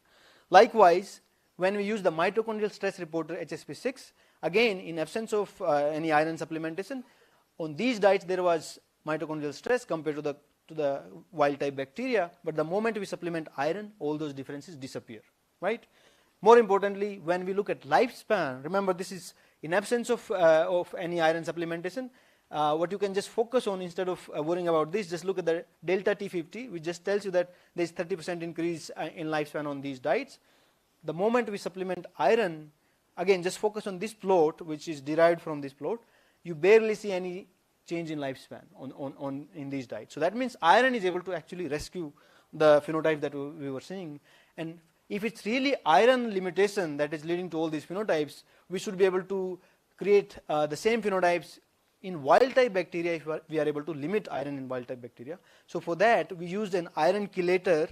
Likewise, when we use the mitochondrial stress reporter HSP6, again in absence of any iron supplementation, on these diets there was mitochondrial stress compared to the wild type bacteria, but the moment we supplement iron, all those differences disappear, right? More importantly, when we look at lifespan, remember this is in absence of any iron supplementation. What you can just focus on instead of worrying about this, just look at the delta T50, which just tells you that there is 30% increase in lifespan on these diets. The moment we supplement iron, again just focus on this plot, which is derived from this plot, you barely see any change in lifespan in these diets. So that means iron is able to actually rescue the phenotype that we were seeing. And if it's really iron limitation that is leading to all these phenotypes, we should be able to create the same phenotypes in wild type bacteria if we are able to limit iron in wild type bacteria. So for that we used an iron chelator.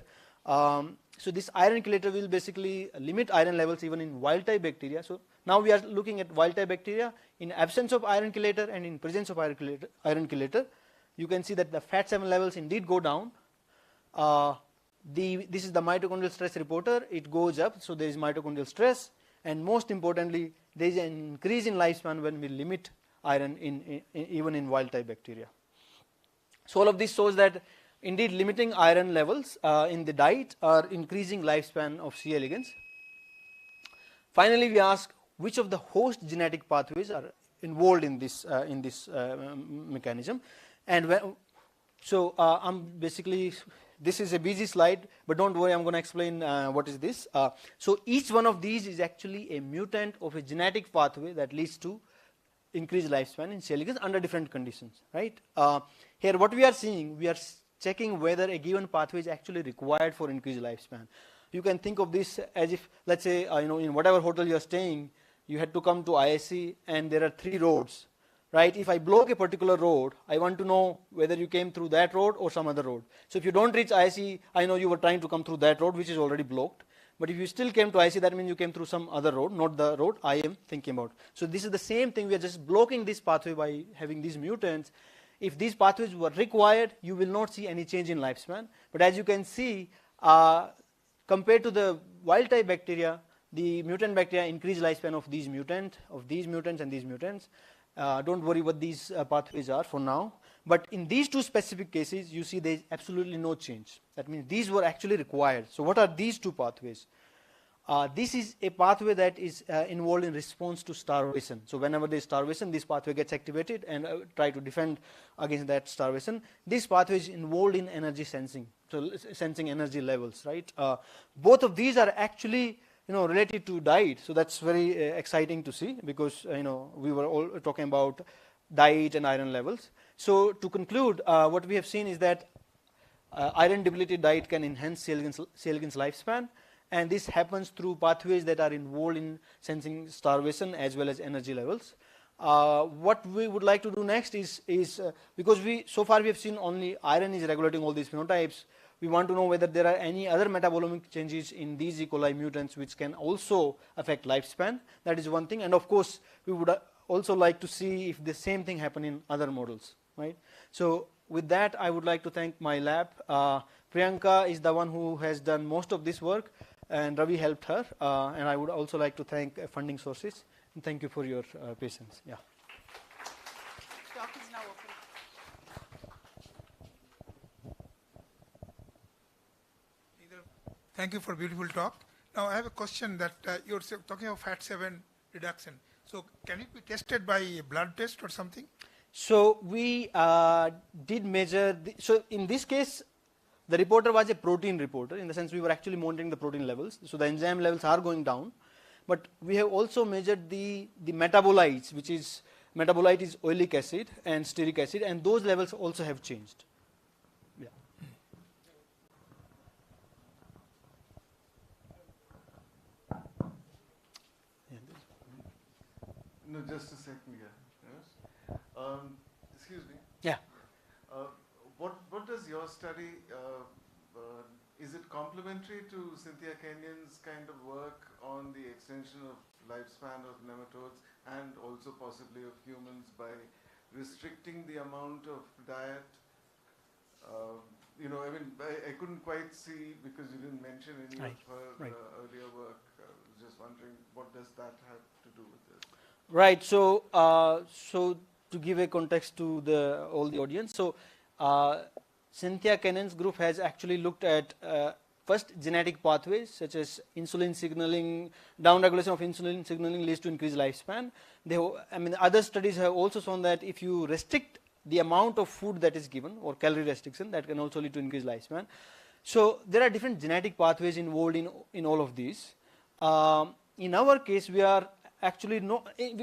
So this iron chelator will basically limit iron levels even in wild type bacteria. So now we are looking at wild type bacteria in absence of iron chelator and in presence of iron chelator. You can see that the FAT7 levels indeed go down. This is the mitochondrial stress reporter. It goes up, so there is mitochondrial stress, and most importantly, there is an increase in lifespan when we limit iron even in wild type bacteria. So all of this shows that indeed limiting iron levels in the diet are increasing lifespan of C. elegans. Finally, we ask which of the host genetic pathways are involved in this mechanism, and I'm basically, this is a busy slide, but don't worry, I'm going to explain what is this. So each one of these is actually a mutant of a genetic pathway that leads to increased lifespan in C. elegans under different conditions, right? Here what we are seeing, we are checking whether a given pathway is actually required for increased lifespan. You can think of this as if, let's say, in whatever hotel you are staying, you had to come to IISc and there are 3 roads, right? If I block a particular road, I want to know whether you came through that road or some other road. So if you don't reach IISc, I know you were trying to come through that road, which is already blocked. But if you still came to IISc, that means you came through some other road, not the road I am thinking about. So this is the same thing. We are just blocking this pathway by having these mutants. If these pathways were required, you will not see any change in lifespan. But as you can see, compared to the wild type bacteria, the mutant bacteria increase lifespan of these mutants, and these mutants. Don't worry what these pathways are for now. But in these 2 specific cases, you see there is absolutely no change. That means these were actually required. So what are these 2 pathways? This is a pathway that is involved in response to starvation. So whenever there is starvation, this pathway gets activated and try to defend against that starvation. This pathway is involved in energy sensing, so sensing energy levels, right? Both of these are actually related to diet. So that's very exciting to see, because we were all talking about diet and iron levels. So to conclude, what we have seen is that iron depleted diet can enhance C. elegans lifespan, and this happens through pathways that are involved in sensing starvation as well as energy levels. What we would like to do next is because so far we have seen only iron is regulating all these phenotypes, we want to know whether there are any other metabolomic changes in these E. coli mutants which can also affect lifespan. That is one thing. And of course, we would also like to see if the same thing happen in other models, right? So with that, I would like to thank my lab. Priyanka is the one who has done most of this work, and Ravi helped her. And I would also like to thank funding sources. And thank you for your patience. Yeah. Talk is now open. Thank you for a beautiful talk. Now I have a question that you're talking of FAT7 reduction. So can it be tested by a blood test or something? So we did measure, so in this case, the reporter was a protein reporter, in the sense we were actually monitoring the protein levels. So the enzyme levels are going down, but we have also measured the metabolites, which is, metabolite is oleic acid and stearic acid, and those levels also have changed. Yeah. No, just a second here. Yes. Excuse me. Yeah. What does your study, is it complementary to Cynthia Kenyon's kind of work on the extension of lifespan of nematodes and also possibly of humans by restricting the amount of diet? You know, I mean, I couldn't quite see because you didn't mention any of her earlier work. I was just wondering, what does that have to do with this? Right. So, so to give a context to all the audience, so Cynthia Kenyon's group has actually looked at first genetic pathways such as insulin signaling, downregulation of insulin signaling leads to increased lifespan. I mean, other studies have also shown that if you restrict the amount of food that is given, or calorie restriction, that can also lead to increased lifespan. So there are different genetic pathways involved in all of these. In our case, we are actually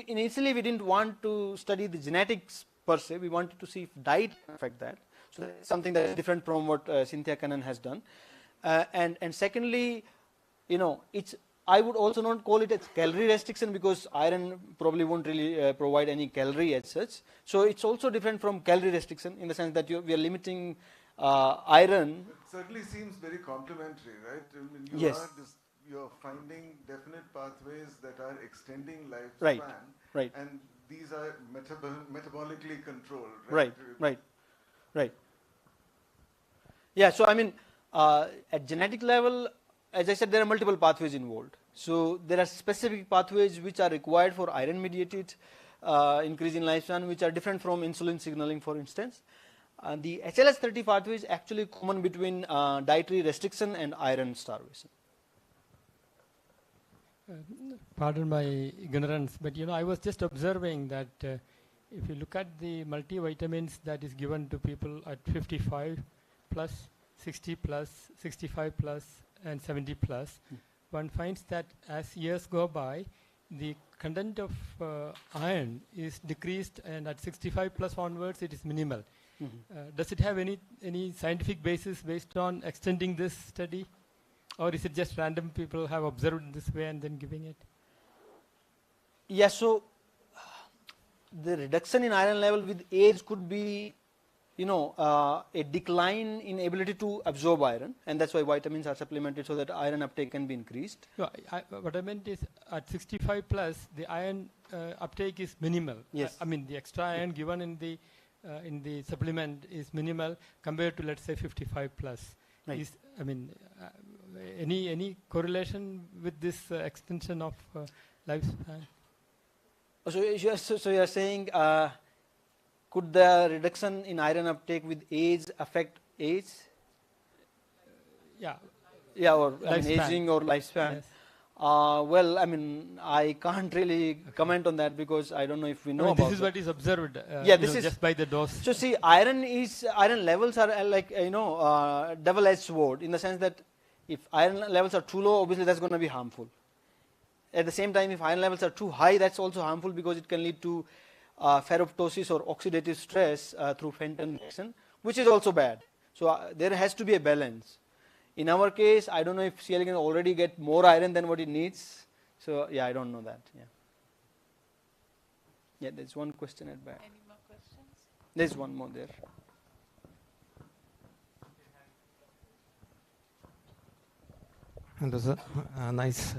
initially we didn't want to study the genetics per se. We wanted to see if diet can affect that. So that's something that is different from what Cynthia Kenyon has done. And secondly, you know, I would also not call it a calorie restriction because iron probably won't really provide any calorie as such. So it's also different from calorie restriction in the sense that we are limiting iron. It certainly seems very complementary, right? I mean, you're finding definite pathways that are extending lifespan. Right. And these are metabolically controlled, right? Right. Yeah, so I mean, at genetic level, as I said, there are multiple pathways involved. So there are specific pathways which are required for iron-mediated increase in lifespan, which are different from insulin signaling, for instance. The HLS30 pathway is actually common between dietary restriction and iron starvation. Pardon my ignorance, but you know, I was just observing that if you look at the multivitamins that is given to people at 55 plus, 60 plus, 65 plus, and 70 plus, one finds that as years go by, the content of iron is decreased, and at 65 plus onwards, it is minimal. Does it have any scientific basis based on extending this study? Or is it just random people have observed in this way and then giving it? Yeah, so the reduction in iron level with age could be, you know, a decline in ability to absorb iron, and that's why vitamins are supplemented so that iron uptake can be increased. No, what I meant is at 65 plus, the iron uptake is minimal. Yes. I mean, the extra iron given in the supplement is minimal compared to, let's say, 55 plus. Right. I mean, any correlation with this extension of lifespan? So you are saying, could the reduction in iron uptake with age affect age? Yeah. Yeah, or I mean, aging or lifespan. Yes. Well, I mean, I can't really comment on that because I don't know if we know about this is what is observed. Yeah, this is just by the dose. So see, iron levels are like double-edged sword in the sense that if iron levels are too low, obviously that's going to be harmful. At the same time, if iron levels are too high, that's also harmful because it can lead to ferroptosis or oxidative stress through Fenton reaction, which is also bad. So there has to be a balance. In our case, I don't know if CL can already get more iron than what it needs. So yeah, I don't know that. Yeah. Yeah, there's one question at back. Any more questions? There's one more there. Hello, sir. Nice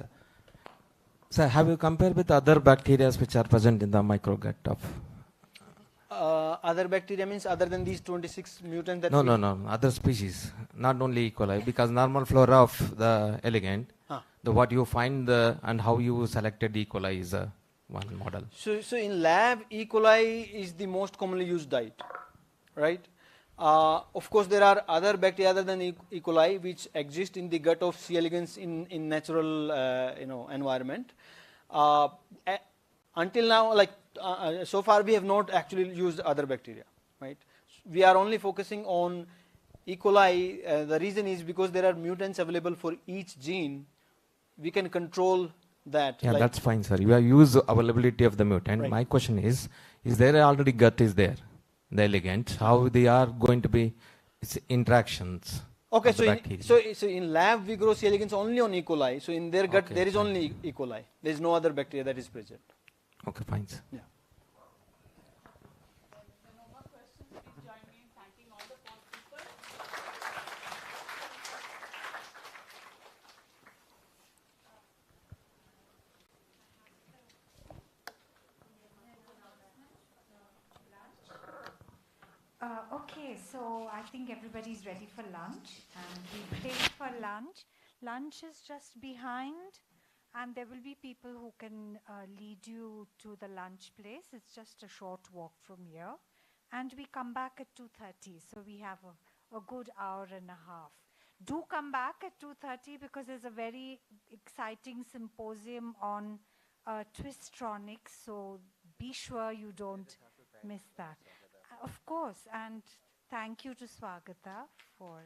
So have you compared with other bacteria which are present in the microgut of? Other bacteria means other than these 26 mutants that No, other species, not only E. coli, because normal flora of the elegant, the what you find and how you selected E. coli is one model. So in lab, E. coli is the most commonly used diet, right? Of course, there are other bacteria other than E. coli which exist in the gut of C. elegans in natural environment. Until now, so far we have not actually used other bacteria, right? We are only focusing on E. coli. The reason is because there are mutants available for each gene. We can control that. Yeah, that's fine, sir. You have used availability of the mutant. Right. My question is there already gut is there, the elegant? How they are going to be its interactions? Okay, so in lab we grow C. elegans only on E. coli. So in their gut there is only E. coli. There is no other bacteria that is present. Okay, fine, sir. Yeah. Okay, so I think everybody's ready for lunch, and we pay for lunch. Lunch is just behind, and there will be people who can lead you to the lunch place. It's just a short walk from here, and we come back at 2:30, so we have a good hour and a half. Do come back at 2:30 because there's a very exciting symposium on Twistronics, so be sure you don't miss that. Of course, and thank you to Swagata for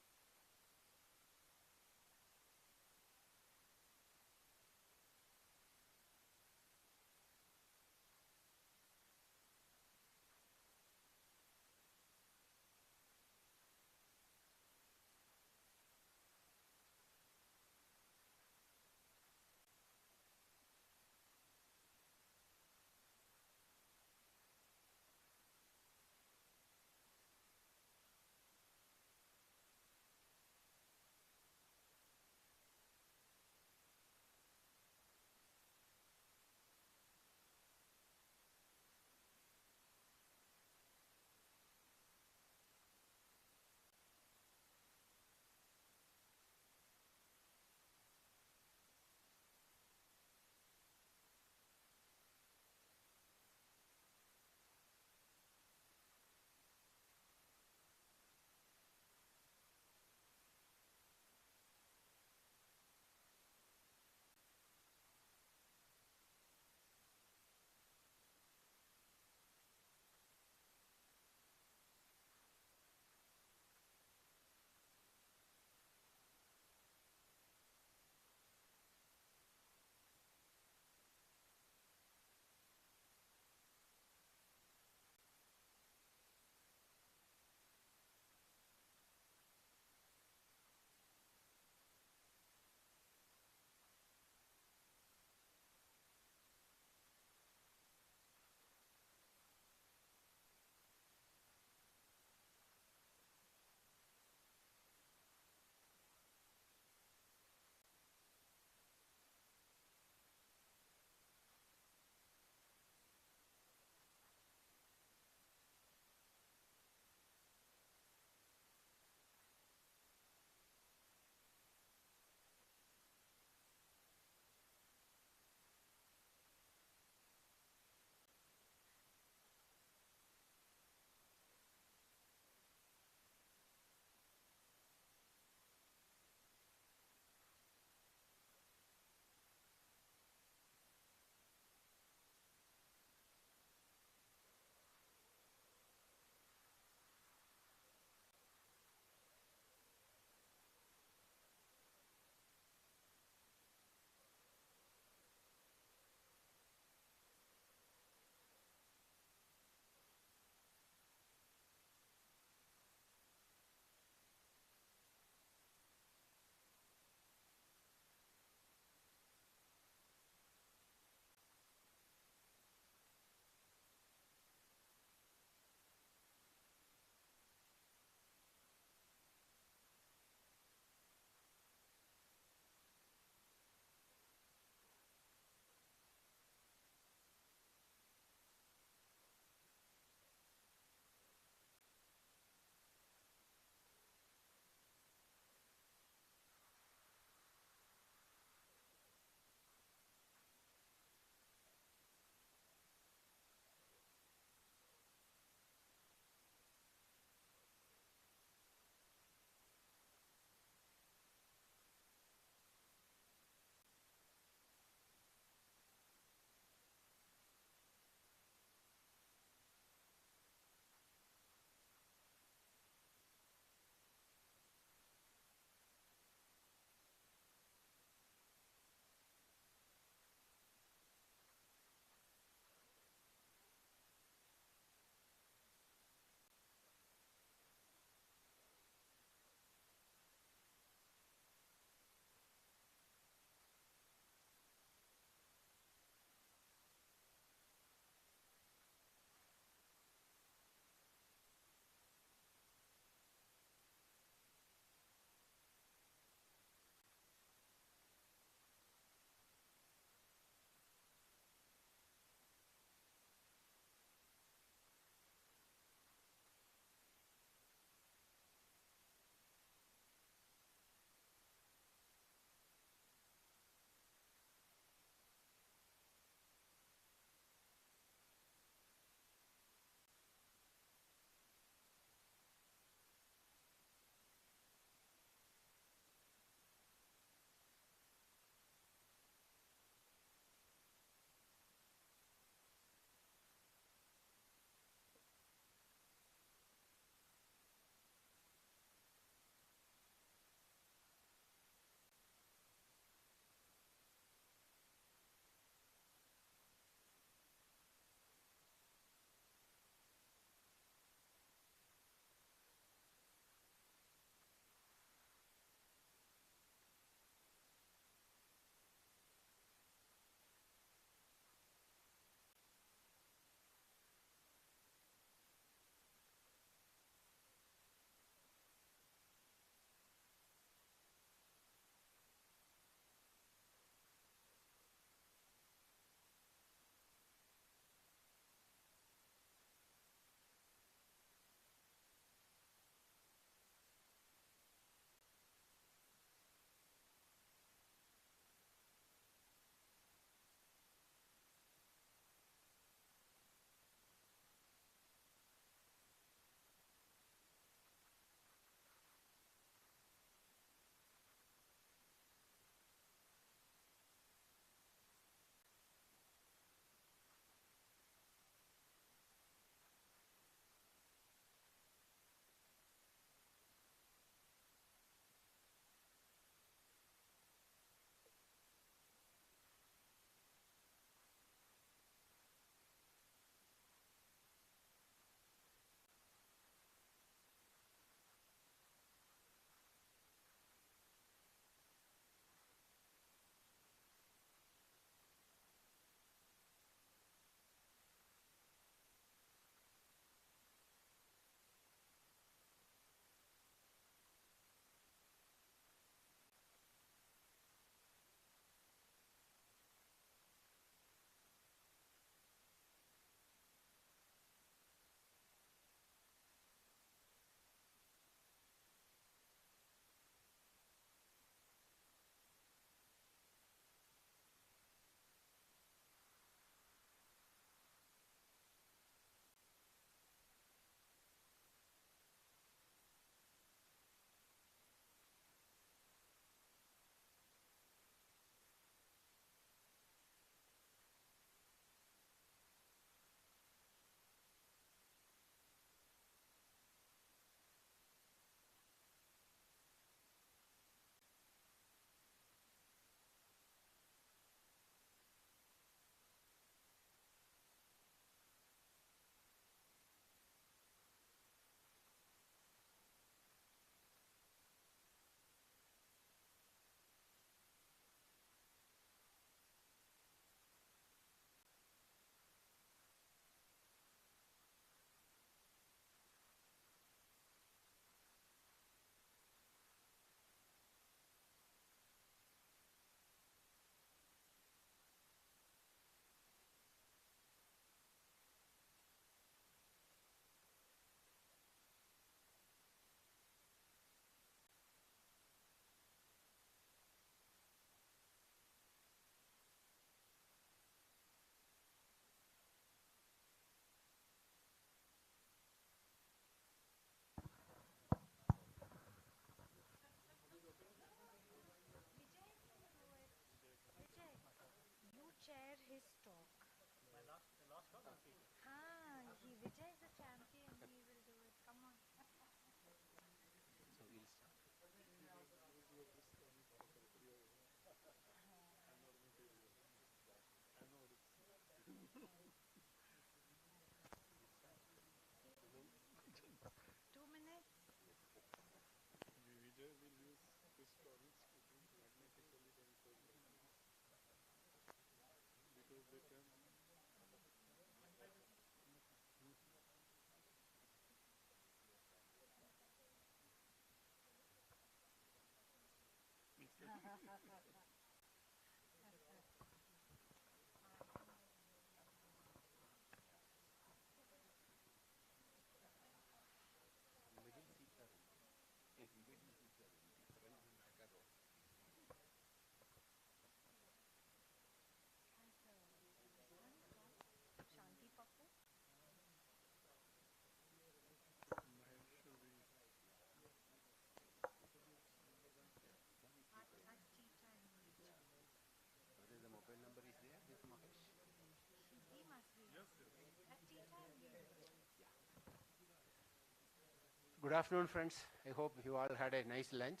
Good afternoon, friends. I hope you all had a nice lunch.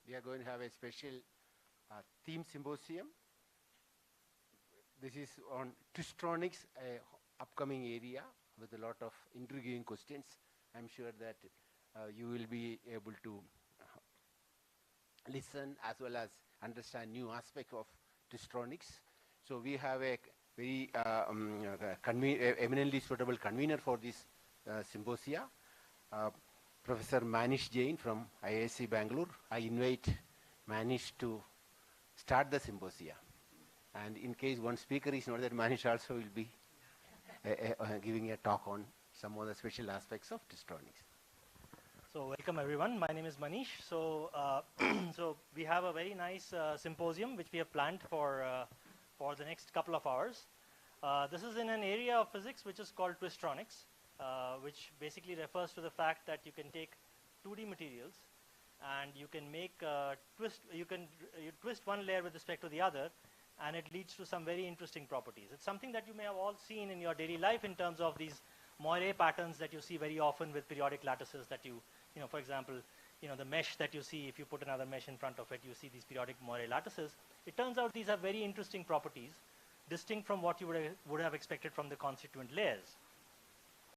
We are going to have a special theme symposium. This is on twistronics, a upcoming area with a lot of intriguing questions. I'm sure that you will be able to listen as well as understand new aspects of twistronics. So we have a very eminently suitable convener for this symposia, Professor Manish Jain from IISc Bangalore. I invite Manish to start the symposia. And in case one speaker is not there, Manish also will be giving a talk on some of the special aspects of twistronics. So welcome everyone. My name is Manish. So so we have a very nice symposium which we have planned for the next couple of hours. This is in an area of physics which is called twistronics, which basically refers to the fact that you can take 2D materials and you can make you twist one layer with respect to the other, and it leads to some very interesting properties. It's something that you may have all seen in your daily life in terms of these moire patterns that you see very often with periodic lattices that you know, for example, the mesh that you see, if you put another mesh in front of it, you see these periodic moire lattices. It turns out these have very interesting properties, distinct from what you would have expected from the constituent layers.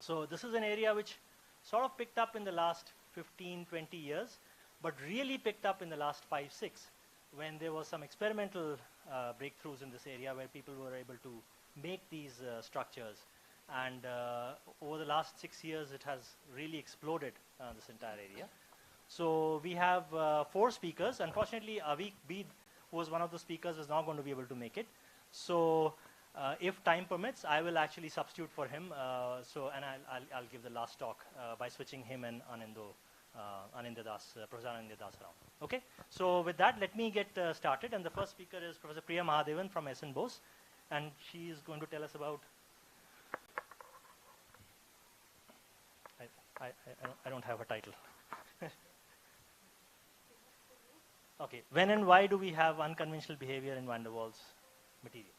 So this is an area which sort of picked up in the last 15, 20 years, but really picked up in the last 5, 6, when there was some experimental breakthroughs in this area where people were able to make these structures. And over the last 6 years, it has really exploded, this entire area. So we have 4 speakers. Unfortunately, Avik Beed, who was one of the speakers, is not going to be able to make it. So if time permits, I will actually substitute for him. And I'll give the last talk by switching him and Anindya Das, Professor Anindya Das around. Okay. So with that, let me get started. And the first speaker is Professor Priya Mahadevan from SN Bose, and she is going to tell us about. I don't have a title. Okay. When and why do we have unconventional behavior in van der Waals materials?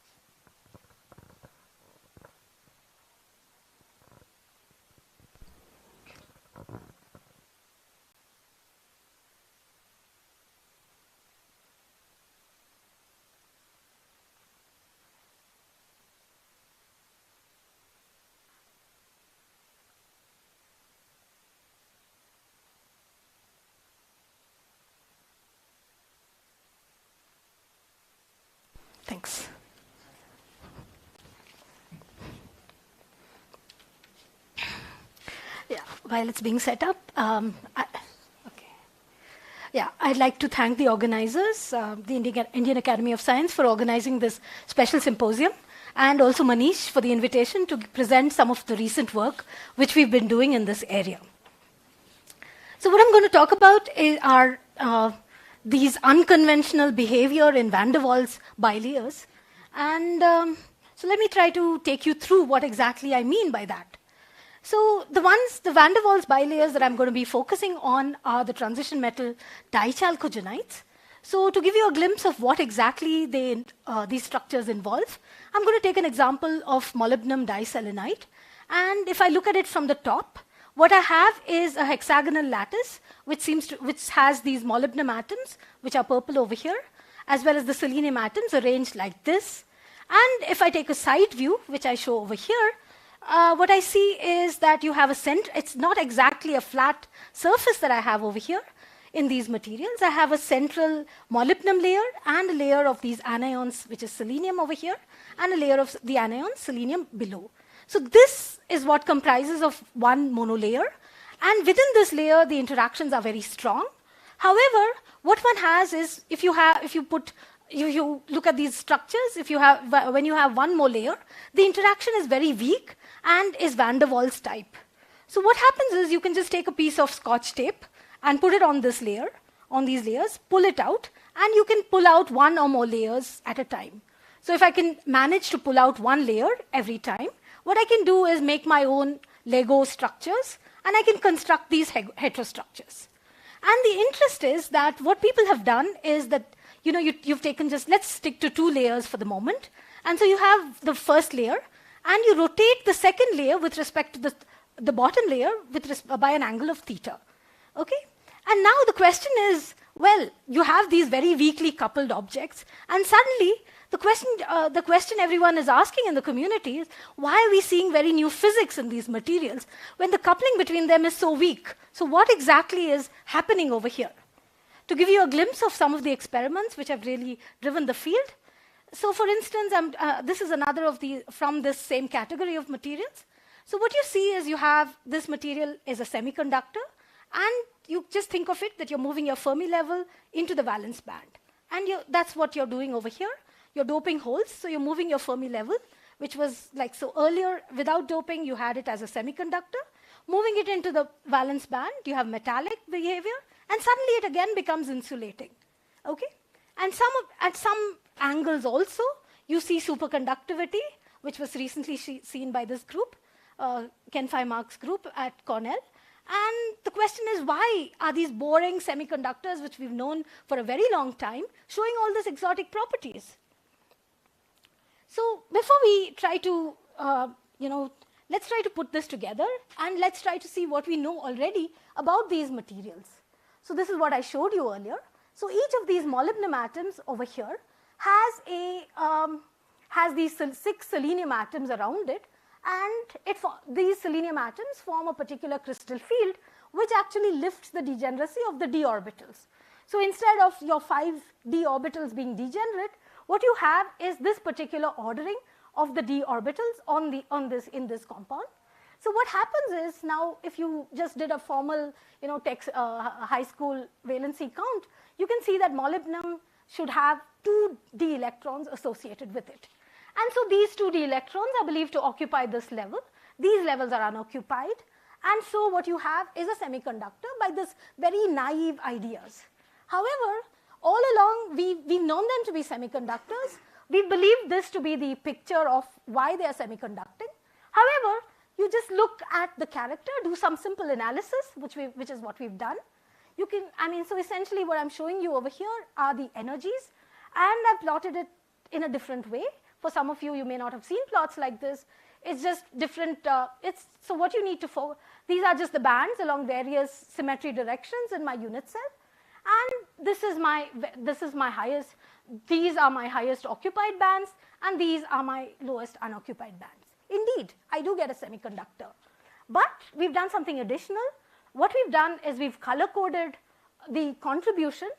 Thanks. Yeah, while it's being set up, I'd like to thank the organizers, the Indian Academy of Science, for organizing this special symposium, and also Manish for the invitation to present some of the recent work which we've been doing in this area. So what I'm going to talk about are these unconventional behavior in van der Waals bilayers. And so let me try to take you through what exactly I mean by that. So the van der Waals bilayers that I'm going to be focusing on are the transition metal dichalcogenides. So to give you a glimpse of what exactly these structures involve, I'm going to take an example of molybdenum diselenide. And if I look at it from the top, what I have is a hexagonal lattice which has these molybdenum atoms, which are purple over here, as well as the selenium atoms arranged like this. And if I take a side view, which I show over here, what I see is that you have a center. It's not exactly a flat surface that I have over here in these materials. I have a central molybdenum layer and a layer of these anions, which is selenium over here, and a layer of the anions, selenium below. So this is what comprises of one monolayer. And within this layer, the interactions are very strong. However, what one has is, if you look at these structures, when you have one more layer, the interaction is very weak and is van der Waals type. So what happens is you can just take a piece of Scotch tape and put it on this layer, on these layers, pull it out, and you can pull out one or more layers at a time. So if I can manage to pull out one layer every time, what I can do is make my own Lego structures, and I can construct these heterostructures. And the interest is that what people have done is that, you've taken let's stick to 2 layers for the moment. And so you have the first layer, and you rotate the second layer with respect to the the bottom layer by an angle of theta. Okay? And now the question is, well, you have these very weakly coupled objects, and suddenly the question everyone is asking in the community is, why are we seeing very new physics in these materials when the coupling between them is so weak? So what exactly is happening over here? To give you a glimpse of some of the experiments which have really driven the field. So for instance, this is another of from this same category of materials. So what you see is you have this material is a semiconductor, and you just think of it that you're moving your Fermi level into the valence band. And that's what you're doing over here. You're doping holes, so you're moving your Fermi level, which was like, so earlier, without doping, you had it as a semiconductor. Moving it into the valence band, you have metallic behavior, and suddenly it again becomes insulating. Okay? And at some angles also, you see superconductivity, which was recently seen by this group, Ken Fai-Mark's group at Cornell. And the question is, why are these boring semiconductors, which we've known for a very long time, showing all these exotic properties? So before we try to, let's try to put this together, and let's try to see what we know already about these materials. So this is what I showed you earlier. So each of these molybdenum atoms over here has these 6 selenium atoms around it, and these selenium atoms form a particular crystal field which actually lifts the degeneracy of the d orbitals. So instead of your 5 d orbitals being degenerate, what you have is this particular ordering of the d orbitals in this compound. So what happens is, now if you just did a formal high school valency count, you can see that molybdenum should have 2 d electrons associated with it. And so these 2 d electrons are believed to occupy this level. These levels are unoccupied. And so what you have is a semiconductor by this very naive ideas. However, all along we've known them to be semiconductors. We believe this to be the picture of why they are semiconducting. However, you just look at the character, do some simple analysis, which is what we've done. So essentially what I'm showing you over here are the energies, and I've plotted it in a different way. For some of you, you may not have seen plots like this. It's just different. So what you need to follow, these are just the bands along various symmetry directions in my unit cell. And this is my highest, these are my highest occupied bands, and these are my lowest unoccupied bands. Indeed, I do get a semiconductor. But we've done something additional. What we've done is we've color-coded the contribution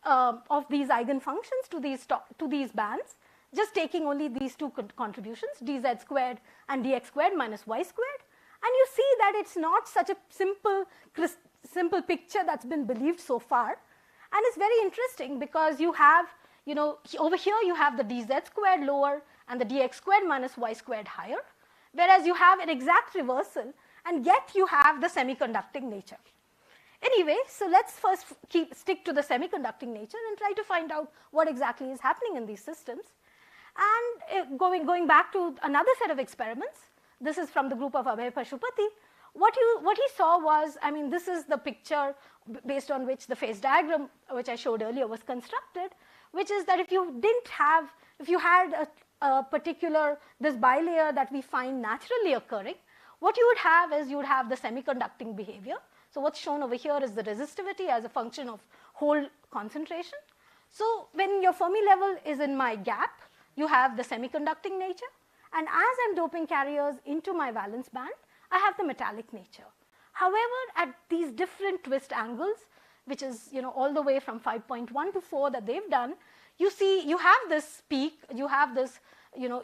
of these eigenfunctions to these bands, just taking only these 2 contributions, dz squared and dx squared minus y squared. And you see that it's not such a simple picture that's been believed so far. And it's very interesting because you have, over here you have the dz squared lower and the dx squared minus y squared higher, whereas you have an exact reversal, and yet you have the semiconducting nature. Anyway, so let's first stick to the semiconducting nature and try to find out what exactly is happening in these systems. And going back to another set of experiments, this is from the group of Abhay Pashupati. What he saw was, this is the picture based on which the phase diagram, which I showed earlier, was constructed, which is that if you had a particular, this bilayer that we find naturally occurring, what you would have is you would have the semiconducting behavior. So what's shown over here is the resistivity as a function of hole concentration. So when your Fermi level is in my gap, you have the semiconducting nature. And as I'm doping carriers into my valence band, I have the metallic nature. However, at these different twist angles, which is all the way from 5.1 to 4 that they've done, you see you have this peak, you have this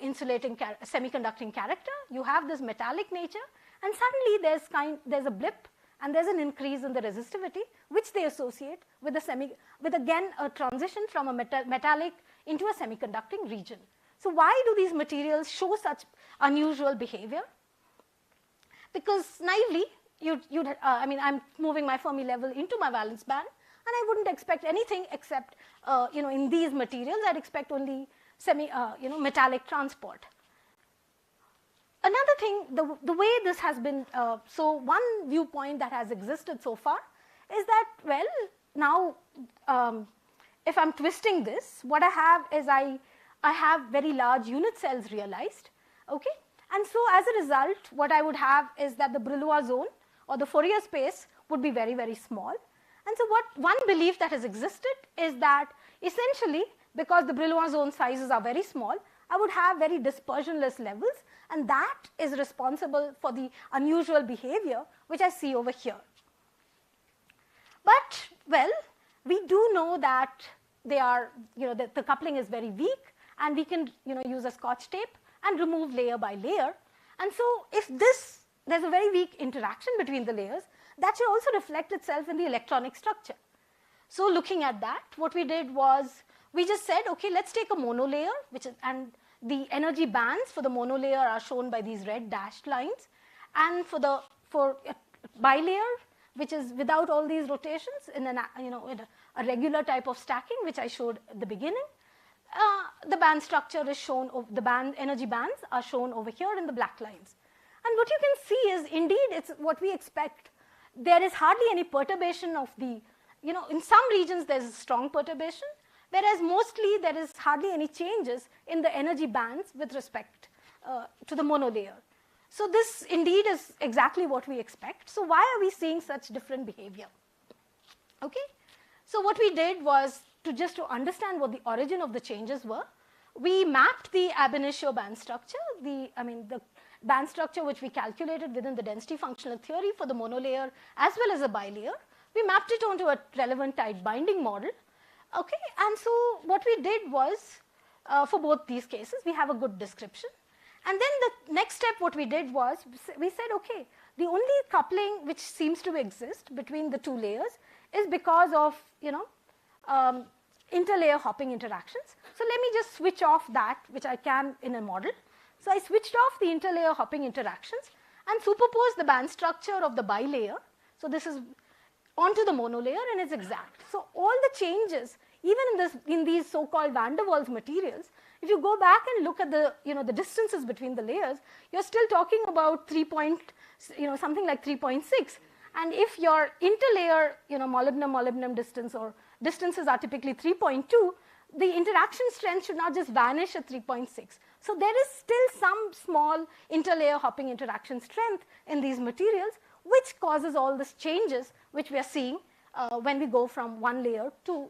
insulating semiconducting character, you have this metallic nature, and suddenly there's a blip and there's an increase in the resistivity, which they associate with again a transition from a metallic into a semiconducting region. So why do these materials show such unusual behavior? Because naively, I'm moving my Fermi level into my valence band, and I wouldn't expect anything except, in these materials, I'd expect only metallic transport. Another thing, the way this has been, so one viewpoint that has existed so far is that, well, now if I'm twisting this, what I have is I have very large unit cells realized, okay? And so as a result, what I would have is that the Brillouin zone or the Fourier space would be very, very small. And so what one belief that has existed is that essentially, because the Brillouin zone sizes are very small, I would have very dispersionless levels, and that is responsible for the unusual behavior which I see over here. But, well, we do know that they are, the coupling is very weak, and we can, use a Scotch tape and remove layer by layer. And so if there's a very weak interaction between the layers, that should also reflect itself in the electronic structure. So looking at that, what we did was, we just said, okay, let's take a monolayer, and the energy bands for the monolayer are shown by these red dashed lines. And for a bilayer, which is without all these rotations, in a regular type of stacking, which I showed at the beginning, the band structure is shown, the energy bands are shown over here in the black lines. And what you can see is, indeed, it's what we expect. There is hardly any perturbation of the, in some regions there's strong perturbation, whereas mostly there is hardly any changes in the energy bands with respect to the monolayer. So this indeed is exactly what we expect. So why are we seeing such different behavior? Okay. So what we did was, to understand what the origin of the changes were, we mapped the ab initio band structure, the band structure which we calculated within the density functional theory for the monolayer as well as the bilayer. We mapped it onto a relevant tight binding model. Okay, and so what we did was, for both these cases, we have a good description. And then the next step, what we did was, we said, okay, the only coupling which seems to exist between the two layers is because of, interlayer hopping interactions. So let me just switch off that, which I can in a model. So I switched off the interlayer hopping interactions and superposed the band structure of the bilayer. So this is onto the monolayer, and it's exact. So all the changes, even in these so-called van der Waals materials, if you go back and look at the the distances between the layers, you're still talking about something like 3.6. And if your interlayer molybdenum distance or distances are typically 3.2, the interaction strength should not just vanish at 3.6. So there is still some small interlayer hopping interaction strength in these materials, which causes all these changes which we are seeing when we go from one layer to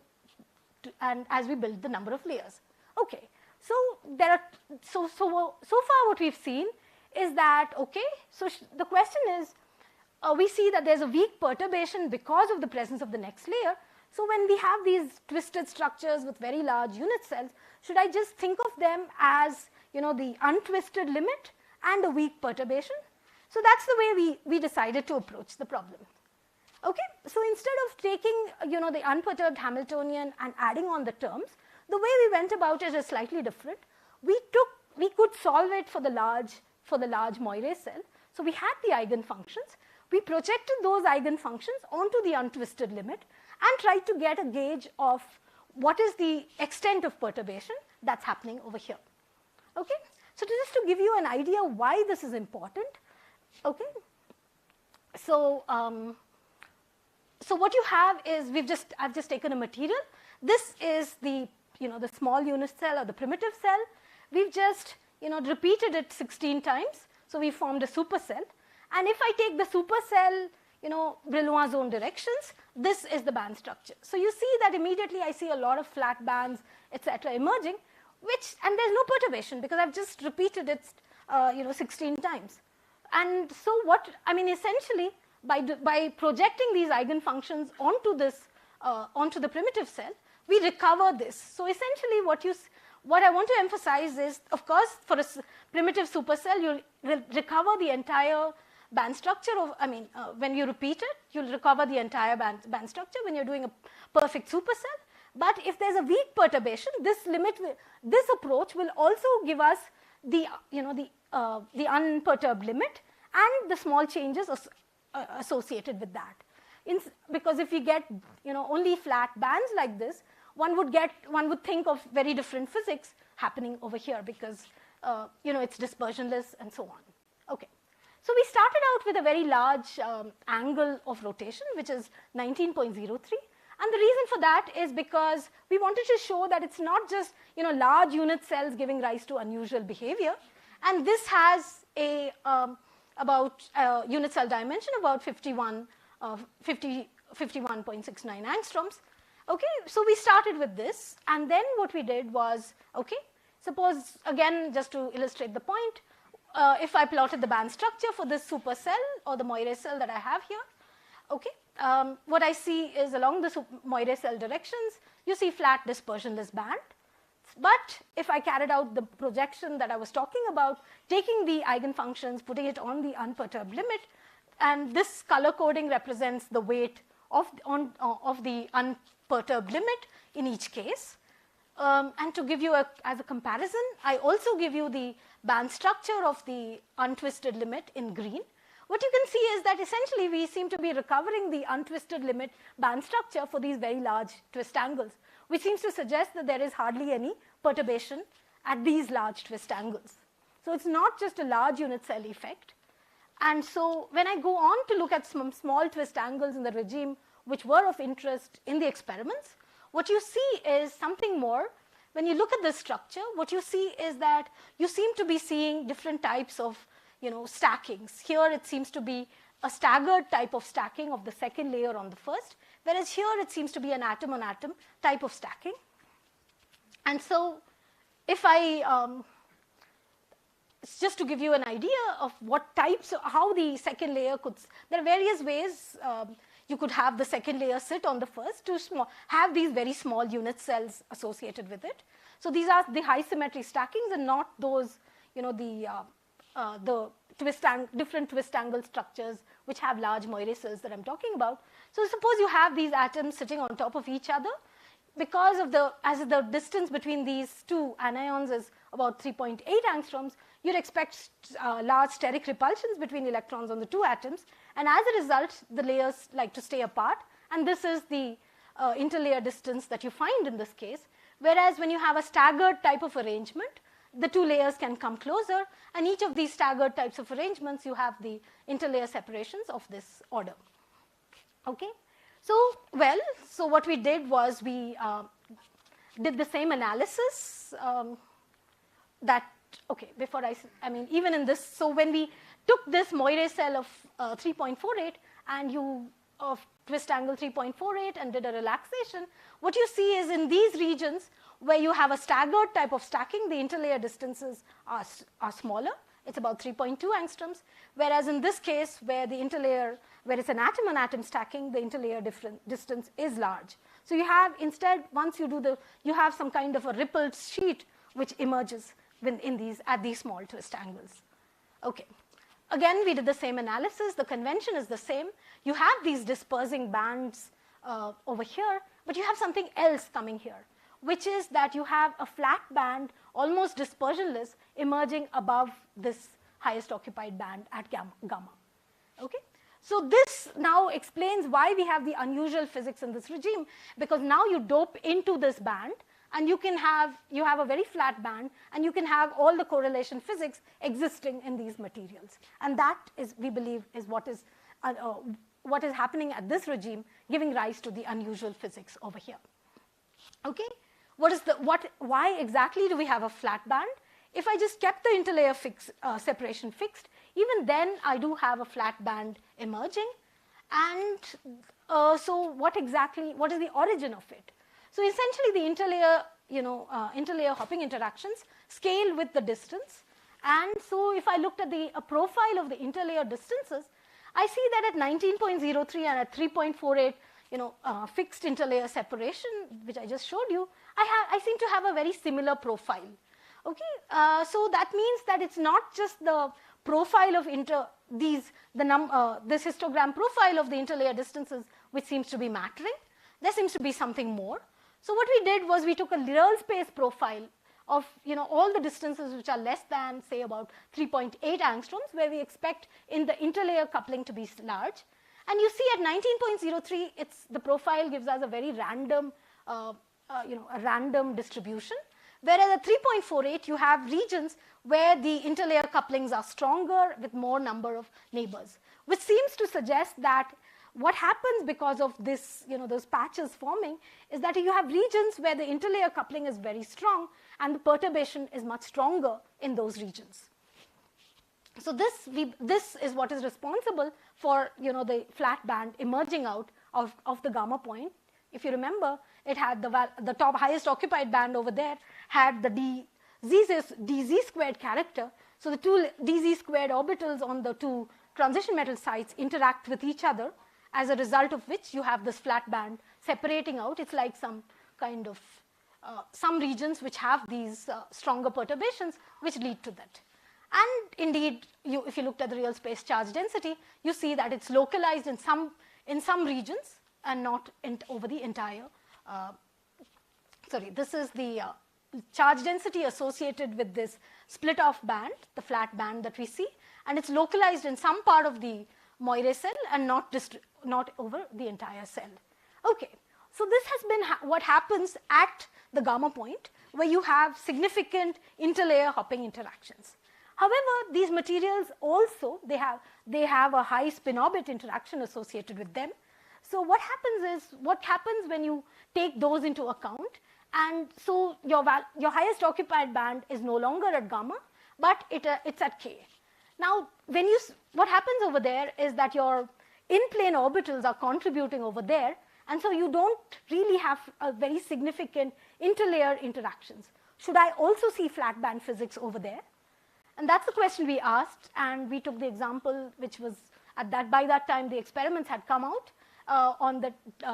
and as we build the number of layers. Okay, so so far what we've seen is that, okay, so the question is, we see that there's a weak perturbation because of the presence of the next layer. So when we have these twisted structures with very large unit cells, should I just think of them as the untwisted limit and a weak perturbation? So that's the way we decided to approach the problem. Okay, so instead of taking the unperturbed Hamiltonian and adding on the terms, the way we went about it is slightly different. We could solve it for the large Moiré cell. So we had the eigenfunctions. We projected those eigenfunctions onto the untwisted limit and tried to get a gauge of what is the extent of perturbation that's happening over here. Okay, so just to give you an idea why this is important. Okay, so so what you have is I've just taken a material. This is the the small unit cell or the primitive cell. We've just repeated it 16 times. So we formed a supercell. And if I take the supercell Brillouin zone directions, this is the band structure. So you see that immediately I see a lot of flat bands, etc. emerging, and there's no perturbation because I've just repeated it 16 times. And so essentially by projecting these eigenfunctions onto this onto the primitive cell, we recover this. So essentially what I want to emphasize is, of course, for a primitive supercell, you'll recover the entire band structure of, when you repeat it, you'll recover the entire band structure when you're doing a perfect supercell. But if there's a weak perturbation, this approach will also give us the unperturbed limit and the small changes associated with that. Because if we get only flat bands like this, one would think of very different physics happening over here because it's dispersionless and so on. Okay. So we started out with a very large angle of rotation, which is 19.03. And the reason for that is because we wanted to show that it's not just large unit cells giving rise to unusual behavior. And this has a unit cell dimension about 51.69 angstroms. Okay, so we started with this, and then what we did was, okay, suppose again just to illustrate the point, if I plotted the band structure for this supercell or the Moiré cell that I have here, okay, what I see is along the Moiré cell directions, you see flat dispersionless band. But if I carried out the projection that I was talking about, taking the eigenfunctions, putting it on the unperturbed limit, and this color coding represents the weight of the unperturbed limit in each case. And to give you as a comparison, I also give you the band structure of the untwisted limit in green. What you can see is that essentially we seem to be recovering the untwisted limit band structure for these very large twist angles, which seems to suggest that there is hardly any perturbation at these large twist angles. So it's not just a large unit cell effect. And so when I go on to look at some small twist angles in the regime which were of interest in the experiments, what you see is something more. When you look at this structure, what you see is that you seem to be seeing different types of stackings. Here it seems to be a staggered type of stacking of the second layer on the first, whereas here it seems to be an atom-on-atom type of stacking. And so if I, it's just to give you an idea of what types, how the second layer could, there are various ways you could have the second layer sit on the first to have these very small unit cells associated with it. So these are the high symmetry stackings and not those, the different twist angle structures which have large Moiré cells that I'm talking about. So suppose you have these atoms sitting on top of each other. Because of as the distance between these two anions is about 3.8 angstroms, you'd expect large steric repulsions between electrons on the two atoms. And as a result, the layers like to stay apart. And this is the interlayer distance that you find in this case. Whereas when you have a staggered type of arrangement, the two layers can come closer. And each of these staggered types of arrangements, you have the interlayer separations of this order. Okay. So what we did was we did the same analysis even in this, so when we took this Moiré cell of 3.48 and of twist angle 3.48 and did a relaxation, what you see is in these regions where you have a staggered type of stacking, the interlayer distances are smaller. It's about 3.2 angstroms, whereas in this case where it's an atom-on-atom stacking, the interlayer distance is large. So you have instead, once you do you have some kind of a rippled sheet which emerges at these small twist angles. Okay. Again, we did the same analysis. The convention is the same. You have these dispersing bands over here, but you have something else coming here, which is that you have a flat band, almost dispersionless, emerging above this highest occupied band at gamma. Okay? So this now explains why we have the unusual physics in this regime, because now you dope into this band and you have a very flat band and you can have all the correlation physics existing in these materials. And that is, we believe, is what is happening at this regime, giving rise to the unusual physics over here. Okay? Why exactly do we have a flat band? If I just kept the interlayer separation fixed, even then I do have a flat band emerging. And so what is the origin of it? So essentially the interlayer hopping interactions scale with the distance. And so if I looked at a profile of the interlayer distances, I see that at 19.03 and at 3.48, fixed interlayer separation, which I just showed you, I seem to have a very similar profile. Okay, so that means that it's not just the profile of this histogram profile of the interlayer distances which seems to be mattering. There seems to be something more. So what we did was we took a Lirel space profile of all the distances which are less than, say, about 3.8 angstroms, where we expect in the interlayer coupling to be large. And you see at 19.03, the profile gives us a very random, a random distribution. Whereas at 3.48, you have regions where the interlayer couplings are stronger with more number of neighbors, which seems to suggest that what happens because of this, those patches forming, is that you have regions where the interlayer coupling is very strong and the perturbation is much stronger in those regions. So this is what is responsible for the flat band emerging out of the gamma point. If you remember, it had the top highest occupied band over there had the dz squared character. So the two dz squared orbitals on the two transition metal sites interact with each other, as a result of which you have this flat band separating out. It's like some kind of some regions which have these stronger perturbations which lead to that. And indeed, if you looked at the real space charge density, you see that it's localized in some regions and not over the entire. This is the charge density associated with this split off band, the flat band that we see, and it's localized in some part of the Moire cell and not over the entire cell. Okay, so this has been what happens at the gamma point, where you have significant interlayer hopping interactions. However, these materials also, they have a high spin orbit interaction associated with them. So what happens when you take those into account, and so your highest occupied band is no longer at gamma, but it's at K. Now, what happens over there is that your in-plane orbitals are contributing over there, and so you don't really have a very significant interlayer interactions. Should I also see flat band physics over there? And that's the question we asked, and we took the example which was by that time the experiments had come out on the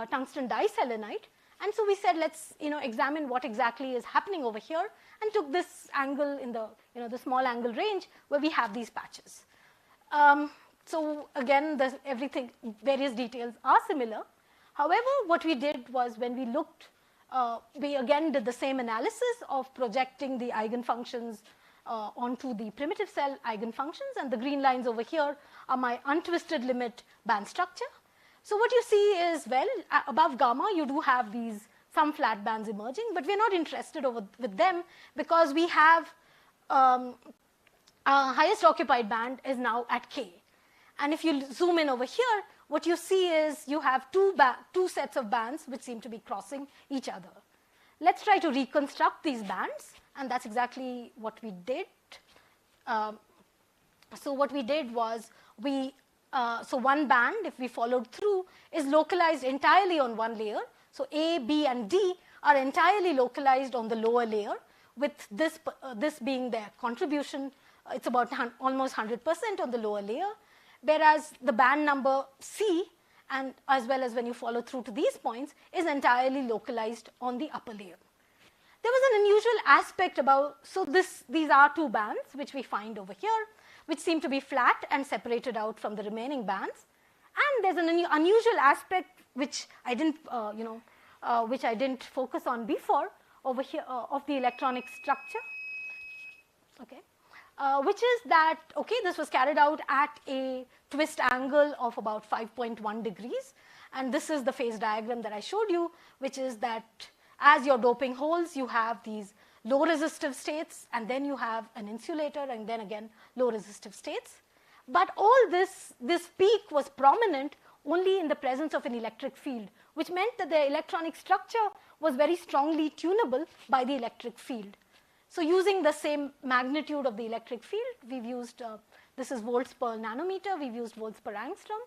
tungsten diselenite, and so we said let's examine what exactly is happening over here, and took this angle in the the small angle range where we have these patches. So again, various details are similar. However, what we did was when we looked, we again did the same analysis of projecting the eigenfunctions onto the primitive cell eigenfunctions, and the green lines over here are my untwisted limit band structure. So what you see is, well, above gamma you do have some flat bands emerging, but we're not interested with them because we have our highest occupied band is now at K. And if you zoom in over here, what you see is you have two sets of bands which seem to be crossing each other. Let's try to reconstruct these bands, and that's exactly what we did. So what we did was so one band, if we followed through, is localized entirely on one layer. So A, B, and D are entirely localized on the lower layer, with this being their contribution. It's about almost 100% on the lower layer, whereas the band number C, and as well as when you follow through to these points, is entirely localized on the upper layer. There was an unusual aspect so these are two bands which we find over here, which seem to be flat and separated out from the remaining bands. And there's an unusual aspect which I didn't focus on before over here of the electronic structure. Okay, which is that this was carried out at a twist angle of about 5.1 degrees, and this is the phase diagram that I showed you, which is that as your doping holes, you have these low resistive states, and then you have an insulator, and then again low resistive states. But all this peak was prominent only in the presence of an electric field, which meant that the electronic structure was very strongly tunable by the electric field. So using the same magnitude of the electric field, we've used, this is volts per nanometer, we've used volts per angstrom,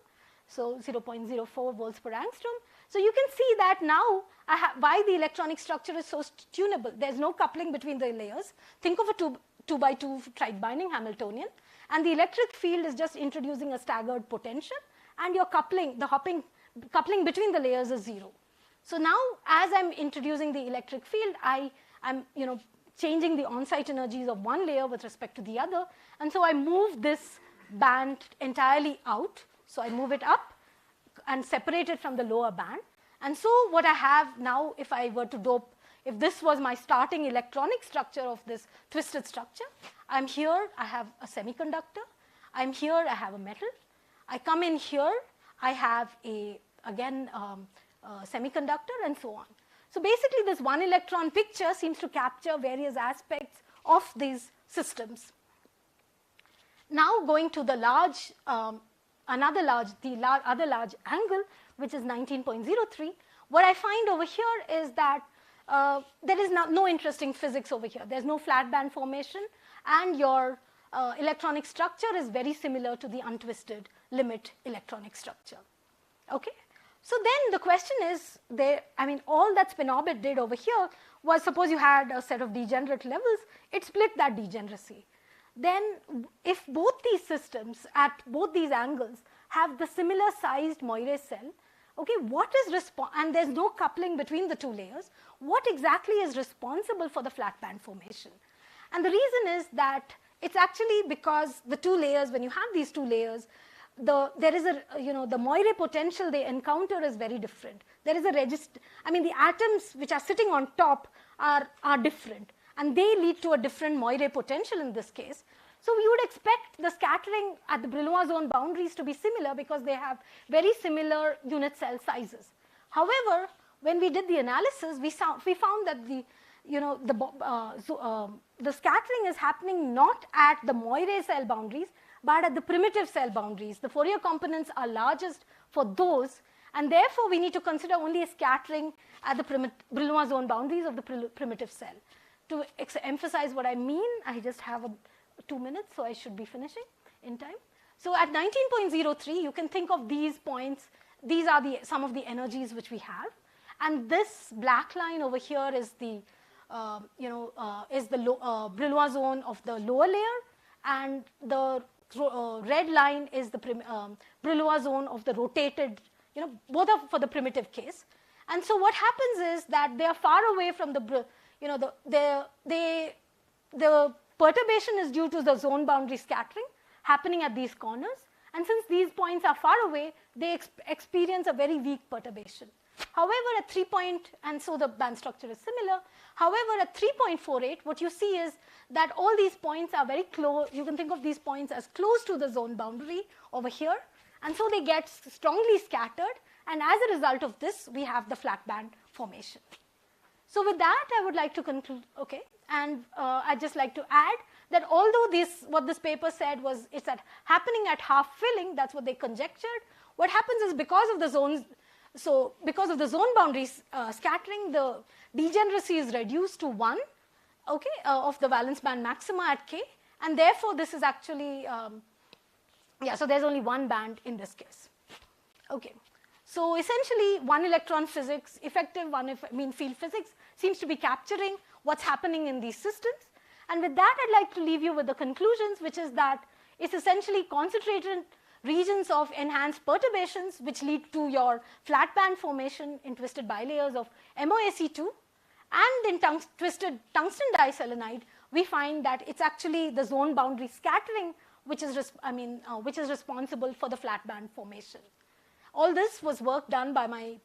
so 0.04 volts per angstrom. So you can see that now why the electronic structure is so tunable. There's no coupling between the layers. Think of a 2 by 2 tight binding Hamiltonian, and the electric field is just introducing a staggered potential, and your coupling between the layers is 0. So now, as I'm introducing the electric field, I'm changing the on-site energies of one layer with respect to the other, and so I move this band entirely out. So I move it up and separate it from the lower band. And so what I have now, if I were to dope, if this was my starting electronic structure of this twisted structure, I'm here, I have a semiconductor. I'm here, I have a metal. I come in here, I have a semiconductor, and so on. So basically, this one electron picture seems to capture various aspects of these systems. Now going to the other large angle, which is 19.03, what I find over here is that there is no interesting physics over here. There's no flat band formation, and your electronic structure is very similar to the untwisted limit electronic structure. Okay? So then the question is, all that spin-orbit did over here was, suppose you had a set of degenerate levels, it split that degeneracy. Then if both these systems at both these angles have the similar sized Moiré cell, okay, and there's no coupling between the two layers, what exactly is responsible for the flat band formation? And the reason is that it's actually because the two layers, when you have these two layers, the Moiré potential they encounter is very different. There is a the atoms which are sitting on top are different, and they lead to a different Moiré potential in this case. So we would expect the scattering at the Brillouin zone boundaries to be similar because they have very similar unit cell sizes. However, when we did the analysis, we found that the scattering is happening not at the Moiré cell boundaries, but at the primitive cell boundaries. The Fourier components are largest for those, and therefore we need to consider only a scattering at the Brillouin zone boundaries of the primitive cell. To emphasize what I mean, I just have 2 minutes, so I should be finishing in time. So at 19.03, you can think of these points. These are some of the energies which we have, and this black line over here is the Brillouin zone of the lower layer, and the red line is the Brillouin zone of the rotated. Both are for the primitive case. And so what happens is that they are far away from the perturbation is due to the zone boundary scattering happening at these corners, and since these points are far away, they experience a very weak perturbation. However, at 3 and so the band structure is similar. However, at 3.48, what you see is that all these points are very close. You can think of these points as close to the zone boundary over here, and so they get strongly scattered, and as a result of this, we have the flat band formation. So with that, I would like to conclude, okay, and I'd just like to add that although what this paper said was it's happening at half filling, that's what they conjectured. What happens is because of the zone boundaries scattering, the degeneracy is reduced to 1, okay, of the valence band maxima at K, and therefore this is actually, so there's only one band in this case. Okay. So essentially, one electron physics, effective field physics, seems to be capturing what's happening in these systems. And with that, I'd like to leave you with the conclusions, which is that it's essentially concentrated regions of enhanced perturbations, which lead to your flat band formation in twisted bilayers of MoAc2. And in twisted tungsten diselenide, we find that it's actually the zone boundary scattering which is responsible for the flat band formation. All this was work done by my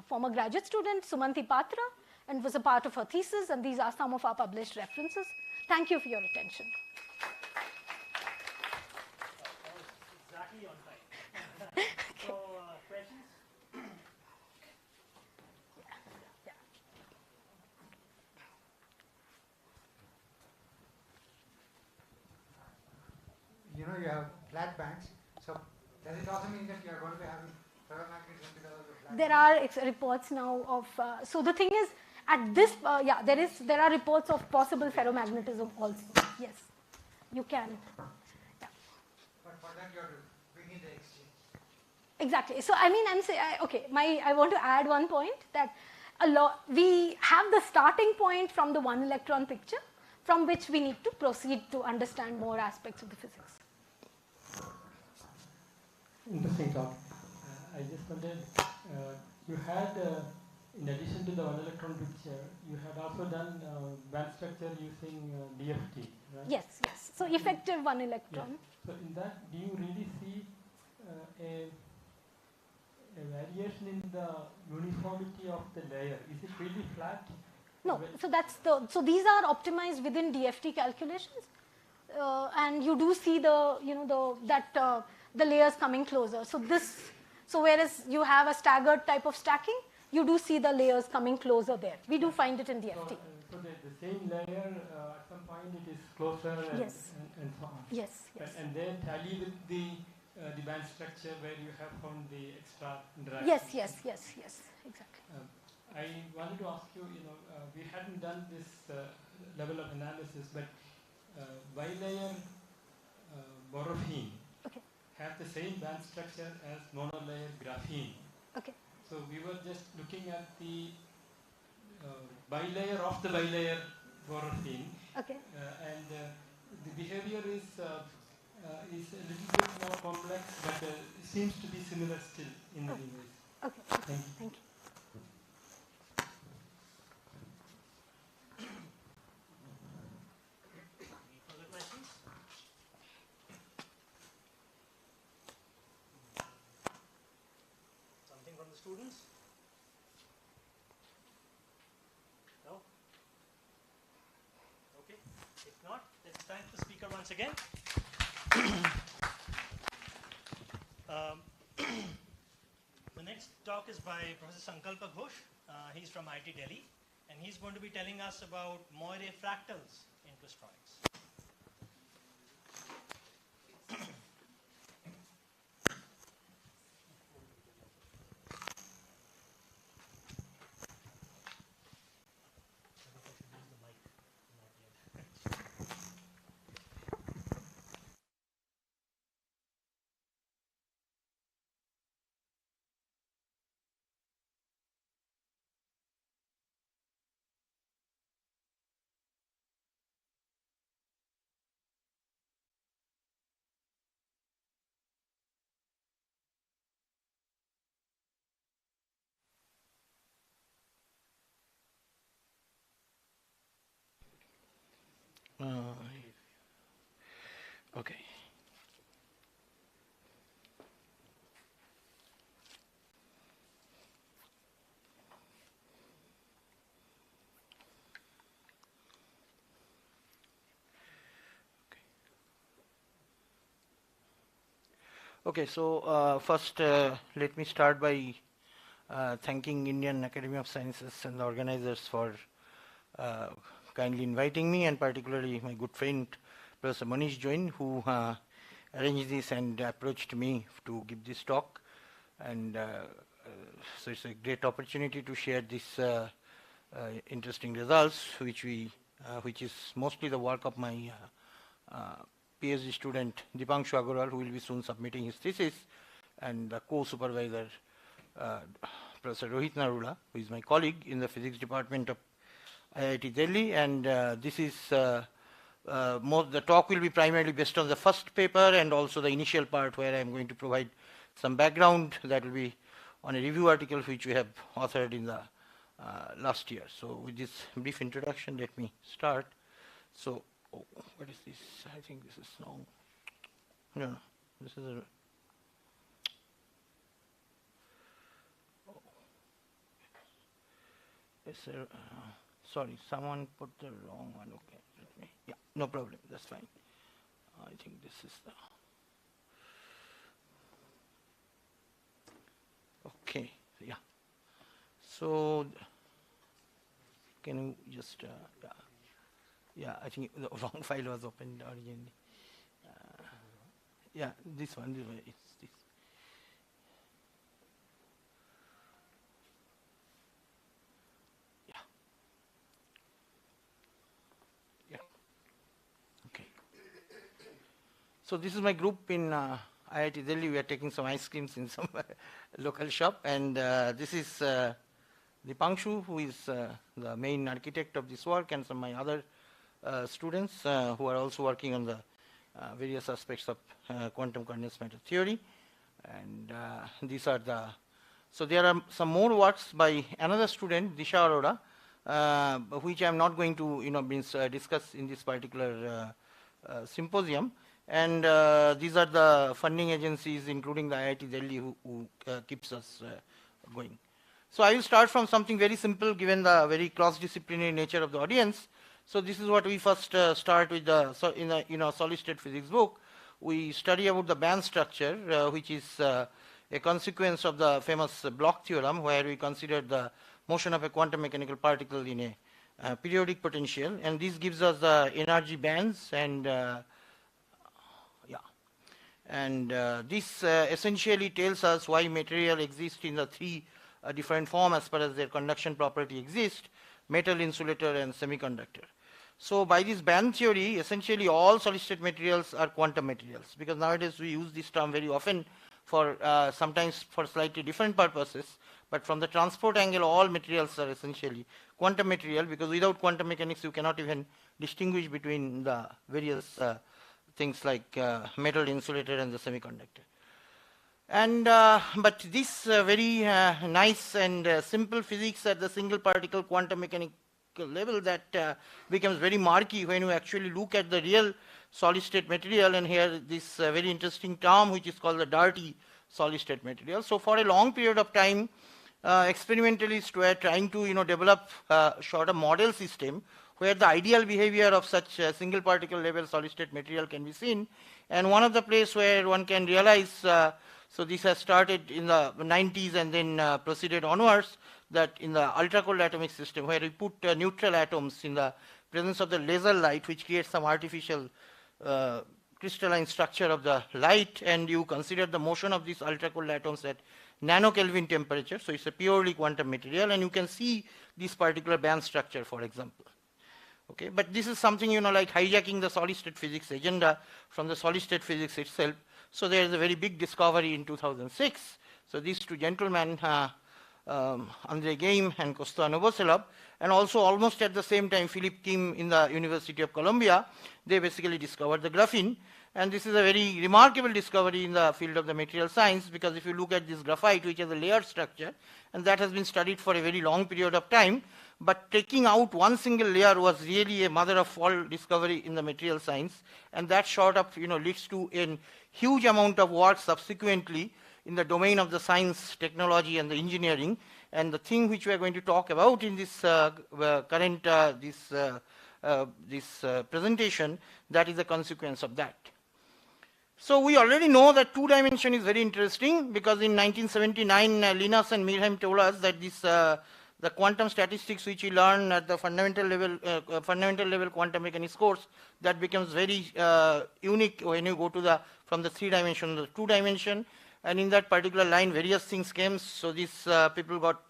former graduate student, Sumanti Patra, and was a part of her thesis, and these are some of our published references. Thank you for your attention. Exactly on time. So, questions? You have flat bands, so does it also mean that you are going to be having ferromagnetism because of the flat There are reports now of, so the thing is, at this, there are reports of possible ferromagnetism also. Yes, you can. Yeah. But for that you have to bring in the exchange. Exactly. So I'm saying, okay, I want to add one point that we have the starting point from the one electron picture, from which we need to proceed to understand more aspects of the physics. Interesting talk. I just wondered, you had, in addition to the one electron picture, you had also done band structure using DFT, right? Yes. So effective one electron. Yes. So in that, do you really see a variation in the uniformity of the layer? Is it really flat? No. So these are optimized within DFT calculations, and you do see the layers coming closer. So whereas you have a staggered type of stacking, you do see the layers coming closer there. We do find it in DFT. So the same layer, at some point it is closer and so on. Yes. And they tally with the band structure where you have found the extra interaction. Yes, exactly. I wanted to ask you, we hadn't done this level of analysis, but bilayer borrophene have the same band structure as monolayer graphene. Okay. So we were just looking at the bilayer of the bilayer borrophene. Okay. And the behavior is a little bit more complex, but seems to be similar still in many ways. Okay. Thank you. Thank you. Further questions? Something from the students? No? Okay. If not, let's thank the speaker once again. The next talk is by Professor Sankalpa Ghosh. He's from IIT Delhi, and he's going to be telling us about Moire fractals in Clustronics. Okay. Okay, so first let me start by thanking Indian Academy of Sciences and the organizers for kindly inviting me, and particularly my good friend Professor Manish Jain, who arranged this and approached me to give this talk. And so it's a great opportunity to share this interesting results, which is mostly the work of my PhD student Dipanshu Agarwal, who will be soon submitting his thesis, and the co-supervisor Professor Rohit Narula, who is my colleague in the physics department of IIT Delhi. And this is the talk will be primarily based on the first paper and also the initial part where I am going to provide some background that will be on a review article which we have authored in the last year. So with this brief introduction, let me start. So what is this? I think this is long. No, this is a. Sorry, someone put the wrong one. Okay, let me. Yeah, no problem. That's fine. I think this is the. Okay, yeah. So can you just yeah, I think the wrong file was opened originally. Yeah, this one. It's this. Yeah. Yeah. Okay. So this is my group in IIT Delhi. We are taking some ice creams in some local shop, and this is Dipanshu, who is the main architect of this work, and some of my other students who are also working on the various aspects of quantum condensed matter theory. And these are the. So there are some more works by another student, Disha Arora, which I am not going to discuss in this particular symposium. And these are the funding agencies, including the IIT Delhi, who keeps us going. So I will start from something very simple, given the very cross-disciplinary nature of the audience. So this is what we first start with in a solid-state physics book. We study about the band structure, which is a consequence of the famous Bloch theorem, where we consider the motion of a quantum mechanical particle in a periodic potential, and this gives us the energy bands, and this essentially tells us why material exists in the three different forms as far as their conduction property exists: metal, insulator, and semiconductor. So by this band theory, essentially all solid-state materials are quantum materials, because nowadays we use this term very often for sometimes for slightly different purposes. But from the transport angle, all materials are essentially quantum material, because without quantum mechanics, you cannot even distinguish between the various things like metal, insulator, and the semiconductor. And but this very nice and simple physics at the single particle quantum mechanical level that becomes very murky when you actually look at the real solid state material. And here this very interesting term which is called the dirty solid state material. So for a long period of time, experimentalists were trying to develop a sort of model system where the ideal behavior of such single particle level solid state material can be seen. And one of the places where one can realize, so this has started in the 90s and then proceeded onwards, that in the ultra cold atomic system where we put neutral atoms in the presence of the laser light, which creates some artificial crystalline structure of the light, and you consider the motion of these ultra cold atoms at nano-Kelvin temperature. So it's a purely quantum material, and you can see this particular band structure, for example. Okay, but this is something like hijacking the solid state physics agenda from the solid state physics itself. So there is a very big discovery in 2006. So these two gentlemen, Andrei Geim and Kostya Novoselov, and also almost at the same time Philip Kim in the University of Columbia, they basically discovered the graphene. And this is a very remarkable discovery in the field of the material science, because if you look at this graphite, which has a layered structure, and that has been studied for a very long period of time, but taking out one single layer was really a mother of all discovery in the material science, and that sort of leads to a huge amount of work subsequently in the domain of the science, technology, and the engineering. And the thing which we are going to talk about in this current presentation, that is a consequence of that. So we already know that two dimension is very interesting, because in 1979, Linus and Meerheim told us that this the quantum statistics which we learn at the fundamental level quantum mechanics course, that becomes very unique when you go to from the 3-dimension to the 2-dimension. And in that particular line, various things came. So these people got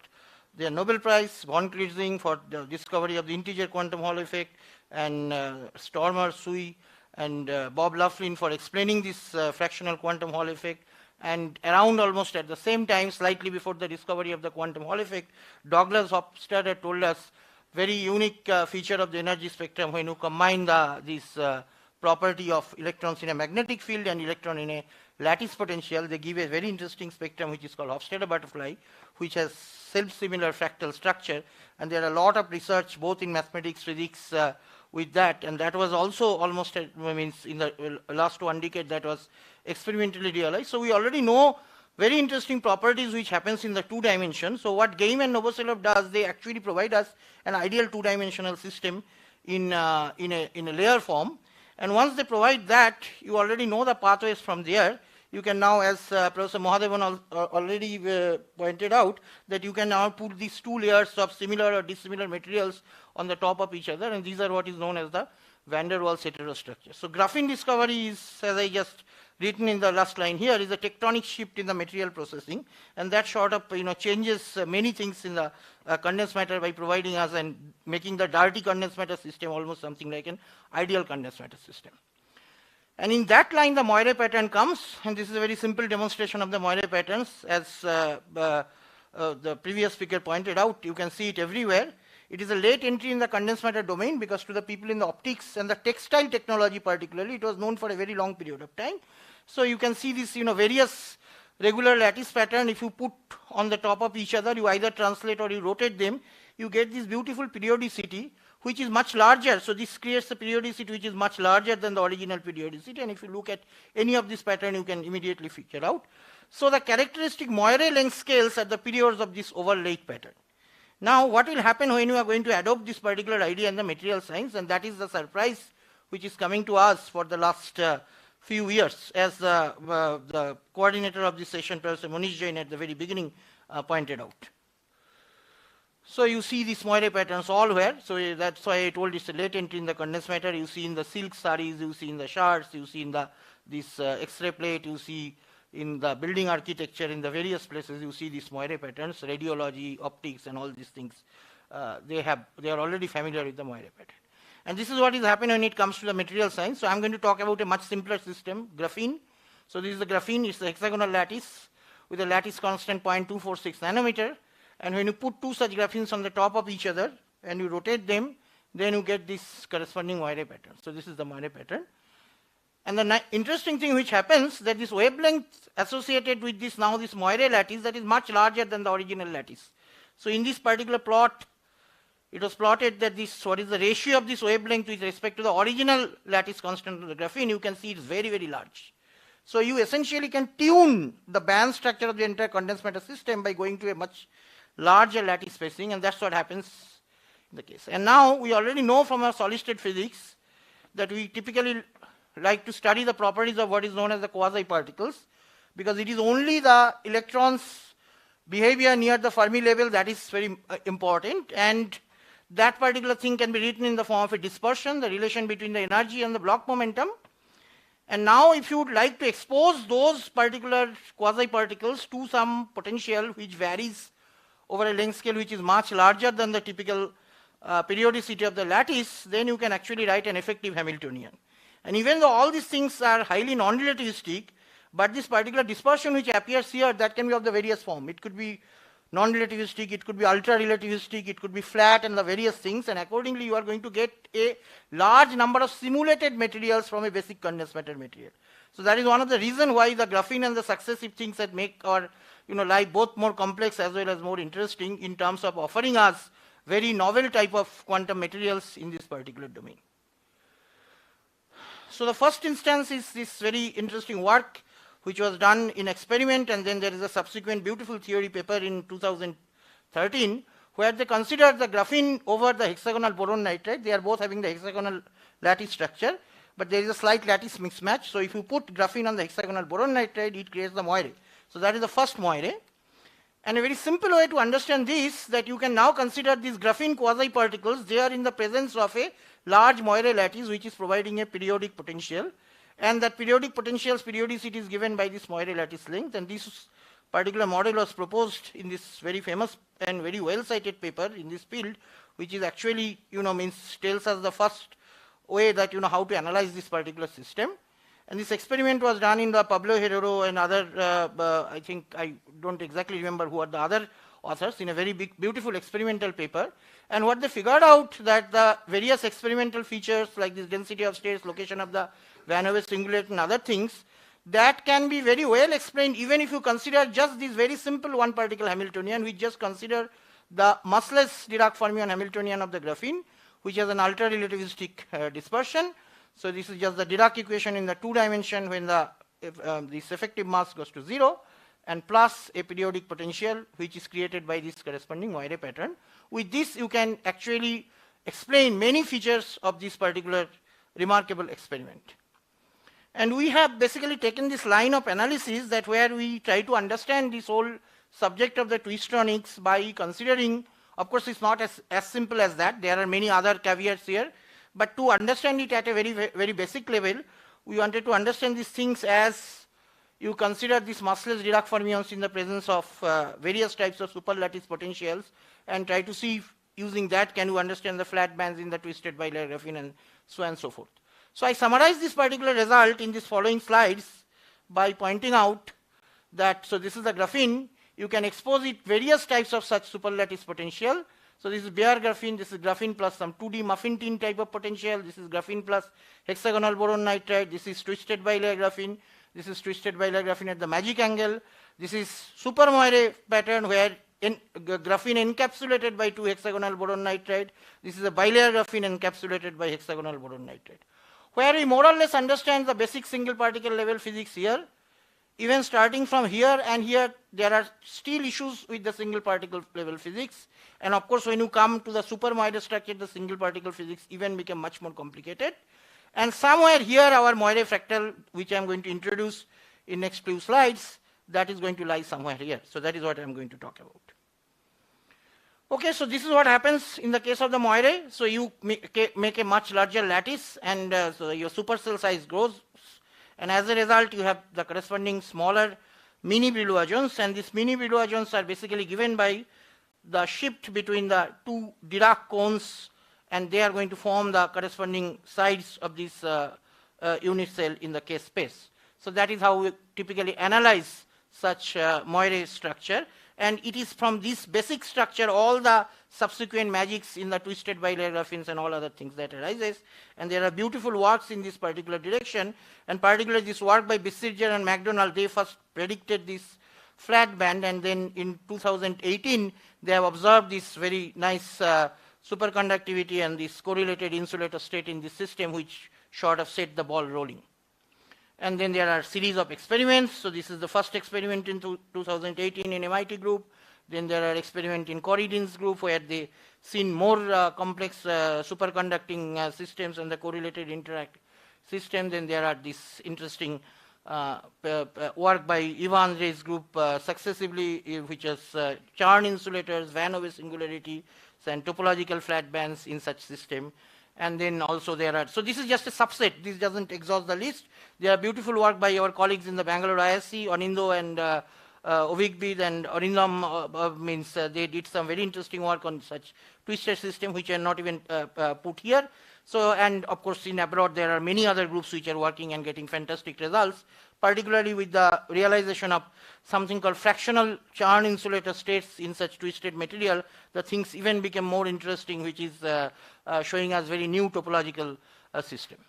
their Nobel Prize, von Klitzing for the discovery of the integer quantum Hall effect, and Stormer, Sui, and Bob Laughlin for explaining this fractional quantum Hall effect. And around almost at the same time, slightly before the discovery of the quantum Hall effect, Douglas Hofstadter told us very unique feature of the energy spectrum when you combine this property of electrons in a magnetic field and electron in a lattice potential. They give a very interesting spectrum which is called Hofstadter butterfly, which has self-similar fractal structure. And there are a lot of research both in mathematics, physics with that. And that was also almost, in the last 1 decade, that was experimentally realized. So we already know very interesting properties which happens in the 2 dimensions. So what Geim and Novoselov does, they actually provide us an ideal 2-dimensional system in a layer form. And once they provide that, you already know the pathways from there. You can now, as Professor Mahadevan already pointed out, that you can now put these 2 layers of similar or dissimilar materials on the top of each other, and these are what is known as the van der Waals heterostructure. So graphene discovery is, as I just written in the last line here, is a tectonic shift in the material processing, and that sort of changes many things in the condensed matter by providing us and making the dirty condensed matter system almost something like an ideal condensed matter system. And in that line, the Moiré pattern comes, and this is a very simple demonstration of the Moiré patterns. As the previous speaker pointed out, you can see it everywhere. It is a late entry in the condensed matter domain, because to the people in the optics and the textile technology particularly, it was known for a very long period of time. So you can see this, various regular lattice pattern. If you put on the top of each other, you either translate or you rotate them, you get this beautiful periodicity, which is much larger. So this creates a periodicity which is much larger than the original periodicity. And if you look at any of this pattern, you can immediately figure out. So the characteristic Moiré length scales at the periods of this overlaid pattern. Now, what will happen when you are going to adopt this particular idea in the material science? And that is the surprise which is coming to us for the last few years, as the coordinator of this session, Professor Manish Jain, at the very beginning pointed out. So you see these Moiré patterns all where. So that's why I told it's a late entry in the condensed matter. You see in the silk saris, you see in the shards, you see in this X-ray plate, you see in the building architecture, in the various places, you see these Moiré patterns, radiology, optics, and all these things. They are already familiar with the Moiré pattern. And this is what is happening when it comes to the material science. So I'm going to talk about a much simpler system, graphene. So this is the graphene, it's a hexagonal lattice with a lattice constant 0.246 nanometer. And when you put two such graphenes on the top of each other and you rotate them, then you get this corresponding Moiré pattern. So this is the Moiré pattern. And the interesting thing which happens that this wavelength associated with this now this Moiré lattice that is much larger than the original lattice. So in this particular plot, it was plotted that this, what is the ratio of this wavelength with respect to the original lattice constant of the graphene, you can see it's very, very large. So you essentially can tune the band structure of the entire condensed matter system by going to a much larger lattice spacing, and that's what happens in the case. And now we already know from our solid state physics that we typically like to study the properties of what is known as the quasi-particles, because it is only the electrons' behavior near the Fermi level that is very important, and that particular thing can be written in the form of a dispersion, the relation between the energy and the Bloch momentum. And now if you would like to expose those particular quasi-particles to some potential which varies over a length scale which is much larger than the typical periodicity of the lattice, then you can actually write an effective Hamiltonian. And even though all these things are highly non-relativistic, but this particular dispersion which appears here, that can be of the various form. It could be non-relativistic, it could be ultra-relativistic, it could be flat and the various things, and accordingly you are going to get a large number of simulated materials from a basic condensed matter material. So that is one of the reasons why the graphene and the successive things that make our life both more complex as well as more interesting in terms of offering us very novel type of quantum materials in this particular domain. So the first instance is this very interesting work which was done in experiment, and then there is a subsequent beautiful theory paper in 2013 where they considered the graphene over the hexagonal boron nitride. They are both having the hexagonal lattice structure, but there is a slight lattice mismatch. So if you put graphene on the hexagonal boron nitride, it creates the Moiré. So that is the first Moiré. And a very simple way to understand this, that you can now consider these graphene quasi-particles, they are in the presence of a large Moiré lattice which is providing a periodic potential. And that periodic potential's periodicity is given by this Moiré lattice length, and this particular model was proposed in this very famous and very well cited paper in this field, which is actually, tells us the first way that, how to analyze this particular system. And this experiment was done in the Pablo Herrero and other, I think, I don't exactly remember who are the other authors, in a very big, beautiful experimental paper. And what they figured out that the various experimental features like this density of states, location of the Van Welle singulate and other things, that can be very well explained even if you consider just this very simple one particle Hamiltonian, which just consider the massless Dirac fermion Hamiltonian of the graphene, which has an ultra-relativistic dispersion. So this is just the Dirac equation in the 2 dimension when this effective mass goes to 0, and plus a periodic potential which is created by this corresponding Moiré pattern. With this you can actually explain many features of this particular remarkable experiment. And we have basically taken this line of analysis that where we try to understand this whole subject of the twistronics by considering, of course it's not as simple as that, there are many other caveats here, but to understand it at a very basic level, we wanted to understand these things as you consider these massless Dirac fermions in the presence of various types of superlattice potentials, and try to see if using that can you understand the flat bands in the twisted bilayer graphene and so on and so forth. So I summarize this particular result in these following slides by pointing out that, so this is the graphene, you can expose it various types of such superlattice potential. So this is bare graphene, this is graphene plus some 2D muffin tin type of potential, this is graphene plus hexagonal boron nitride, this is twisted bilayer graphene, this is twisted bilayer graphene at the magic angle, this is super Moiré pattern where graphene encapsulated by 2 hexagonal boron nitride, this is a bilayer graphene encapsulated by hexagonal boron nitride. Where we more or less understand the basic single particle level physics here, even starting from here and here, there are still issues with the single particle level physics. And of course, when you come to the super Moiré structure, the single particle physics even become much more complicated. And somewhere here, our Moiré fractal, which I am going to introduce in next few slides, that is going to lie somewhere here. So that is what I am going to talk about. Okay, so this is what happens in the case of the Moiré. So you make a much larger lattice, and so your supercell size grows, and as a result you have the corresponding smaller mini Brillouin, and these mini Brillouin are basically given by the shift between the 2 Dirac cones and they are going to form the corresponding sides of this unit cell in the case space. So that is how we typically analyze such Moiré structure, and it is from this basic structure all the subsequent magics in the twisted bilayer graphene and all other things that arises. And there are beautiful works in this particular direction, and particularly this work by Bissirger and McDonald, they first predicted this flat band, and then in 2018 they have observed this very nice superconductivity and this correlated insulator state in this system, which sort of set the ball rolling. And then there are series of experiments. So this is the first experiment in 2018 in MIT group. Then there are experiments in Corridin's group where they seen more complex superconducting systems and the correlated interact system. Then there are this interesting work by Ivan Rey's group successively, which is Charn insulators, Van Ove singularity, and topological flat bands in such system. And then also there are, so this is just a subset, this doesn't exhaust the list. There are beautiful work by our colleagues in the Bangalore ISC, Anindo and Ovigbid and Arindam means they did some very interesting work on such twisted system which are not even put here. So, and of course in abroad there are many other groups which are working and getting fantastic results, particularly with the realization of something called fractional Charn insulator states in such twisted material. The things even became more interesting, which is showing us very new topological system.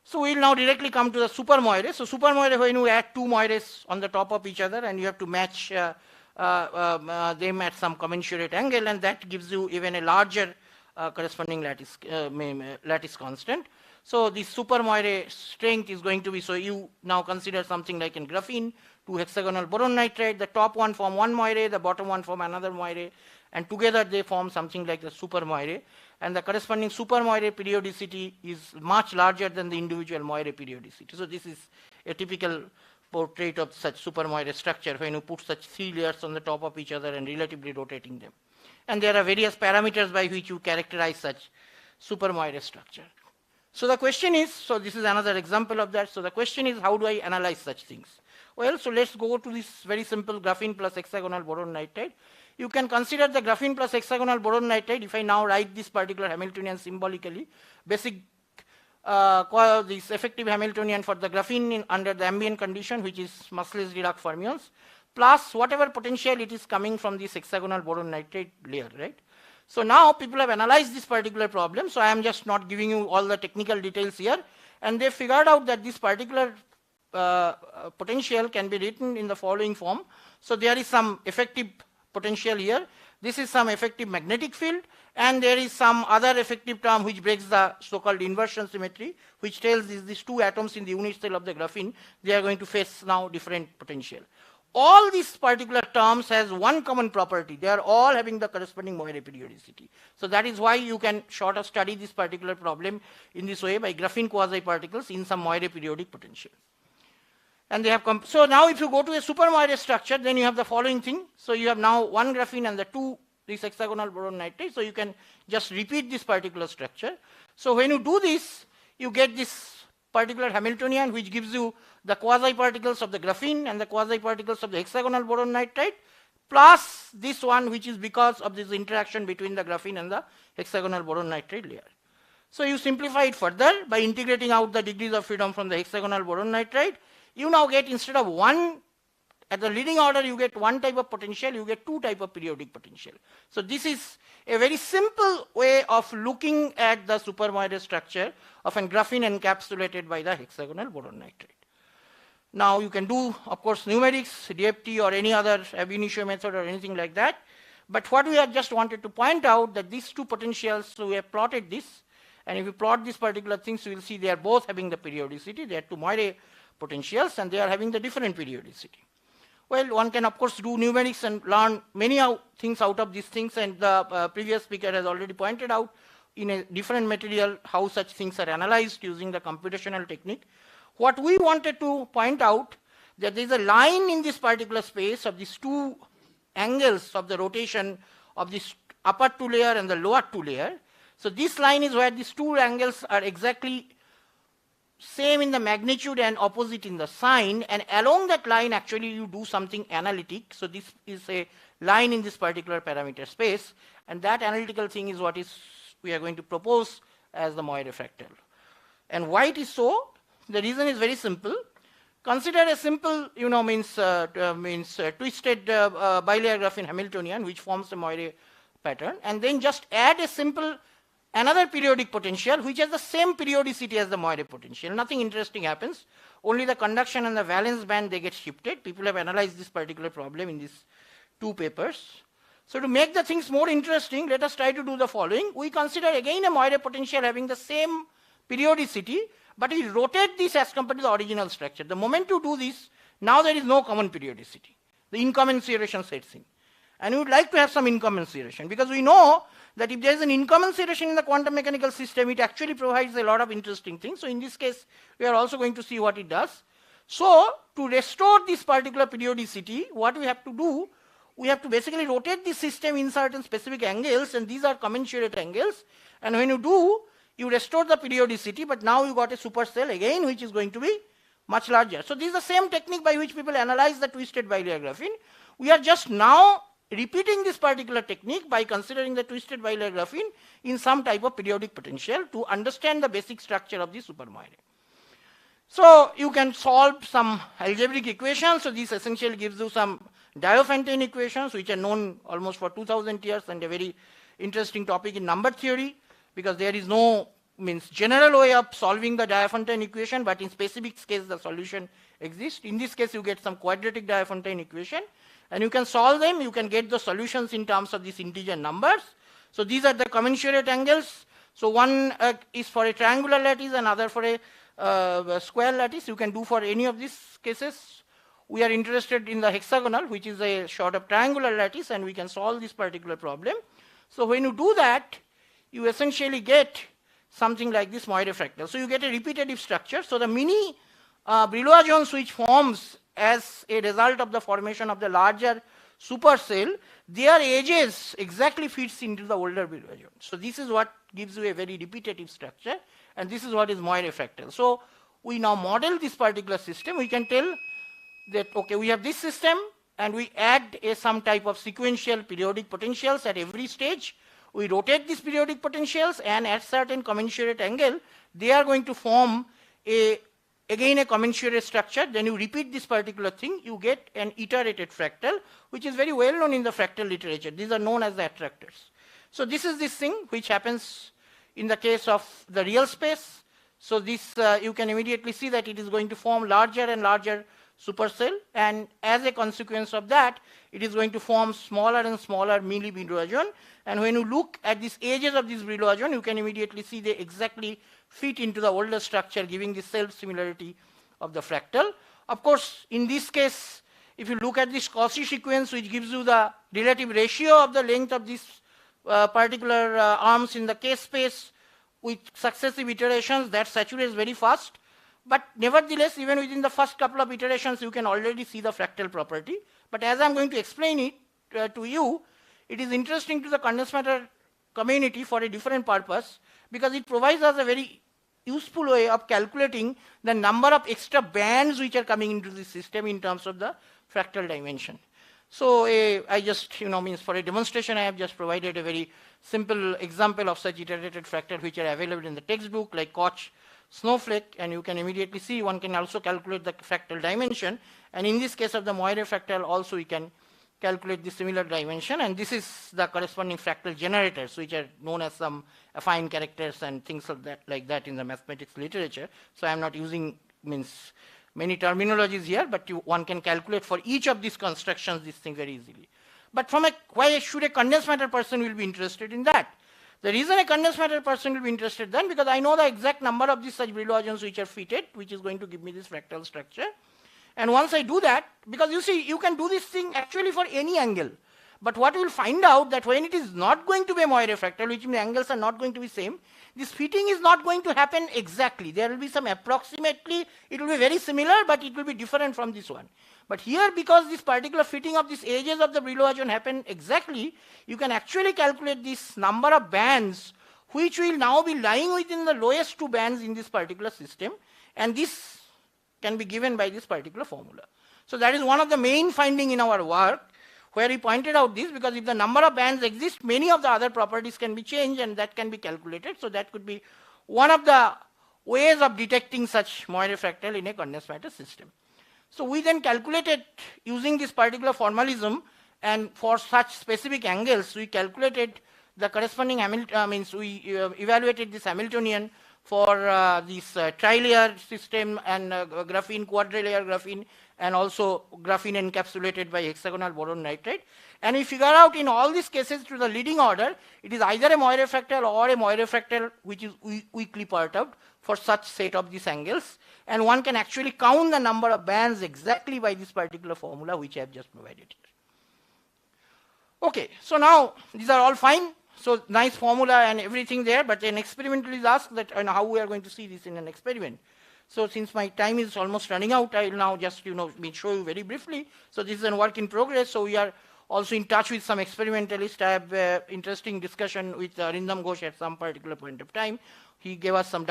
So we will now directly come to the super Moiré. So super Moiré, when you add two Moirés on the top of each other and you have to match them at some commensurate angle, and that gives you even a larger corresponding lattice constant. So the super Moiré strength is going to be, so you now consider something like in graphene, two hexagonal boron nitride, the top one form one Moiré, the bottom one form another Moiré, and together they form something like the super Moiré. And the corresponding super Moiré periodicity is much larger than the individual Moiré periodicity. So this is a typical portrait of such super Moiré structure when you put such three layers on the top of each other and relatively rotating them. And there are various parameters by which you characterize such super Moiré structure. So the question is, so this is another example of that. So the question is, how do I analyze such things? Well, so let's go to this very simple graphene plus hexagonal boron nitride. You can consider the graphene plus hexagonal boron nitride. If I now write this particular Hamiltonian symbolically, basic this effective Hamiltonian for the graphene under the ambient condition, which is massless Dirac fermions, plus whatever potential it is coming from this hexagonal boron nitride layer, right? So now people have analyzed this particular problem. So I am just not giving you all the technical details here, and they figured out that this particular potential can be written in the following form. So there is some effective potential here. This is some effective magnetic field, and there is some other effective term which breaks the so-called inversion symmetry, which tells these two atoms in the unit cell of the graphene, they are going to face now different potential. All these particular terms has one common property. They are all having the corresponding Moiré periodicity. So that is why you can sort of study this particular problem in this way by graphene quasi-particles in some Moiré periodic potential. And they have come. So now if you go to a super Moiré structure, then you have the following thing. So you have now one graphene and the two this hexagonal boron nitride. So you can just repeat this particular structure. So when you do this, you get this particular Hamiltonian, which gives you the quasi-particles of the graphene and the quasi-particles of the hexagonal boron nitride, plus this one, which is because of this interaction between the graphene and the hexagonal boron nitride layer. So you simplify it further by integrating out the degrees of freedom from the hexagonal boron nitride. You now get, instead of one, at the leading order you get one type of potential, you get two type of periodic potential. So this is a very simple way of looking at the super Moiré structure of an graphene encapsulated by the hexagonal boron nitride. Now you can do, of course, numerics, DFT or any other ab initio method or anything like that. But what we have just wanted to point out that these two potentials, so we have plotted this, and if you plot these particular things, you will see they are both having the periodicity. They are two Moiré potentials and they are having the different periodicity. Well, one can of course do numerics and learn many things out of these things, and the previous speaker has already pointed out in a different material how such things are analyzed using the computational technique. What we wanted to point out that there is a line in this particular space of these two angles of the rotation of this upper two layer and the lower two layer. So this line is where these two angles are exactly same in the magnitude and opposite in the sign, and along that line actually you do something analytic. So this is a line in this particular parameter space, and that analytical thing is what is we are going to propose as the Moiré fractal. And why it is so? The reason is very simple. Consider a simple, twisted bilinear graphene Hamiltonian which forms a Moiré pattern, and then just add a simple another periodic potential which has the same periodicity as the Moiré potential. Nothing interesting happens. Only the conduction and the valence band, they get shifted. People have analyzed this particular problem in these 2 papers. So to make the things more interesting, let us try to do the following. We consider again a Moiré potential having the same periodicity, but we rotate this as compared to the original structure. The moment you do this, now there is no common periodicity. The incommensuration sets in. And we would like to have some incommensuration, because we know that if there is an incommensuration in the quantum mechanical system, it actually provides a lot of interesting things. So in this case, we are also going to see what it does. So to restore this particular periodicity, what we have to do, we have to basically rotate the system in certain specific angles, and these are commensurate angles. And when you do, you restore the periodicity, but now you got a supercell again, which is going to be much larger. So this is the same technique by which people analyze the twisted bilinear graphene. We are just now repeating this particular technique by considering the twisted bilinear graphene in some type of periodic potential to understand the basic structure of the super Moiré. So you can solve some algebraic equations. So this essentially gives you some Diophantine equations, which are known almost for 2000 years and a very interesting topic in number theory, because there is no general way of solving the Diophantine equation, but in specific case the solution exists. In this case you get some quadratic Diophantine equation, and you can solve them, you can get the solutions in terms of these integer numbers. So these are the commensurate angles. So one is for a triangular lattice, another for a square lattice. You can do for any of these cases. We are interested in the hexagonal, which is a sort of triangular lattice, and we can solve this particular problem. So when you do that, you essentially get something like this Moiré fractal. So you get a repetitive structure. So the mini Brillouin zones which forms as a result of the formation of the larger supercell, their edges exactly fits into the older Brillouin zone. So this is what gives you a very repetitive structure, and this is what is Moiré fractal. So we now model this particular system. We can tell that, okay, we have this system, and we add some type of sequential periodic potentials at every stage. We rotate these periodic potentials, and at certain commensurate angle, they are going to form again a commensurate structure. Then you repeat this particular thing, you get an iterated fractal, which is very well known in the fractal literature. These are known as the attractors. So this is this thing which happens in the case of the real space. So this you can immediately see that it is going to form larger and larger supercell, and as a consequence of that, it is going to form smaller and smaller mini Brillouin zone. And when you look at these edges of this Brillouin zone, you can immediately see they exactly fit into the older structure, giving the self-similarity of the fractal. Of course, in this case, if you look at this Cauchy sequence, which gives you the relative ratio of the length of these particular arms in the K space with successive iterations, that saturates very fast. But nevertheless, even within the first couple of iterations, you can already see the fractal property. But as I'm going to explain it to you, it is interesting to the condensed matter community for a different purpose, because it provides us a very useful way of calculating the number of extra bands which are coming into the system in terms of the fractal dimension. So I just, for a demonstration, I have just provided a very simple example of such iterated fractal which are available in the textbook, like Koch snowflake, and you can immediately see one can also calculate the fractal dimension. And in this case of the Moiré fractal, also we can calculate the similar dimension, and this is the corresponding fractal generators, which are known as some affine characters and things like that in the mathematics literature. So I am not using many terminologies here, but one can calculate for each of these constructions this thing very easily. But why should a condensed matter person will be interested in that? The reason a condensed matter person will be interested then, because I know the exact number of these such Brillouin zones which are fitted, which is going to give me this fractal structure. And once I do that, because you see, you can do this thing actually for any angle. But what we will find out that when it is not going to be a Moiré fractal, which means the angles are not going to be same, this fitting is not going to happen exactly. There will be some approximately, it will be very similar, but it will be different from this one. But here, because this particular fitting of these edges of the Brillouin zone happen exactly, you can actually calculate this number of bands which will now be lying within the lowest 2 bands in this particular system, and this can be given by this particular formula. So that is one of the main findings in our work, where he pointed out this, because if the number of bands exist, many of the other properties can be changed and that can be calculated. So that could be one of the ways of detecting such Moiré fractal in a condensed matter system. So we then calculated using this particular formalism, and for such specific angles, we calculated the corresponding we evaluated this Hamiltonian for this tri-layer system and graphene, quadrilayer graphene, and also graphene encapsulated by hexagonal boron nitride. And we figure out in all these cases to the leading order, it is either a Moiré fractal or a Moiré fractal which is weakly perturbed for such set of these angles. And one can actually count the number of bands exactly by this particular formula which I have just provided here. Okay, so now these are all fine. So nice formula and everything there, but an experimental is asked that how we are going to see this in an experiment. So since my time is almost running out, I will now just show you very briefly. So this is a work in progress. So we are also in touch with some experimentalists. I have interesting discussion with Arindam Ghosh at some particular point of time. He gave us some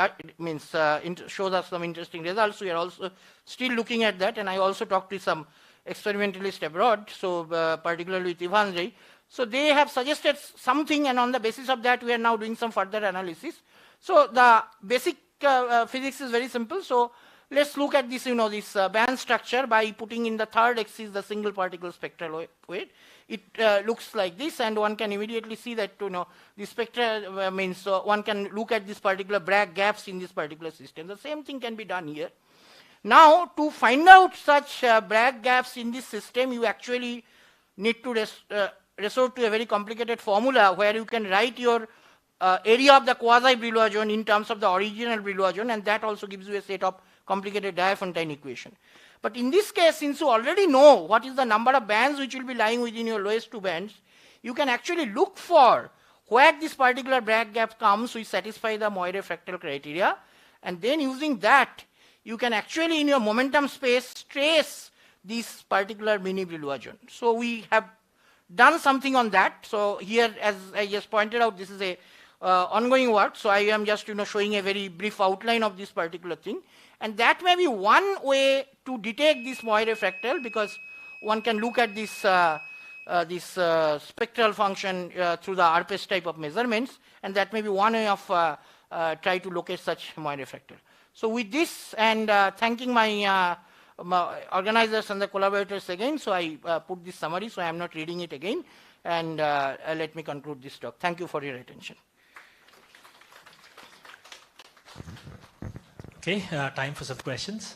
shows us some interesting results. We are also still looking at that, and I also talked to some experimentalists abroad. So particularly with Ivan Ray. So they have suggested something, and on the basis of that, we are now doing some further analysis. So the basic physics is very simple. So let's look at this, this band structure by putting in the third axis the single particle spectral weight. It looks like this, and one can immediately see that the spectra means one can look at this particular Bragg gaps in this particular system. The same thing can be done here. Now, to find out such Bragg gaps in this system, you actually need to resort to a very complicated formula where you can write your area of the quasi-Brillouin zone in terms of the original Brillouin zone, and that also gives you a set of complicated Diophantine equation. But in this case, since you already know what is the number of bands which will be lying within your lowest two bands, you can actually look for where this particular Bragg gap comes which satisfy the Moiré fractal criteria, and then using that, you can actually in your momentum space trace this particular mini Brillouin zone. So we have done something on that. So here, as I just pointed out, this is a ongoing work. So I am just showing a very brief outline of this particular thing, and that may be one way to detect this Moiré fractal, because one can look at this spectral function through the ARPES type of measurements, and that may be one way of try to locate such Moiré fractal. So with this, and thanking my organizers and the collaborators again, so I put this summary, so I am not reading it again, and let me conclude this talk. Thank you for your attention. Okay, time for some questions.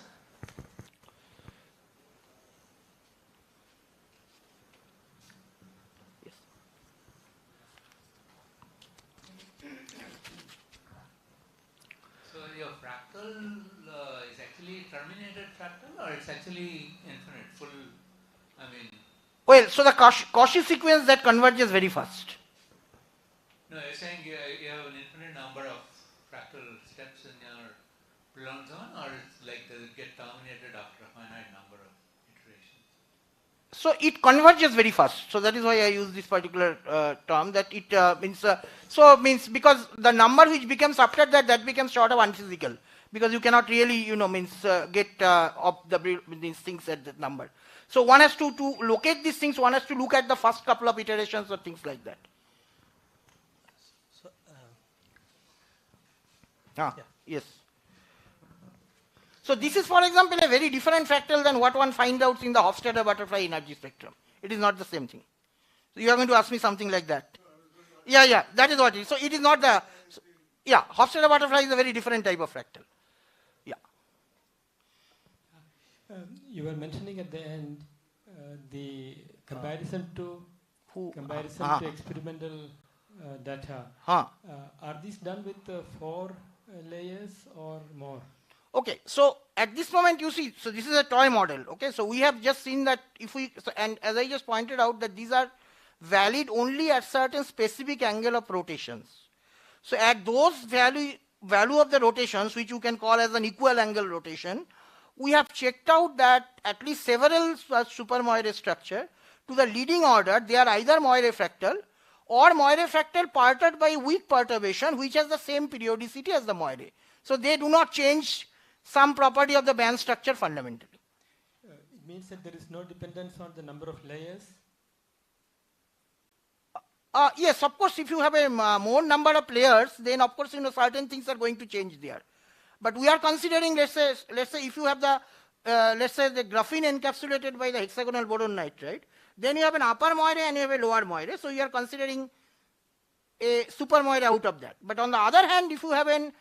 So your fractal is actually terminated fractal, or it's actually infinite, full, Well, so the Cauchy sequence that converges very fast. No, you're saying you have an infinite number of fractal steps in your Brillouin zone, or it's like does it get terminated after a finite number of iterations? So it converges very fast. So that is why I use this particular term, that it means because the number which becomes after that becomes sort of unphysical, because you cannot really get these things at that number. So one has to locate these things, one has to look at the first couple of iterations or things like that. So, Yes. So this is, for example, a very different fractal than what one finds out in the Hofstadter butterfly energy spectrum. It is not the same thing. So you are going to ask me something like that. Yeah, that is what it is. So it is not the, Hofstadter butterfly is a very different type of fractal. Yeah. You were mentioning at the end the comparison to experimental data. Are these done with 4 layers or more? Okay, so at this moment you see, so this is a toy model. Okay, so we have just seen that and as I just pointed out, that these are valid only at certain specific angle of rotations. So at those value of the rotations, which you can call as an equal angle rotation, we have checked out that at least several super Moiré structure to the leading order, they are either Moiré fractal or Moiré fractal parted by weak perturbation, which has the same periodicity as the Moiré. So they do not change some property of the band structure fundamentally. It means that there is no dependence on the number of layers? Yes, of course, if you have a more number of layers, then of course, certain things are going to change there. But we are considering, let's say if you have the, let's say the graphene encapsulated by the hexagonal boron nitride, then you have an upper moire and you have a lower moire. So you are considering a super moire out of that. But on the other hand, if you have an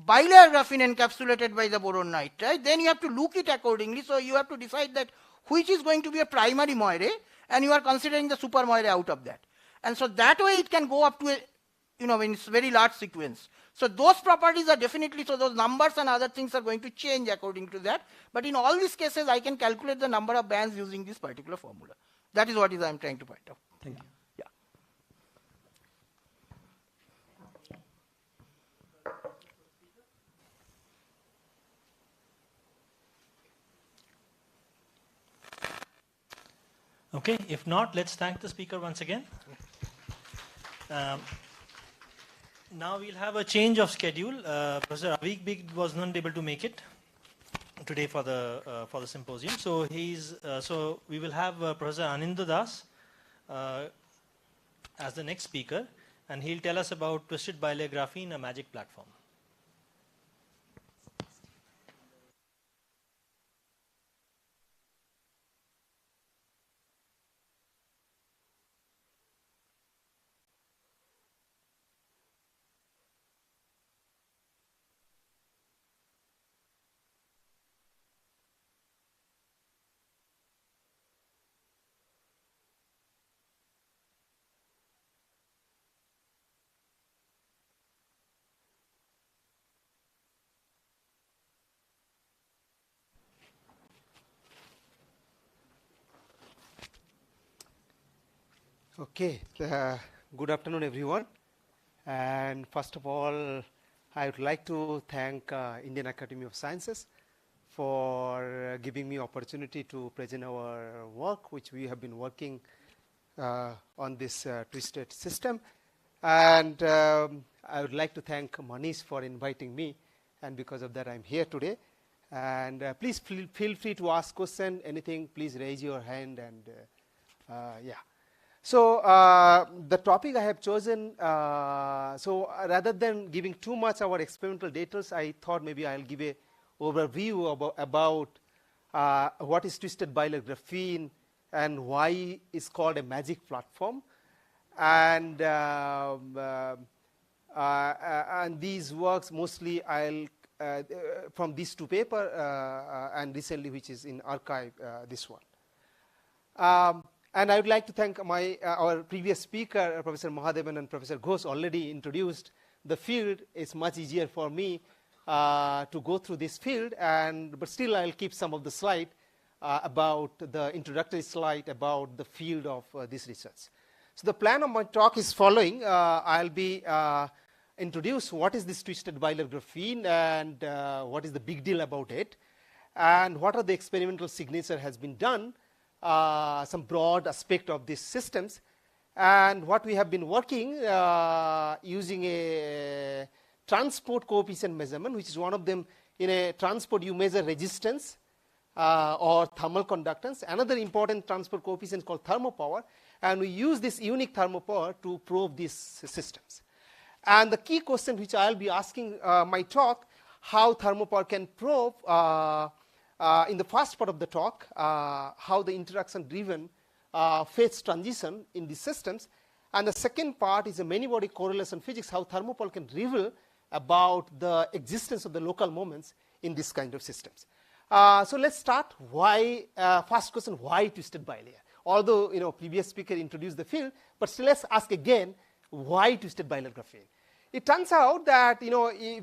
bilayer graphene encapsulated by the boron nitride, then you have to look it accordingly. So you have to decide that which is going to be a primary moire, and you are considering the super moire out of that. And so that way it can go up to a, in it's very large sequence. So those properties are definitely, so those numbers and other things are going to change according to that. But in all these cases, I can calculate the number of bands using this particular formula. That is what I am trying to point out. Thank you. Yeah. Okay, if not, let's thank the speaker once again. Now we'll have a change of schedule. Professor Avik Big was not able to make it today for the symposium. So so we will have Professor Anindya Das as the next speaker, and he'll tell us about twisted bilayer graphene, a magic platform. Okay, good afternoon everyone, and first of all I would like to thank Indian Academy of Sciences for giving me opportunity to present our work which we have been working on this twisted system, and I would like to thank Manish for inviting me, and because of that I am here today. And please feel free to ask question, anything, please raise your hand, and yeah. So the topic I have chosen, so rather than giving too much our experimental data, I thought maybe I'll give a overview about what is twisted bilayer graphene and why it's called a magic platform, and these works mostly I'll from these two papers and recently which is in archive, this one. And I would like to thank our previous speaker, Professor Mahadevan and Professor Ghosh, already introduced the field. It's much easier for me to go through this field, but still I'll keep some of the slide about the introductory slide about the field of this research. So the plan of my talk is following. I'll be introduce what is this twisted bilayer graphene and what is the big deal about it, and what are the experimental signature has been done, some broad aspect of these systems, and what we have been working using a transport coefficient measurement, which is one of them. In a transport you measure resistance or thermal conductance. Another important transport coefficient is called thermopower, and we use this unique thermopower to probe these systems. And the key question which I will be asking my talk, how thermopower can probe in the first part of the talk, how the interaction driven phase transition in these systems, and the second part is a many body correlation physics, how thermopower can reveal about the existence of the local moments in this kind of systems. So let's start. Why? First question: why twisted bilayer? Although previous speaker introduced the field, but still let's ask again: why twisted bilayer graphene? It turns out that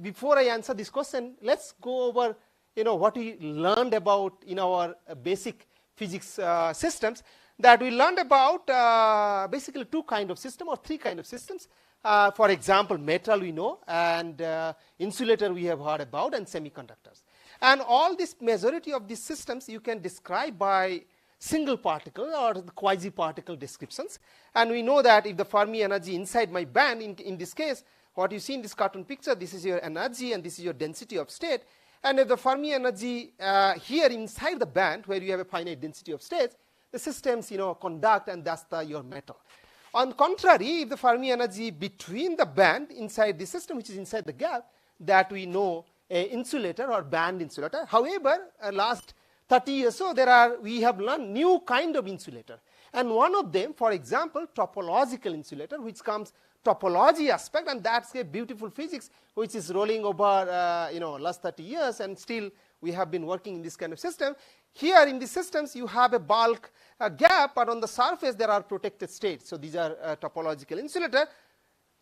before I answer this question, let's go over what we learned about in our basic physics systems. That we learned about basically two kind of system or three kind of systems. For example, metal we know, and insulator we have heard about, and semiconductors. And all this majority of these systems you can describe by single particle or the quasi-particle descriptions. And we know that if the Fermi energy inside my band, in this case, what you see in this cartoon picture, this is your energy and this is your density of state. And if the Fermi energy here inside the band where you have a finite density of states, the systems conduct, and that's your metal. On the contrary, if the Fermi energy between the band inside the system, which is inside the gap, that we know a insulator or band insulator. However, last 30 years so we have learned new kind of insulator, and one of them, for example, topological insulator, which comes topology aspect, and that's a beautiful physics which is rolling over last 30 years, and still we have been working in this kind of system. Here in these systems you have a bulk gap, but on the surface there are protected states. So these are topological insulator.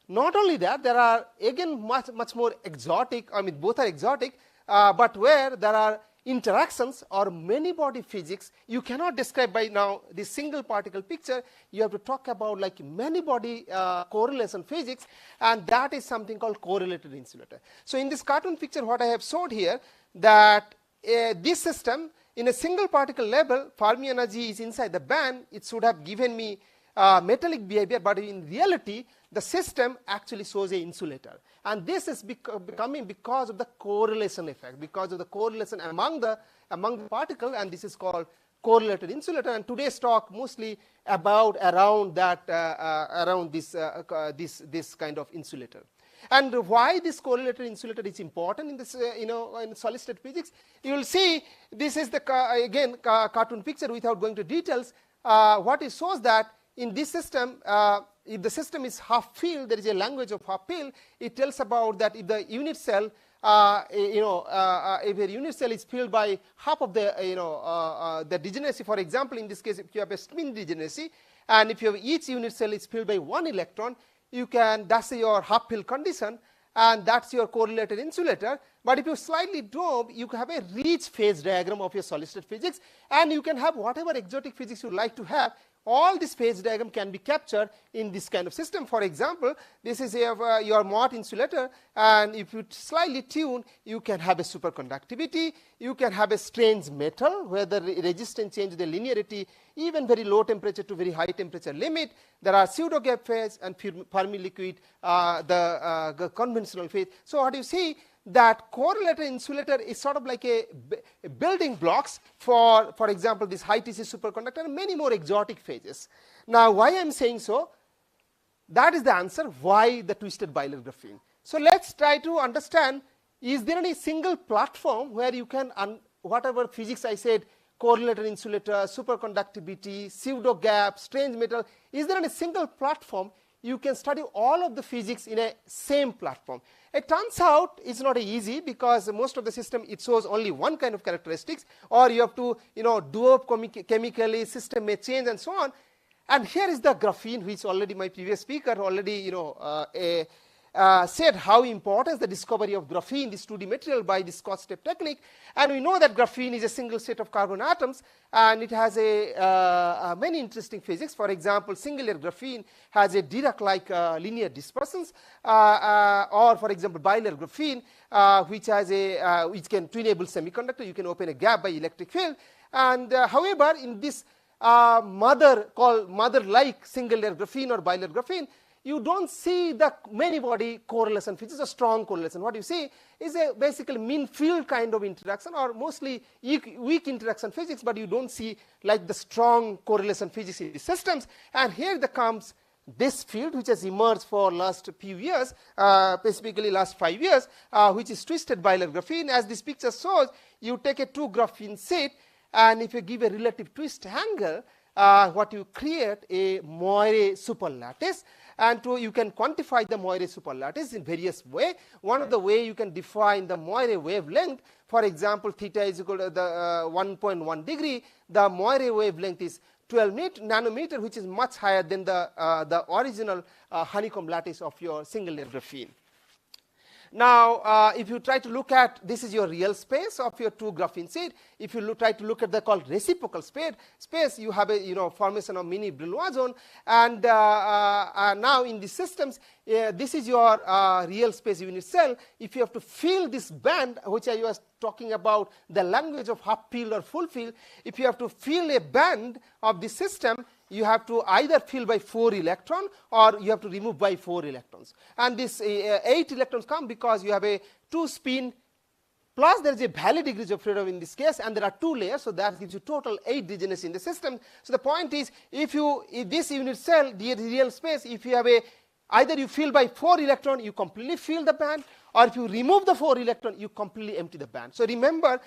Not only that, there are again much more exotic, I mean both are exotic, but where there are interactions or many body physics. You cannot describe by now this single particle picture. You have to talk about like many body correlation physics, and that is something called correlated insulator. So in this cartoon picture what I have showed here, that this system in a single particle level, Fermi energy is inside the band. It should have given me metallic behavior, but in reality the system actually shows a insulator, and this is becoming because of the correlation effect, because of the correlation among the particle, and this is called correlated insulator. And today's talk mostly around this kind of insulator. And why this correlated insulator is important in this in solid state physics, you will see this is the cartoon picture without going to details. What it shows that in this system, if the system is half filled, there is a language of half filled. It tells about that if the unit cell, if a unit cell is filled by half of the the degeneracy. For example, in this case, if you have a spin degeneracy, and if you have each unit cell is filled by 1 electron, you can, that's your half filled condition, and that's your correlated insulator. But if you slightly drop, you have a rich phase diagram of your solid state physics, and you can have whatever exotic physics you like to have. All this phase diagram can be captured in this kind of system. For example, this is your Mott insulator, and if you slightly tune, you can have a superconductivity, you can have a strange metal where the resistance changes the linearity, even very low temperature to very high temperature limit. There are pseudo gap phase and Fermi liquid, the conventional phase. So what you see, that correlated insulator is sort of like a building blocks for example, this high TC superconductor and many more exotic phases. Now, why I am saying so? That is the answer why the twisted bilayer graphene. So let's try to understand, is there any single platform where you can, whatever physics I said, correlated insulator, superconductivity, pseudo gap, strange metal, is there any single platform you can study all of the physics in a same platform? It turns out it's not easy, because most of the system it shows only one kind of characteristics, or you have to do up chemically, system may change and so on. And here is the graphene, which already my previous speaker already said how important is the discovery of graphene, this 2D material, by this Scott step technique. And we know that graphene is a single set of carbon atoms, and it has a many interesting physics. For example, single layer graphene has a Dirac-like linear dispersons, or for example, bilayer graphene, which has which can tunable semiconductor. You can open a gap by electric field. And however, in this mother-like single layer graphene or bilayer graphene, you don't see the many body correlation physics, a strong correlation. What you see is a basically mean field kind of interaction, or mostly weak interaction physics, but you don't see like the strong correlation physics in the systems. And here comes this field, which has emerged for last few years, specifically last 5 years, which is twisted bilayer graphene. As this picture shows, you take a 2 graphene sheet, and if you give a relative twist angle, what you create a Moiré superlattice. And you can quantify the Moiré superlattice in various ways. One of the way you can define the Moiré wavelength, for example, theta is equal to the 1.1 degree, the Moiré wavelength is 12 nanometer, which is much higher than the original honeycomb lattice of your single layer graphene. Now, if you try to look at, this is your real space of your 2 graphene sheet. If you try to look at the called reciprocal space, you have a formation of mini Brillouin zone. And now in these systems, this is your real space unit cell. If you have to fill this band, which I was talking about, the language of half filled or full fill, if you have to fill a band of the system, you have to either fill by 4 electron, or you have to remove by 4 electrons. And this 8 electrons come because you have a 2 spin plus there is a Valley degrees of freedom in this case, and there are 2 layers, so that gives you total 8 degeneracy in the system. So the point is, if this unit cell, the real space, if you have either you fill by 4 electron, you completely fill the band, or if you remove the 4 electron, you completely empty the band. So remember,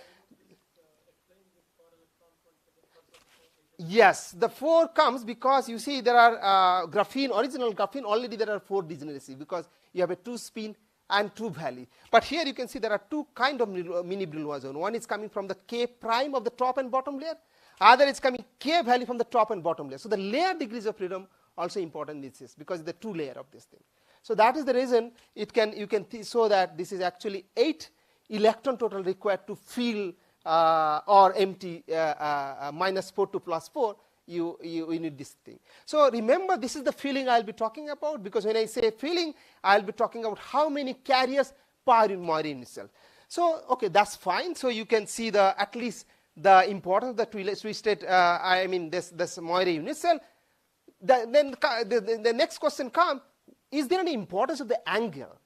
yes, the 4 comes because you see there are original graphene, already there are 4 degeneracy because you have a 2 spin and 2 valley. But here you can see there are 2 kind of mini Brillouin zone. One is coming from the K prime of the top and bottom layer. Other is coming K valley from the top and bottom layer. So the layer degrees of freedom also important in this because it's the 2 layer of this thing. So that is the reason you can show that this is actually 8 electron total required to fill or empty -4 to +4. You need this thing. So remember, this is the filling I'll be talking about, because when I say filling, I'll be talking about how many carriers per Moiré unit cell. So okay, that's fine. So you can see at least the importance of the twisted this Moiré unit cell. Then the next question comes: is there any importance of the angle?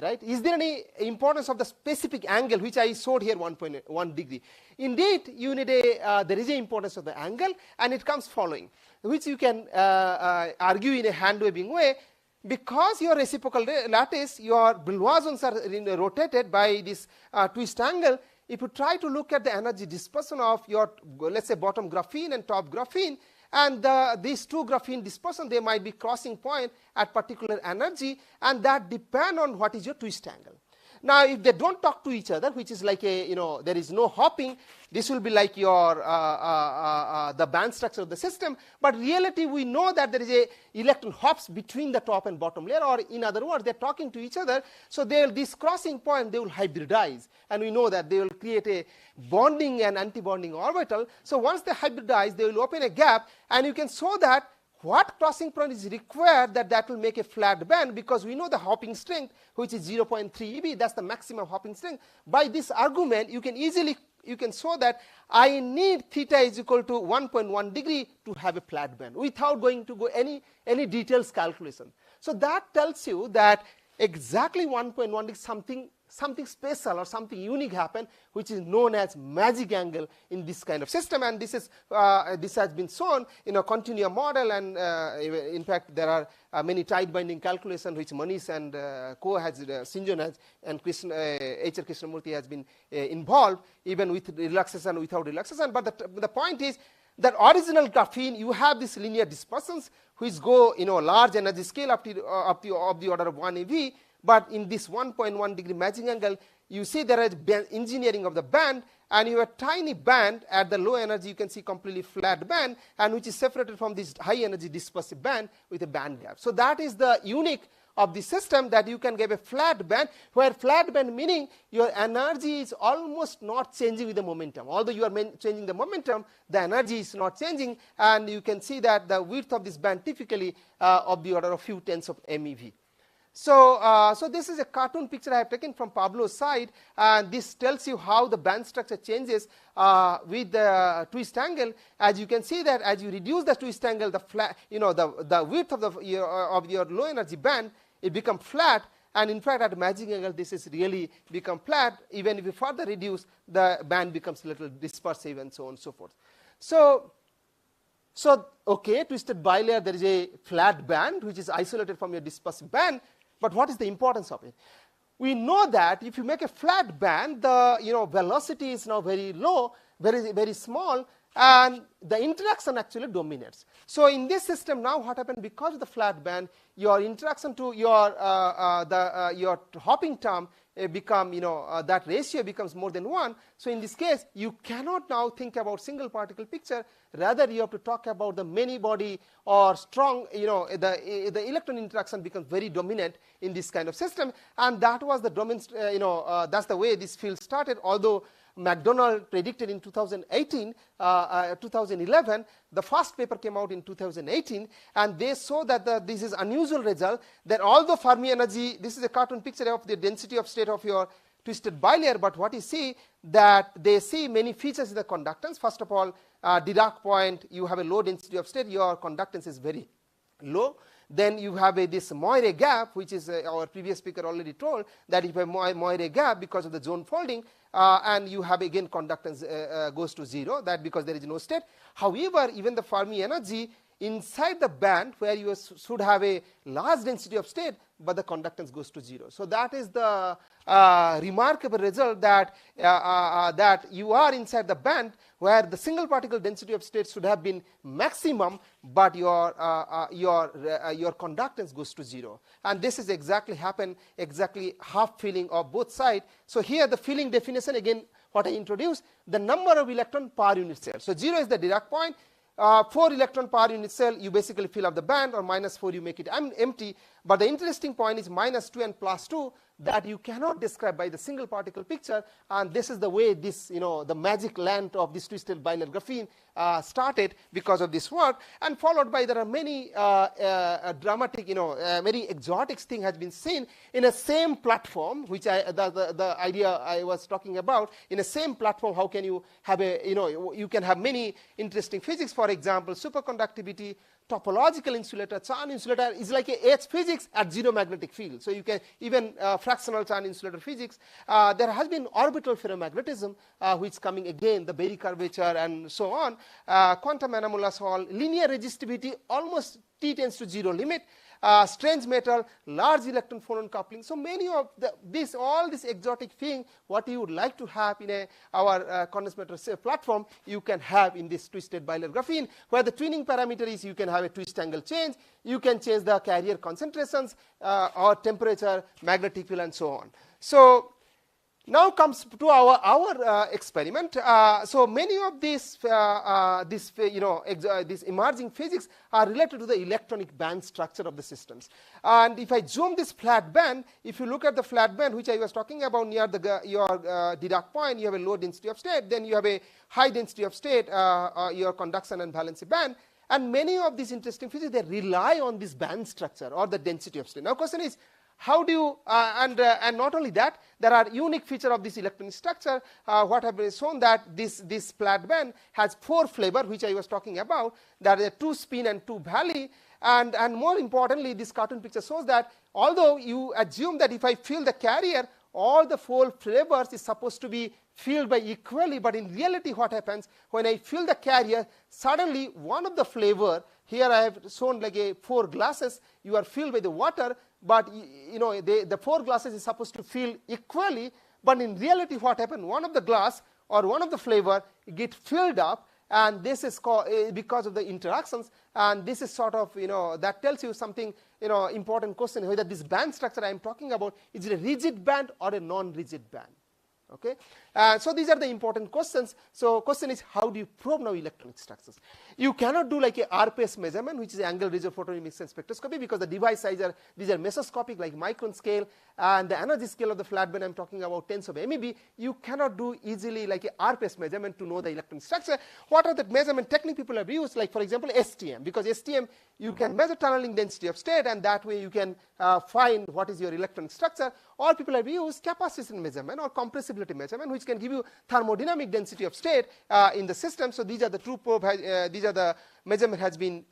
Right? Is there any importance of the specific angle which I showed here 1.1 degree? Indeed, you need there is an importance of the angle, and it comes following, which you can argue in a hand waving way. Because your reciprocal lattice, your Brillouin zones are rotated by this twist angle. If you try to look at the energy dispersion of your, let's say, bottom graphene and top graphene, and these 2 graphene dispersion, they might be crossing point at particular energy, and that depend on what is your twist angle. Now, if they don't talk to each other, which is like there is no hopping, this will be like your the band structure of the system. But reality, we know that there is a electron hops between the top and bottom layer, or in other words, they're talking to each other. So this crossing point, they will hybridize, and we know that they will create a bonding and anti-bonding orbital. So once they hybridize, they will open a gap, and you can show that what crossing point is required that will make a flat band, because we know the hopping strength, which is 0.3 eV, that's the maximum hopping strength. By this argument, you can show that I need theta is equal to 1.1 degree to have a flat band without going to go any details calculation. So that tells you that exactly 1.1 degree something special or something unique happen, which is known as magic angle in this kind of system. And this has been shown in a continuum model, and in fact there are many tight binding calculations which Manish and Co has, Sinjon has, and H.R. Krishnamurthy has been involved, even with relaxation, without relaxation. But the point is that original graphene, you have these linear dispersions which go large energy scale of the order of 1 eV. But in this 1.1 degree matching angle, you see there is engineering of the band, and you have a tiny band at the low energy. You can see completely flat band, and which is separated from this high energy dispersive band with a band gap. So that is the unique of the system, that you can give a flat band, where flat band meaning your energy is almost not changing with the momentum. Although you are changing the momentum, the energy is not changing, and you can see that the width of this band typically of the order of few tens of MeV. So this is a cartoon picture I have taken from Pablo's side, and this tells you how the band structure changes with the twist angle. As you can see that as you reduce the twist angle, the width of your low energy band, it becomes flat, and in fact at magic angle this is really become flat. Even if you further reduce, the band becomes a little dispersive, and so on and so forth. So okay, twisted bilayer, there is a flat band which is isolated from your dispersive band. But what is the importance of it? We know that if you make a flat band, the velocity is now very low, very small, and the interaction actually dominates. So in this system now, what happened, because of the flat band, your interaction to your hopping term become, that ratio becomes more than 1. So in this case, you cannot now think about single particle picture. Rather, you have to talk about the many body or strong, the electron interaction becomes very dominant in this kind of system. And that was the that's the way this field started. Although McDonald predicted in 2011, the first paper came out in 2018, and they saw that this is unusual result, that although Fermi energy, this is a cartoon picture of the density of state of your twisted bilayer, but what you see, that they see many features in the conductance. First of all, Dirac point, you have a low density of state, your conductance is very low. Then you have this Moiré gap, which is our previous speaker already told, that if you have Moiré gap because of the zone folding, and you have again conductance goes to 0, that because there is no state. However, even the Fermi energy inside the band where you should have a large density of state, but the conductance goes to 0. So that is the remarkable result, that that you are inside the band where the single particle density of state should have been maximum, but your conductance goes to 0. And this is exactly happen, exactly half filling of both sides. So here the filling definition, again what I introduced, the number of electron per unit cell. So 0 is the Dirac point. 4 electron per unit cell, you basically fill up the band, or -4 you make it empty. But the interesting point is -2 and +2, that you cannot describe by the single particle picture, and this is the way this, the magic land of this twisted binyl graphene started because of this work, and followed by there are many dramatic, very exotic thing has been seen in a same platform, which the idea I was talking about. In a same platform, how can you have you can have many interesting physics. For example, superconductivity, topological insulator, Chern insulator is like a H physics at 0 magnetic field. So you can even fractional Chern insulator physics. There has been orbital ferromagnetism, which is coming again, the Berry curvature and so on. Quantum anomalous Hall, linear resistivity, almost T tends to 0 limit. Strange metal, large electron phonon coupling. So many of all this exotic thing, what you would like to have in our condensed matter platform, you can have in this twisted bilayer graphene, where the twinning parameter is you can have a twist angle change, you can change the carrier concentrations, or temperature, magnetic field, and so on. So now comes to our experiment. So many of these this emerging physics are related to the electronic band structure of the systems. And if I zoom this flat band, if you look at the flat band which I was talking about near your Dirac point, you have a low density of state, then you have a high density of state, your conduction and valency band. And many of these interesting physics, they rely on this band structure or the density of state. Now question is, how do you, and not only that, there are unique feature of this electronic structure. What have been shown that this flat band has 4 flavor, which I was talking about. There are 2 spin and 2 valley. And more importantly, this cartoon picture shows that although you assume that if I fill the carrier, all the 4 flavors is supposed to be filled by equally, but in reality what happens, when I fill the carrier, suddenly one of the flavor, here I have shown like 4 glasses, you are filled by the water, but the 4 glasses is supposed to fill equally, but in reality what happened, one of the glass or one of the flavor get filled up, and this is because of the interactions, and this is sort of, that tells you something, important question, whether this band structure I am talking about is it a rigid band or a non-rigid band. Okay, so these are the important questions. So question is, how do you probe now electronic structures? You cannot do like a RPS measurement, which is angle reserve photon emission spectroscopy, because the device size these are mesoscopic, like micron scale, and the energy scale of the flat band I'm talking about tens of MeV. You cannot do easily like a RPS measurement to know the electronic structure. What are the measurement technique people have used? Like for example STM, because STM you can measure tunneling density of state, and that way you can find what is your electronic structure. Or people have used capacitance measurement or compressibility measurement, which can give you thermodynamic density of state in the system. So these are the two probe, these are the measurement has been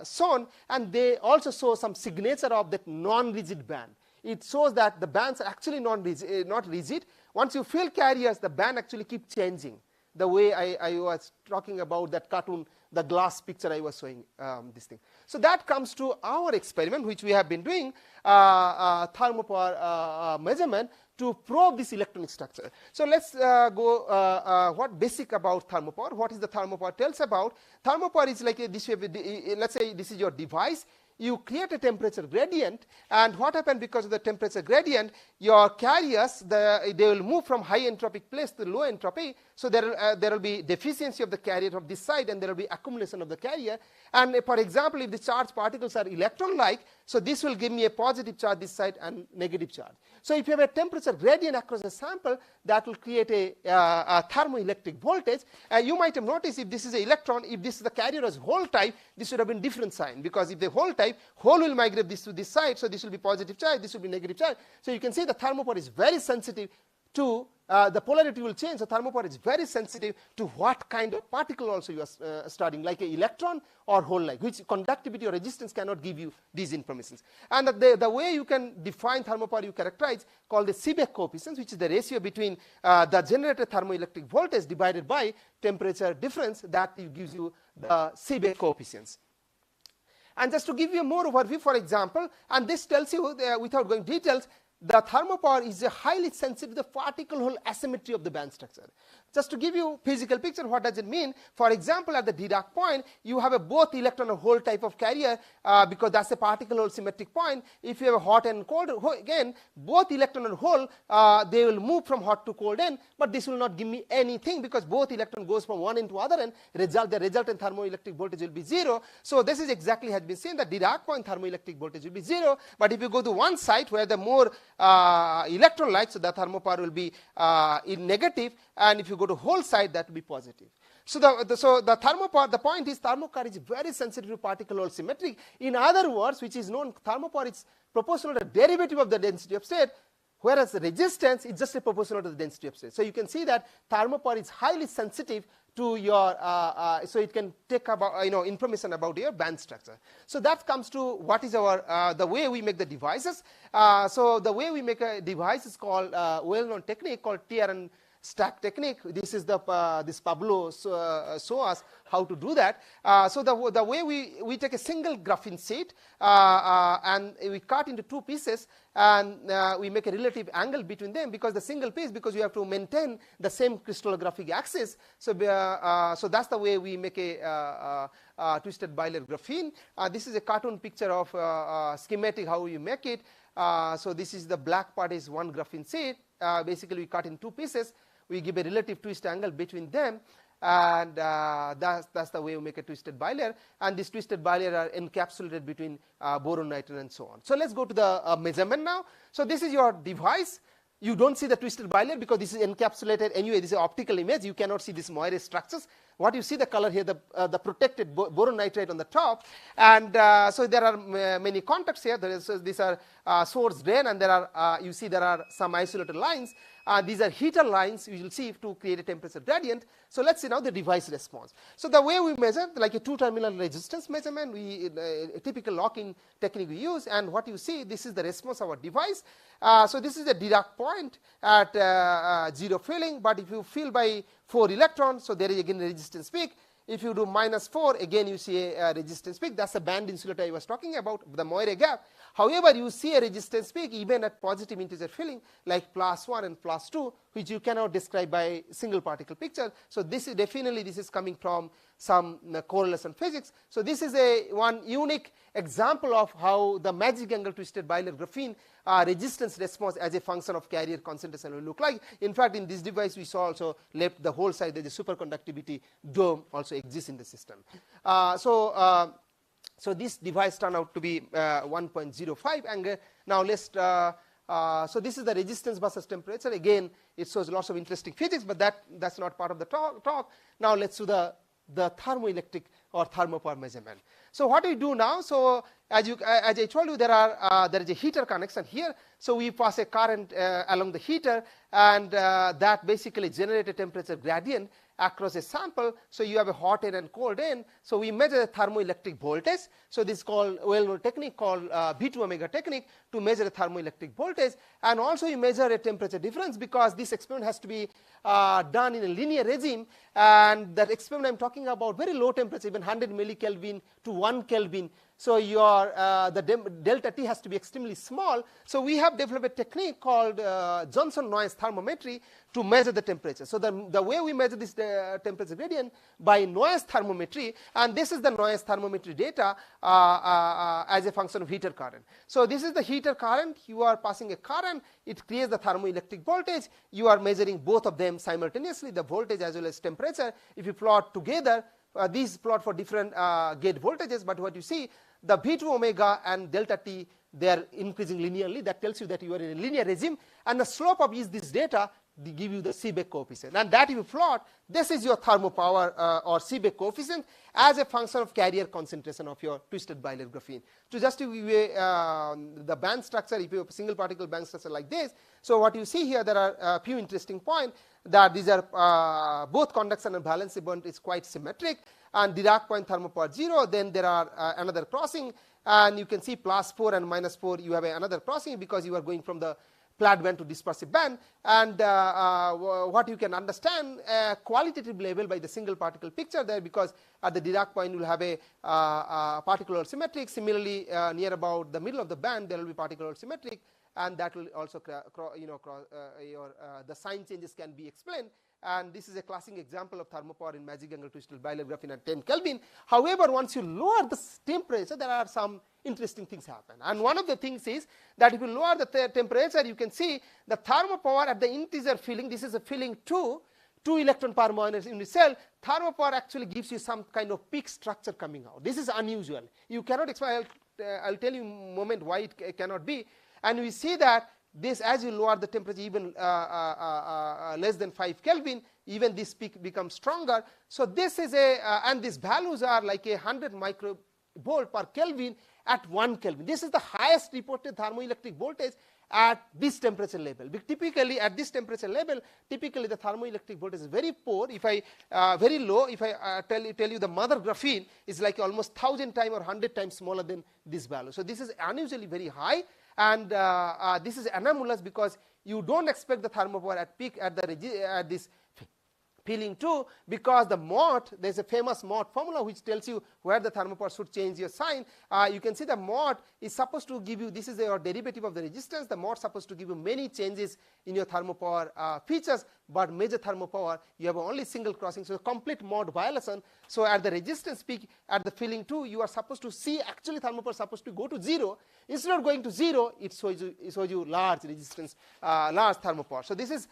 shown, and they also show some signature of that non-rigid band. It shows that the bands are actually not rigid. Once you fill carriers, the band actually keep changing. The way I was talking about that cartoon, the glass picture I was showing this thing. So that comes to our experiment, which we have been doing, thermopower measurement to probe this electronic structure. So let's go what basic about thermopower. What is the thermopower tells about? Thermopower is like this way. Let's say this is your device. You create a temperature gradient, and what happens because of the temperature gradient, your carriers, they will move from high entropic place to low entropy. So there will be deficiency of the carrier of this side, and there will be accumulation of the carrier. And for example, if the charged particles are electron-like, so this will give me a positive charge this side and negative charge. So if you have a temperature gradient across a sample, that will create a thermoelectric voltage. You might have noticed if this is an electron, if this is the carrier as hole type, this would have been different sign, because if the hole type, hole will migrate this to this side, so this will be positive charge, this will be negative charge. So you can see the thermopower is very sensitive to the polarity will change. So thermopore is very sensitive to what kind of particle also you are studying, like an electron or hole, like which conductivity or resistance cannot give you these informations. And the way you can define thermopore you characterize called the Seebeck coefficients, which is the ratio between the generated thermoelectric voltage divided by temperature difference. That gives you the Seebeck coefficients. And just to give you more overview, for example, and this tells you without going details, the thermopore is a highly sensitive to the particle hole asymmetry of the band structure. Just to give you physical picture, what does it mean? For example, at the Dirac point, you have a both electron and hole type of carrier because that's a particle hole symmetric point. If you have a hot and cold, again, both electron and hole, they will move from hot to cold end, but this will not give me anything because both electron goes from one end to other end. The resultant thermoelectric voltage will be 0. So this is exactly has been seen that Dirac point thermoelectric voltage will be 0. But if you go to one side where the more electron light, so the thermopore will be in negative, and if you go to hole side, that will be positive. So the thermopore, the point is thermopore is very sensitive to particle hole symmetry. In other words, which is known, thermopore is proportional to the derivative of the density of state, whereas the resistance is just a proportional to the density of state. So you can see that thermopore is highly sensitive to your, so it can take about, information about your band structure. So that comes to what is our, the way we make the devices. So the way we make a device is called, well-known technique called tear and stack technique. This is the, this Pablo show us how to do that. So the way we take a single graphene sheet and we cut into two pieces, and we make a relative angle between them because the single piece, because you have to maintain the same crystallographic axis. So so that's the way we make a twisted bilayer graphene. This is a cartoon picture of schematic how you make it. So this is the black part is one graphene sheet. Basically we cut in two pieces. We give a relative twist angle between them, and that's the way we make a twisted bilayer. And this twisted bilayer are encapsulated between boron, nitrogen, and so on. So let's go to the measurement now. So this is your device. You don't see the twisted bilayer because this is encapsulated anyway. This is an optical image. You cannot see these moire structures. What you see the color here, the protected boron nitride on the top, and so there are many contacts here. These are source drain, and there are you see there are some isolated lines. These are heater lines you will see to create a temperature gradient. So let's see now the device response. So the way we measure, like a two-terminal resistance measurement, a typical lock-in technique we use, and what you see, this is the response of our device. So this is the Dirac point at 0 filling, but if you fill by 4 electrons, so there is again a resistance peak. If you do -4, again you see a resistance peak. That's the band insulator I was talking about, the Moire gap. However, you see a resistance peak even at positive integer filling like +1 and +2, which you cannot describe by single particle picture. So this is definitely, this is coming from some correlation physics. So this is one unique example of how the magic angle twisted bilayer graphene resistance response as a function of carrier concentration will look like. In fact, in this device we saw also left the whole side, the superconductivity dome also exists in the system. So this device turned out to be 1.05 angle. Now let's, so this is the resistance versus temperature. Again, it shows lots of interesting physics, but that's not part of the talk. Now let's do the thermoelectric or thermopore measurement. So what we do now, so as I told you, there is a heater connection here. So we pass a current along the heater, and that basically generates a temperature gradient across a sample. So you have a hot end and cold end. So we measure the thermoelectric voltage. So this is called well-known technique called V2 omega technique to measure the thermoelectric voltage. And also you measure a temperature difference because this experiment has to be done in a linear regime. And that experiment I'm talking about, very low temperature, even 100 millikelvin to 1 Kelvin. So your the delta T has to be extremely small. So we have developed a technique called Johnson noise thermometry to measure the temperature. So the way we measure this temperature gradient by noise thermometry, and this is the noise thermometry data as a function of heater current. So this is the heater current. You are passing a current. It creates the thermoelectric voltage. You are measuring both of them simultaneously, the voltage as well as temperature. If you plot together, these plot for different gate voltages, but what you see, the V2 omega and delta T, they are increasing linearly. That tells you that you are in a linear regime, and the slope of this data give you the Seebeck coefficient. And that if you plot, this is your thermopower or Seebeck coefficient as a function of carrier concentration of your twisted bilayer graphene. So just to give you the band structure, if you have a single particle band structure like this, so what you see here, there are a few interesting points that these are both conduction and valency bond is quite symmetric, and Dirac point thermopower 0, then there are another crossing, and you can see +4 and -4 you have another crossing because you are going from the flat band to dispersive band. And what you can understand qualitative level by the single particle picture there, because at the Dirac point you will have a particle symmetric. Similarly, near about the middle of the band there will be particle symmetric, and that will also the sign changes can be explained. And this is a classic example of thermopower in magic angle twisted bilayer graphene at 10 Kelvin. However, once you lower the temperature, there are some interesting things happen. And one of the things is that if you lower the temperature, you can see the thermopower at the integer filling. This is a filling 2 electron per minus unit cell. Thermopower actually gives you some kind of peak structure coming out. This is unusual. You cannot explain. I'll tell you in a moment why it cannot be. And we see that this, as you lower the temperature even less than 5 Kelvin, even this peak becomes stronger. So this is and these values are like 100 microvolt per Kelvin at 1 Kelvin. This is the highest reported thermoelectric voltage at this temperature level. Typically at this temperature level, typically the thermoelectric voltage is very poor. If I very low, if I tell you the mother graphene is like almost 1000 times or 100 times smaller than this value. So this is unusually very high. And this is anomalous because you don't expect the thermopower at peak at this filling 2, because the Mott, there's a famous Mott formula which tells you where the thermopower should change your sign. You can see the Mott is supposed to give you, this is your derivative of the resistance, the Mott is supposed to give you many changes in your thermopower features, but major thermopower you have only single crossing, so complete Mott violation. So at the resistance peak at the filling 2, you are supposed to see actually thermopower is supposed to go to 0. Instead of going to 0, it shows you large resistance, large thermopower. So this is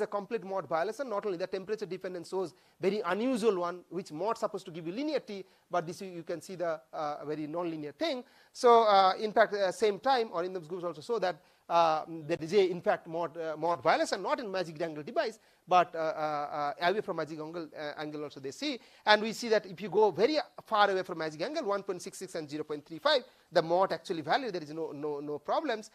a complete Mott violation. Not only the temperature dependence shows very unusual one, which Mott supposed to give you linear T, but this you can see the very non-linear thing. So in fact, same time, or in the groups also show that there is a in fact Mott violation, not in magic angle device, but away from magic angle also they see. And we see that if you go very far away from magic angle, 1.66 and 0.35, the Mott actually value, there is no problems.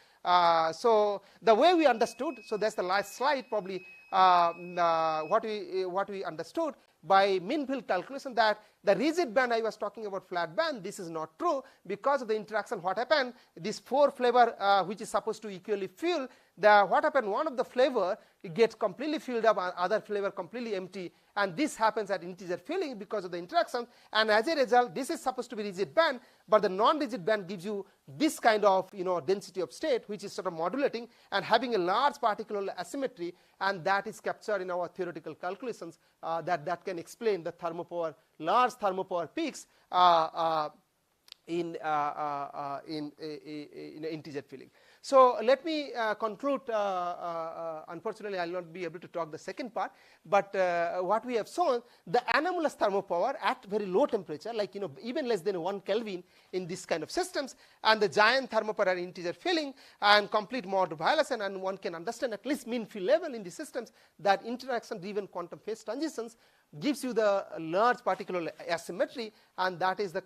So the way we understood, so that's the last slide probably, what we understood by mean field calculation, that the rigid band I was talking about flat band, this is not true because of the interaction. What happened, this 4 flavor which is supposed to equally fill, what happened, one of the flavor it gets completely filled up and other flavor completely empty, and this happens at integer filling because of the interaction. And as a result, this is supposed to be rigid band, but the non-rigid band gives you this kind of density of state which is sort of modulating and having a large particular asymmetry, and that is captured in our theoretical calculations that can explain the thermopower, large thermopower peaks in integer filling. So let me conclude. Unfortunately, I will not be able to talk the second part, but what we have shown, the anomalous thermopower at very low temperature, like even less than 1 Kelvin in this kind of systems, and the giant thermopower at integer filling and complete Mott violation, and one can understand at least mean field level in the systems that interaction driven quantum phase transitions gives you the large particular asymmetry, and that is the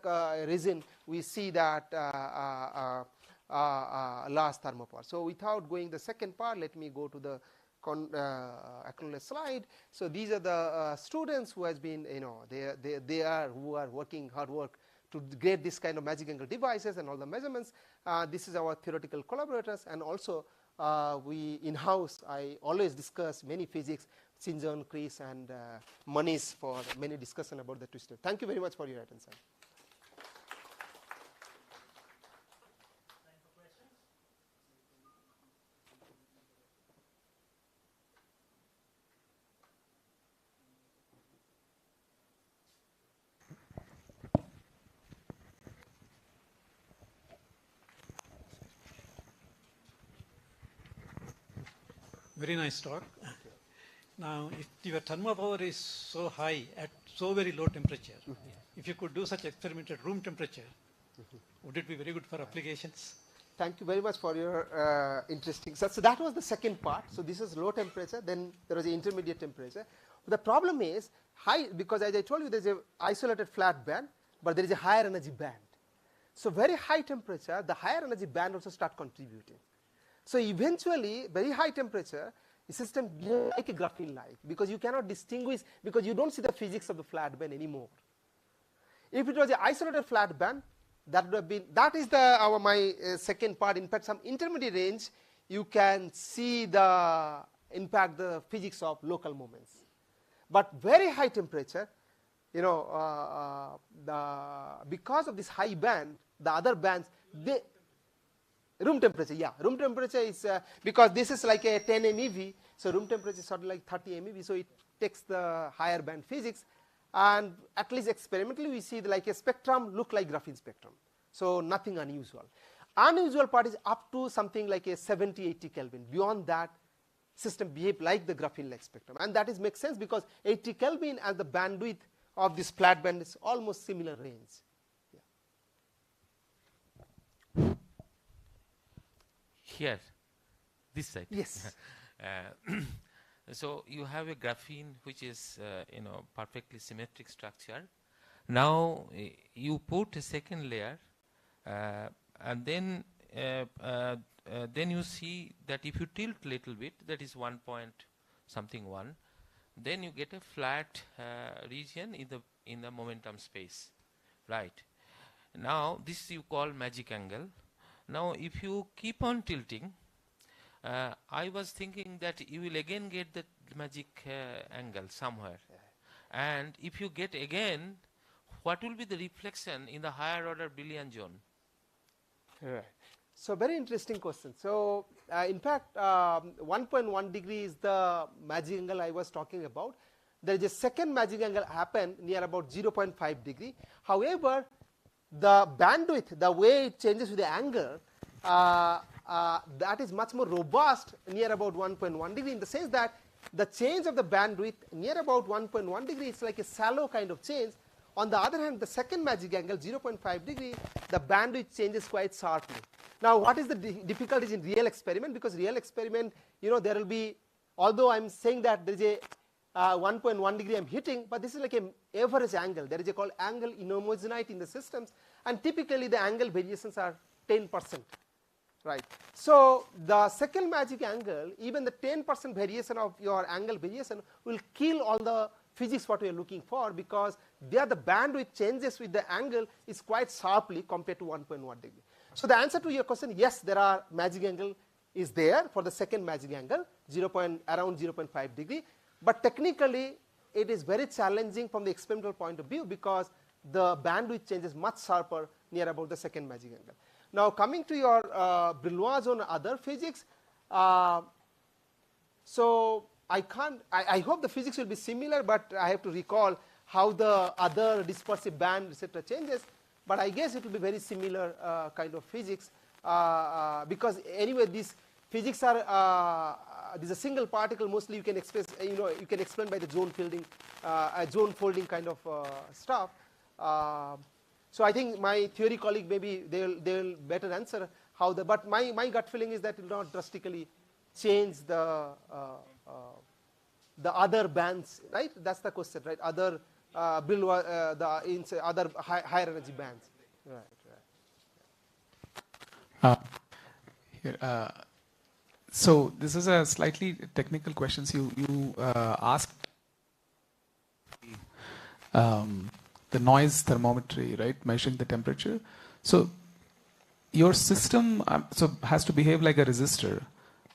reason we see that large thermopower. So without going the second part, let me go to the acknowledged slide. So these are the students who has been, they are working hard work to get this kind of magic angle devices and all the measurements. This is our theoretical collaborators, and also we in-house, I always discuss many physics, Sinjan, Chris, and Manish for many discussion about the twistor. Thank you very much for your attention. Very nice talk. Now, if your thermopower is so high at so very low temperature, if you could do such experiment at room temperature, would it be very good for applications? Thank you very much for your interesting. So that was the second part. So this is low temperature. Then there was the intermediate temperature. The problem is high, because as I told you, there's a isolated flat band, but there is a higher energy band. So very high temperature, the higher energy band also start contributing. So eventually, very high temperature, the system like a graphene-like, because you cannot distinguish, because you don't see the physics of the flat band anymore. If it was an isolated flat band, that would have been, that is the my second part. In fact, some intermediate range, you can see the impact the physics of local moments. But very high temperature, you know, because of this high band, the other bands, they room temperature, yeah, room temperature is because this is like a 10 MeV, so room temperature is sort of like 30 MeV, so it takes the higher band physics, and at least experimentally we see like a spectrum look like graphene spectrum, so nothing unusual. Unusual part is up to something like a 70-80 Kelvin. Beyond that, system behave like the graphene-like spectrum, and that is makes sense because 80 Kelvin as the bandwidth of this flat band is almost similar range. Here, this side. Yes. So you have a graphene which is you know, perfectly symmetric structure. Now you put a second layer, and then you see that if you tilt little bit, that is 1 point something 1, then you get a flat region in the momentum space, right? Now this you call magic angle. Now if you keep on tilting, I was thinking that you will again get the magic angle somewhere, and if you get again, what will be the reflection in the higher order Brillouin zone? Right. So very interesting question. So in fact, 1.1 degree is the magic angle I was talking about. There is a second magic angle happen near about 0.5 degree. However, the bandwidth, the way it changes with the angle, that is much more robust near about 1.1 degree, in the sense that the change of the bandwidth near about 1.1 degree is like a shallow kind of change. On the other hand, the second magic angle, 0.5 degree, the bandwidth changes quite sharply. Now, what is the difficulties in real experiment? Because real experiment, you know, there will be, although I'm saying that there is a 1.1 degree I'm hitting, but this is like an average angle. There is a called angle inhomogeneity in the systems, and typically the angle variations are 10%, right? So the second magic angle, even the 10% variation of your angle variation will kill all the physics what we are looking for, because there the bandwidth changes with the angle is quite sharply compared to 1.1 degree. So the answer to your question, yes, there are magic angle is there for the second magic angle, around 0.5 degree, but technically it is very challenging from the experimental point of view, because the bandwidth changes much sharper near about the second magic angle. Now coming to your Brillouin zone other physics, so I hope the physics will be similar, but I have to recall how the other dispersive band etc. changes, but I guess it will be very similar kind of physics, because anyway these physics are this is a single particle, mostly you can express, you know, you can explain by the zone folding kind of stuff. So I think my theory colleague, maybe they will better answer how the, but my gut feeling is that it will not drastically change the other bands, right? That's the question, right? Other other higher energy bands, right? Here, so this is a slightly technical question. You asked the noise thermometry, right, measuring the temperature. So your system has to behave like a resistor.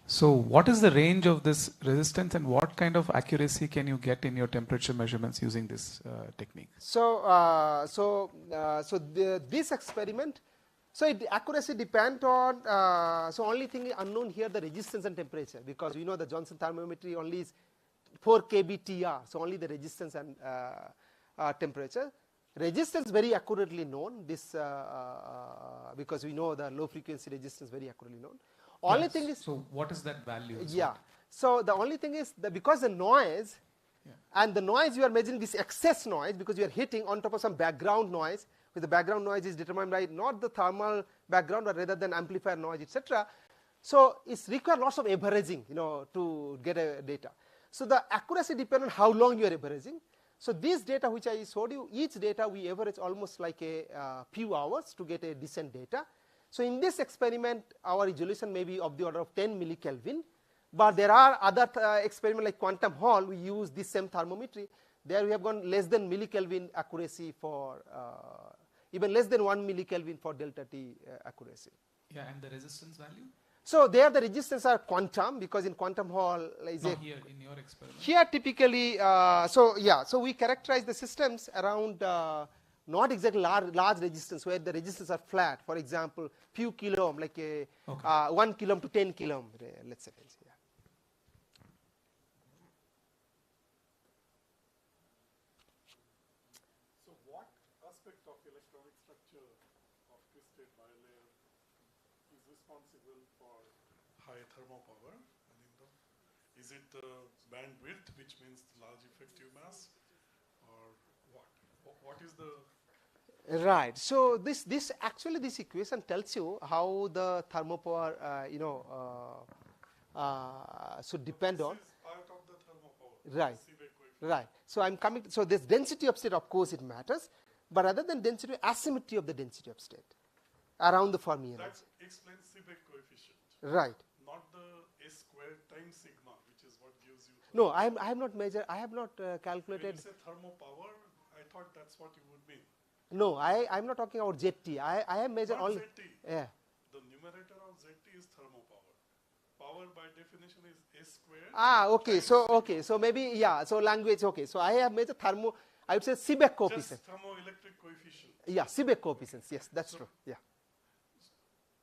So what is the range of this resistance, and what kind of accuracy can you get in your temperature measurements using this technique? So this experiment, so accuracy depend on, so only thing unknown here the resistance and temperature, because we know the Johnson thermometry only is 4 kb TR, so only the resistance and temperature. Resistance very accurately known, this because we know the low frequency resistance very accurately known. Only thing is, so what is that value? Yeah, so the only thing is that because the noise, and the noise you are measuring this excess noise, because you are hitting on top of some background noise, with the background noise is determined by not the thermal background, but rather than amplifier noise, etc. So it's require lots of averaging, to get a data. So the accuracy depends on how long you are averaging. So this data which I showed you, each data we average almost like a few hours to get a decent data. So in this experiment, our resolution may be of the order of 10 millikelvin. But there are other experiments like quantum Hall, we use this same thermometry. There we have gone less than millikelvin accuracy for, even less than 1 millikelvin for delta T accuracy. Yeah, and the resistance value? So there the resistance are quantum, because in quantum Hall is here in your experiment. Here typically, so we characterize the systems around not exactly large resistance, where the resistance are flat. For example, few kilo ohm, like a 1 kilo ohm to 10 kilo ohm, let's say. Yeah. So what aspect of electronic structure of twisted bilayer is responsible for high thermal power? Is it the bandwidth, which means large effective mass, or what? What is the... Right. So this equation tells you how the thermal power, should depend on. Part of the thermal power. Right. Right. So I'm coming. So this density of state, of course, it matters, but other than density, asymmetry of the density of state around the Fermi energy. That explains Seebeck coefficient. Right. Not the S squared times sigma, which is what gives you. No, I have not measured. I have not calculated. When you say thermal power, I thought that's what you would mean. No, I'm not talking about ZT. I have measured Not only. ZT. Yeah. The numerator of ZT is thermal power. Power by definition is S squared. Okay. So maybe, yeah. So language. Okay. So I have measured thermo. I would say Seebeck coefficient. Just thermoelectric coefficient. Yeah, Seebeck coefficients. Yes, that's true. Yeah.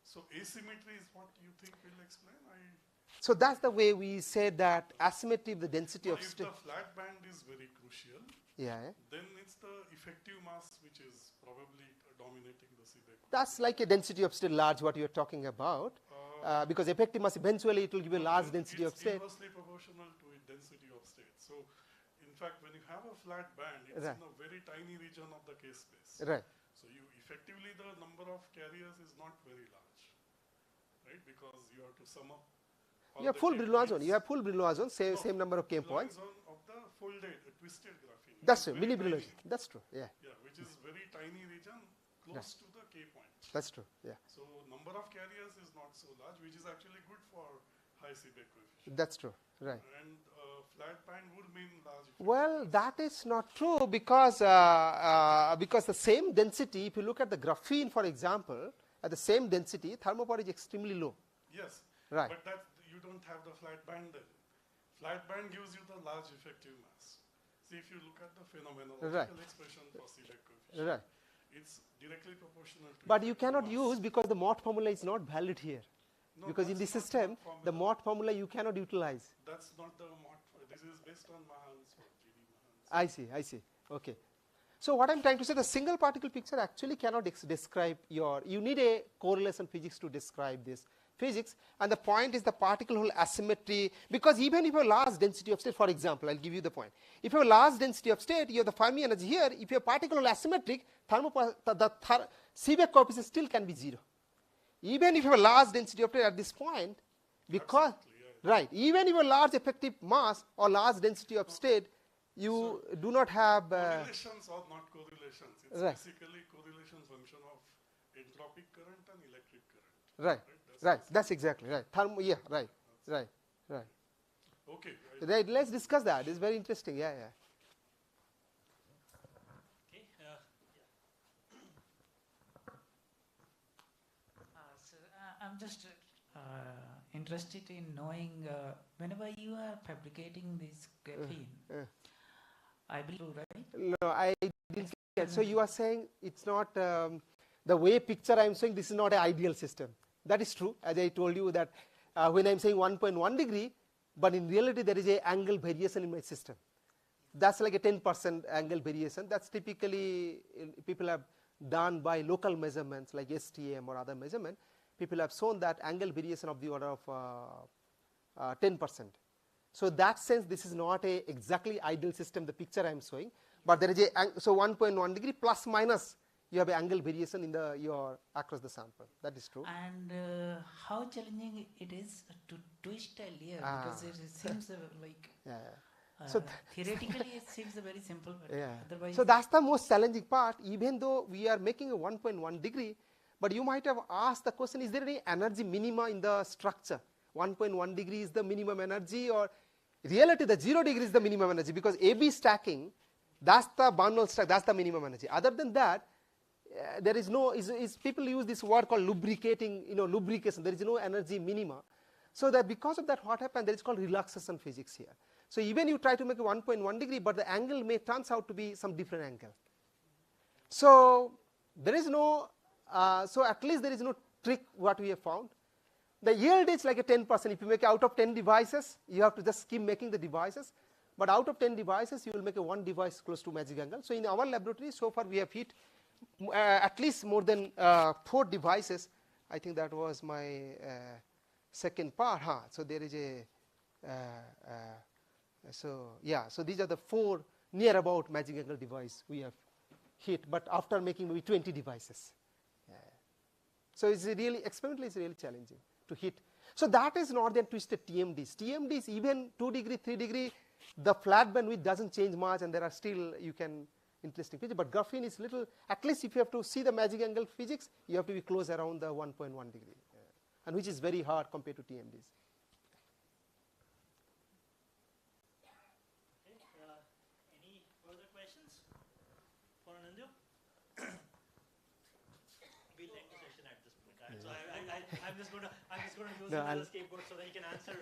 So asymmetry is what you think will explain? So that's the way we say that asymmetry of the density of if state. the flat band is very crucial, then it's the effective mass which is probably dominating the Seebeck. That's like a density of state large, what you're talking about, because effective mass eventually it will give a large density of state. It's inversely proportional to its density of state. So, in fact, when you have a flat band, it's in a very tiny region of the K space. Right. So, you effectively the number of carriers is not very large, right? Because you have to sum up. You have full Brillouin zone. You have full Brillouin zone, same number of K points. Zone of the folded, twisted graphene. That's true. Milli Brillouin. That's true. Yeah. Yeah, which is very tiny region close to the K point. That's true. Yeah. So number of carriers is not so large, which is actually good for high Seebeck coefficient. That's true. Right. And flat band would mean large. Well, that is not true, because the same density, if you look at the graphene, for example, at the same density, thermal power is extremely low. Yes. Right. But that you don't have the flat band then. Flat band gives you the large effective mass. See, if you look at the phenomenological expression for Seebeck coefficient, Right. it's directly proportional to. But you cannot use, because the Mott formula is not valid here. No, because in this system, the Mott formula you cannot utilize. That's not the Mott. This is based on Mahan's work, G.D. Mahan's. I see. Okay. So what I'm trying to say, the single particle picture actually cannot describe you need a correlation physics to describe this physics, and the point is the particle hole asymmetry, because even if you have large density of state, for example, I'll give you the point. If you have large density of state, you have the Fermi energy here. If your particle hole asymmetric, the Seebeck coefficient still can be 0. Even if you have a large density of state at this point, because right, even if you have large effective mass or large density of state, you do not have correlations or not correlations. It's basically correlation function of entropic current and electric current. Right. That's exactly right. Right. Okay. Right. Let's discuss that. It's very interesting. Yeah. Okay. I'm just interested in knowing whenever you are fabricating this graphene, I believe, right? No, I didn't get. So you are saying it's not the way picture I am saying. This is not an ideal system. That is true, as I told you that when I am saying 1.1 degree, but in reality there is a angle variation in my system. That's like a 10% angle variation. That's typically people have done by local measurements like STM or other measurement. People have shown that angle variation of the order of 10%. So in that sense, this is not a exactly ideal system, the picture I am showing, but there is a, so 1.1 degree plus minus, you have angle variation in your across the sample. That is true. And how challenging it is to twist a layer, because it seems like theoretically it seems very simple, but otherwise. So that's the most challenging part. Even though we are making a 1.1 degree, but you might have asked the question: is there any energy minima in the structure? 1.1 degree is the minimum energy, or reality the 0 degree is the minimum energy, because AB stacking, that's the Barnwell stack, that's the minimum energy. Other than that, there is no, people use this word called lubricating, lubrication. There is no energy minima. So that because of that, what happened, there is called relaxation physics here. So even you try to make a 1.1 degree, but the angle may turns out to be some different angle. So there is no, so at least there is no trick what we have found. The yield is like a 10%. If you make out of 10 devices, you have to just keep making the devices. But out of 10 devices, you will make a one device close to magic angle. So in our laboratory, so far we have hit at least more than 4 devices. I think that was my second part. So there is a, so these are the 4 near about magic angle device we have hit, but after making maybe 20 devices. So it's really, experimentally it's really challenging to hit. So that is not then twisted TMDs. TMDs, even 2 degree, 3 degree, the flat bandwidth doesn't change much, and there are still, you can, interesting physics. But graphene is little, at least if you have to see the magic angle physics, you have to be close around the 1.1 degree, and which is very hard compared to TMDs. Any further questions for Anindya? We'll end the session at this point. So I'm just going to use him as a scapegoat so that he can answer.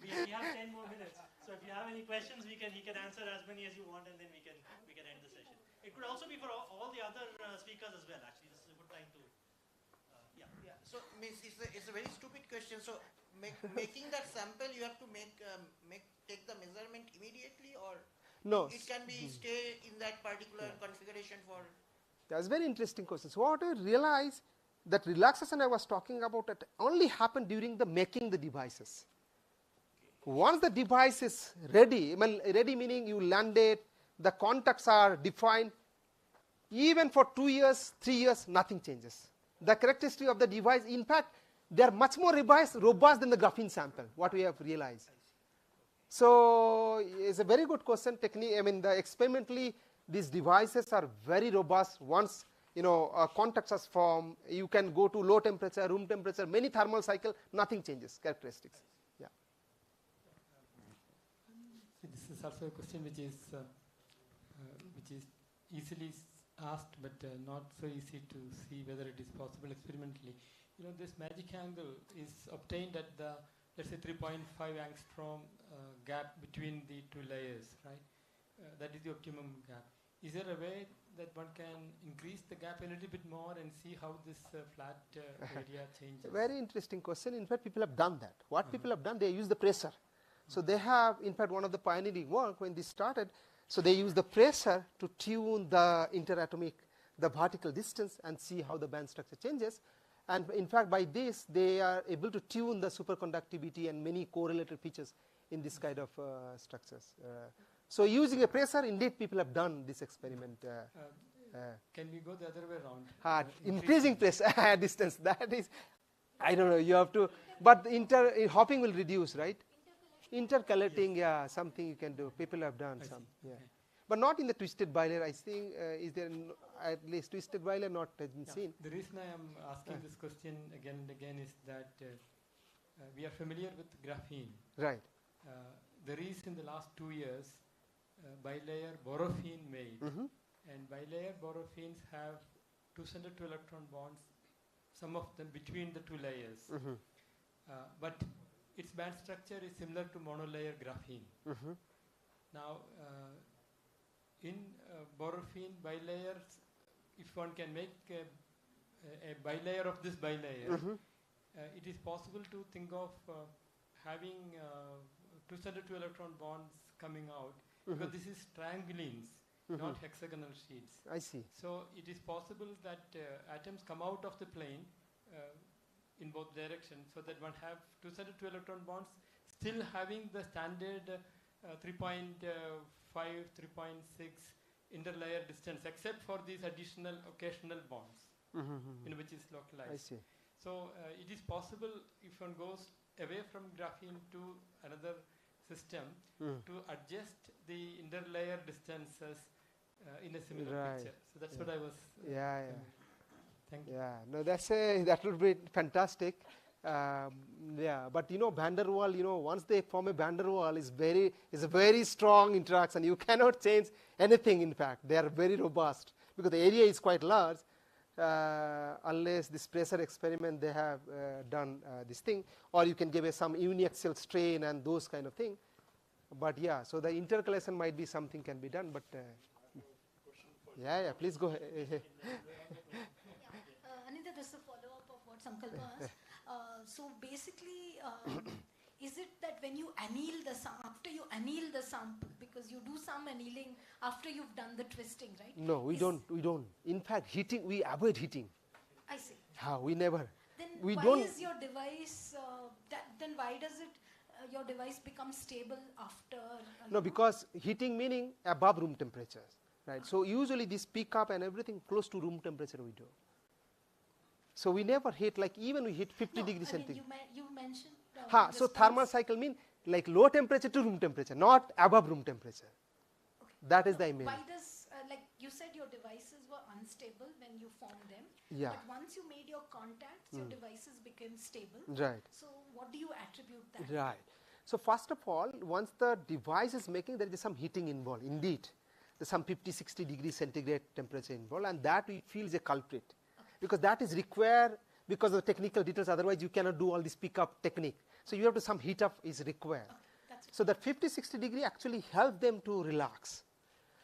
We have 10 more minutes. So if you have any questions, he can answer as many as you want, and then we can end the session. It could also be for all the other speakers as well. Actually, this is a good time to. So, it's a very stupid question. So, making that sample, you have to take the measurement immediately, or no? It can be stay in that particular configuration for. That's a very interesting question. So what I realized, that relaxation I was talking about, it only happened during the making the devices. Once the device is ready, ready meaning you landed, the contacts are defined, even for 2 years, 3 years, nothing changes. The characteristic of the device, in fact, they are much more robust than the graphene sample, what we have realized. So it's a very good question. Experimentally, these devices are very robust. Once contacts are formed, you can go to low temperature, room temperature, many thermal cycle, nothing changes characteristics. Yeah. This is also a question which is easily asked, but not so easy to see whether it is possible experimentally. This magic angle is obtained at the, let's say, 3.5 angstrom gap between the 2 layers, right? That is the optimum gap. Is there a way that one can increase the gap a little bit more and see how this flat area changes? Very interesting question. In fact, people have done that. What people have done, they use the pressure. So they have, in fact, one of the pioneering work when this started, so they use the pressure to tune the interatomic, the vertical distance, and see how the band structure changes. And in fact, by this, they are able to tune the superconductivity and many correlated features in this kind of structures. So using a pressure, indeed, people have done this experiment. Can we go the other way around? Increasing pressure distance, that is, I don't know, you have to, but hopping will reduce, right? Intercalating, yeah, something you can do. People have done some, yeah. Okay. But not in the twisted bilayer, I think. Is there at least twisted bilayer not has been seen? The reason I am asking this question again and again is that we are familiar with graphene. Right. There is, in the last 2 years, bilayer borophene made, and bilayer borophenes have 202 electron bonds, some of them between the 2 layers. But its band structure is similar to monolayer graphene. Now, in borophene bilayers, if one can make a bilayer of this bilayer, it is possible to think of having 202 electron bonds coming out, because this is triangulines, not hexagonal sheets. I see. So it is possible that atoms come out of the plane in both directions, so that one have 202 electron bonds still having the standard 3.5, 3.6 interlayer distance, except for these additional occasional bonds, in which is localized. I see. So it is possible if one goes away from graphene to another system to adjust the interlayer distances in a similar picture. So that's what I was. Thank you. Yeah, no, that would be fantastic. Yeah, but van der Waal, once they form a van der Waal, is a very strong interaction. You cannot change anything. In fact, they are very robust because the area is quite large. Unless this pressure experiment they have done this thing, or you can give some uniaxial strain and those kind of thing. But yeah, so the intercalation might be something can be done. But yeah, please go ahead. Anita, this is a follow-up of what Sankalpa asked. So basically, is it that when you anneal after you anneal the sample, because you do some annealing after you've done the twisting, right? No, we don't. In fact, heating, we avoid heating. I see. We never. Then we why don't. Is your device, then why does your device become stable after? No, because heating meaning above room temperature, right? So usually this peak up and everything close to room temperature we do. So we never hit, like even we hit 50 degrees centigrade. You mentioned. So thermal cycle mean like low temperature to room temperature, not above room temperature. Okay. That is the image. Why does, like you said, your devices were unstable when you formed them. Yeah. But once you made your contacts, your devices became stable. Right. So what do you attribute that? Right. So first of all, once the device is making, there is some heating involved. Indeed, there's some 50, 60 degrees centigrade temperature involved, and that we feel is a culprit. Because that is required because of the technical details, otherwise you cannot do all this pickup technique. So you have to some heat up is required. So that 50, 60 degree actually help them to relax.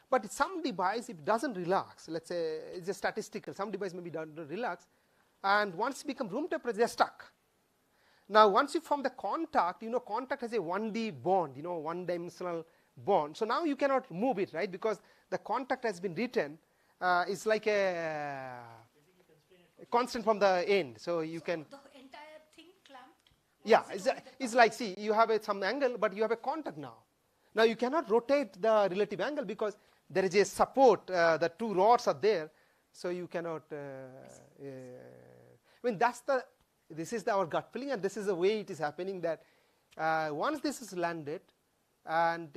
But some device, if it doesn't relax, let's say it's a statistical, some device maybe doesn't relax, and once it becomes room temperature, they're stuck. Now once you form the contact, contact has a 1D bond, one-dimensional bond. So now you cannot move it, right? Because the contact has been written, it's like a constant from the end, so you can. The entire thing clamped? Yeah, it's like, see, you have some angle, but you have a contact now. Now you cannot rotate the relative angle because there is a support, the two rods are there, so you cannot. This is our gut feeling, and this is the way it is happening. That once this is landed, and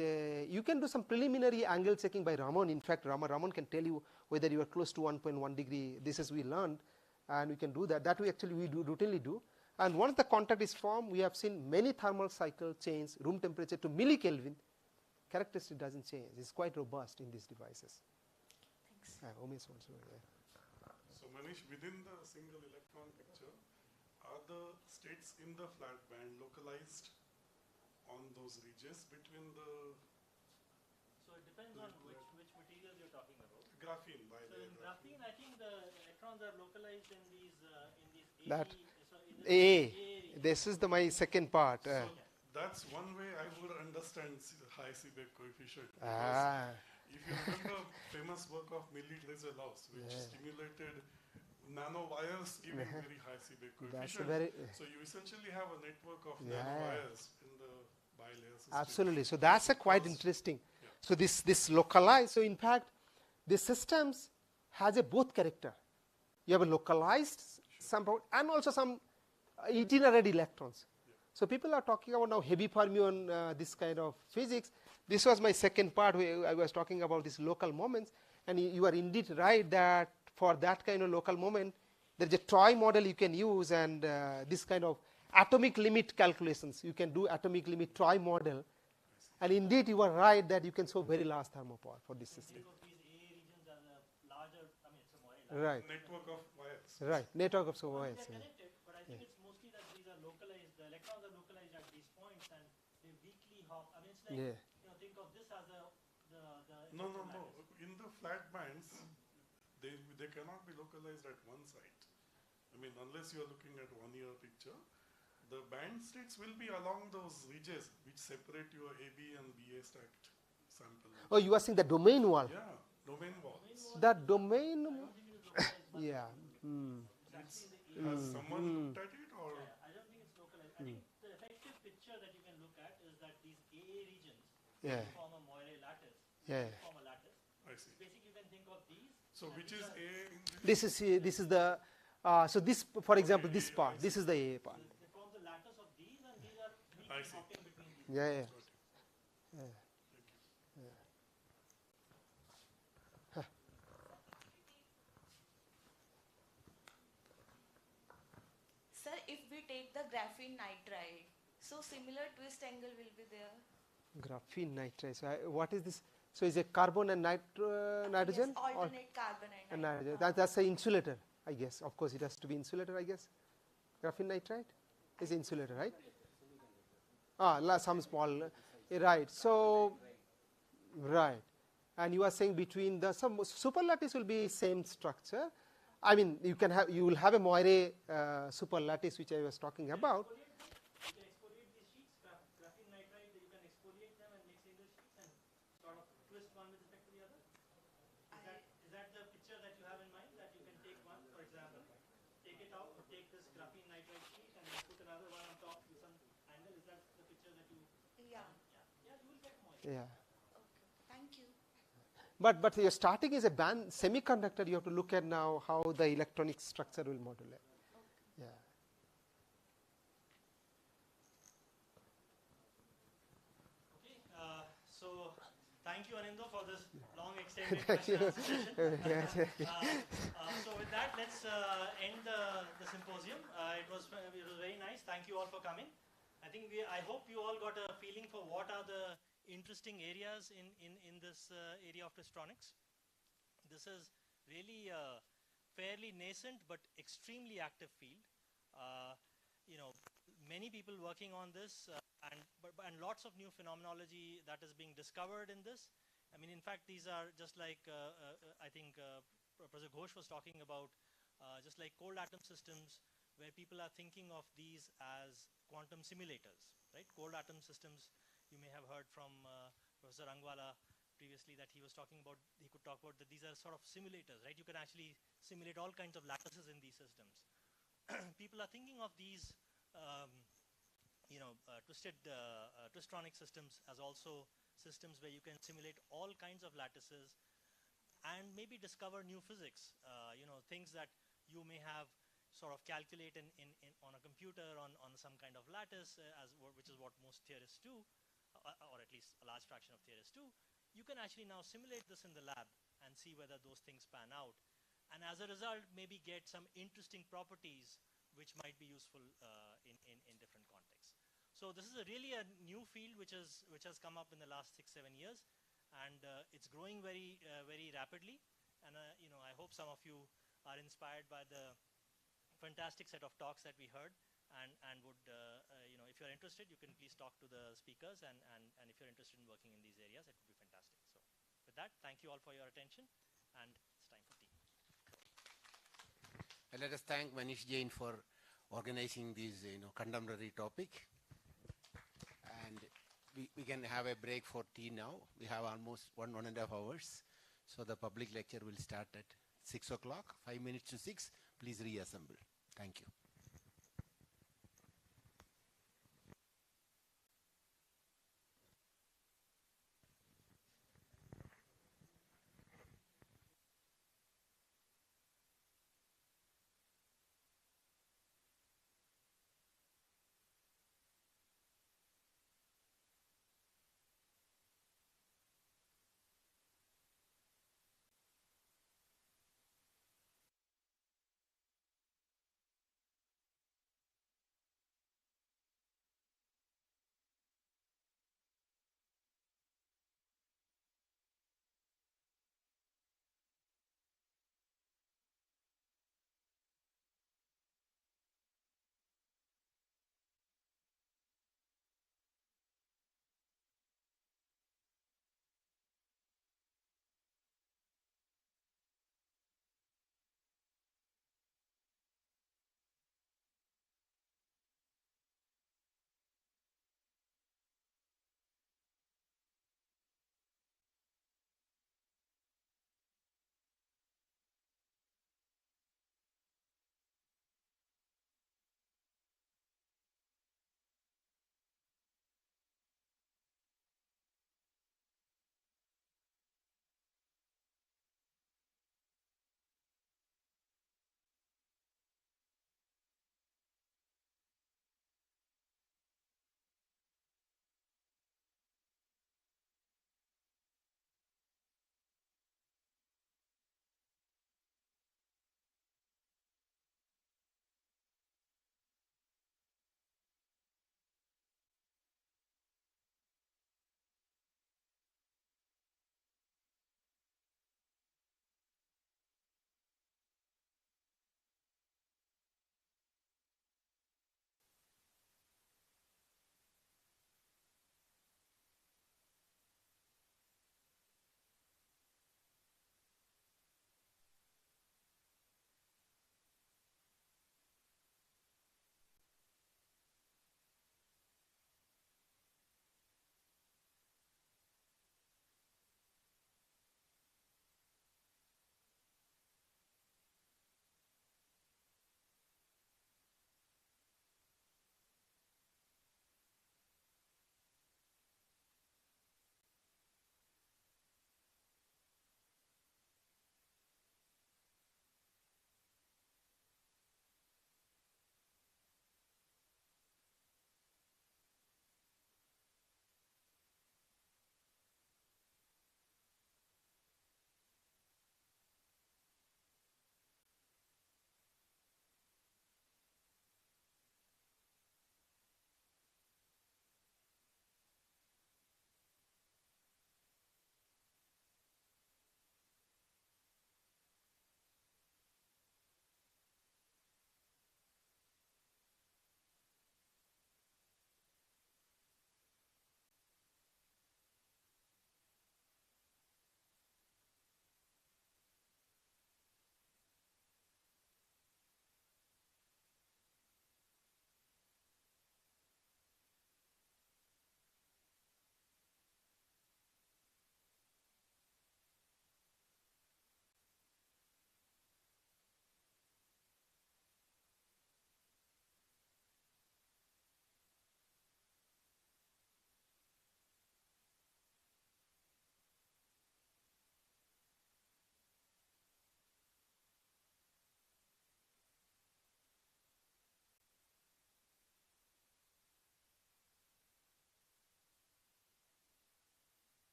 you can do some preliminary angle checking by Raman. In fact, Raman can tell you whether you are close to 1.1 degree. This is we learned. And we can do that. That we routinely do. And once the contact is formed, we have seen many thermal cycle change room temperature to millikelvin. Characteristic doesn't change. It's quite robust in these devices. Thanks. Umesh also. So Manish, within the single electron picture, are the states in the flat band localized on those ridges between the? So it depends on which materials you're talking about. Graphene. So in graphene, I think the electrons are localized in these This is my second part. So that's one way I would understand high Seebeck coefficient. If you remember famous work of Milli-Trezor-Laus, which stimulated nanowires giving very high Seebeck coefficient. So you essentially have a network of nanowires in the bilayer system. Absolutely. So that's quite interesting. Yeah. So this localized. So in fact, the systems has a both character. You have a localized somehow and also some itinerary electrons. Yeah. So people are talking about now heavy fermion, this kind of physics. This was my second part where I was talking about these local moments, and you are indeed right that for that kind of local moment, there is a TROI model you can use, and this kind of atomic limit calculations. You can do atomic limit TROI model, and indeed you are right that you can show very large thermopower for this system. Right. Network of wires. Right. Network of wires. They're connected, but I think it's mostly that these are localized. The electrons are localized at these points, and they weakly hop. I mean, it's like think of this as the. No. In the flat bands, they cannot be localized at one site. I mean, unless you are looking at 1 year picture, the band states will be along those ridges which separate your AB and BA stacked sample. Oh, you are saying the domain wall? Yeah, domain walls. That domain. Yeah. Has someone looked at it, or? I don't think it's localized. I think the effective picture that you can look at is that these AA regions form a Moiré lattice. Form a lattice. I see. Basically, So which is A in This is the, so this, for example, this part, this is the A part. It forms a lattice of these, and these are I see. hopping between these. Yeah, yeah. Sir, if we take the graphene nitride, so similar twist angle will be there. Graphene nitride. So what is this? So is it carbon and nitrogen? Yes, alternate carbon and nitrogen. That's an insulator, I guess. Of course, it has to be insulator, I guess. Graphene nitride is insulator, right? Some small, right. So, right. And you are saying between the, some superlattice will be same structure. I mean, you will have a moire superlattice, which I was talking about. You can exfoliate these sheets, graphene nitride, you can exfoliate them and make single sheets and sort of twist one with respect to the other. Is that the picture that you have in mind, that you can take one, for example, take it out, or take this graphene nitride sheet and then put another one on top with some angle? Is that the picture that you? Yeah. Yeah, you will get more. Yeah. Okay. Thank you. But your starting is a band semiconductor. You have to look at now how the electronic structure will modulate. Yeah. Okay. So thank you, Anindo, for this long extended Thank you. presentation. So with that, let's end the symposium. It was very nice. Thank you all for coming. I hope you all got a feeling for what are the interesting areas in this area of Twistronics. This is really a fairly nascent but extremely active field. Many people working on this, and lots of new phenomenology that is being discovered in this. I mean, in fact, these are just like I think Professor Ghosh was talking about, just like cold atom systems, where people are thinking of these as quantum simulators, right? Cold atom systems. You may have heard from Professor Rangwala previously that he was talking about, he could talk about that these are sort of simulators, right? You can actually simulate all kinds of lattices in these systems. People are thinking of these, twisted twistronic systems as also systems where you can simulate all kinds of lattices and maybe discover new physics, things that you may have sort of calculate on a computer on some kind of lattice, which is what most theorists do, or at least a large fraction of theorists do. You can actually now simulate this in the lab and see whether those things pan out, and as a result maybe get some interesting properties which might be useful in different contexts. So this is really a new field which has come up in the last 6-7 years, and it's growing very very rapidly, and I hope some of you are inspired by the fantastic set of talks that we heard, and would, if you're interested, you can please talk to the speakers, and if you're interested in working in these areas, it would be fantastic. So with that, thank you all for your attention, and it's time for tea. And let us thank Manish Jain for organizing this contemporary topic, and we can have a break for tea now. We have almost 1.5 hours, so the public lecture will start at 6 o'clock, 5 minutes to 6. Please reassemble. Thank you.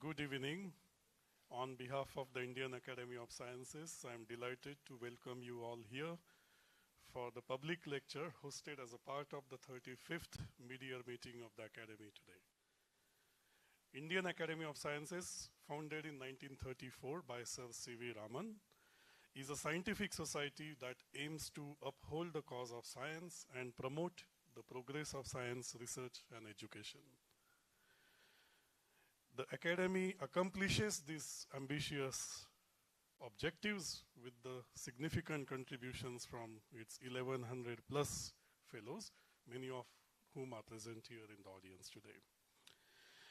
Good evening. On behalf of the Indian Academy of Sciences, I am delighted to welcome you all here for the public lecture hosted as a part of the 35th mid-year meeting of the Academy today. Indian Academy of Sciences, founded in 1934 by Sir C.V. Raman, is a scientific society that aims to uphold the cause of science and promote the progress of science, research, and education. The Academy accomplishes these ambitious objectives with the significant contributions from its 1100 plus fellows, many of whom are present here in the audience today.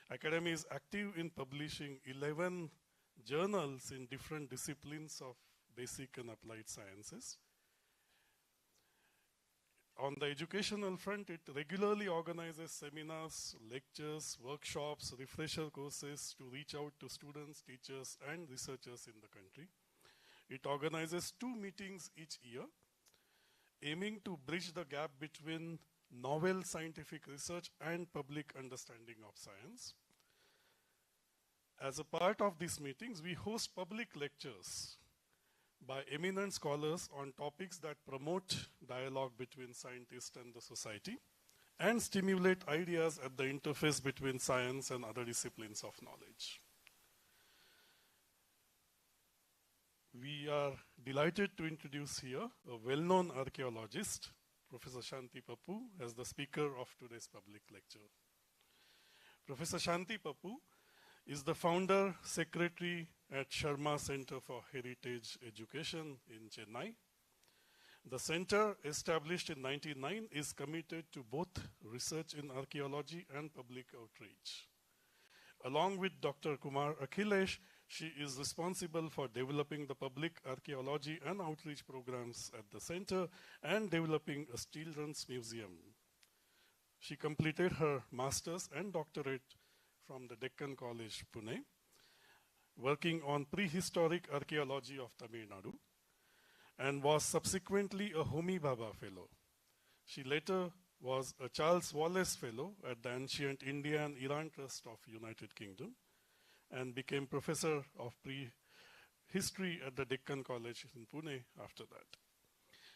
Academy is active in publishing 11 journals in different disciplines of basic and applied sciences. On the educational front, it regularly organizes seminars, lectures, workshops, refresher courses to reach out to students, teachers, and researchers in the country. It organizes 2 meetings each year, aiming to bridge the gap between novel scientific research and public understanding of science. As a part of these meetings, we host public lectures by eminent scholars on topics that promote dialogue between scientists and the society and stimulate ideas at the interface between science and other disciplines of knowledge. We are delighted to introduce here a well-known archaeologist, Professor Shanti Pappu, as the speaker of today's public lecture. Professor Shanti Pappu is the founder, secretary at Sharma Center for Heritage Education in Chennai. The center, established in 1999, is committed to both research in archaeology and public outreach. Along with Dr. Kumar Akhilesh, she is responsible for developing the public archaeology and outreach programs at the center and developing a children's museum. She completed her master's and doctorate from the Deccan College, Pune, working on prehistoric archaeology of Tamil Nadu, and was subsequently a Homi Bhabha Fellow. She later was a Charles Wallace Fellow at the Ancient India and Iran Trust of United Kingdom, and became Professor of Prehistory at the Deccan College in Pune after that.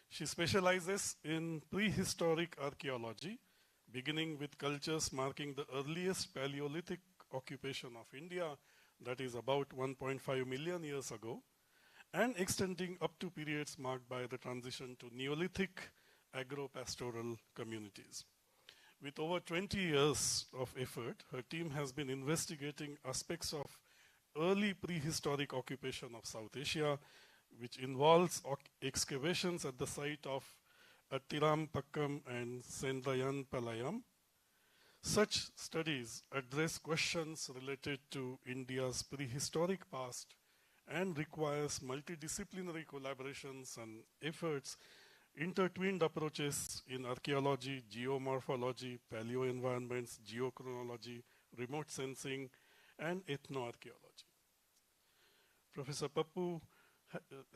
She specializes in prehistoric archaeology, beginning with cultures marking the earliest Paleolithic occupation of India, that is about 1.5 million years ago, and extending up to periods marked by the transition to Neolithic agro-pastoral communities. With over 20 years of effort, her team has been investigating aspects of early prehistoric occupation of South Asia, which involves excavations at the site of Attirampakkam and Sendrayan Palayam. Such studies address questions related to India's prehistoric past and requires multidisciplinary collaborations and efforts, intertwined approaches in archaeology, geomorphology, paleoenvironments, geochronology, remote sensing, and ethnoarchaeology. Professor Pappu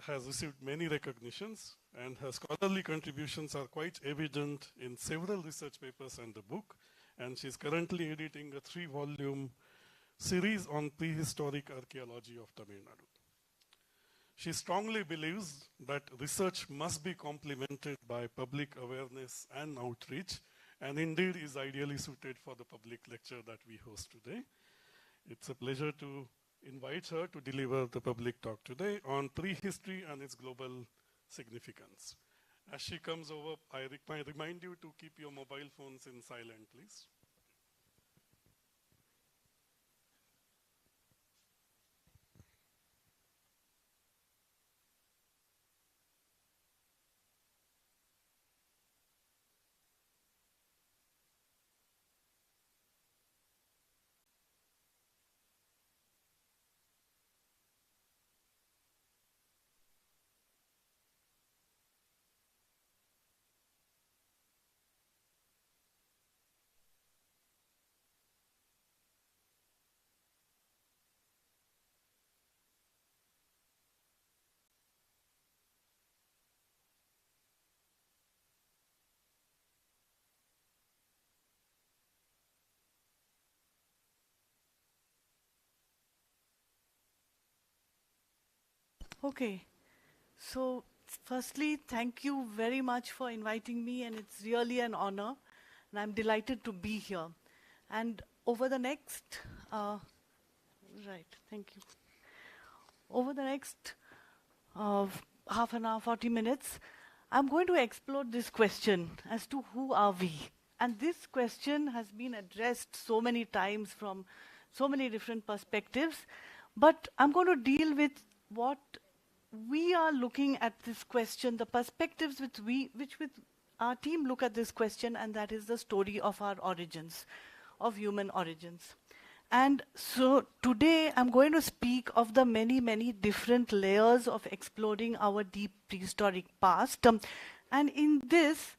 has received many recognitions, and her scholarly contributions are quite evident in several research papers and the book, and she's currently editing a 3-volume series on prehistoric archaeology of Tamil Nadu. She strongly believes that research must be complemented by public awareness and outreach, and indeed is ideally suited for the public lecture that we host today. It's a pleasure to invite her to deliver the public talk today on prehistory and its global significance. As she comes over, I remind you to keep your mobile phones in silent, please. Okay. So, firstly, thank you very much for inviting me, and it's really an honor, and I'm delighted to be here. And over the next, thank you. Over the next half an hour, 40 minutes, I'm going to explore this question as to who are we? And this question has been addressed so many times from so many different perspectives, but I'm going to deal with what we are looking at this question, the perspectives which our team look at this question, and that is the story of our origins, of human origins. And so today I'm going to speak of the many, many different layers of exploring our deep prehistoric past. And in this,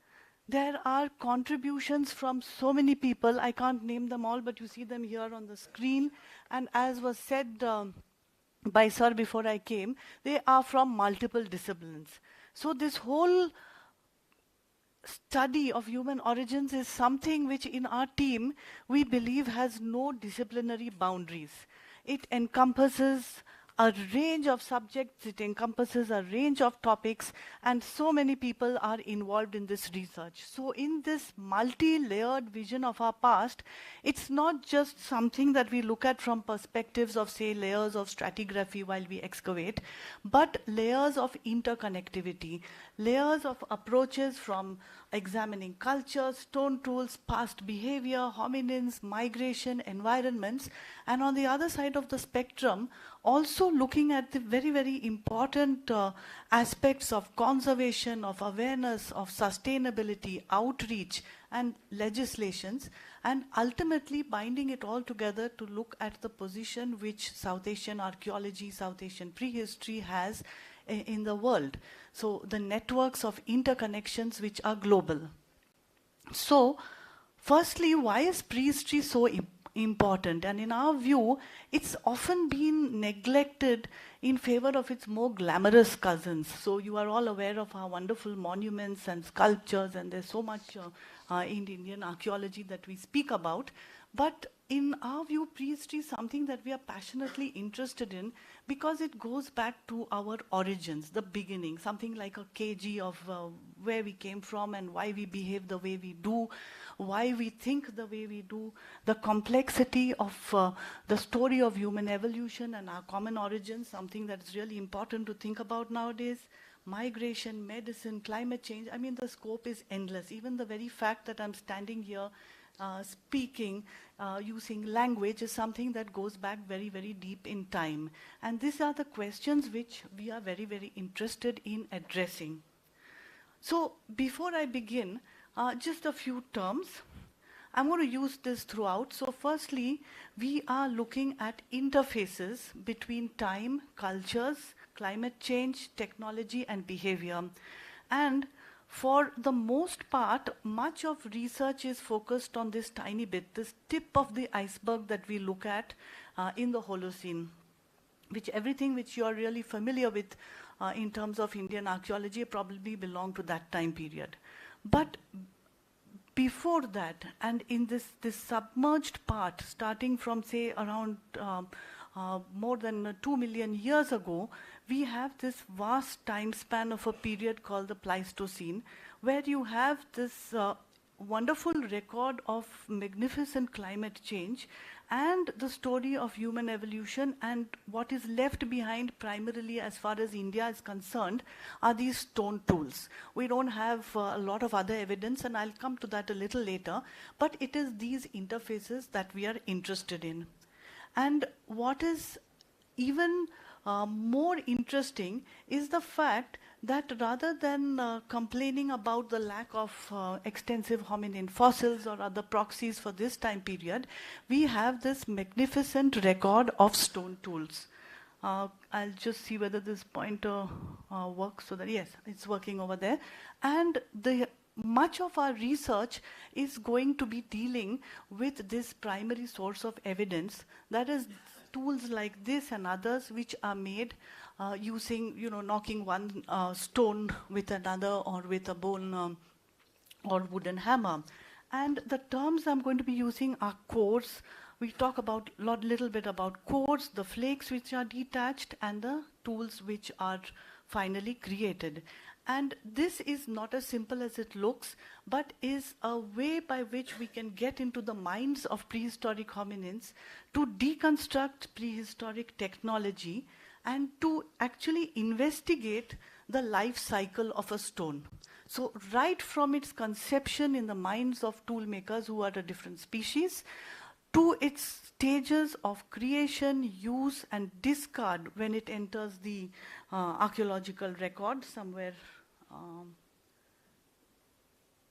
there are contributions from so many people. I can't name them all, but you see them here on the screen. And as was said by Sir before I came, they are from multiple disciplines. So this whole study of human origins is something which in our team we believe has no disciplinary boundaries. It encompasses a range of subjects, it encompasses a range of topics, and so many people are involved in this research. So in this multi-layered vision of our past, it's not just something that we look at from perspectives of, say, layers of stratigraphy while we excavate, but layers of interconnectivity, layers of approaches from examining culture, stone tools, past behavior, hominins, migration, environments, and on the other side of the spectrum, also looking at the very, very important aspects of conservation, of awareness, of sustainability, outreach, and legislations, and ultimately binding it all together to look at the position which South Asian archaeology, South Asian prehistory has in the world. So the networks of interconnections which are global. So firstly, why is prehistory so important? And in our view, it's often been neglected in favor of its more glamorous cousins. So you are all aware of our wonderful monuments and sculptures, and there's so much in Indian archaeology that we speak about. But in our view, prehistory is something that we are passionately interested in because it goes back to our origins, the beginning, something like a kg of where we came from and why we behave the way we do, why we think the way we do, the complexity of the story of human evolution and our common origins, something that's really important to think about nowadays. Migration, medicine, climate change, I mean, the scope is endless. Even the very fact that I'm standing here speaking, using language is something that goes back very, very deep in time. And these are the questions which we are very, very interested in addressing. So before I begin, just a few terms. I'm going to use this throughout. So firstly, we are looking at interfaces between time, cultures, climate change, technology, and behavior. And for the most part, much of research is focused on this tiny bit, this tip of the iceberg that we look at in the Holocene, which everything which you are really familiar with in terms of Indian archaeology probably belong to that time period. But before that, and in this submerged part, starting from, say, around more than 2 million years ago, we have this vast time span of a period called the Pleistocene, where you have this wonderful record of magnificent climate change and the story of human evolution, and what is left behind primarily as far as India is concerned are these stone tools. We don't have a lot of other evidence, and I'll come to that a little later, but it is these interfaces that we are interested in. And what is even more interesting is the fact that rather than complaining about the lack of extensive hominin fossils or other proxies for this time period, we have this magnificent record of stone tools. I'll just see whether this pointer works, so that yes, it's working over there. And much of our research is going to be dealing with this primary source of evidence, that is tools like this and others which are made using, knocking one stone with another or with a bone or wooden hammer. And the terms I'm going to be using are cores. We talk about little bit about cores, the flakes which are detached, and the tools which are finally created. And this is not as simple as it looks, but is a way by which we can get into the minds of prehistoric hominins to deconstruct prehistoric technology and to actually investigate the life cycle of a stone. So right from its conception in the minds of tool makers who are a different species, to its stages of creation, use, and discard when it enters the archaeological record somewhere.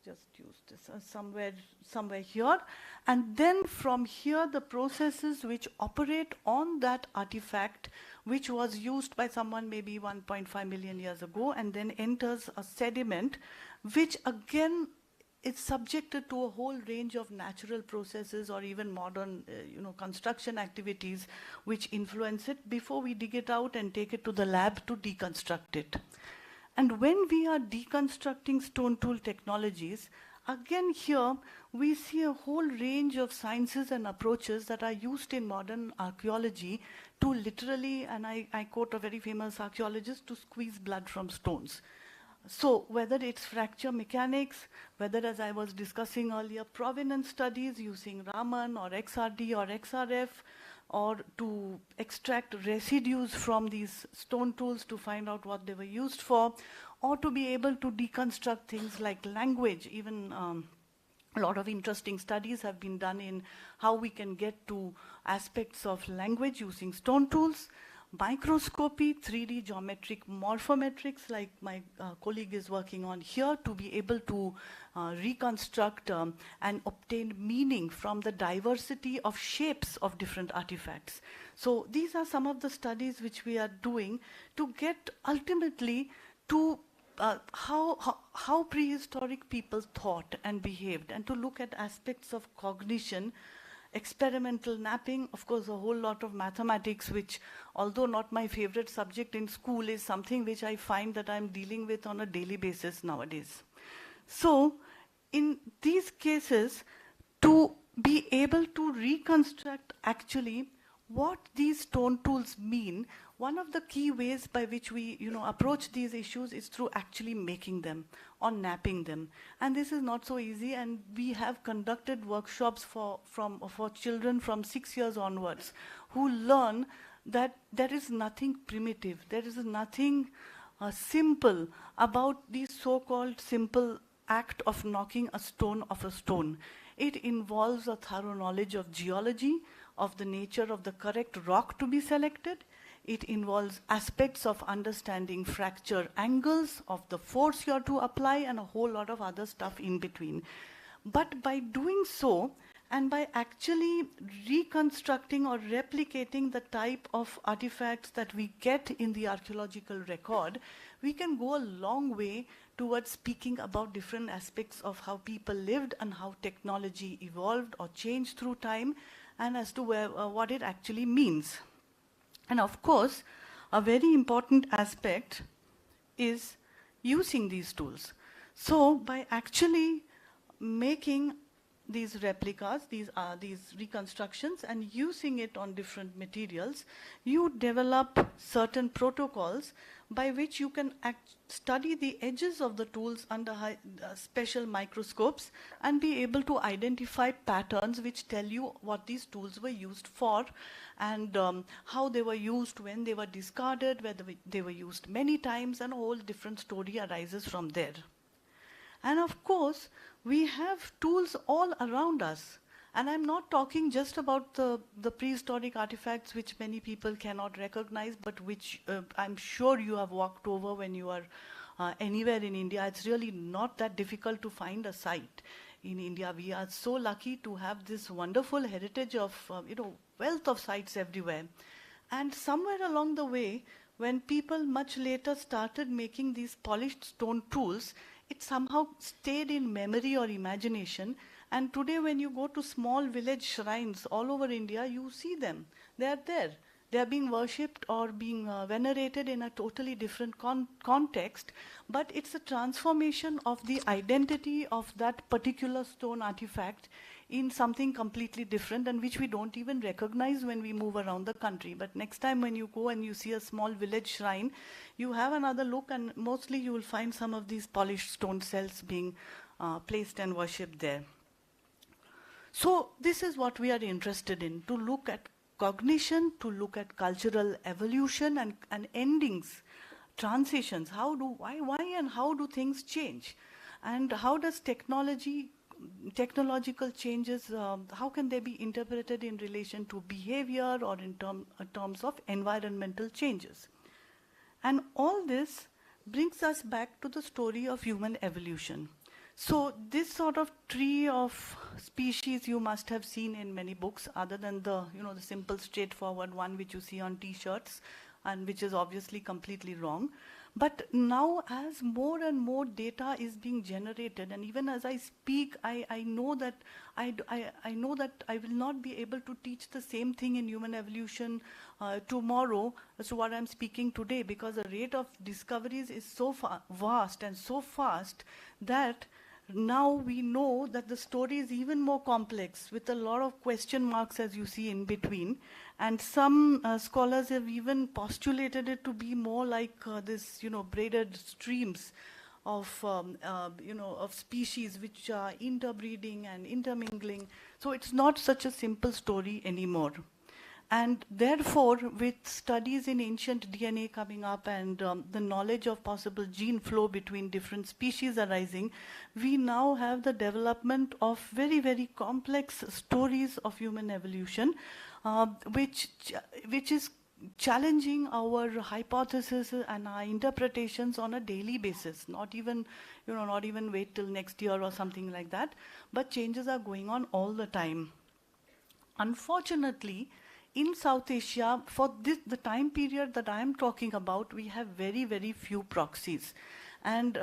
Just use this somewhere here, and then from here the processes which operate on that artifact, which was used by someone maybe 1.5 million years ago, and then enters a sediment, which again is subjected to a whole range of natural processes or even modern construction activities which influence it before we dig it out and take it to the lab to deconstruct it. And when we are deconstructing stone tool technologies, again here we see a whole range of sciences and approaches that are used in modern archaeology to literally, and I quote a very famous archaeologist, to squeeze blood from stones. So whether it's fracture mechanics, whether, as I was discussing earlier, provenance studies using Raman or XRD or XRF, or to extract residues from these stone tools to find out what they were used for, or to be able to deconstruct things like language. Even a lot of interesting studies have been done in how we can get to aspects of language using stone tools. Microscopy, 3D geometric morphometrics, like my colleague is working on here, to be able to reconstruct and obtain meaning from the diversity of shapes of different artifacts. So these are some of the studies which we are doing to get ultimately to how prehistoric people thought and behaved, and to look at aspects of cognition, experimental mapping, of course a whole lot of mathematics, which, although not my favorite subject in school, is something which I find that I'm dealing with on a daily basis nowadays. So in these cases, to be able to reconstruct actually what these stone tools mean, one of the key ways by which we approach these issues is through actually making them or napping them. And this is not so easy, and we have conducted workshops for children from 6 years onwards who learn that there is nothing primitive, there is nothing simple about the so-called simple act of knocking a stone off a stone. It involves a thorough knowledge of geology, of the nature of the correct rock to be selected. It involves aspects of understanding fracture angles, of the force you have to apply, and a whole lot of other stuff in between. But by doing so, and by actually reconstructing or replicating the type of artifacts that we get in the archaeological record, we can go a long way towards speaking about different aspects of how people lived and how technology evolved or changed through time, and as to what it actually means. And of course, a very important aspect is using these tools. So by actually making these replicas, these reconstructions, and using it on different materials, you develop certain protocols by which you can study the edges of the tools under special microscopes and be able to identify patterns which tell you what these tools were used for, and how they were used, when they were discarded, whether they were used many times, and a whole different story arises from there. And of course, we have tools all around us. And I'm not talking just about the prehistoric artifacts which many people cannot recognize, but which I'm sure you have walked over when you are anywhere in India. It's really not that difficult to find a site in India. We are so lucky to have this wonderful heritage of wealth of sites everywhere. And somewhere along the way, when people much later started making these polished stone tools, it somehow stayed in memory or imagination. And today when you go to small village shrines all over India, you see them. They are there. They are being worshipped or being venerated in a totally different context, but it's a transformation of the identity of that particular stone artifact in something completely different and which we don't even recognize when we move around the country. But next time when you go and you see a small village shrine, you have another look, and mostly you will find some of these polished stone cells being placed and worshipped there. So this is what we are interested in, to look at cognition, to look at cultural evolution and endings, transitions. Why and how do things change? And how does technological changes, how can they be interpreted in relation to behavior or in terms of environmental changes? And all this brings us back to the story of human evolution. So this sort of tree of species you must have seen in many books, other than the simple straightforward one which you see on t-shirts, and which is obviously completely wrong. But now, as more and more data is being generated, and even as I speak, I know that I know that I will not be able to teach the same thing in human evolution tomorrow as to what I'm speaking today, because the rate of discoveries is so vast and so fast that now we know that the story is even more complex, with a lot of question marks, as you see in between. And some scholars have even postulated it to be more like this, braided streams of species which are interbreeding and intermingling. So it's not such a simple story anymore. And therefore, with studies in ancient DNA coming up and the knowledge of possible gene flow between different species arising, we now have the development of very, very complex stories of human evolution, which is challenging our hypotheses and our interpretations on a daily basis. Not even wait till next year or something like that, but changes are going on all the time. Unfortunately, in South Asia, for the time period that I am talking about, we have very, very few proxies. And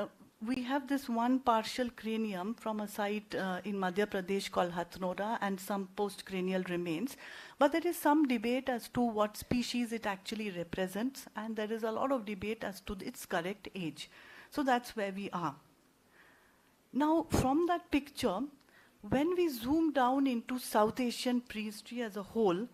we have this one partial cranium from a site in Madhya Pradesh called Hathnora, and some post-cranial remains. But there is some debate as to what species it actually represents, and there is a lot of debate as to its correct age. So that's where we are. Now, from that picture, when we zoom down into South Asian prehistory as a whole,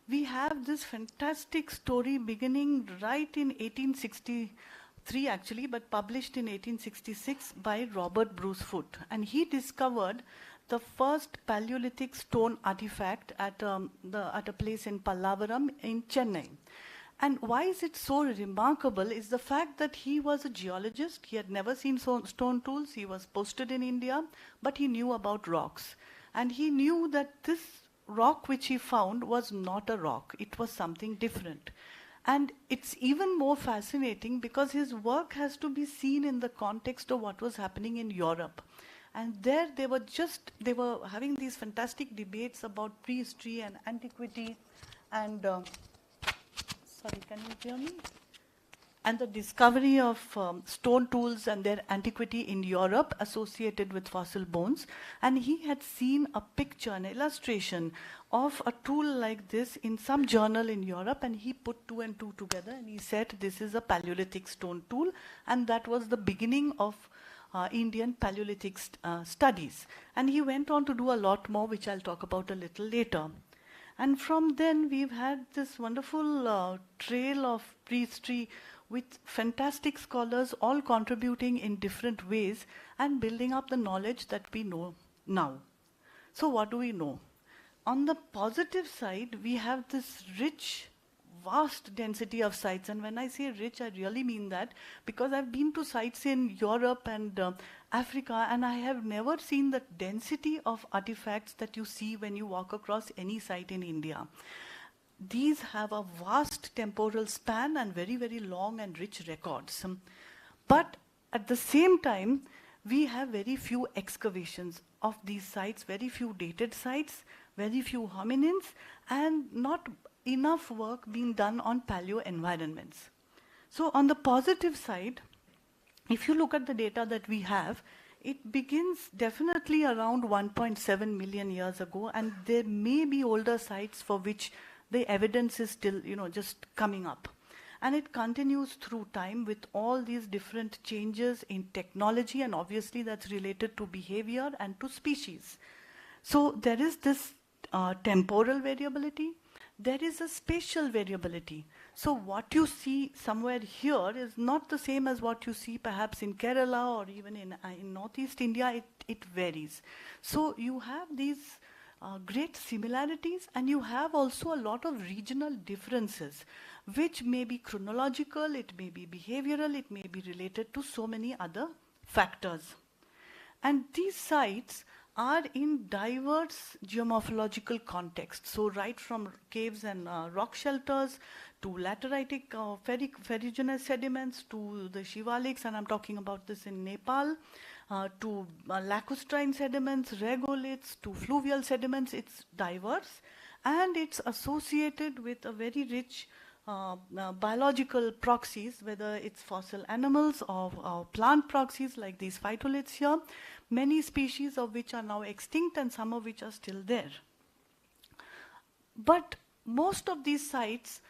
we have this fantastic story beginning right in 1863 actually, but published in 1866 by Robert Bruce Foote. And he discovered the first Paleolithic stone artifact at a place in Pallavaram in Chennai. And why is it so remarkable is the fact that he was a geologist. He had never seen stone tools. He was posted in India, but he knew about rocks. And he knew that this rock which he found was not a rock. It was something different. And it's even more fascinating because his work has to be seen in the context of what was happening in Europe. And there they were having these fantastic debates about prehistory and antiquity and, sorry, can you hear me? And the discovery of stone tools and their antiquity in Europe associated with fossil bones. And he had seen a picture, an illustration of a tool like this in some journal in Europe, and he put two and two together and he said this is a Paleolithic stone tool, and that was the beginning of Indian Paleolithic studies. And he went on to do a lot more, which I'll talk about a little later. And from then we've had this wonderful trail of prehistory with fantastic scholars all contributing in different ways and building up the knowledge that we know now. So what do we know? On the positive side, we have this rich, vast density of sites. And when I say rich, I really mean that, because I've been to sites in Europe and Africa, and I have never seen the density of artifacts that you see when you walk across any site in India. These have a vast temporal span and very, very long and rich records. But at the same time, we have very few excavations of these sites, very few dated sites, very few hominins, and not enough work being done on paleo environments. So on the positive side, if you look at the data that we have, it begins definitely around 1.7 million years ago, and there may be older sites for which the evidence is still, just coming up. And it continues through time with all these different changes in technology, and obviously that's related to behavior and to species. So there is this temporal variability, there is a spatial variability. So what you see somewhere here is not the same as what you see perhaps in Kerala or even in Northeast India. It varies. So you have these great similarities, and you have also a lot of regional differences, which may be chronological, it may be behavioral, it may be related to so many other factors. And these sites are in diverse geomorphological contexts. So right from caves and rock shelters to lateritic ferruginous sediments to the shivaliks, and I'm talking about this in Nepal, to lacustrine sediments, regoliths, to fluvial sediments. It's diverse, and it's associated with a very rich biological proxies, whether it's fossil animals or plant proxies like these phytoliths here, many species of which are now extinct and some of which are still there. But most of these sites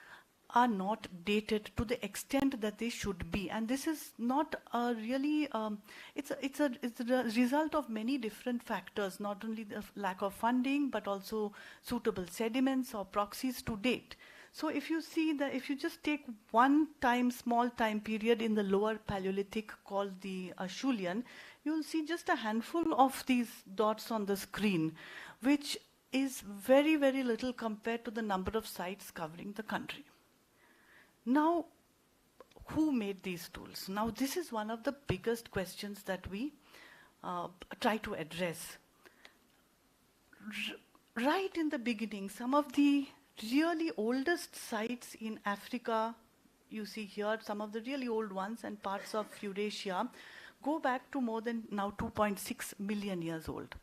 are not dated to the extent that they should be, and this is not a really it's the result of many different factors, not only the lack of funding but also suitable sediments or proxies to date. So if you see that, if you just take one small time period in the lower Paleolithic called the Acheulean, you'll see just a handful of these dots on the screen, which is very, very little compared to the number of sites covering the country. Now, who made these tools? Now, this is one of the biggest questions that we try to address. Right in the beginning, some of the really oldest sites in Africa, you see here, some of the really old ones, and parts of Eurasia, go back to more than now 2.6 million years old.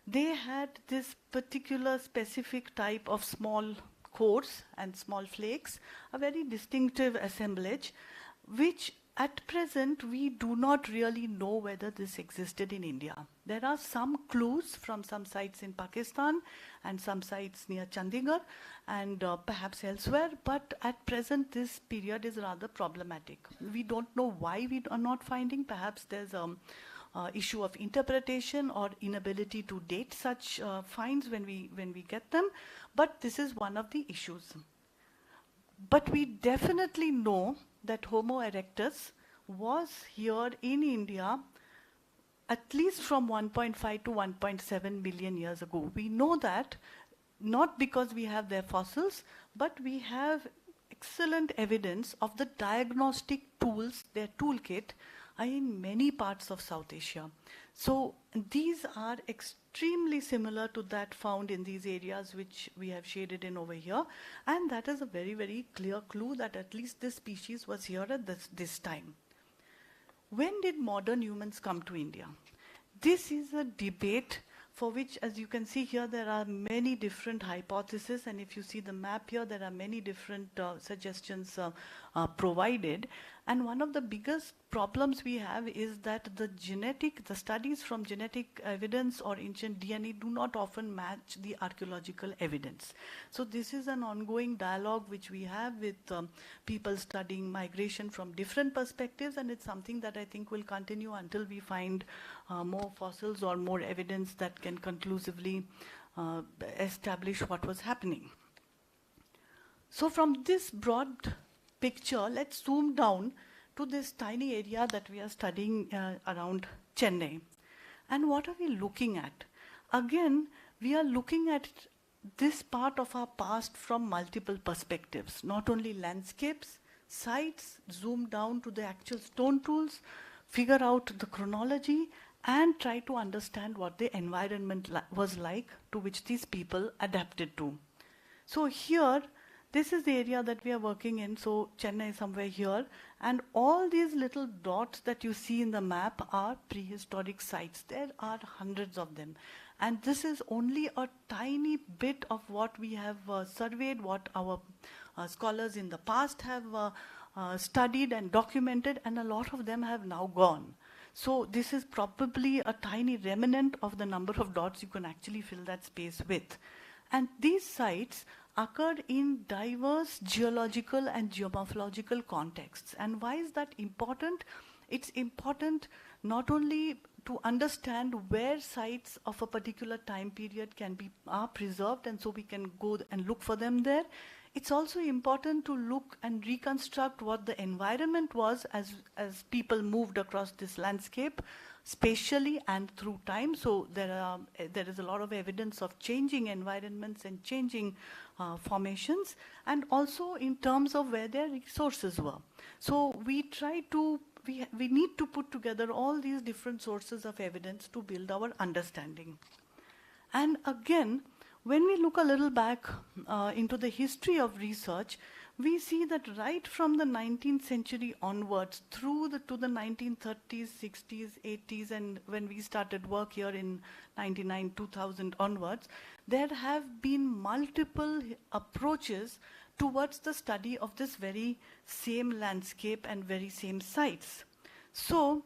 They had this particular specific type of small cores and small flakes, a very distinctive assemblage, which at present we do not really know whether this existed in India. There are some clues from some sites in Pakistan and some sites near Chandigarh and perhaps elsewhere, but at present this period is rather problematic. We don't know why we are not finding. Perhaps there's an issue of interpretation or inability to date such finds when we get them, but this is one of the issues. But we definitely know that Homo erectus was here in India at least from 1.5 to 1.7 million years ago. We know that not because we have their fossils, but we have excellent evidence of the diagnostic tools, their toolkit, are in many parts of South Asia. So these are extremely similar to that found in these areas which we have shaded in over here, and that is a very, very clear clue that at least this species was here at this time. When did modern humans come to India? This is a debate for which, as you can see here, there are many different hypotheses, and if you see the map here, there are many different suggestions provided. And one of the biggest problems we have is that the studies from genetic evidence or ancient DNA do not often match the archaeological evidence. So this is an ongoing dialogue which we have with people studying migration from different perspectives, and it's something that I think will continue until we find more fossils or more evidence that can conclusively establish what was happening. So from this broad picture, let's zoom down to this tiny area that we are studying around Chennai. And what are we looking at? Again, we are looking at this part of our past from multiple perspectives, not only landscapes, sites, zoom down to the actual stone tools, figure out the chronology, and try to understand what the environment was like to which these people adapted to. So here, this is the area that we are working in, so Chennai is somewhere here, and all these little dots that you see in the map are prehistoric sites. There are hundreds of them, and this is only a tiny bit of what we have surveyed, what our scholars in the past have studied and documented, and a lot of them have now gone. So this is probably a tiny remnant of the number of dots you can actually fill that space with. And these sites occurred in diverse geological and geomorphological contexts. And why is that important? It's important not only to understand where sites of a particular time period are preserved, and so we can go and look for them there. It's also important to look and reconstruct what the environment was as people moved across this landscape, spatially and through time. So there is a lot of evidence of changing environments and changing formations, and also in terms of where their resources were. So we need to put together all these different sources of evidence to build our understanding. And again, when we look a little back into the history of research, we see that right from the 19th century onwards through to the 1930s, 60s, 80s, and when we started work here in 99, 2000 onwards, there have been multiple approaches towards the study of this very same landscape and very same sites. So,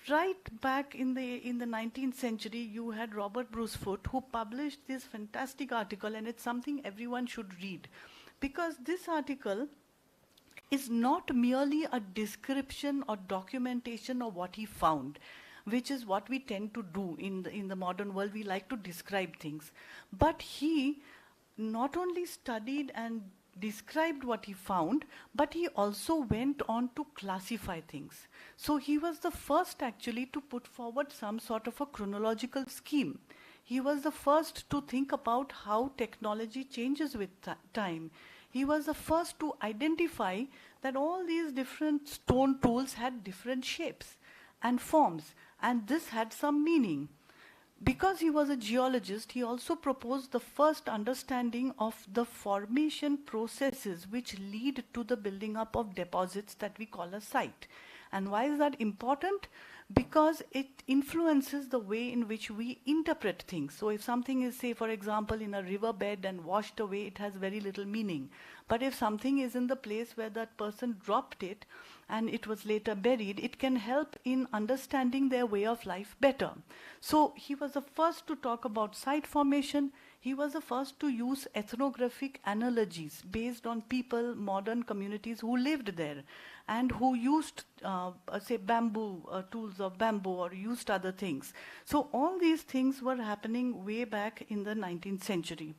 right back in the 19th century, you had Robert Bruce Foote, who published this fantastic article, and it's something everyone should read, because this article is not merely a description or documentation of what he found, which is what we tend to do in the modern world. We like to describe things. But he not only studied and described what he found, but he also went on to classify things. So he was the first actually to put forward some sort of a chronological scheme. He was the first to think about how technology changes with time. He was the first to identify that all these different stone tools had different shapes and forms, and this had some meaning. Because he was a geologist, he also proposed the first understanding of the formation processes which lead to the building up of deposits that we call a site. And why is that important? Because it influences the way in which we interpret things. So if something is, say, for example, in a riverbed and washed away, it has very little meaning. But if something is in the place where that person dropped it and it was later buried, it can help in understanding their way of life better. So he was the first to talk about site formation. He was the first to use ethnographic analogies based on people, modern communities who lived there and who used, say, bamboo, tools of bamboo, or used other things. So all these things were happening way back in the 19th century.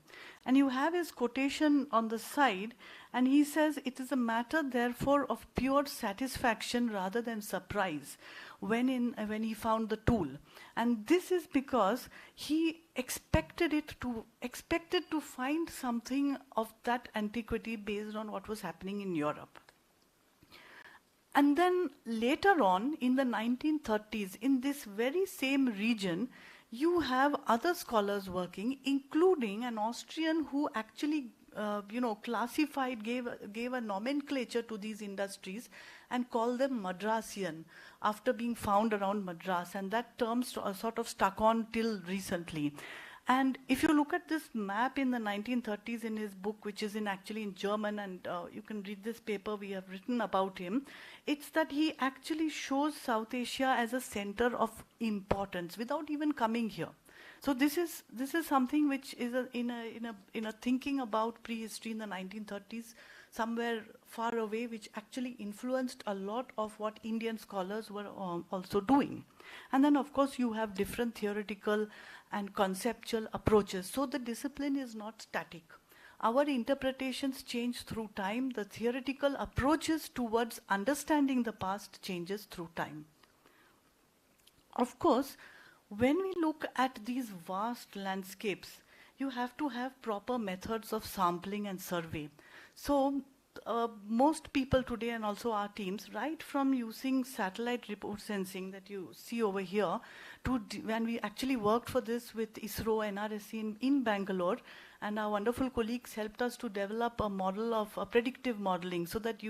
And you have his quotation on the side, and he says, "It is a matter, therefore, of pure satisfaction rather than surprise when he found the tool." And this is because he expected to find something of that antiquity based on what was happening in Europe. And then later on, in the 1930s, in this very same region, you have other scholars working, including an Austrian who actually classified, gave a nomenclature to these industries and called them Madrasian, after being found around Madras. And that term sort of stuck on till recently. And if you look at this map in the 1930s in his book, which is actually in German, and you can read this paper we have written about him, it's that he actually shows South Asia as a center of importance without even coming here. So this is something which is in a thinking about prehistory in the 1930s, somewhere far away, which actually influenced a lot of what Indian scholars were also doing. And then, of course, you have different theoretical and conceptual approaches. So the discipline is not static. Our interpretations change through time. The theoretical approaches towards understanding the past changes through time. Of course, when we look at these vast landscapes, you have to have proper methods of sampling and survey. So most people today, and also our teams, right from using satellite remote sensing that you see over here, to when we actually worked for this with ISRO, NRSC in Bangalore, and our wonderful colleagues helped us to develop a model of predictive modeling, so that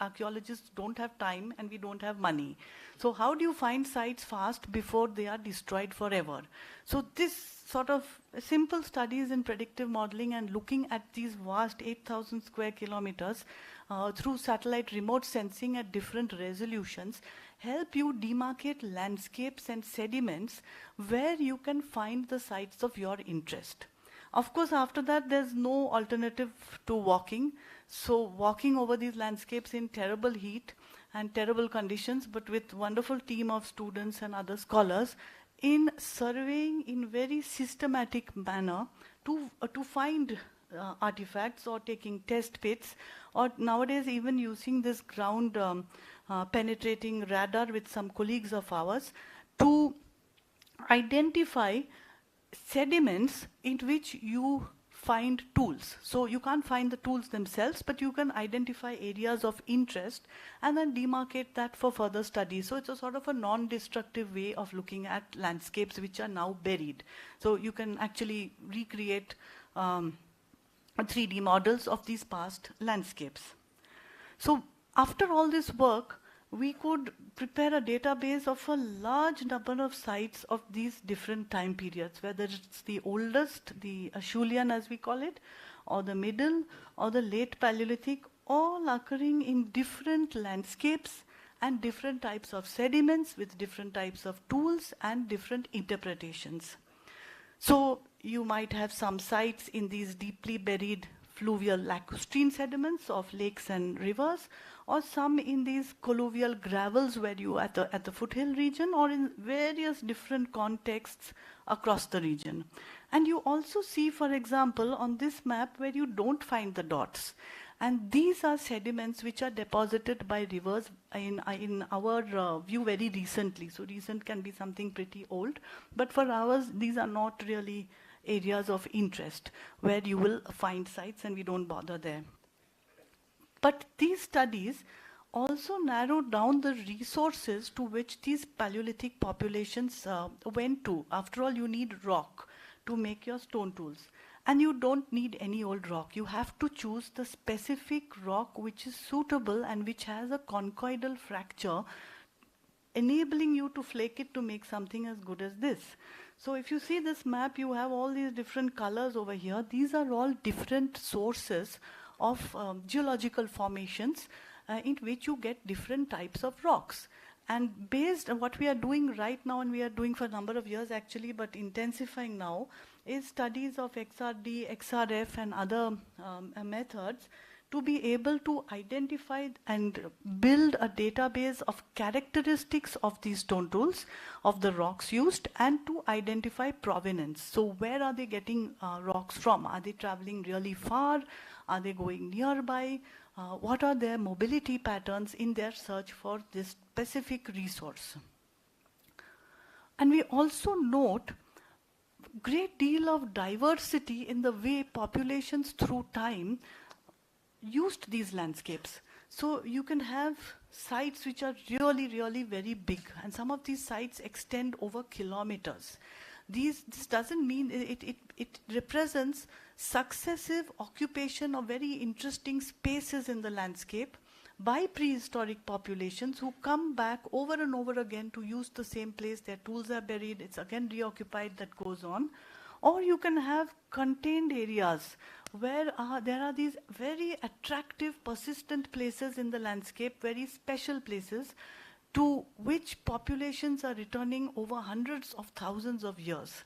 archaeologists don't have time and we don't have money. So how do you find sites fast before they are destroyed forever? So this sort of simple studies in predictive modeling and looking at these vast 8,000 square kilometers through satellite remote sensing at different resolutions help you demarcate landscapes and sediments where you can find the sites of your interest. Of course, after that, there's no alternative to walking. So walking over these landscapes in terrible heat and terrible conditions, but with wonderful team of students and other scholars in surveying in very systematic manner to find artifacts, or taking test pits, or nowadays even using this ground penetrating radar with some colleagues of ours to identify sediments in which you find tools. So you can't find the tools themselves, but you can identify areas of interest and then demarcate that for further study. So it's a sort of a non-destructive way of looking at landscapes which are now buried. So you can actually recreate 3D models of these past landscapes. So after all this work, we could prepare a database of a large number of sites of these different time periods, whether it's the oldest, the Acheulean as we call it, or the middle, or the late Paleolithic, all occurring in different landscapes and different types of sediments with different types of tools and different interpretations. So you might have some sites in these deeply buried fluvial lacustrine sediments of lakes and rivers, or some in these colluvial gravels where you at the foothill region, or in various different contexts across the region. And you also see, for example, on this map where you don't find the dots. And these are sediments which are deposited by rivers in our view very recently. So recent can be something pretty old, but for ours, these are not really areas of interest where you will find sites, and we don't bother there. But these studies also narrowed down the resources to which these Paleolithic populations went to. After all, you need rock to make your stone tools. And you don't need any old rock. You have to choose the specific rock which is suitable and which has a conchoidal fracture, enabling you to flake it to make something as good as this. So if you see this map, you have all these different colors over here. These are all different sources of geological formations in which you get different types of rocks. And based on what we are doing right now, and we are doing for a number of years actually, but intensifying now, is studies of XRD, XRF, and other methods to be able to identify and build a database of characteristics of these stone tools, of the rocks used, and to identify provenance. So where are they getting rocks from? Are they traveling really far? Are they going nearby? What are their mobility patterns in their search for this specific resource? And we also note great deal of diversity in the way populations through time used these landscapes. So you can have sites which are really, really very big, and some of these sites extend over kilometers. This doesn't mean it represents successive occupation of very interesting spaces in the landscape by prehistoric populations who come back over and over again to use the same place. Their tools are buried, it's again reoccupied, that goes on. Or you can have contained areas where there are these very attractive, persistent places in the landscape, very special places, to which populations are returning over hundreds of thousands of years.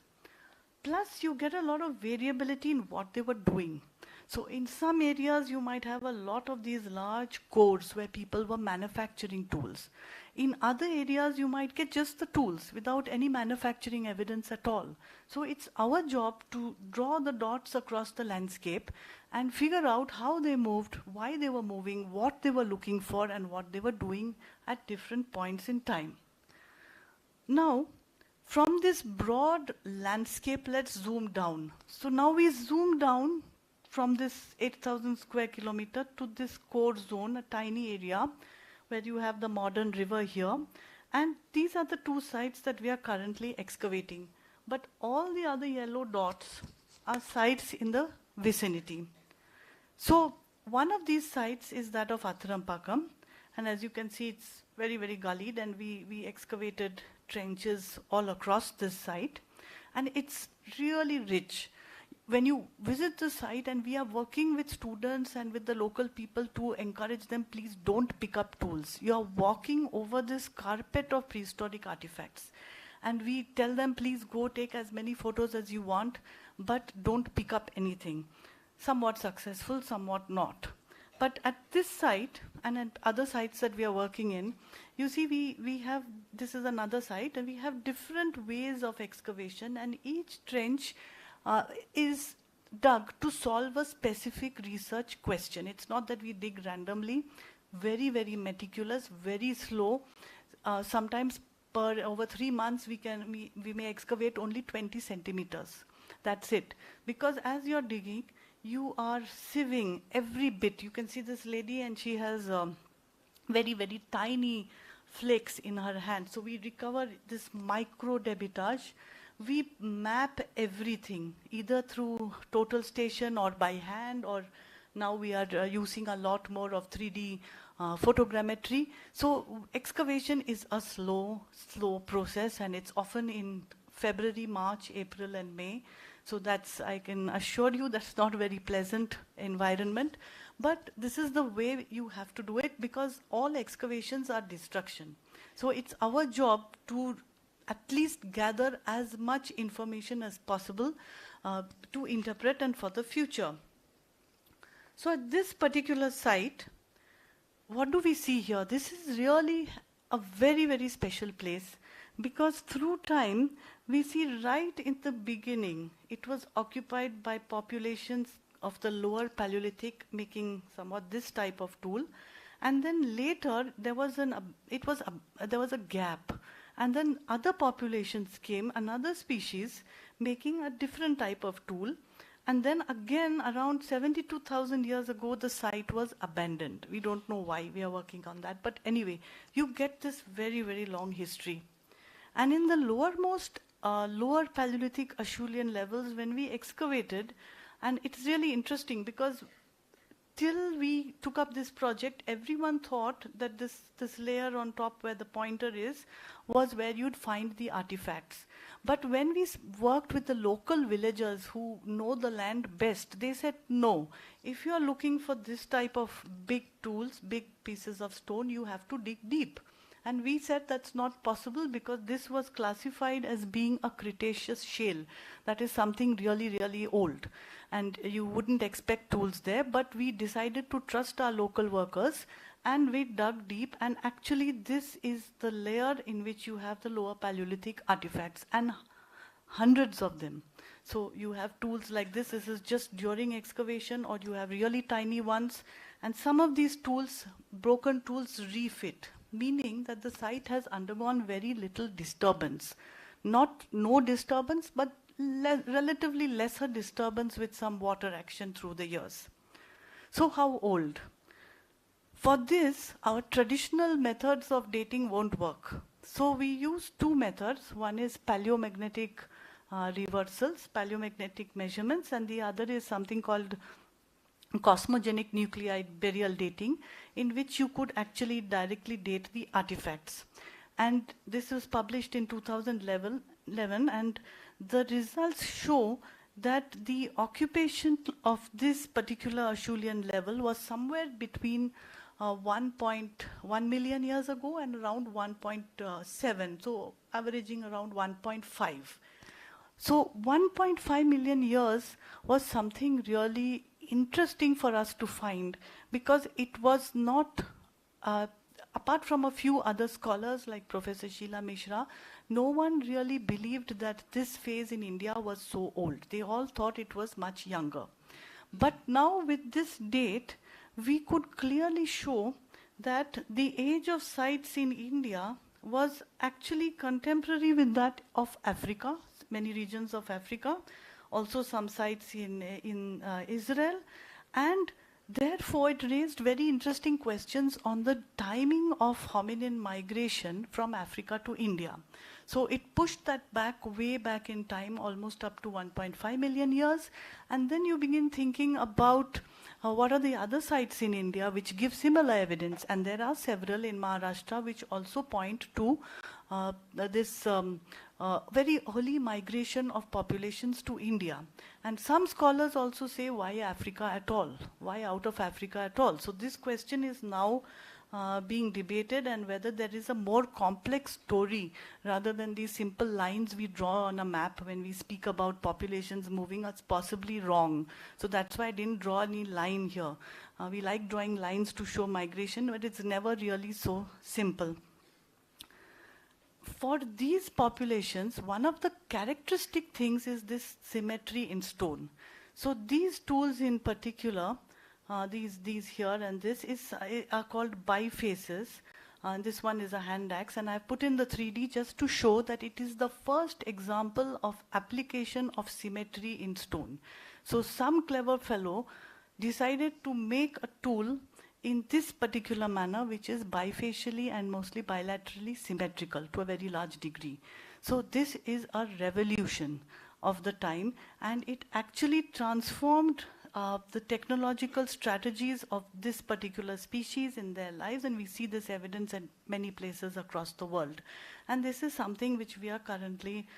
Plus, you get a lot of variability in what they were doing. So in some areas, you might have a lot of these large cores where people were manufacturing tools. In other areas, you might get just the tools without any manufacturing evidence at all. So it's our job to draw the dots across the landscape and figure out how they moved, why they were moving, what they were looking for, and what they were doing at different points in time. Now, from this broad landscape, let's zoom down. So now we zoom down from this 8,000 square kilometer to this core zone, a tiny area where you have the modern river here. And these are the two sites that we are currently excavating. But all the other yellow dots are sites in the vicinity. So one of these sites is that of Athirampakam. And as you can see, it's very, very gullied, and we excavated trenches all across this site. And it's really rich. When you visit the site, and we are working with students and with the local people to encourage them, please don't pick up tools. You are walking over this carpet of prehistoric artifacts. And we tell them, please go take as many photos as you want, but don't pick up anything. Somewhat successful, somewhat not. But at this site and at other sites that we are working in, you see we have, this is another site, and we have different ways of excavation, and each trench is dug to solve a specific research question. It's not that we dig randomly, very, very meticulous, very slow. Sometimes over 3 months we may excavate only 20 centimeters. That's it. Because as you're digging, you are sieving every bit. You can see this lady, and she has very, very tiny flakes in her hand. So we recover this micro debitage. We map everything, either through total station or by hand, or now we are using a lot more of 3D photogrammetry. So excavation is a slow process, and it's often in February, March, April, and May. So that's, I can assure you, that's not a very pleasant environment. But this is the way you have to do it, because all excavations are destruction. So it's our job to at least gather as much information as possible to interpret and for the future. So at this particular site, what do we see here? This is really a very, very special place, because through time, we see right in the beginning, it was occupied by populations of the lower Paleolithic, making somewhat this type of tool. And then later, there was a gap. And then other populations came, another species, making a different type of tool. And then again, around 72,000 years ago, the site was abandoned. We don't know why, we are working on that. But anyway, you get this very, very long history. And in the lowermost, lower Paleolithic Acheulean levels, when we excavated, and it's really interesting because till we took up this project, everyone thought that this layer on top where the pointer is was where you'd find the artifacts. But when we worked with the local villagers who know the land best, they said, no, if you are looking for this type of big tools, big pieces of stone, you have to dig deep. And we said that's not possible because this was classified as being a Cretaceous shale. That is something really, really old. And you wouldn't expect tools there, but we decided to trust our local workers, and we dug deep, and actually this is the layer in which you have the lower Paleolithic artifacts, and hundreds of them. So you have tools like this is just during excavation, or you have really tiny ones, and some of these tools, broken tools, refit, meaning that the site has undergone very little disturbance. Not no disturbance, but relatively lesser disturbance with some water action through the years. So how old? For this, our traditional methods of dating won't work. So we use two methods. One is paleomagnetic reversals, paleomagnetic measurements, and the other is something called cosmogenic nuclide burial dating, in which you could actually directly date the artifacts. And this was published in 2011, and the results show that the occupation of this particular Acheulean level was somewhere between 1.1 million years ago and around 1.7, so averaging around 1.5. So 1.5 million years was something really interesting for us to find, because it was not, apart from a few other scholars like Professor Sheila Mishra, no one really believed that this phase in India was so old. They all thought it was much younger. But now with this date, we could clearly show that the age of sites in India was actually contemporary with that of Africa, many regions of Africa, also some sites in Israel, and therefore it raised very interesting questions on the timing of hominin migration from Africa to India. So it pushed that back, way back in time, almost up to 1.5 million years, and then you begin thinking about what are the other sites in India which give similar evidence, and there are several in Maharashtra which also point to this very early migration of populations to India. And some scholars also say, why Africa at all? Why out of Africa at all? So this question is now being debated, and whether there is a more complex story rather than these simple lines we draw on a map when we speak about populations moving. It's possibly wrong. So that's why I didn't draw any line here. We like drawing lines to show migration, but it's never really so simple. For these populations, one of the characteristic things is this symmetry in stone. So these tools in particular, these here and this are called bifaces. This one is a hand axe, and I've put in the 3D just to show that it is the first example of application of symmetry in stone. So some clever fellow decided to make a tool in this particular manner, which is bifacially and mostly bilaterally symmetrical to a very large degree. So this is a revolution of the time, and it actually transformed the technological strategies of this particular species in their lives, and we see this evidence in many places across the world. And this is something which we are currently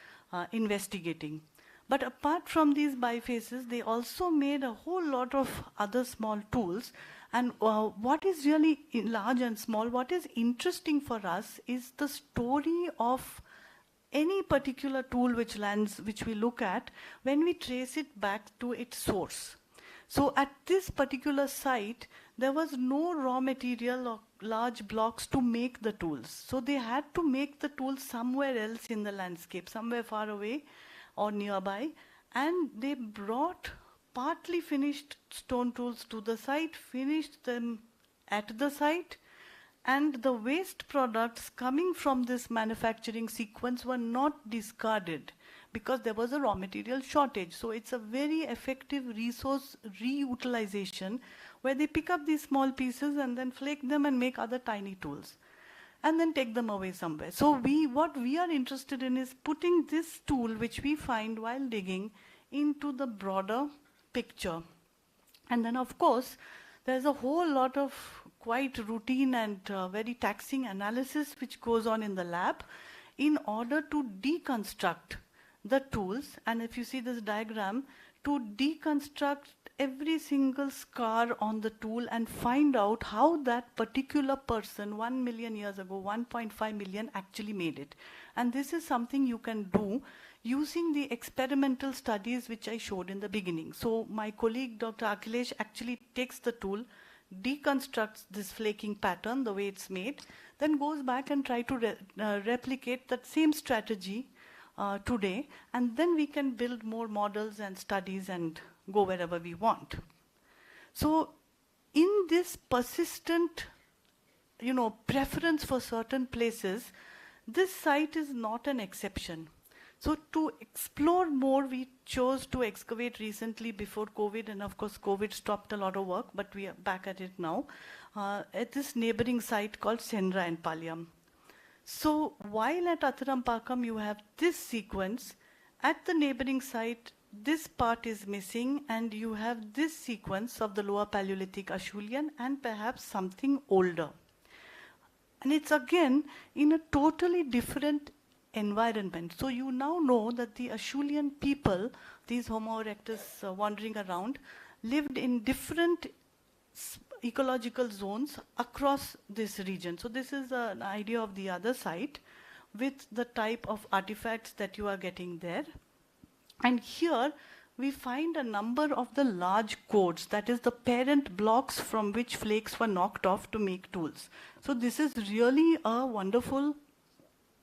investigating. But apart from these bifaces, they also made a whole lot of other small tools. And what is really large and small, what is interesting for us is the story of any particular tool which we look at when we trace it back to its source. So at this particular site, there was no raw material or large blocks to make the tools. So they had to make the tools somewhere else in the landscape, somewhere far away or nearby, and they brought partly finished stone tools to the site, finished them at the site, and the waste products coming from this manufacturing sequence were not discarded because there was a raw material shortage. So it's a very effective resource reutilization where they pick up these small pieces and then flake them and make other tiny tools and then take them away somewhere. So what we are interested in is putting this tool which we find while digging into the broader picture. And then of course there's a whole lot of quite routine and very taxing analysis which goes on in the lab in order to deconstruct the tools. And if you see this diagram, to deconstruct every single scar on the tool and find out how that particular person 1 million years ago, 1.5 million actually made it. And this is something you can do using the experimental studies which I showed in the beginning. So my colleague Dr. Akhilesh actually takes the tool, deconstructs this flaking pattern, the way it's made, then goes back and try to replicate that same strategy today, and then we can build more models and studies and go wherever we want. So in this persistent, preference for certain places, this site is not an exception. So to explore more, we chose to excavate recently before COVID, and of course COVID stopped a lot of work, but we are back at it now, at this neighboring site called Sendra and Palyam. So while at Athirampakam you have this sequence, at the neighboring site this part is missing, and you have this sequence of the lower Paleolithic Acheulean and perhaps something older. And it's again in a totally different environment. So you now know that the Acheulean people, these Homo erectus wandering around, lived in different ecological zones across this region. So this is an idea of the other site with the type of artifacts that you are getting there. And here we find a number of the large codes, that is the parent blocks from which flakes were knocked off to make tools. So this is really a wonderful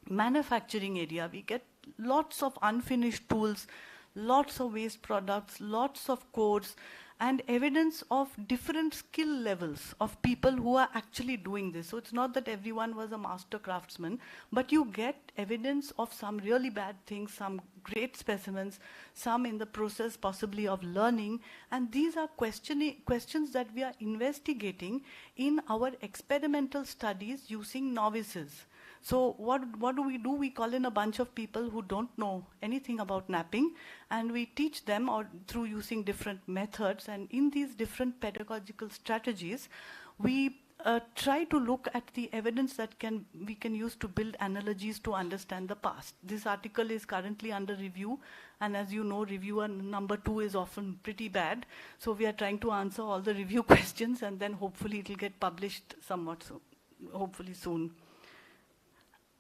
manufacturing area. We get lots of unfinished tools, lots of waste products, lots of codes, and evidence of different skill levels of people who are actually doing this. So it's not that everyone was a master craftsman, but you get evidence of some really bad things, some great specimens, some in the process possibly of learning, and these are questions that we are investigating in our experimental studies using novices. So what do? We call in a bunch of people who don't know anything about napping, and we teach them through using different methods, and in these different pedagogical strategies, we try to look at the evidence that we can use to build analogies to understand the past. This article is currently under review, and as you know, reviewer number 2 is often pretty bad, so we are trying to answer all the review questions, and then hopefully it will get published somewhat soon. hopefully soon.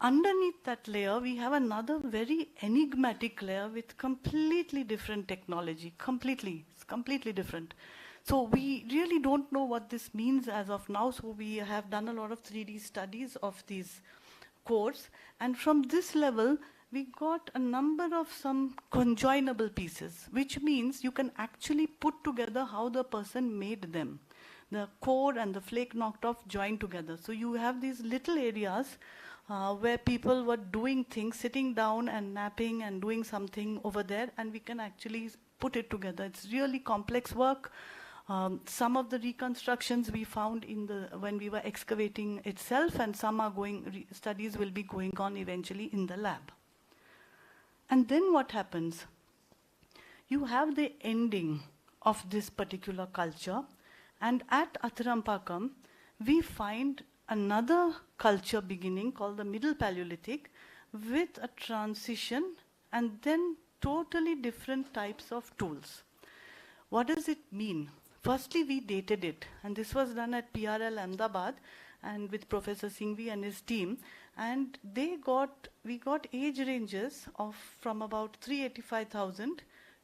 Underneath that layer, we have another very enigmatic layer with completely different technology, it's completely different. So we really don't know what this means as of now, so we have done a lot of 3D studies of these cores, and from this level, we got a number of some conjoinable pieces, which means you can actually put together how the person made them. The core and the flake knocked off joined together. So you have these little areas where people were doing things, sitting down and napping and doing something over there, and we can actually put it together. It's really complex work. Some of the reconstructions we found when we were excavating itself, and some are studies will be going on eventually in the lab. And then what happens? You have the ending of this particular culture, and at Athirampakam, we find another culture beginning called the Middle Paleolithic with a transition and then totally different types of tools. What does it mean? Firstly, we dated it, and this was done at PRL Ahmedabad and with Professor Singhvi and his team, and we got age ranges of from about 385,000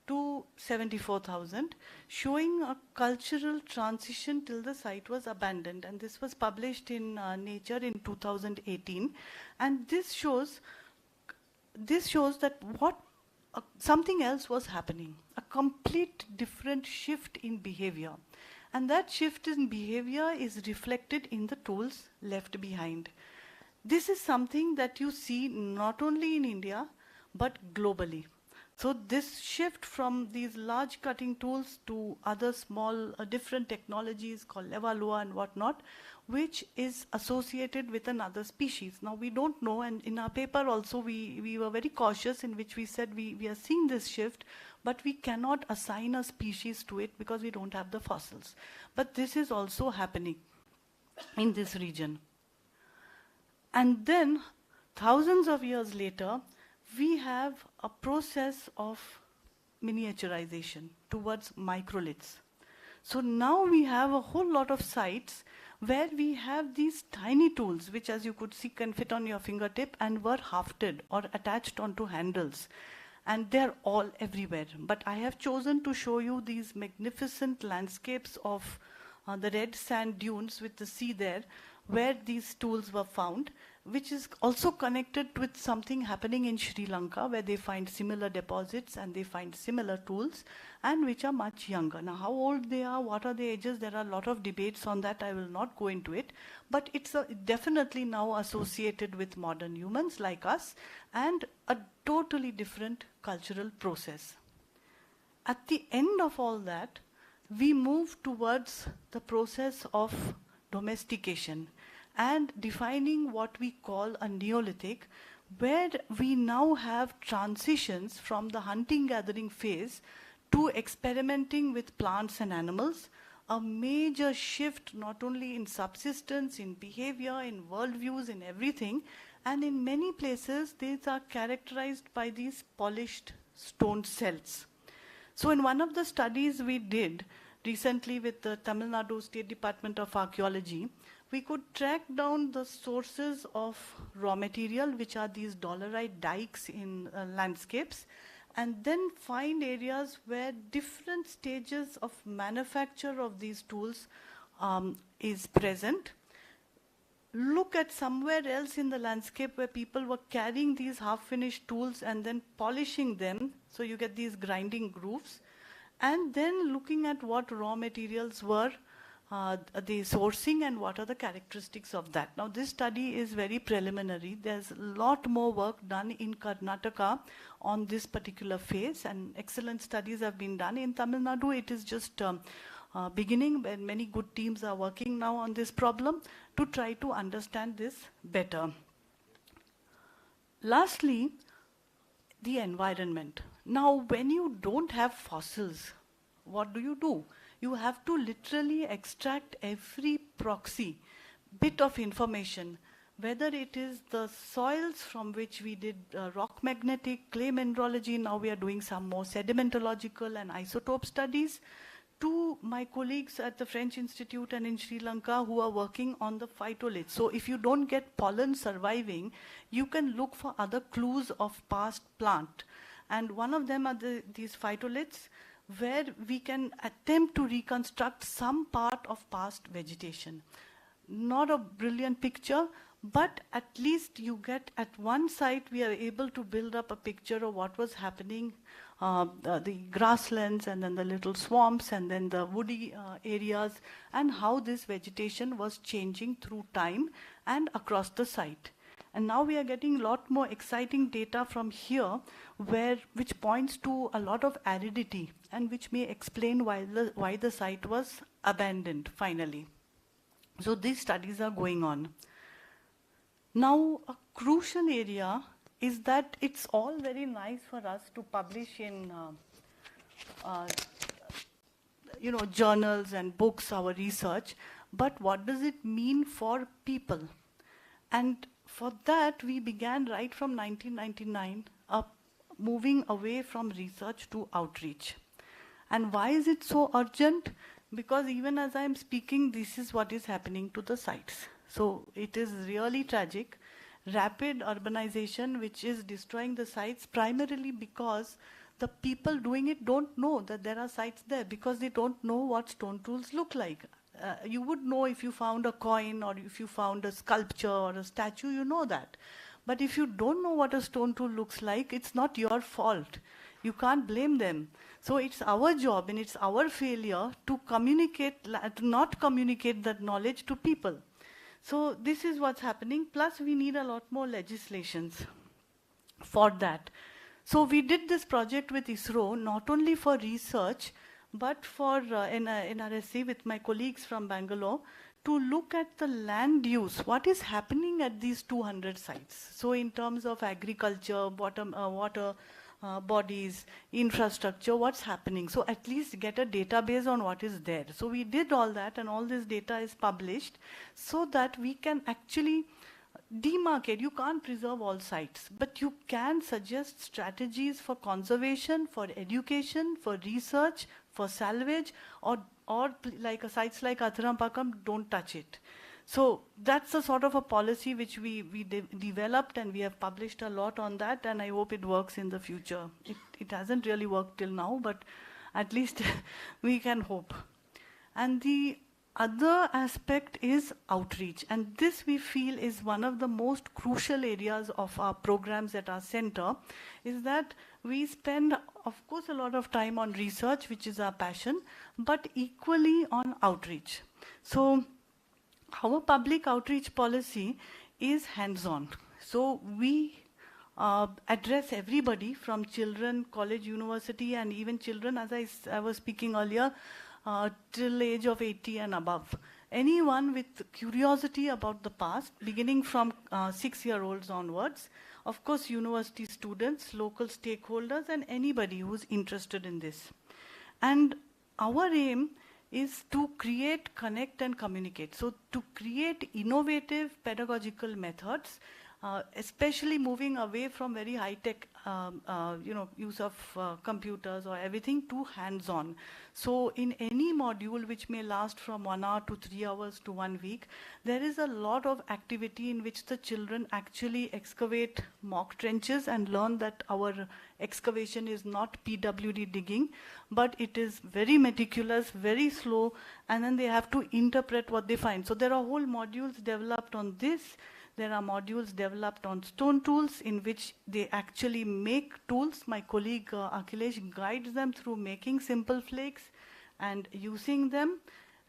to 74,000, showing a cultural transition till the site was abandoned. And this was published in Nature in 2018. And this shows that something else was happening, a complete different shift in behavior. And that shift in behavior is reflected in the tools left behind. This is something that you see not only in India, but globally. So this shift from these large cutting tools to other small, different technologies called Levallois and whatnot, which is associated with another species. Now we don't know, and in our paper also we were very cautious in which we said we are seeing this shift, but we cannot assign a species to it because we don't have the fossils. But this is also happening in this region. And then, thousands of years later, we have a process of miniaturization towards microliths. So now we have a whole lot of sites where we have these tiny tools, which as you could see can fit on your fingertip and were hafted or attached onto handles. And they're all everywhere. But I have chosen to show you these magnificent landscapes of the red sand dunes with the sea there, where these tools were found, which is also connected with something happening in Sri Lanka, where they find similar deposits and they find similar tools, and which are much younger. Now, how old they are, what are the ages, there are a lot of debates on that. I will not go into it, but it's definitely now associated with modern humans like us, and a totally different cultural process. At the end of all that, we move towards the process of domestication and defining what we call a Neolithic, where we now have transitions from the hunting-gathering phase to experimenting with plants and animals, a major shift not only in subsistence, in behavior, in worldviews, in everything, and in many places these are characterized by these polished stone cells. So in one of the studies we did recently with the Tamil Nadu State Department of Archaeology, we could track down the sources of raw material, which are these dolerite dikes in landscapes, and then find areas where different stages of manufacture of these tools is present. Look at somewhere else in the landscape where people were carrying these half-finished tools and then polishing them, so you get these grinding grooves, and then looking at what raw materials were the sourcing and what are the characteristics of that. Now this study is very preliminary. There's a lot more work done in Karnataka on this particular phase, and excellent studies have been done. In Tamil Nadu, it is just beginning, and many good teams are working now on this problem to try to understand this better. Lastly, the environment. Now, when you don't have fossils, what do? You have to literally extract every proxy bit of information, whether it is the soils from which we did rock magnetic, clay mineralogy, now we are doing some more sedimentological and isotope studies, to my colleagues at the French Institute and in Sri Lanka who are working on the phytoliths. So if you don't get pollen surviving, you can look for other clues of past plant. And one of them are these phytoliths, where we can attempt to reconstruct some part of past vegetation. Not a brilliant picture, but at least you get at one site, we are able to build up a picture of what was happening, the grasslands and then the little swamps and then the woody areas, and how this vegetation was changing through time and across the site. And now we are getting a lot more exciting data from here, which points to a lot of aridity and which may explain why the site was abandoned finally. So these studies are going on. Now, a crucial area is that it's all very nice for us to publish in journals and books, our research, but what does it mean for people? And for that, we began right from 1999, moving away from research to outreach. And why is it so urgent? Because even as I'm speaking, this is what is happening to the sites. So it is really tragic. Rapid urbanization, which is destroying the sites primarily because the people doing it don't know that there are sites there, because they don't know what stone tools look like. You would know if you found a coin or if you found a sculpture or a statue, you know that. But if you don't know what a stone tool looks like, it's not your fault. You can't blame them. So it's our job and it's our failure to communicate, to not communicate that knowledge to people. So this is what's happening. Plus, we need a lot more legislations for that. So we did this project with ISRO, not only for research, but for NRSC with my colleagues from Bangalore, to look at the land use, what is happening at these 200 sites. So in terms of agriculture, water bodies, infrastructure, what's happening. So at least get a database on what is there. So we did all that, and all this data is published so that we can actually demarcate. You can't preserve all sites, but you can suggest strategies for conservation, for education, for research, for salvage, or like sites like Athirampakam, don't touch it. So that's a sort of a policy which we developed, and we have published a lot on that, and I hope it works in the future. It hasn't really worked till now, but at least we can hope. And the other aspect is outreach, and this we feel is one of the most crucial areas of our programs at our center, is that we spend, of course, a lot of time on research, which is our passion, but equally on outreach. So our public outreach policy is hands-on. So we address everybody from children, college, university, and even children, as I was speaking earlier, till age of 80 and above. Anyone with curiosity about the past, beginning from 6-year-olds onwards, of course, university students, local stakeholders, and anybody who's interested in this. And our aim is to create, connect, and communicate. So to create innovative pedagogical methods, especially moving away from very high-tech use of computers or everything to hands-on. So in any module which may last from 1 hour to 3 hours to 1 week, there is a lot of activity in which the children actually excavate mock trenches and learn that our excavation is not PWD digging, but it is very meticulous, very slow, and then they have to interpret what they find. So there are whole modules developed on this. There are modules developed on stone tools in which they actually make tools. My colleague Akhilesh guides them through making simple flakes and using them,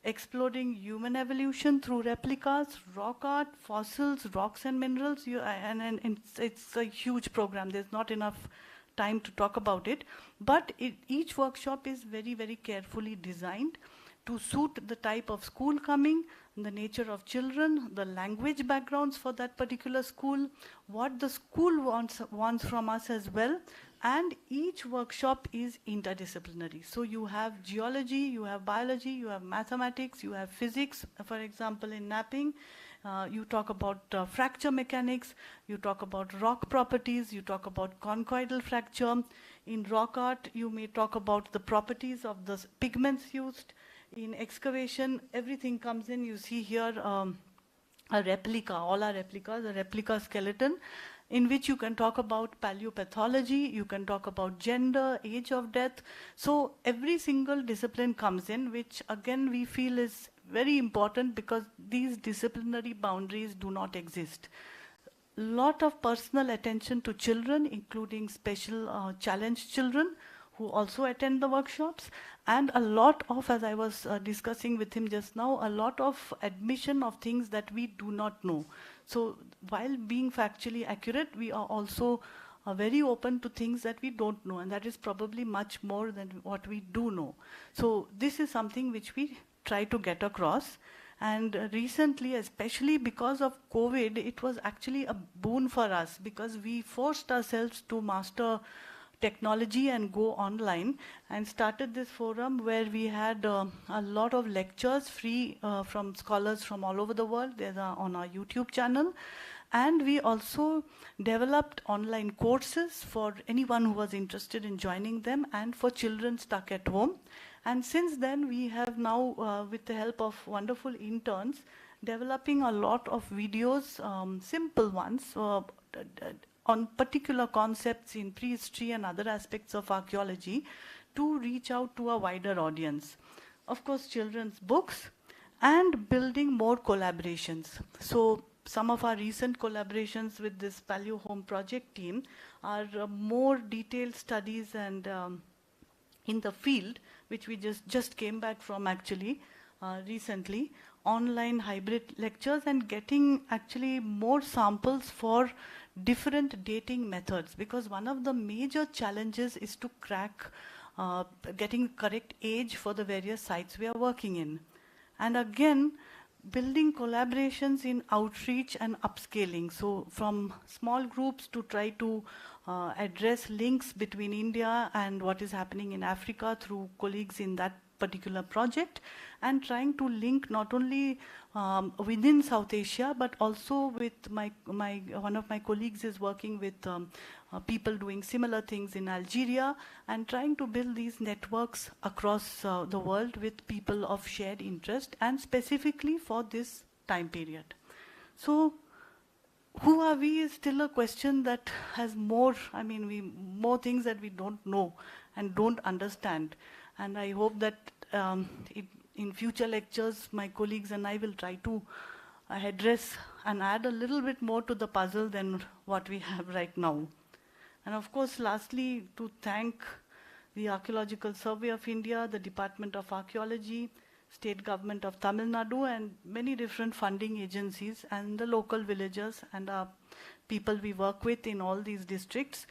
exploring human evolution through replicas, rock art, fossils, rocks and minerals. And it's a huge program. There's not enough time to talk about it. But each workshop is very, very carefully designed to suit the type of school coming, the nature of children, the language backgrounds for that particular school, what the school wants from us as well, and each workshop is interdisciplinary. So you have geology, you have biology, you have mathematics, you have physics. For example, in napping, you talk about fracture mechanics, you talk about rock properties, you talk about conchoidal fracture, In rock art, you may talk about the properties of the pigments used. In excavation, everything comes in. You see here a replica, all are replicas, a replica skeleton, in which you can talk about paleopathology, you can talk about gender, age of death. So every single discipline comes in, which again we feel is very important because these disciplinary boundaries do not exist. Lot of personal attention to children, including special challenged children who also attend the workshops, and a lot of, as I was discussing with him just now, a lot of admission of things that we do not know. So while being factually accurate, we are also very open to things that we don't know, and that is probably much more than what we do know. So this is something which we try to get across. And recently, especially because of COVID, it was actually a boon for us because we forced ourselves to master technology and go online, and started this forum where we had a lot of lectures free from scholars from all over the world. They're on our YouTube channel. And we also developed online courses for anyone who was interested in joining them, and for children stuck at home. And since then, we have now, with the help of wonderful interns, developing a lot of videos, simple ones, on particular concepts in prehistory and other aspects of archaeology to reach out to a wider audience. Of course, children's books and building more collaborations. So some of our recent collaborations with this Paleo Home Project team are more detailed studies and in the field, which we just came back from actually recently, online hybrid lectures and getting actually more samples for different dating methods, because one of the major challenges is to crack getting correct age for the various sites we are working in. And again, building collaborations in outreach and upscaling. So from small groups to try to address links between India and what is happening in Africa through colleagues in that particular project, and trying to link not only within South Asia, but also with one of my colleagues is working with people doing similar things in Algeria, and trying to build these networks across the world with people of shared interest, and specifically for this time period. So who are we is still a question that has more, more things that we don't know and don't understand. And I hope that in future lectures, my colleagues and I will try to address and add a little bit more to the puzzle than what we have right now. And of course, lastly, to thank the Archaeological Survey of India, the Department of Archaeology, State Government of Tamil Nadu, and many different funding agencies, and the local villagers and our people we work with in all these districts,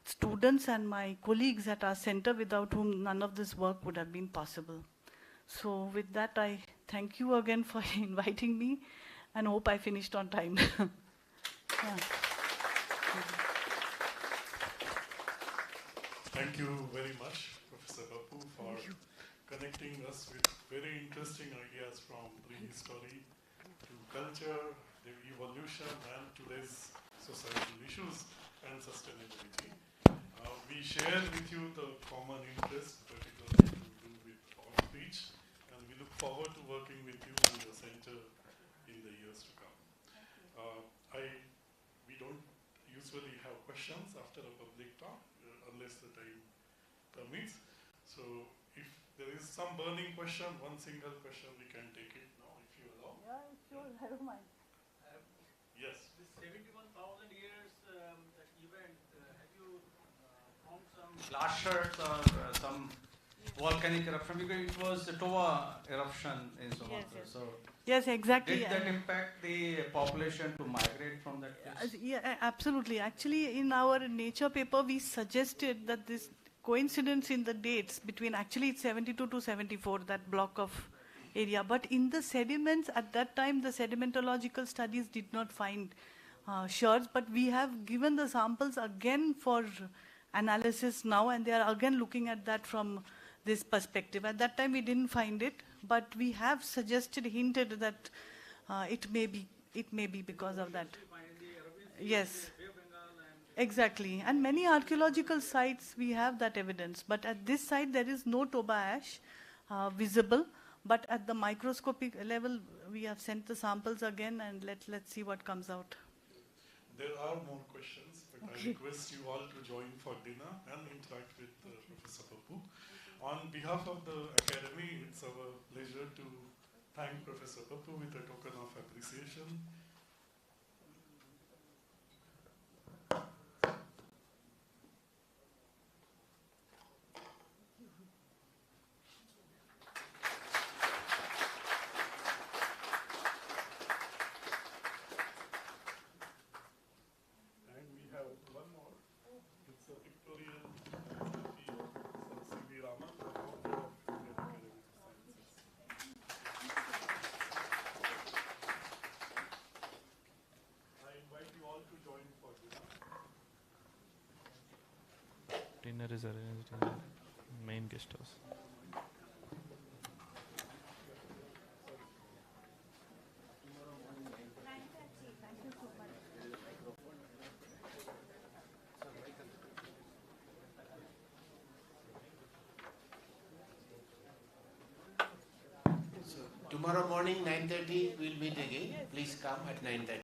students and my colleagues at our center, without whom none of this work would have been possible. So with that, I thank you again for inviting me, and hope I finished on time. Yeah. Thank you very much, Professor Bapu, for connecting us with very interesting ideas from prehistory to culture, the evolution, and today's societal issues and sustainability. We share with you the common interest, particularly to do with outreach, and we look forward to working with you and your center in the years to come. We don't usually have questions after a public talk, unless the time permits. So if there is some burning question, one single question, we can take it now, if you allow. Yeah, sure, I don't mind. Yes. This 71,000 years that event, have you found some glass shards or some volcanic eruption? Because it was the Toba eruption in Sumatra. Yes. So Yes, exactly. did that impact the population to migrate from that place? Yeah, absolutely. Actually, in our nature paper, we suggested that this coincidence in the dates between, actually it's 72 to 74, that block of area. But in the sediments, at that time, the sedimentological studies did not find shards, but we have given the samples again for analysis now, and they are again looking at that from this perspective. At that time, we didn't find it, but we have suggested, hinted that it may be because of that. Yes. Exactly. And many archaeological sites, we have that evidence. But at this site, there is no toba ash visible. But at the microscopic level, we have sent the samples again, and let's see what comes out. There are more questions, but I request you all to join for dinner and interact with Professor Pappu. On behalf of the Academy, it's our pleasure to thank Professor Pappu with a token of appreciation. And we have one more. It's a Victorian C.V. Raman, the founder of Indian Academy of Sciences. I invite you all to join for dinner. Dinner is arranged in the main guest house. Tomorrow morning, 9:30, we'll meet again. Please come at 9:30.